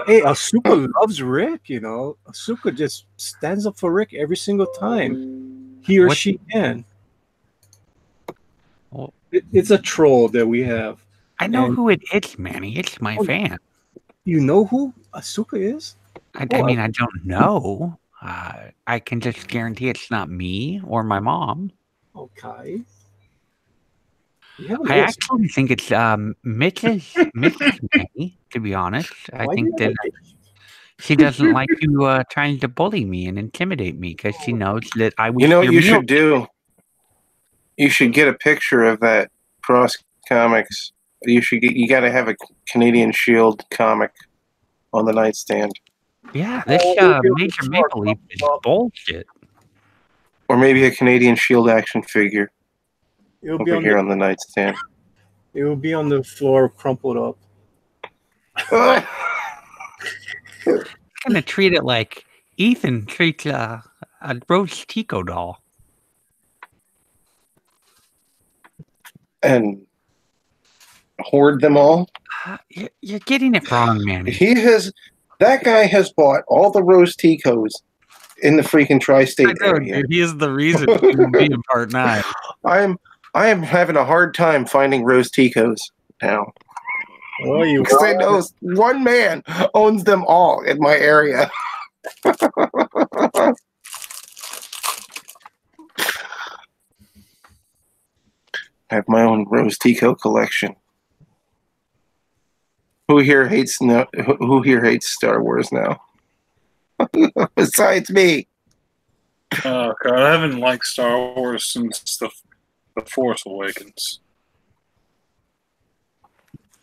Speaker 15: Hey, Asuka loves Rick. You know, Asuka just stands up for Rick every single time he or she can. It's a troll that we have.
Speaker 14: I know
Speaker 15: And
Speaker 14: who it is, Manny. It's my fan.
Speaker 15: You know who Asuka is?
Speaker 14: I mean, I don't know. I can just guarantee it's not me or my mom.
Speaker 15: Okay.
Speaker 14: I actually think it's Mrs. Manny, to be honest. I
Speaker 15: Why
Speaker 14: think
Speaker 15: do you
Speaker 14: that she doesn't like you trying to bully me and intimidate me because she knows that I would.
Speaker 2: You know what
Speaker 14: hear
Speaker 2: you
Speaker 14: me
Speaker 2: should
Speaker 14: out.
Speaker 2: do? You should get a picture of that Cross Comics. You got to have a Canadian Shield comic on the nightstand,
Speaker 14: Yeah, this Major Maple Leaf is bullshit.
Speaker 2: or maybe a Canadian Shield action figure
Speaker 15: It'll be
Speaker 2: over
Speaker 15: on
Speaker 2: here
Speaker 15: the,
Speaker 2: on the nightstand.
Speaker 15: it will be on the floor, crumpled up.
Speaker 14: I'm gonna treat it like Ethan treats a Rose Tico doll.
Speaker 2: And hoard them all.
Speaker 14: You're getting it wrong, Manny.
Speaker 2: He has That guy has bought all the Rose Ticos in the freaking tri-state
Speaker 11: I know,
Speaker 2: area.
Speaker 11: dude. He is the reason he will be in part 9.
Speaker 2: I am having a hard time finding Rose Ticos now.
Speaker 15: Oh, you
Speaker 2: Because I know one man owns them all in my area. I have my own Rose Tico collection. Who here hates Star Wars now? Besides me.
Speaker 6: Oh god, I haven't liked Star Wars since the Force Awakens.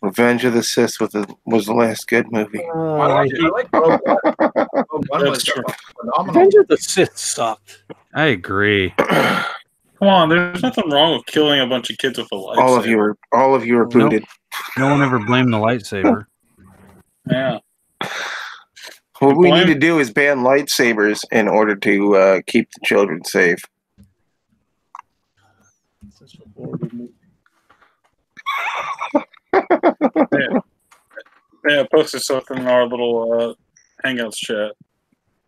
Speaker 2: Revenge of the Sith was the last good movie.
Speaker 9: I like Rogue One. Rogue One was phenomenal.
Speaker 15: Revenge of the Sith sucked.
Speaker 11: I agree.
Speaker 6: Come on, there's nothing wrong with killing a bunch of kids with a lightsaber.
Speaker 2: All of you are booted.
Speaker 11: No one ever blamed the lightsaber.
Speaker 6: Yeah.
Speaker 2: What we need to do is ban lightsabers in order to keep the children safe.
Speaker 6: Yeah, posted something in our little Hangouts chat.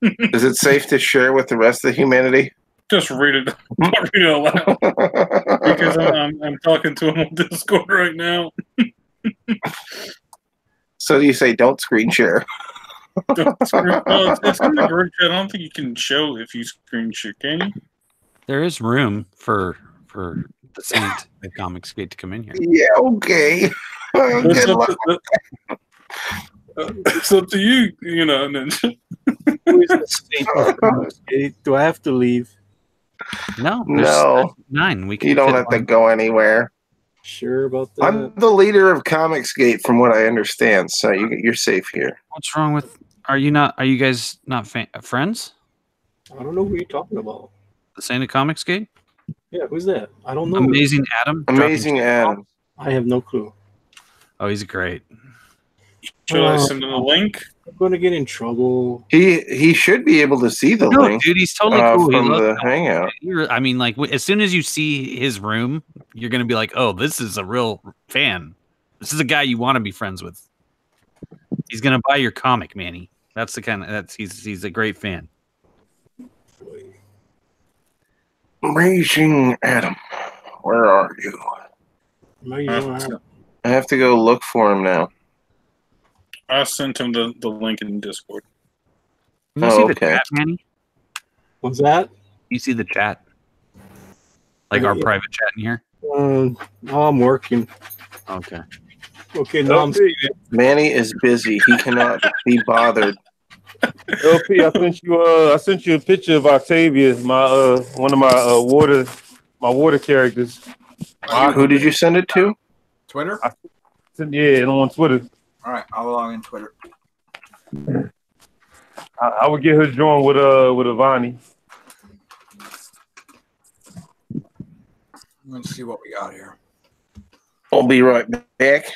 Speaker 2: Is it safe to share with the rest of humanity?
Speaker 6: Just read it. Read it aloud. Because I'm talking to him on Discord right now.
Speaker 2: So you say don't screen share.
Speaker 6: Well, it's in the group chat. I don't think you can show if you screen share, can you?
Speaker 11: There is room for the Saint at Comics Gate to come in here.
Speaker 2: Yeah, okay.
Speaker 6: It's up to you, you know. Ninja.
Speaker 15: Who is the Saint of Comics Gate? Do I have to leave?
Speaker 11: No,
Speaker 2: No.
Speaker 11: 9. We can
Speaker 2: You don't
Speaker 11: fit
Speaker 2: have to
Speaker 11: one.
Speaker 2: go anywhere.
Speaker 15: Sure about that?
Speaker 2: I'm the leader of Comicsgate, from what I understand. So you're safe here.
Speaker 11: What's wrong with? Are you guys not friends?
Speaker 15: I don't know who you're talking about.
Speaker 11: The Saint of Comics Gate?
Speaker 15: Yeah, who's that? I don't know.
Speaker 11: Amazing Adam.
Speaker 2: Amazing Adam.
Speaker 15: I have no clue.
Speaker 11: Oh, he's great.
Speaker 6: Should I send him a link?
Speaker 15: I'm going to get in trouble.
Speaker 2: He should be able to see the
Speaker 11: No,
Speaker 2: link.
Speaker 11: dude, he's totally cool. He
Speaker 2: from
Speaker 11: loves
Speaker 2: the
Speaker 11: it.
Speaker 2: Hangout.
Speaker 11: I mean, like, as soon as you see his room, you're gonna be like, "Oh, this is a real fan. This is a guy you want to be friends with." He's gonna buy your comic, Manny. That's the kind of he's a great fan.
Speaker 2: Amazing Adam, where are you? I have to go look for him now.
Speaker 6: I sent him the link in Discord.
Speaker 11: Can you see the chat, Manny?
Speaker 15: What's that?
Speaker 11: You see the chat, like our
Speaker 15: Yeah.
Speaker 11: private chat in here.
Speaker 15: I'm working.
Speaker 11: Okay.
Speaker 15: Okay, now I'm seeing it.
Speaker 2: Manny is busy. He cannot be bothered.
Speaker 3: LP, I sent you a picture of Octavia, my one of my water characters.
Speaker 2: Who did you send it to?
Speaker 9: Twitter?
Speaker 3: Yeah, on Twitter.
Speaker 9: All right, I'll log in Twitter.
Speaker 3: I would get her joined with Ivani.
Speaker 9: Let's see what we got here.
Speaker 2: I'll be right back.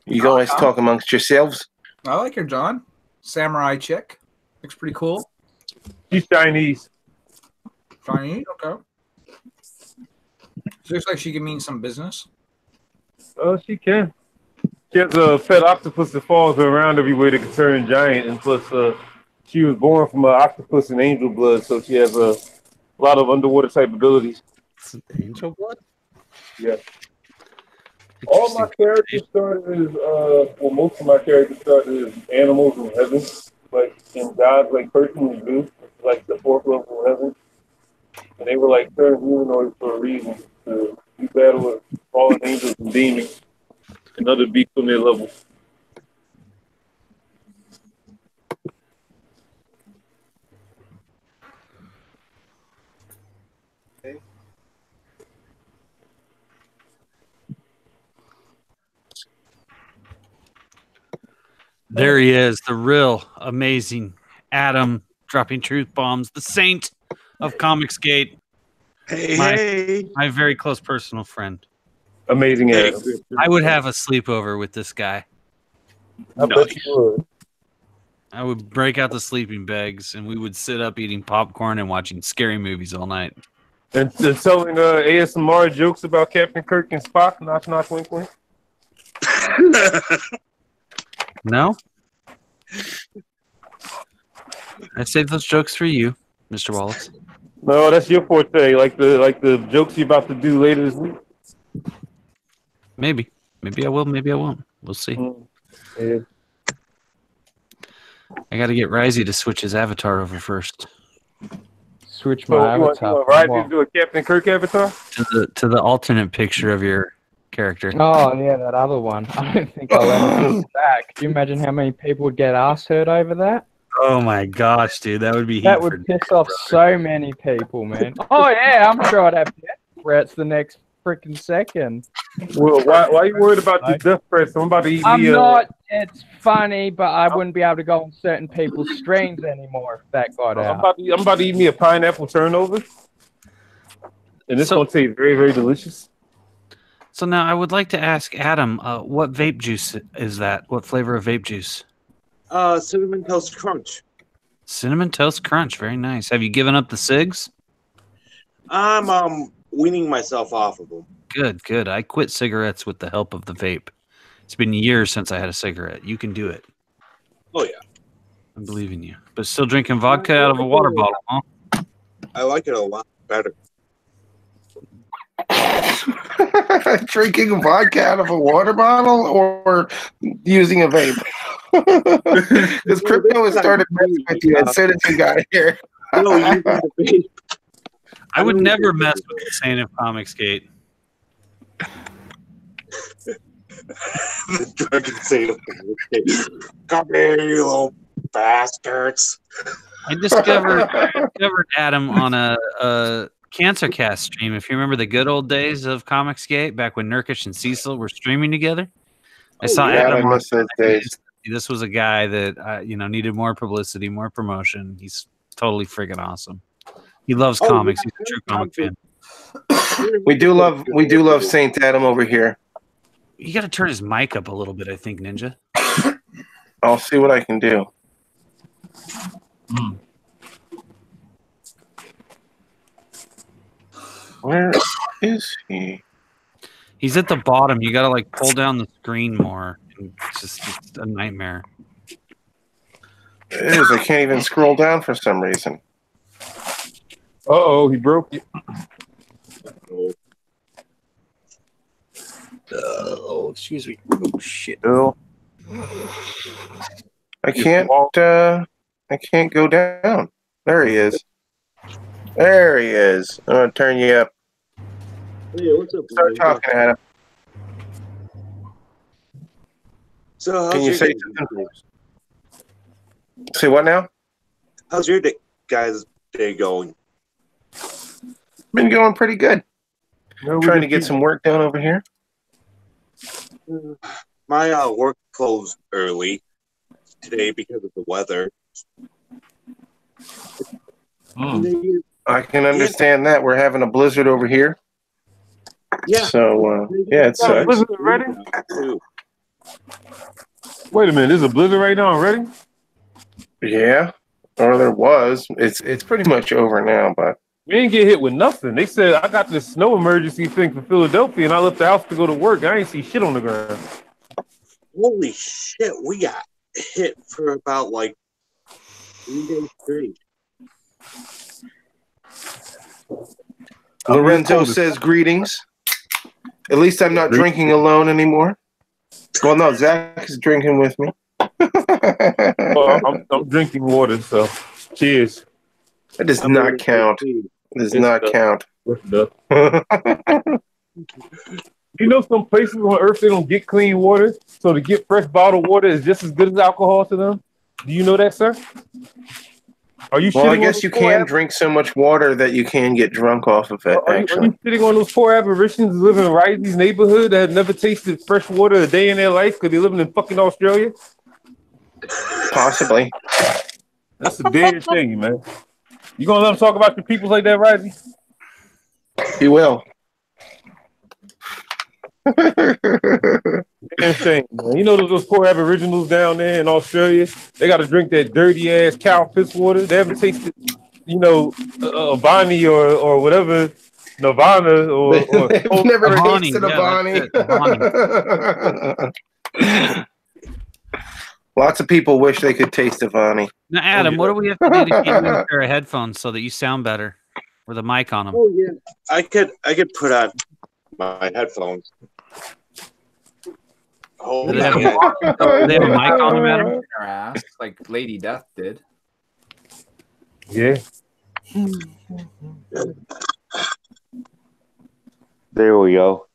Speaker 2: You guys talk amongst yourselves.
Speaker 9: I like her, John. Samurai chick. Looks pretty cool.
Speaker 3: She's Chinese.
Speaker 9: Chinese? Okay. She looks like she can mean some business.
Speaker 3: She can. She has a pet octopus that follows her around everywhere that can turn giant, and plus, she was born from an octopus and angel blood, so she has a lot of underwater type abilities.
Speaker 11: Angel blood?
Speaker 3: Yeah. All my characters started as, most of my characters started as animals in heaven, like in gods, like Hercules and Zeus, like the fourth level of heaven. And they were like turned humanoids for a reason, to do battle with fallen angels and demons and other beasts on their level.
Speaker 11: There he is, the real amazing Adam, dropping truth bombs, the Saint of Comicsgate.
Speaker 5: Hey,
Speaker 11: my very close personal friend.
Speaker 3: Amazing Adam.
Speaker 11: I would have a sleepover with this guy.
Speaker 3: I bet you would.
Speaker 11: I would break out the sleeping bags and we would sit up eating popcorn and watching scary movies all night.
Speaker 3: And telling ASMR jokes about Captain Kirk and Spock, knock, knock, wink, wink.
Speaker 11: No? I saved those jokes for you, Mr. Wallace.
Speaker 3: No, that's your forte. Like the jokes you're about to do later this week.
Speaker 11: Maybe I will. Maybe I won't. We'll see.
Speaker 3: Yeah.
Speaker 11: I got to get Risey to switch his avatar over first.
Speaker 16: Switch
Speaker 3: So
Speaker 16: my
Speaker 3: you want
Speaker 16: avatar.
Speaker 3: Risey to do a Captain Kirk avatar?
Speaker 11: To the alternate picture of your character.
Speaker 16: Oh yeah, that other one. I don't think I'll ever get back. Can you imagine how many people would get ass hurt over that?
Speaker 11: Oh my gosh, dude, that would be
Speaker 16: That
Speaker 11: heat
Speaker 16: would
Speaker 11: for
Speaker 16: piss off so many people, man. Oh yeah, I'm sure I'd have death threats the next freaking second.
Speaker 3: Well, why are you worried about the death threats? I'm about to eat
Speaker 16: I'm
Speaker 3: me.
Speaker 16: not. It's funny, but I wouldn't be able to go on certain people's streams anymore if that got
Speaker 3: I'm
Speaker 16: out.
Speaker 3: about to eat me a pineapple turnover, and it's gonna taste very, very delicious.
Speaker 11: So now I would like to ask Adam, what vape juice is that? What flavor of vape juice?
Speaker 17: Cinnamon Toast Crunch.
Speaker 11: Cinnamon Toast Crunch. Very nice. Have you given up the cigs?
Speaker 17: I'm weaning myself off of them.
Speaker 11: Good. I quit cigarettes with the help of the vape. It's been years since I had a cigarette. You can do it.
Speaker 17: Oh yeah.
Speaker 11: I believe in you. But still drinking vodka out of a water bottle, huh?
Speaker 17: I like it a lot better.
Speaker 2: Drinking vodka out of a water bottle or using a vape? Because crypto has started messing with you as soon as you got here.
Speaker 17: No, using the vape.
Speaker 11: I would never mess with the Saint of Comicsgate.
Speaker 17: The Dragon Saint of Comicsgate. Come here, you little bastards.
Speaker 11: I discovered Adam on a Cancer Cast stream. If you remember the good old days of Comicsgate, back when Nurkish and Cecil were streaming together, I saw Adam.
Speaker 2: I miss those days.
Speaker 11: This was a guy that needed more publicity, more promotion. He's totally freaking awesome. He loves comics. He's a true comic fan.
Speaker 2: We do love Saint Adam over here.
Speaker 11: You got to turn his mic up a little bit, I think, Ninja.
Speaker 2: I'll see what I can do. Where is he?
Speaker 11: He's at the bottom. You got to like pull down the screen more. It's just a nightmare.
Speaker 2: It is. I can't even scroll down for some reason.
Speaker 3: Uh-oh, he broke it.
Speaker 15: Oh, excuse me. Oh shit.
Speaker 2: Bill. I can't go down. There he is. There he is. I'm gonna turn you up.
Speaker 17: Yeah, what's up?
Speaker 2: Start talking, Adam.
Speaker 17: So,
Speaker 2: Can you say something? Say what now?
Speaker 17: How's your guys' day going?
Speaker 2: Been going pretty good. Trying to get some work done over here.
Speaker 17: My work closed early today because of the weather.
Speaker 2: I can understand that. We're having a blizzard over here.
Speaker 17: Yeah.
Speaker 2: So, yeah, it sucks.
Speaker 3: Blizzard already? Wait a minute. There's a blizzard right now already?
Speaker 2: Yeah. Or there was. It's pretty much over now, but
Speaker 3: we didn't get hit with nothing. They said I got this snow emergency thing for Philadelphia, and I left the house to go to work. I ain't see shit on the ground.
Speaker 17: Holy shit, we got hit for about like 3 days straight.
Speaker 2: Lorenzo says greetings. At least I'm not drinking alone anymore. Well, no, Zach is drinking with me.
Speaker 3: Well, I'm drinking water, so cheers.
Speaker 2: That does not count. It does not count.
Speaker 3: You know, some places on Earth they don't get clean water, so to get fresh bottled water is just as good as alcohol to them. Do you know that, sir? Are you?
Speaker 2: Well, I guess you can drink so much water that you can get drunk off of it.
Speaker 3: Are you sitting on those poor aborigines living in Risey's neighborhood that have never tasted fresh water a day in their life because they're living in fucking Australia?
Speaker 2: Possibly.
Speaker 3: That's the damn thing, man. You gonna let them talk about your peoples like that, Risey?
Speaker 2: He will.
Speaker 3: Insane, man. You know those poor aboriginals down there in Australia? They got to drink that dirty ass cow piss water. They haven't tasted, Avani or whatever, Nirvana or
Speaker 2: They've never
Speaker 3: Avani,
Speaker 2: tasted Avani. Lots of people wish they could taste Ivani.
Speaker 11: Now, Adam, what do we have to do to get you a pair of headphones so that you sound better with a mic on them?
Speaker 17: Oh yeah, I could put on my headphones. Oh,
Speaker 11: Do they have a mic on them, Adam?
Speaker 18: Our ass, like Lady Death did.
Speaker 3: Yeah.
Speaker 19: There we go.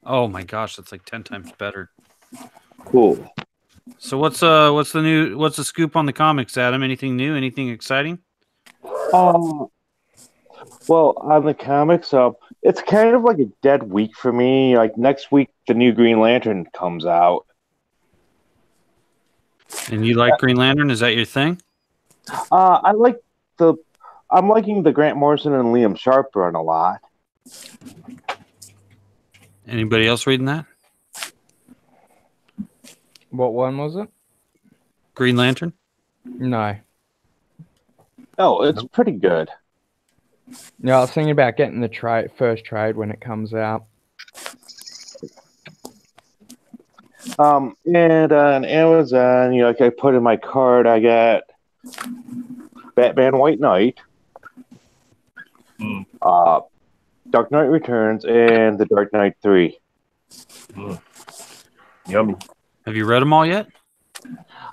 Speaker 11: Oh my gosh, that's like 10 times better.
Speaker 19: Cool.
Speaker 11: So what's the scoop on the comics, Adam? Anything new? Anything exciting?
Speaker 19: Well, on the comics, it's kind of like a dead week for me. Like next week, the new Green Lantern comes out.
Speaker 11: And you like Green Lantern? Is that your thing?
Speaker 19: I'm liking the Grant Morrison and Liam Sharp run a lot.
Speaker 11: Anybody else reading that?
Speaker 4: What one was it?
Speaker 11: Green Lantern?
Speaker 4: No.
Speaker 19: Oh, it's pretty good.
Speaker 4: No, I was thinking about getting the first trade when it comes out.
Speaker 19: And on Amazon, like I put in my card, I got Batman White Knight, Dark Knight Returns, and The Dark Knight 3.
Speaker 3: Yummy.
Speaker 11: Have you read them all yet?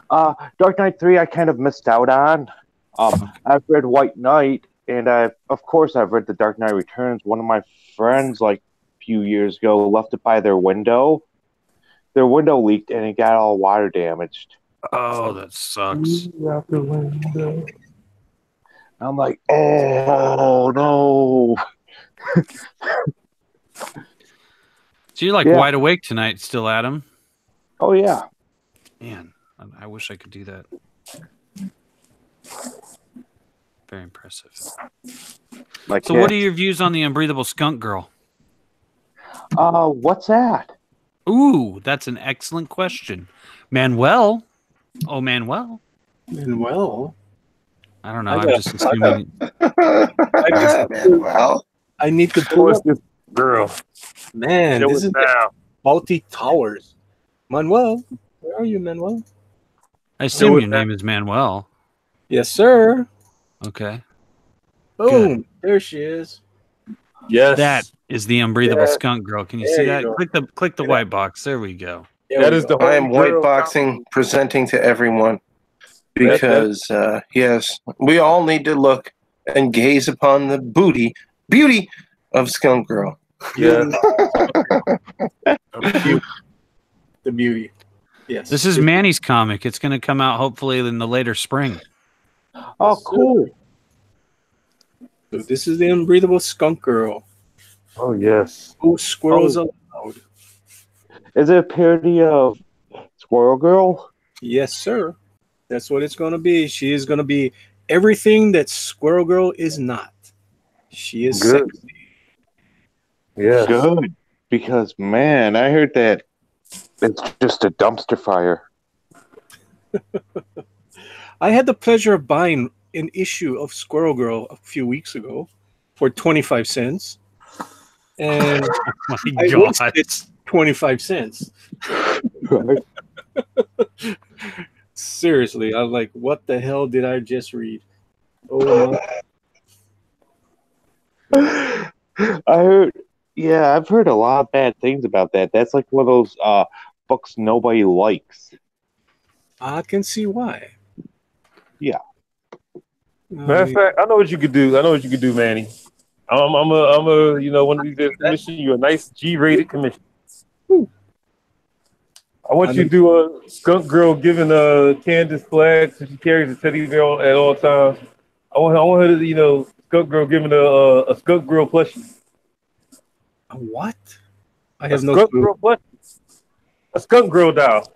Speaker 19: Dark Knight 3 I kind of missed out on. I've read White Knight, and I've read The Dark Knight Returns. One of my friends, like a few years ago, left it by their window. Their window leaked, and it got all water damaged.
Speaker 11: Oh, that sucks.
Speaker 19: Out the window. I'm like, oh no.
Speaker 11: So you're like wide awake tonight still, Adam?
Speaker 19: Oh yeah.
Speaker 11: Man, I wish I could do that. Very impressive. So what are your views on the Unbreathable Skunk Girl?
Speaker 19: What's that?
Speaker 11: Ooh, that's an excellent question. Manuel? Oh, Manuel?
Speaker 15: Manuel?
Speaker 11: I don't know. I'm just assuming.
Speaker 15: I need to
Speaker 3: Who is this girl?
Speaker 15: Man,
Speaker 3: Show
Speaker 15: this
Speaker 3: us
Speaker 15: is
Speaker 3: now.
Speaker 15: Balti Towers. Manuel, where are you, Manuel?
Speaker 11: I assume your name is Manuel.
Speaker 15: Yes, sir.
Speaker 11: Okay.
Speaker 15: Boom. There she is.
Speaker 3: Yes.
Speaker 11: That is the Unbreathable
Speaker 15: Yeah.
Speaker 11: Skunk Girl. Can you
Speaker 15: There
Speaker 11: see
Speaker 15: you
Speaker 11: that?
Speaker 15: go.
Speaker 11: Click the white box. There we go.
Speaker 3: That is the
Speaker 2: I am
Speaker 3: whole girl.
Speaker 2: white boxing presenting to everyone because yes, we all need to look and gaze upon the beauty of Skunk Girl.
Speaker 3: Yeah.
Speaker 15: The beauty. Yes.
Speaker 11: This is Manny's comic. It's going to come out hopefully in the later spring.
Speaker 19: Oh, cool.
Speaker 15: So this is the Unbreathable Skunk Girl.
Speaker 3: Oh yes.
Speaker 15: Oh, squirrels allowed.
Speaker 19: Is it a parody of Squirrel Girl?
Speaker 15: Yes, sir. That's what it's going to be. She is going to be everything that Squirrel Girl is not. She is
Speaker 3: Good.
Speaker 15: sexy.
Speaker 3: Yeah.
Speaker 19: Good. Because, man, I heard that it's just a dumpster fire.
Speaker 15: I had the pleasure of buying an issue of Squirrel Girl a few weeks ago for 25 cents. And
Speaker 11: My
Speaker 15: I
Speaker 11: God.
Speaker 15: wasted 25 cents.
Speaker 19: Right.
Speaker 15: Seriously, I'm like, what the hell did I just read? Oh, my.
Speaker 19: I've heard a lot of bad things about that. That's like one of those books nobody likes.
Speaker 15: I can see why.
Speaker 19: Yeah.
Speaker 3: Matter of fact, I know what you could do. Manny. I'm a one of these days commission you a nice G-rated commission. I want you to do a Skunk Girl giving Candace flags so she carries a teddy bear at all times. I want her to Skunk Girl giving a Skunk Girl plushie.
Speaker 15: A what? I
Speaker 3: A
Speaker 15: have no
Speaker 3: Skunk
Speaker 15: clue.
Speaker 3: Girl plushie. A Skunk Girl doll.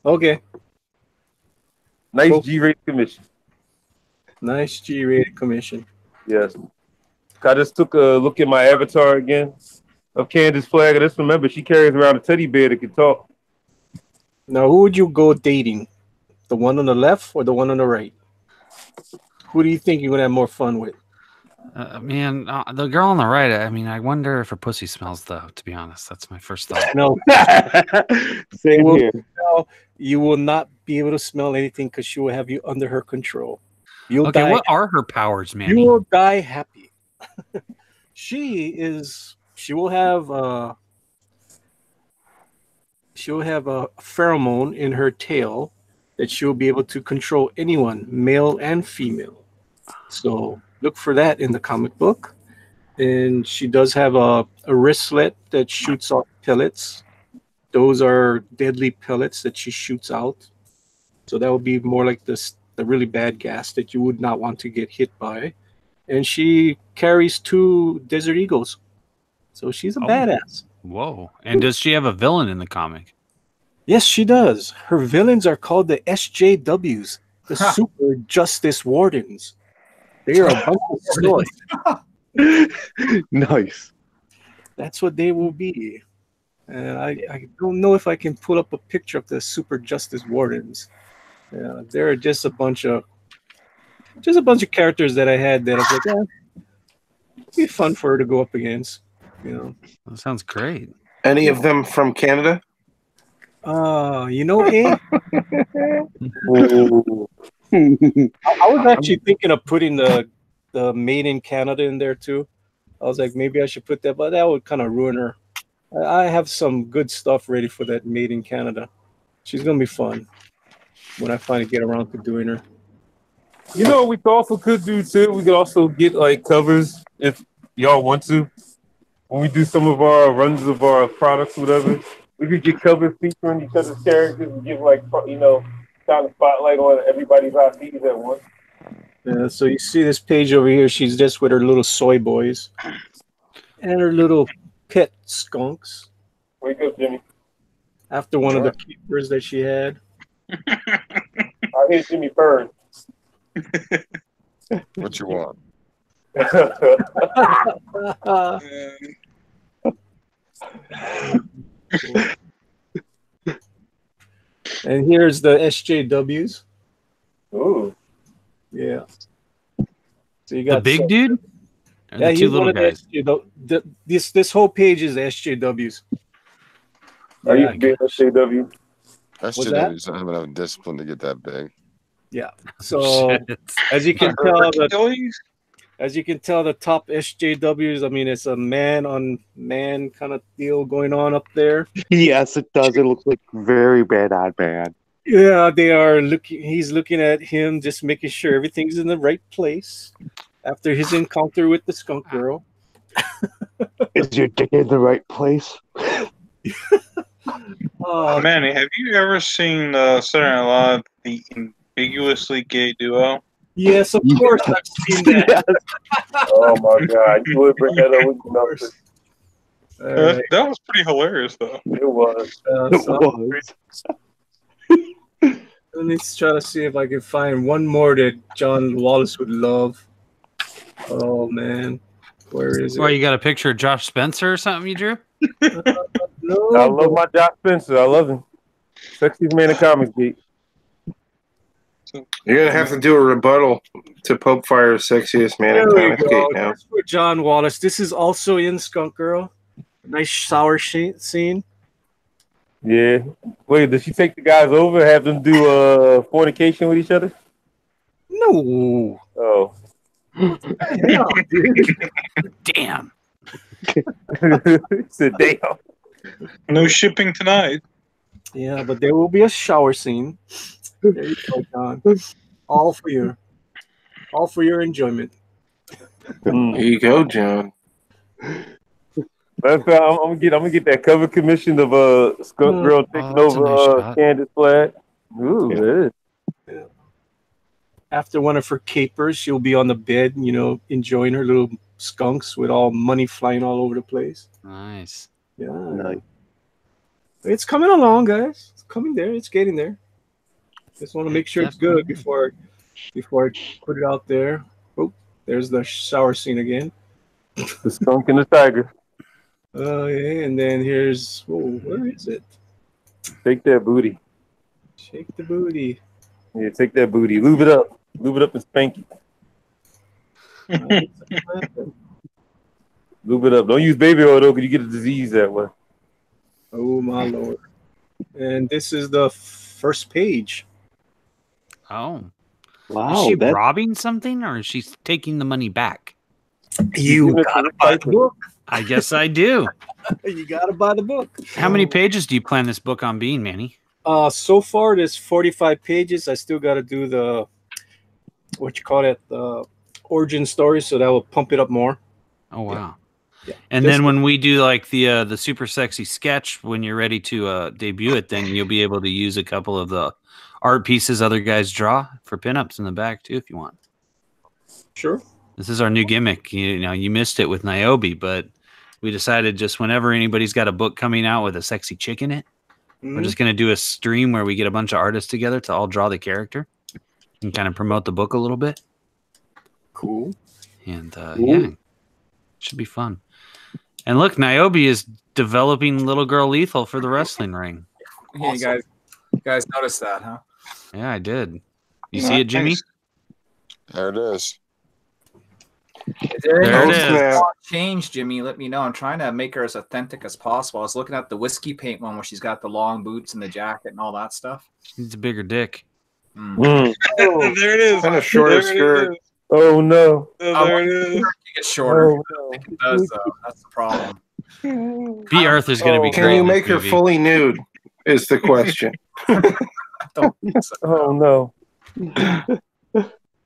Speaker 15: Okay.
Speaker 3: Nice
Speaker 15: Cool.
Speaker 3: G-rated commission.
Speaker 15: Nice G-rated commission.
Speaker 3: Yes. I just took a look at my avatar again of Candace Flagg. I just remember she carries around a teddy bear that can talk.
Speaker 15: Now, who would you go dating? The one on the left or the one on the right? Who do you think you're going to have more fun with?
Speaker 11: Man, the girl on the right, I mean, I wonder if her pussy smells, though, to be honest. That's my first thought.
Speaker 15: No.
Speaker 19: Same
Speaker 15: Well,
Speaker 19: here.
Speaker 15: now you will not be able to smell anything because she will have you under her control. You'll
Speaker 11: Okay,
Speaker 15: die.
Speaker 11: what are her powers, man?
Speaker 15: You will die happy. She will have a pheromone in her tail that she'll be able to control anyone, male and female. So look for that in the comic book. And she does have a wristlet that shoots off pellets. Those are deadly pellets that she shoots out. So that would be more like the really bad gas that you would not want to get hit by. And she carries 2 Desert Eagles. So she's a badass.
Speaker 11: Whoa. And does she have a villain in the comic?
Speaker 15: Yes, she does. Her villains are called the SJWs, the Super Justice Wardens. They are a bunch of stories.
Speaker 19: Nice.
Speaker 15: That's what they will be. And I don't know if I can pull up a picture of the Super Justice Wardens. They're just a bunch of characters that I had that I was like, it'd be fun for her to go up against.
Speaker 11: That sounds great.
Speaker 2: Any of them from Canada?
Speaker 15: I was actually thinking of putting the Made in Canada in there too. I was like, maybe I should put that, but that would kind of ruin her. I have some good stuff ready for that Made in Canada. She's gonna be fun when I finally get around to doing her.
Speaker 3: You know what we also could do too? We could also get like covers if y'all want to. When we do some of our runs of our products, whatever, we could get covers featuring each other's characters and give like shine a spotlight on everybody's IPs at once.
Speaker 15: Yeah, so you see this page over here, she's just with her little soy boys and her little pet skunks.
Speaker 3: Wake up, Jimmy.
Speaker 15: After one of the keepers that she had.
Speaker 3: I hit Jimmy first.
Speaker 5: What you want?
Speaker 15: And here's the SJWs.
Speaker 3: Ooh.
Speaker 15: Yeah. So you got
Speaker 11: the big dude? Or
Speaker 15: Yeah,
Speaker 11: the
Speaker 15: he's
Speaker 11: 2
Speaker 15: one
Speaker 11: little
Speaker 15: of
Speaker 11: guys?
Speaker 15: this whole page is the SJWs.
Speaker 3: I used to be an SJW.
Speaker 5: SJWs don't have enough discipline to get that big.
Speaker 15: Yeah. So
Speaker 5: Shit.
Speaker 15: as you can tell, the top SJWs, I mean, it's a man on man kind of deal going on up there.
Speaker 19: Yes, it does. It looks like very bad on bad.
Speaker 15: Yeah, they are looking. He's looking at him, just making sure everything's in the right place after his encounter with the skunk girl.
Speaker 19: Is your dick in the right place?
Speaker 15: Oh,
Speaker 6: Manny, have you ever seen Saturday Night Live, the ambiguously gay duo?
Speaker 15: Yes, of course I've seen that.
Speaker 3: Oh my God! You would bring that up with numbers.
Speaker 6: That was pretty hilarious, though.
Speaker 3: It was.
Speaker 15: Let me try to see if I can find one more that John Wallace would love. Oh man, where is it?
Speaker 11: Why, you got a picture of Josh Spencer or something you drew?
Speaker 15: No,
Speaker 3: I love my Josh Spencer. I love him. Sexiest man in comics, geek.
Speaker 2: You're gonna have to do a rebuttal to Pope Fire's sexiest man in
Speaker 15: There we
Speaker 2: comics
Speaker 15: go.
Speaker 2: geek now.
Speaker 15: That's for John Wallace. This is also in Skunk Girl. Nice shower scene.
Speaker 3: Yeah. Wait, does she take the guys over, have them do fornication with each other?
Speaker 15: No.
Speaker 3: Oh.
Speaker 15: Yeah,
Speaker 11: Damn.
Speaker 3: Said damn.
Speaker 6: No shipping tonight.
Speaker 15: Yeah, but there will be a shower scene. There you go, John. All for your enjoyment.
Speaker 2: There you go, John.
Speaker 3: I'm gonna get that cover commission of Skunk Girl taking
Speaker 11: that's a
Speaker 3: over
Speaker 11: nice shot.
Speaker 3: Candace Flat. Ooh, yeah.
Speaker 15: After one of her capers, she'll be on the bed, enjoying her little skunks with all money flying all over the place.
Speaker 11: Nice.
Speaker 15: Yeah.
Speaker 19: Nice.
Speaker 15: It's coming along, guys. It's coming there. It's getting there. Just want to make sure it's good before I put it out there. Oh, there's the shower scene again.
Speaker 3: The skunk and the tiger.
Speaker 15: Oh, yeah. And then here's, where is it?
Speaker 3: Take that booty.
Speaker 15: Shake the booty.
Speaker 3: Yeah, take that booty. Lube it up. Lube it up and spank it. Lube it up. Don't use baby oil though, because you get a disease that way.
Speaker 15: Oh my lord. and this is the first page.
Speaker 11: Oh.
Speaker 19: Wow,
Speaker 11: Is she
Speaker 19: that-
Speaker 11: robbing something or is she taking the money back?
Speaker 15: You gotta buy the book.
Speaker 11: I guess I do.
Speaker 15: You gotta buy the book.
Speaker 11: How many pages do you plan this book on being, Manny?
Speaker 15: So far there's 45 pages. I still gotta do the the origin story, so that will pump it up more.
Speaker 11: Oh wow.
Speaker 15: Yeah.
Speaker 11: And
Speaker 15: This-
Speaker 11: then when we do like the super sexy sketch, when you're ready to debut it, then you'll be able to use a couple of the art pieces other guys draw for pinups in the back too, if you want.
Speaker 15: Sure.
Speaker 11: This is our new gimmick. You know, you missed it with Niobe, but we decided just whenever anybody's got a book coming out with a sexy chick in it, we're
Speaker 15: Mhm.
Speaker 11: just going to do a stream where we get a bunch of artists together to all draw the character and kind of promote the book a little bit.
Speaker 15: Cool.
Speaker 11: And yeah, should be fun. And look, Niobe is developing Little Girl Lethal for the wrestling ring.
Speaker 9: Hey, you guys noticed that, huh?
Speaker 11: Yeah, I did. You see it, Jimmy?
Speaker 5: There it is.
Speaker 9: If there
Speaker 11: There
Speaker 9: is
Speaker 11: it
Speaker 9: any
Speaker 11: is.
Speaker 9: change, Jimmy, let me know. I'm trying to make her as authentic as possible. I was looking at the whiskey paint one where she's got the long boots and the jacket and all that stuff.
Speaker 11: He's a bigger dick.
Speaker 6: There it is.
Speaker 2: And a shorter
Speaker 6: There it
Speaker 2: skirt.
Speaker 6: is.
Speaker 3: Oh no.
Speaker 6: There it is.
Speaker 9: It gets shorter.
Speaker 3: Oh,
Speaker 9: I think it does, though. That's the problem.
Speaker 11: B. Arthur's going to be
Speaker 2: Can
Speaker 11: great.
Speaker 2: you
Speaker 11: in this
Speaker 2: make her
Speaker 11: movie.
Speaker 2: fully nude? Is the question.
Speaker 3: Oh no.
Speaker 9: All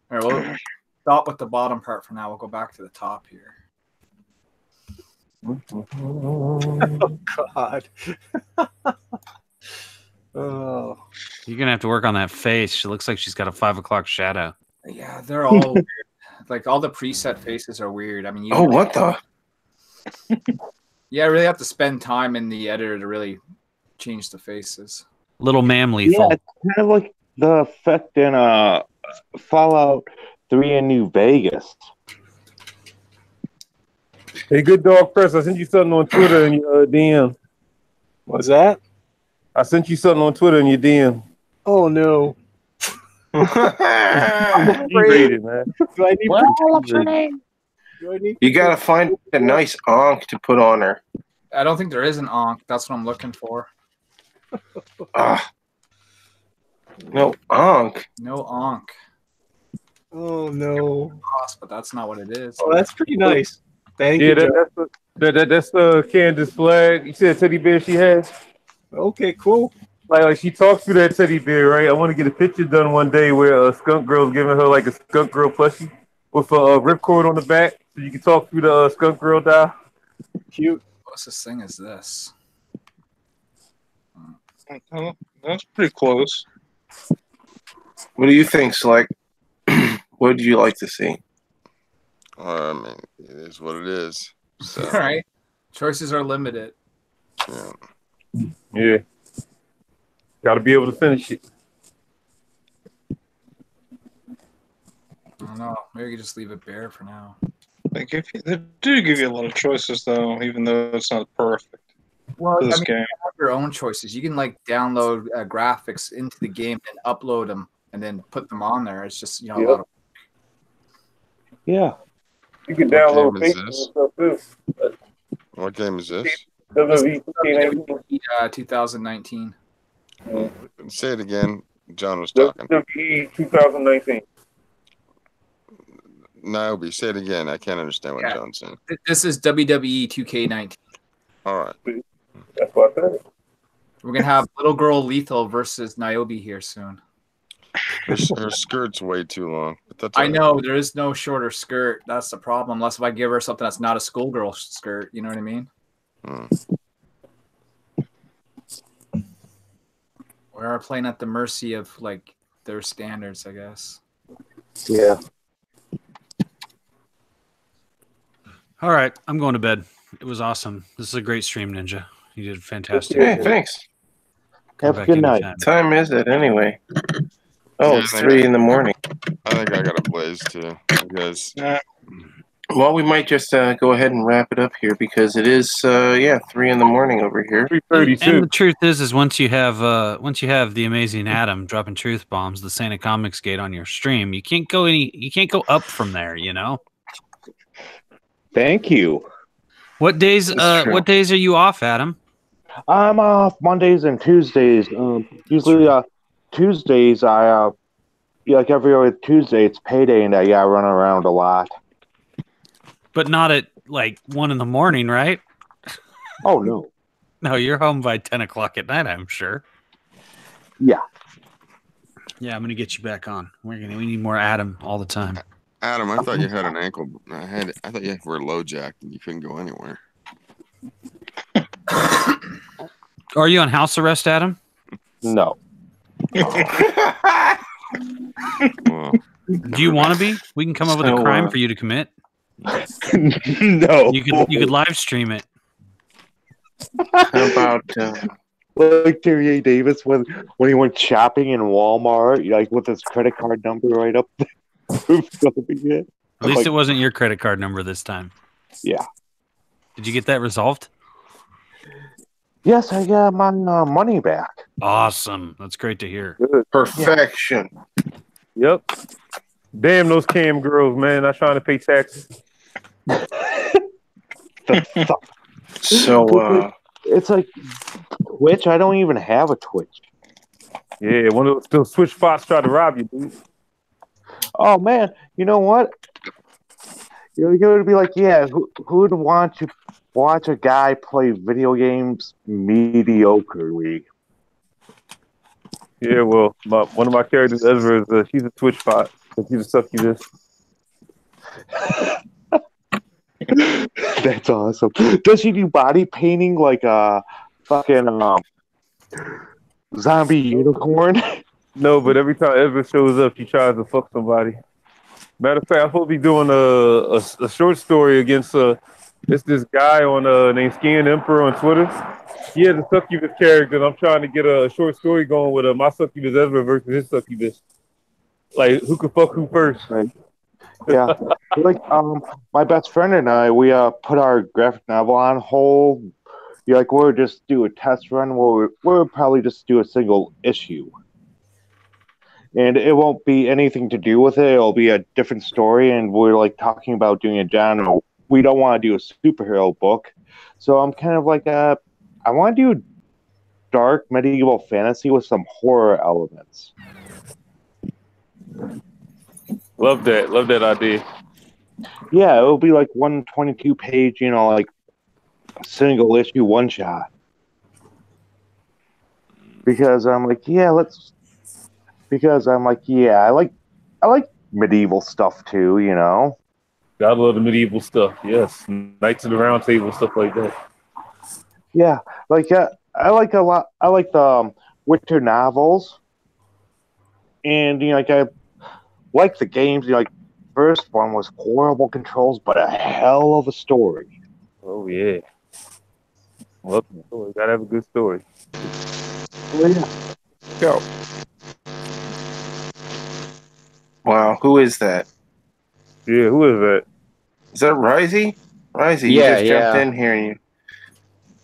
Speaker 9: right, we'll stop with the bottom part for now. We'll go back to the top here.
Speaker 15: Oh God. Oh.
Speaker 11: You're going to have to work on that face. She looks like she's got a 5 o'clock shadow.
Speaker 9: Yeah, they're all weird. Like all the preset faces are weird. I mean, you
Speaker 2: Oh, what the?
Speaker 9: Yeah, I really have to spend time in the editor to really change the faces.
Speaker 11: Little ma'am Lethal.
Speaker 19: Yeah, it's kind of like the effect in Fallout 3 in New Vegas.
Speaker 3: Hey, good dog press. I sent you something on Twitter in your DM.
Speaker 15: What's that?
Speaker 3: I sent you something on Twitter in your DM.
Speaker 15: Oh no.
Speaker 3: You read it, man.
Speaker 15: Do I need
Speaker 8: What's your name?
Speaker 15: Do I need
Speaker 2: You gotta find a nice onk to put on her.
Speaker 9: I don't think there is an onk. That's what I'm looking for.
Speaker 2: Ah, no onk.
Speaker 9: No onk.
Speaker 15: Oh no.
Speaker 9: But that's not what it is.
Speaker 15: Oh, that's pretty nice. Thank
Speaker 3: Yeah,
Speaker 15: you. Joe.
Speaker 3: that's the Candace flag. You see that teddy bear she has?
Speaker 15: Okay, cool.
Speaker 3: Like she talks to that teddy bear, right? I want to get a picture done one day where a skunk girl's giving her like a skunk girl plushie with a ripcord on the back, so you can talk through the skunk girl dial.
Speaker 15: Cute.
Speaker 9: What's this thing is this?
Speaker 6: That's pretty close.
Speaker 2: What do you think, Select? What would you like to see?
Speaker 5: I mean, it is what it is. So,
Speaker 9: All right. Choices are limited.
Speaker 5: yeah.
Speaker 3: Yeah, got to be able to finish it.
Speaker 9: I don't know. Maybe we could just leave it bare for now.
Speaker 6: They do give you a lot of choices, though, even though it's not perfect.
Speaker 9: Well,
Speaker 6: This
Speaker 9: I mean,
Speaker 6: game.
Speaker 9: you have your own choices. You can like download graphics into the game and upload them and then put them on there. It's just, you know, a lot of
Speaker 19: Yeah.
Speaker 3: You can
Speaker 5: What
Speaker 3: download
Speaker 5: game is
Speaker 3: Facebook and
Speaker 5: this?
Speaker 3: stuff too.
Speaker 5: What game is this?
Speaker 3: WWE
Speaker 9: 2019.
Speaker 5: Say it again. John was talking.
Speaker 3: WWE 2019.
Speaker 5: Niobe, say it again. I can't understand what
Speaker 9: Yeah.
Speaker 5: John's saying.
Speaker 9: This is WWE 2K19.
Speaker 5: All right.
Speaker 3: That's what I said.
Speaker 9: We're gonna have Little Girl Lethal versus Niobe here soon.
Speaker 5: Her skirt's way too long. But that's
Speaker 9: I
Speaker 5: all right.
Speaker 9: know there is no shorter skirt. That's the problem. Unless if I give her something that's not a schoolgirl skirt, you know what I mean? We are playing at the mercy of like their standards, I guess.
Speaker 19: Yeah.
Speaker 11: All right, I'm going to bed. It was awesome. This is a great stream, Ninja. You did fantastic.
Speaker 2: Hey, thanks.
Speaker 11: Come
Speaker 19: Have a
Speaker 11: back
Speaker 19: good night.
Speaker 11: anytime.
Speaker 2: Time is it anyway? Oh,
Speaker 5: Yeah,
Speaker 2: it's
Speaker 5: I
Speaker 2: 3 in the morning.
Speaker 5: I think I got a blaze too. Because
Speaker 2: Well, we might just go ahead and wrap it up here because it is 3 in the morning over here.
Speaker 11: And the truth is once you have the amazing Adam dropping truth bombs, the Santa Comics Gate on your stream, you can't go up from there, you know.
Speaker 19: Thank you.
Speaker 11: What days
Speaker 19: That's true.
Speaker 11: what days are you off, Adam?
Speaker 19: I'm off Mondays and Tuesdays. Usually, Tuesdays like every other Tuesday, it's payday, and I run around a lot.
Speaker 11: But not at like 1 in the morning, right?
Speaker 19: Oh no.
Speaker 11: No, you're home by 10 o'clock at night, I'm sure.
Speaker 19: Yeah.
Speaker 11: Yeah, I'm gonna get you back on. We need more Adam all the time.
Speaker 5: Adam, I thought you had an ankle. I thought you were low jacked and you couldn't go anywhere.
Speaker 11: Are you on house arrest, Adam?
Speaker 19: No.
Speaker 5: Well,
Speaker 11: do you want to be? We can come up with a crime for you to commit.
Speaker 19: No.
Speaker 11: You could live stream it.
Speaker 2: How about
Speaker 19: like Terry A. Davis when he went shopping in Walmart, like with his credit card number right up there?
Speaker 11: At least it wasn't your credit card number this time.
Speaker 19: Yeah.
Speaker 11: Did you get that resolved?
Speaker 19: Yes, I got my money back.
Speaker 11: Awesome. That's great to hear.
Speaker 2: Perfection.
Speaker 3: Yep. Damn those cam girls, man. Not trying to pay taxes.
Speaker 2: So,
Speaker 19: it's like Twitch. I don't even have a Twitch.
Speaker 3: Yeah, one of those switch spots tried to rob you, dude.
Speaker 19: Oh man, you know what? You're going to be like, yeah, who would want to watch a guy play video games mediocrely?
Speaker 3: Yeah, well, one of my characters, Ezra, she's a Twitch bot. She's a succubus.
Speaker 19: That's awesome. Does she do body painting like a fucking zombie unicorn?
Speaker 3: No, but every time Ezra shows up, she tries to fuck somebody. Matter of fact, I'm supposed to be doing a short story against this guy on named Scan Emperor on Twitter. He has a succubus character, and I'm trying to get a short story going with my succubus Ezra versus his succubus. Like, who could fuck who first?
Speaker 19: Right. Yeah, like my best friend and I, we put our graphic novel on hold. Like, we'll just do a test run. We'll probably just do a single issue. And it won't be anything to do with it. It'll be a different story, and we're like talking about doing a genre. We don't want to do a superhero book, so I'm kind of like, I want to do dark medieval fantasy with some horror elements.
Speaker 3: Love that idea.
Speaker 19: Yeah, it'll be like 122-page, like single issue one shot. Because I'm like, I like medieval stuff too,
Speaker 3: I love the medieval stuff. Yes, Knights of the Round Table, stuff like that.
Speaker 19: Yeah, I like a lot. I like the Witcher novels, and I like the games. First one was horrible controls, but a hell of a story.
Speaker 3: Oh yeah, love the story. Gotta have a good story.
Speaker 19: Well, yeah.
Speaker 2: Go. Wow, who is that?
Speaker 3: Yeah, who is that?
Speaker 2: Is that Risey? Risey,
Speaker 20: Yeah,
Speaker 2: you just jumped
Speaker 20: yeah.
Speaker 2: in here and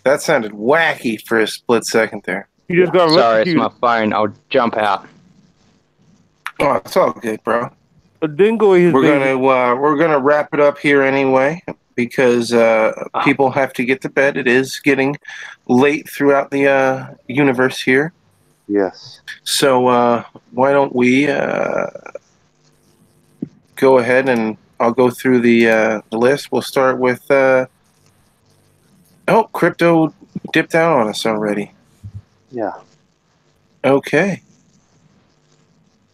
Speaker 2: that sounded wacky for a split second there.
Speaker 3: You just got
Speaker 20: Sorry, it's my phone. I'll jump out.
Speaker 2: Oh, it's all good, bro.
Speaker 3: A dingo is
Speaker 2: we're gonna wrap it up here anyway because people have to get to bed. It is getting late throughout the universe here.
Speaker 19: Yes.
Speaker 2: So why don't we go ahead and I'll go through the list. We'll start with Crypto dipped out on us already.
Speaker 19: Yeah.
Speaker 2: Okay.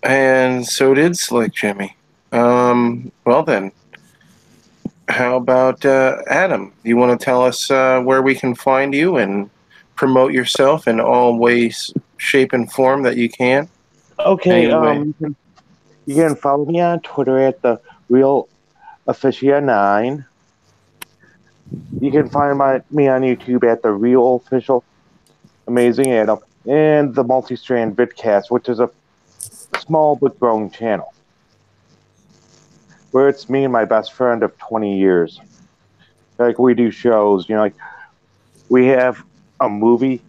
Speaker 2: And so did Slick Jimmy. Well then, how about Adam? You want to tell us where we can find you and promote yourself in all ways, shape, and form that you can?
Speaker 19: Okay.
Speaker 2: Anyway.
Speaker 19: You can follow me on Twitter at the Real Officia 9. You can find me on YouTube at the Real Official Amazing Adam and the Multi-Strand Vidcast, which is a small but growing channel where it's me and my best friend of 20 years. We do shows, we have a movie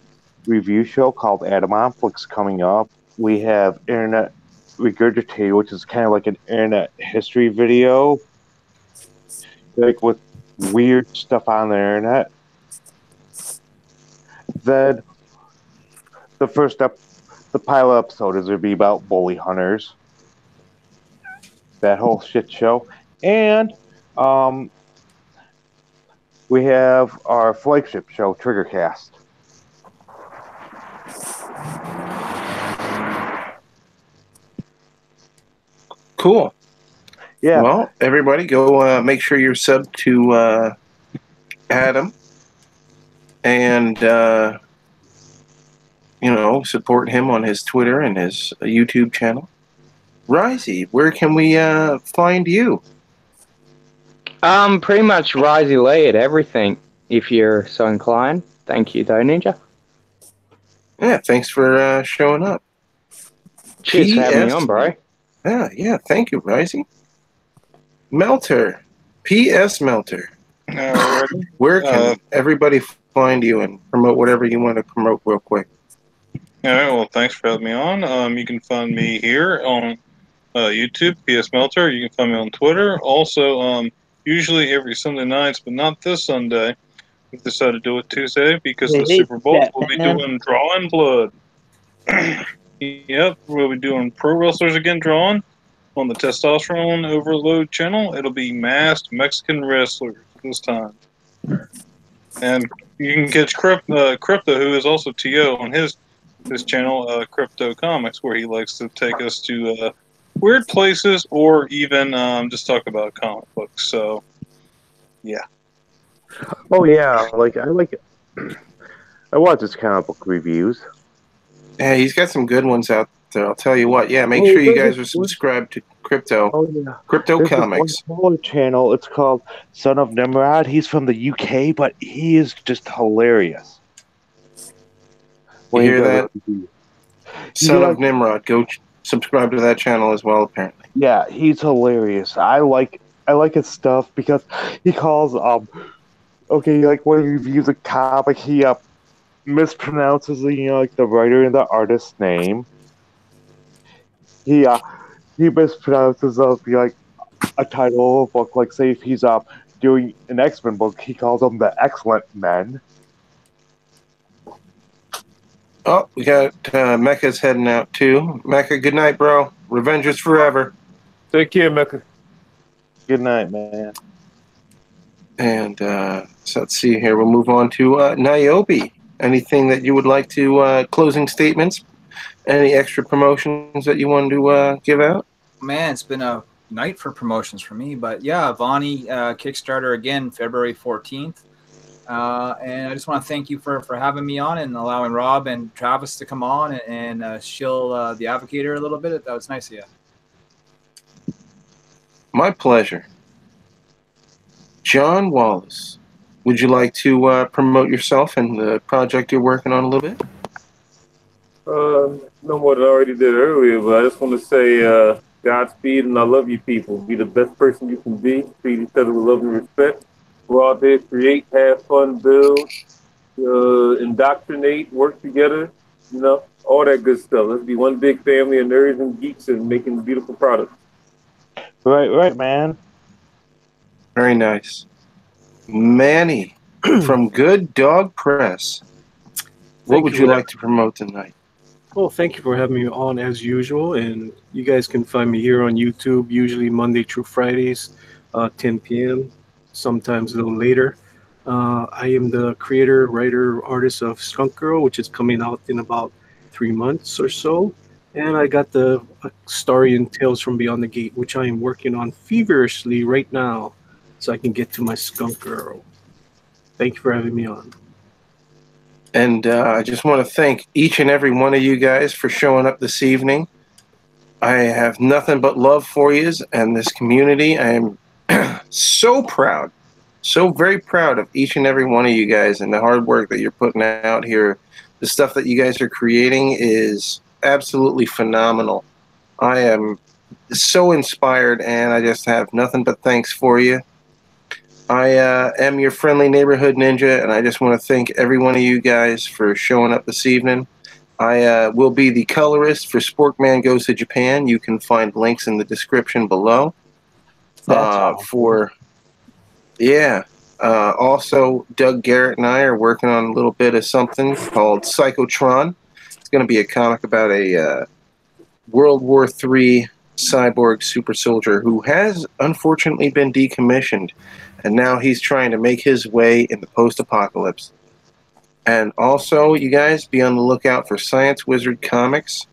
Speaker 19: review show called Adamonflix coming up. We have Internet Regurgitated, which is kind of like an internet history video, with weird stuff on the internet. Then the the pilot episode is going to be about bully hunters. That whole shit show. And we have our flagship show, Triggercast.
Speaker 2: Cool.
Speaker 19: Yeah.
Speaker 2: Well, everybody go make sure you're subbed to Adam. And, support him on his Twitter and his YouTube channel. Risey, where can we find you?
Speaker 20: Pretty much Risey Lee at everything, if you're so inclined. Thank you, though, Ninja.
Speaker 2: Yeah, thanks for showing up.
Speaker 20: Cheers for having me on, bro.
Speaker 2: Yeah, thank you, Risey. Melter, P.S. Melter. Where can everybody find you and promote whatever you want to promote real quick?
Speaker 6: All right, well, thanks for having me on. You can find me here on YouTube, PS Melter. You can find me on Twitter. Also, usually every Sunday nights, but not this Sunday. We decided to do it Tuesday because of the Super Bowl. We'll be doing Drawing Blood. Yep, we'll be doing Pro Wrestlers Again Drawing on the Testosterone Overload channel. It'll be masked Mexican wrestlers this time. And you can catch Crypto, who is also TO, on his channel, Crypto Comics, where he likes to take us to weird places or even just talk about comic books. So, yeah.
Speaker 19: Oh yeah, I like it. I watch his comic book reviews.
Speaker 2: Yeah, he's got some good ones out there. I'll tell you what. Yeah, make sure you guys are subscribed to Crypto.
Speaker 19: Oh yeah,
Speaker 2: Crypto Comics.
Speaker 19: This one channel. It's called Son of Nimrod. He's from the UK, but he is just hilarious.
Speaker 2: You hear that? Son of Nimrod. Go subscribe to that channel as well, apparently.
Speaker 19: Yeah, he's hilarious. I like his stuff because he calls like when he reviews a comic, he mispronounces the writer and the artist's name. He mispronounces like a title of a book, like say if he's doing an X-Men book, he calls them the Excellent Men.
Speaker 2: Oh, we got Mecca's heading out too. Mecca, good night, bro. Revengers forever.
Speaker 3: Take care, Mecca.
Speaker 19: Good night, man.
Speaker 2: And so let's see here. We'll move on to Niobe. Anything that you would like to closing statements? Any extra promotions that you want to give out?
Speaker 9: Man, it's been a night for promotions for me, but yeah, Vonnie Kickstarter again, February 14th. And I just want to thank you for having me on and allowing Rob and Travis to come on and shill the Advocator a little bit. That was nice of you.
Speaker 2: My pleasure. John Wallace, would you like to promote yourself and the project you're working on a little bit?
Speaker 3: No more than I already did earlier, but I just want to say Godspeed and I love you people. Be the best person you can be. Treat each other with love and respect. Go out there, create, have fun, build, indoctrinate, work together, all that good stuff. Let's be one big family of nerds and geeks and making beautiful products.
Speaker 19: Right, man.
Speaker 2: Very nice. Manny from Good Dog Press. What would you like to promote tonight?
Speaker 15: Well, thank you for having me on as usual. And you guys can find me here on YouTube, usually Monday through Fridays, 10 p.m., sometimes a little later. I am the creator, writer, artist of Skunk Girl, which is coming out in about 3 months or so. And I got the story in Tales from Beyond the Gate, which I am working on feverishly right now so I can get to my Skunk Girl. Thank you for having me on.
Speaker 2: And I just want to thank each and every one of you guys for showing up this evening. I have nothing but love for you and this community. I am so proud, so very proud of each and every one of you guys and the hard work that you're putting out here. The stuff that you guys are creating is absolutely phenomenal. I am so inspired and I just have nothing but thanks for you. I am your friendly neighborhood ninja, and I just want to thank every one of you guys for showing up this evening. I will be the colorist for Sporkman Goes to Japan. You can find links in the description below. Also, Doug Garrett and I are working on a little bit of something called Psychotron. It's going to be a comic about a World War III cyborg super soldier who has unfortunately been decommissioned, and now he's trying to make his way in the post-apocalypse. And also, you guys, be on the lookout for Science Wizard Comics,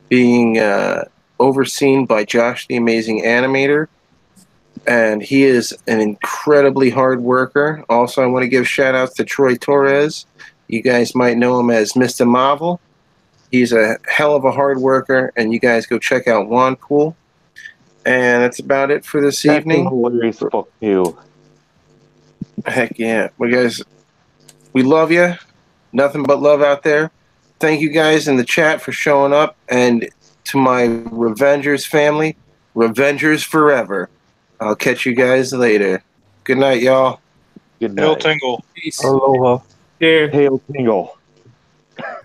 Speaker 2: being overseen by Josh the Amazing Animator, and he is an incredibly hard worker. Also, I want to give shout-outs to Troy Torres. You guys might know him as Mr. Marvel. He's a hell of a hard worker, and you guys go check out Wanpool. And that's about it for this evening.
Speaker 19: Hilarious book too.
Speaker 2: Heck yeah. Well, guys, we love you. Nothing but love out there. Thank you guys in the chat for showing up. And to my Revengers family, Revengers forever. I'll catch you guys later. Good night, y'all.
Speaker 19: Good
Speaker 6: Hail
Speaker 19: night.
Speaker 6: Tingle.
Speaker 9: Peace.
Speaker 15: Aloha.
Speaker 9: Yeah.
Speaker 19: Hail Tingle.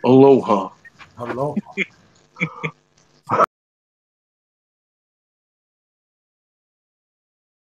Speaker 2: Aloha.
Speaker 15: Aloha.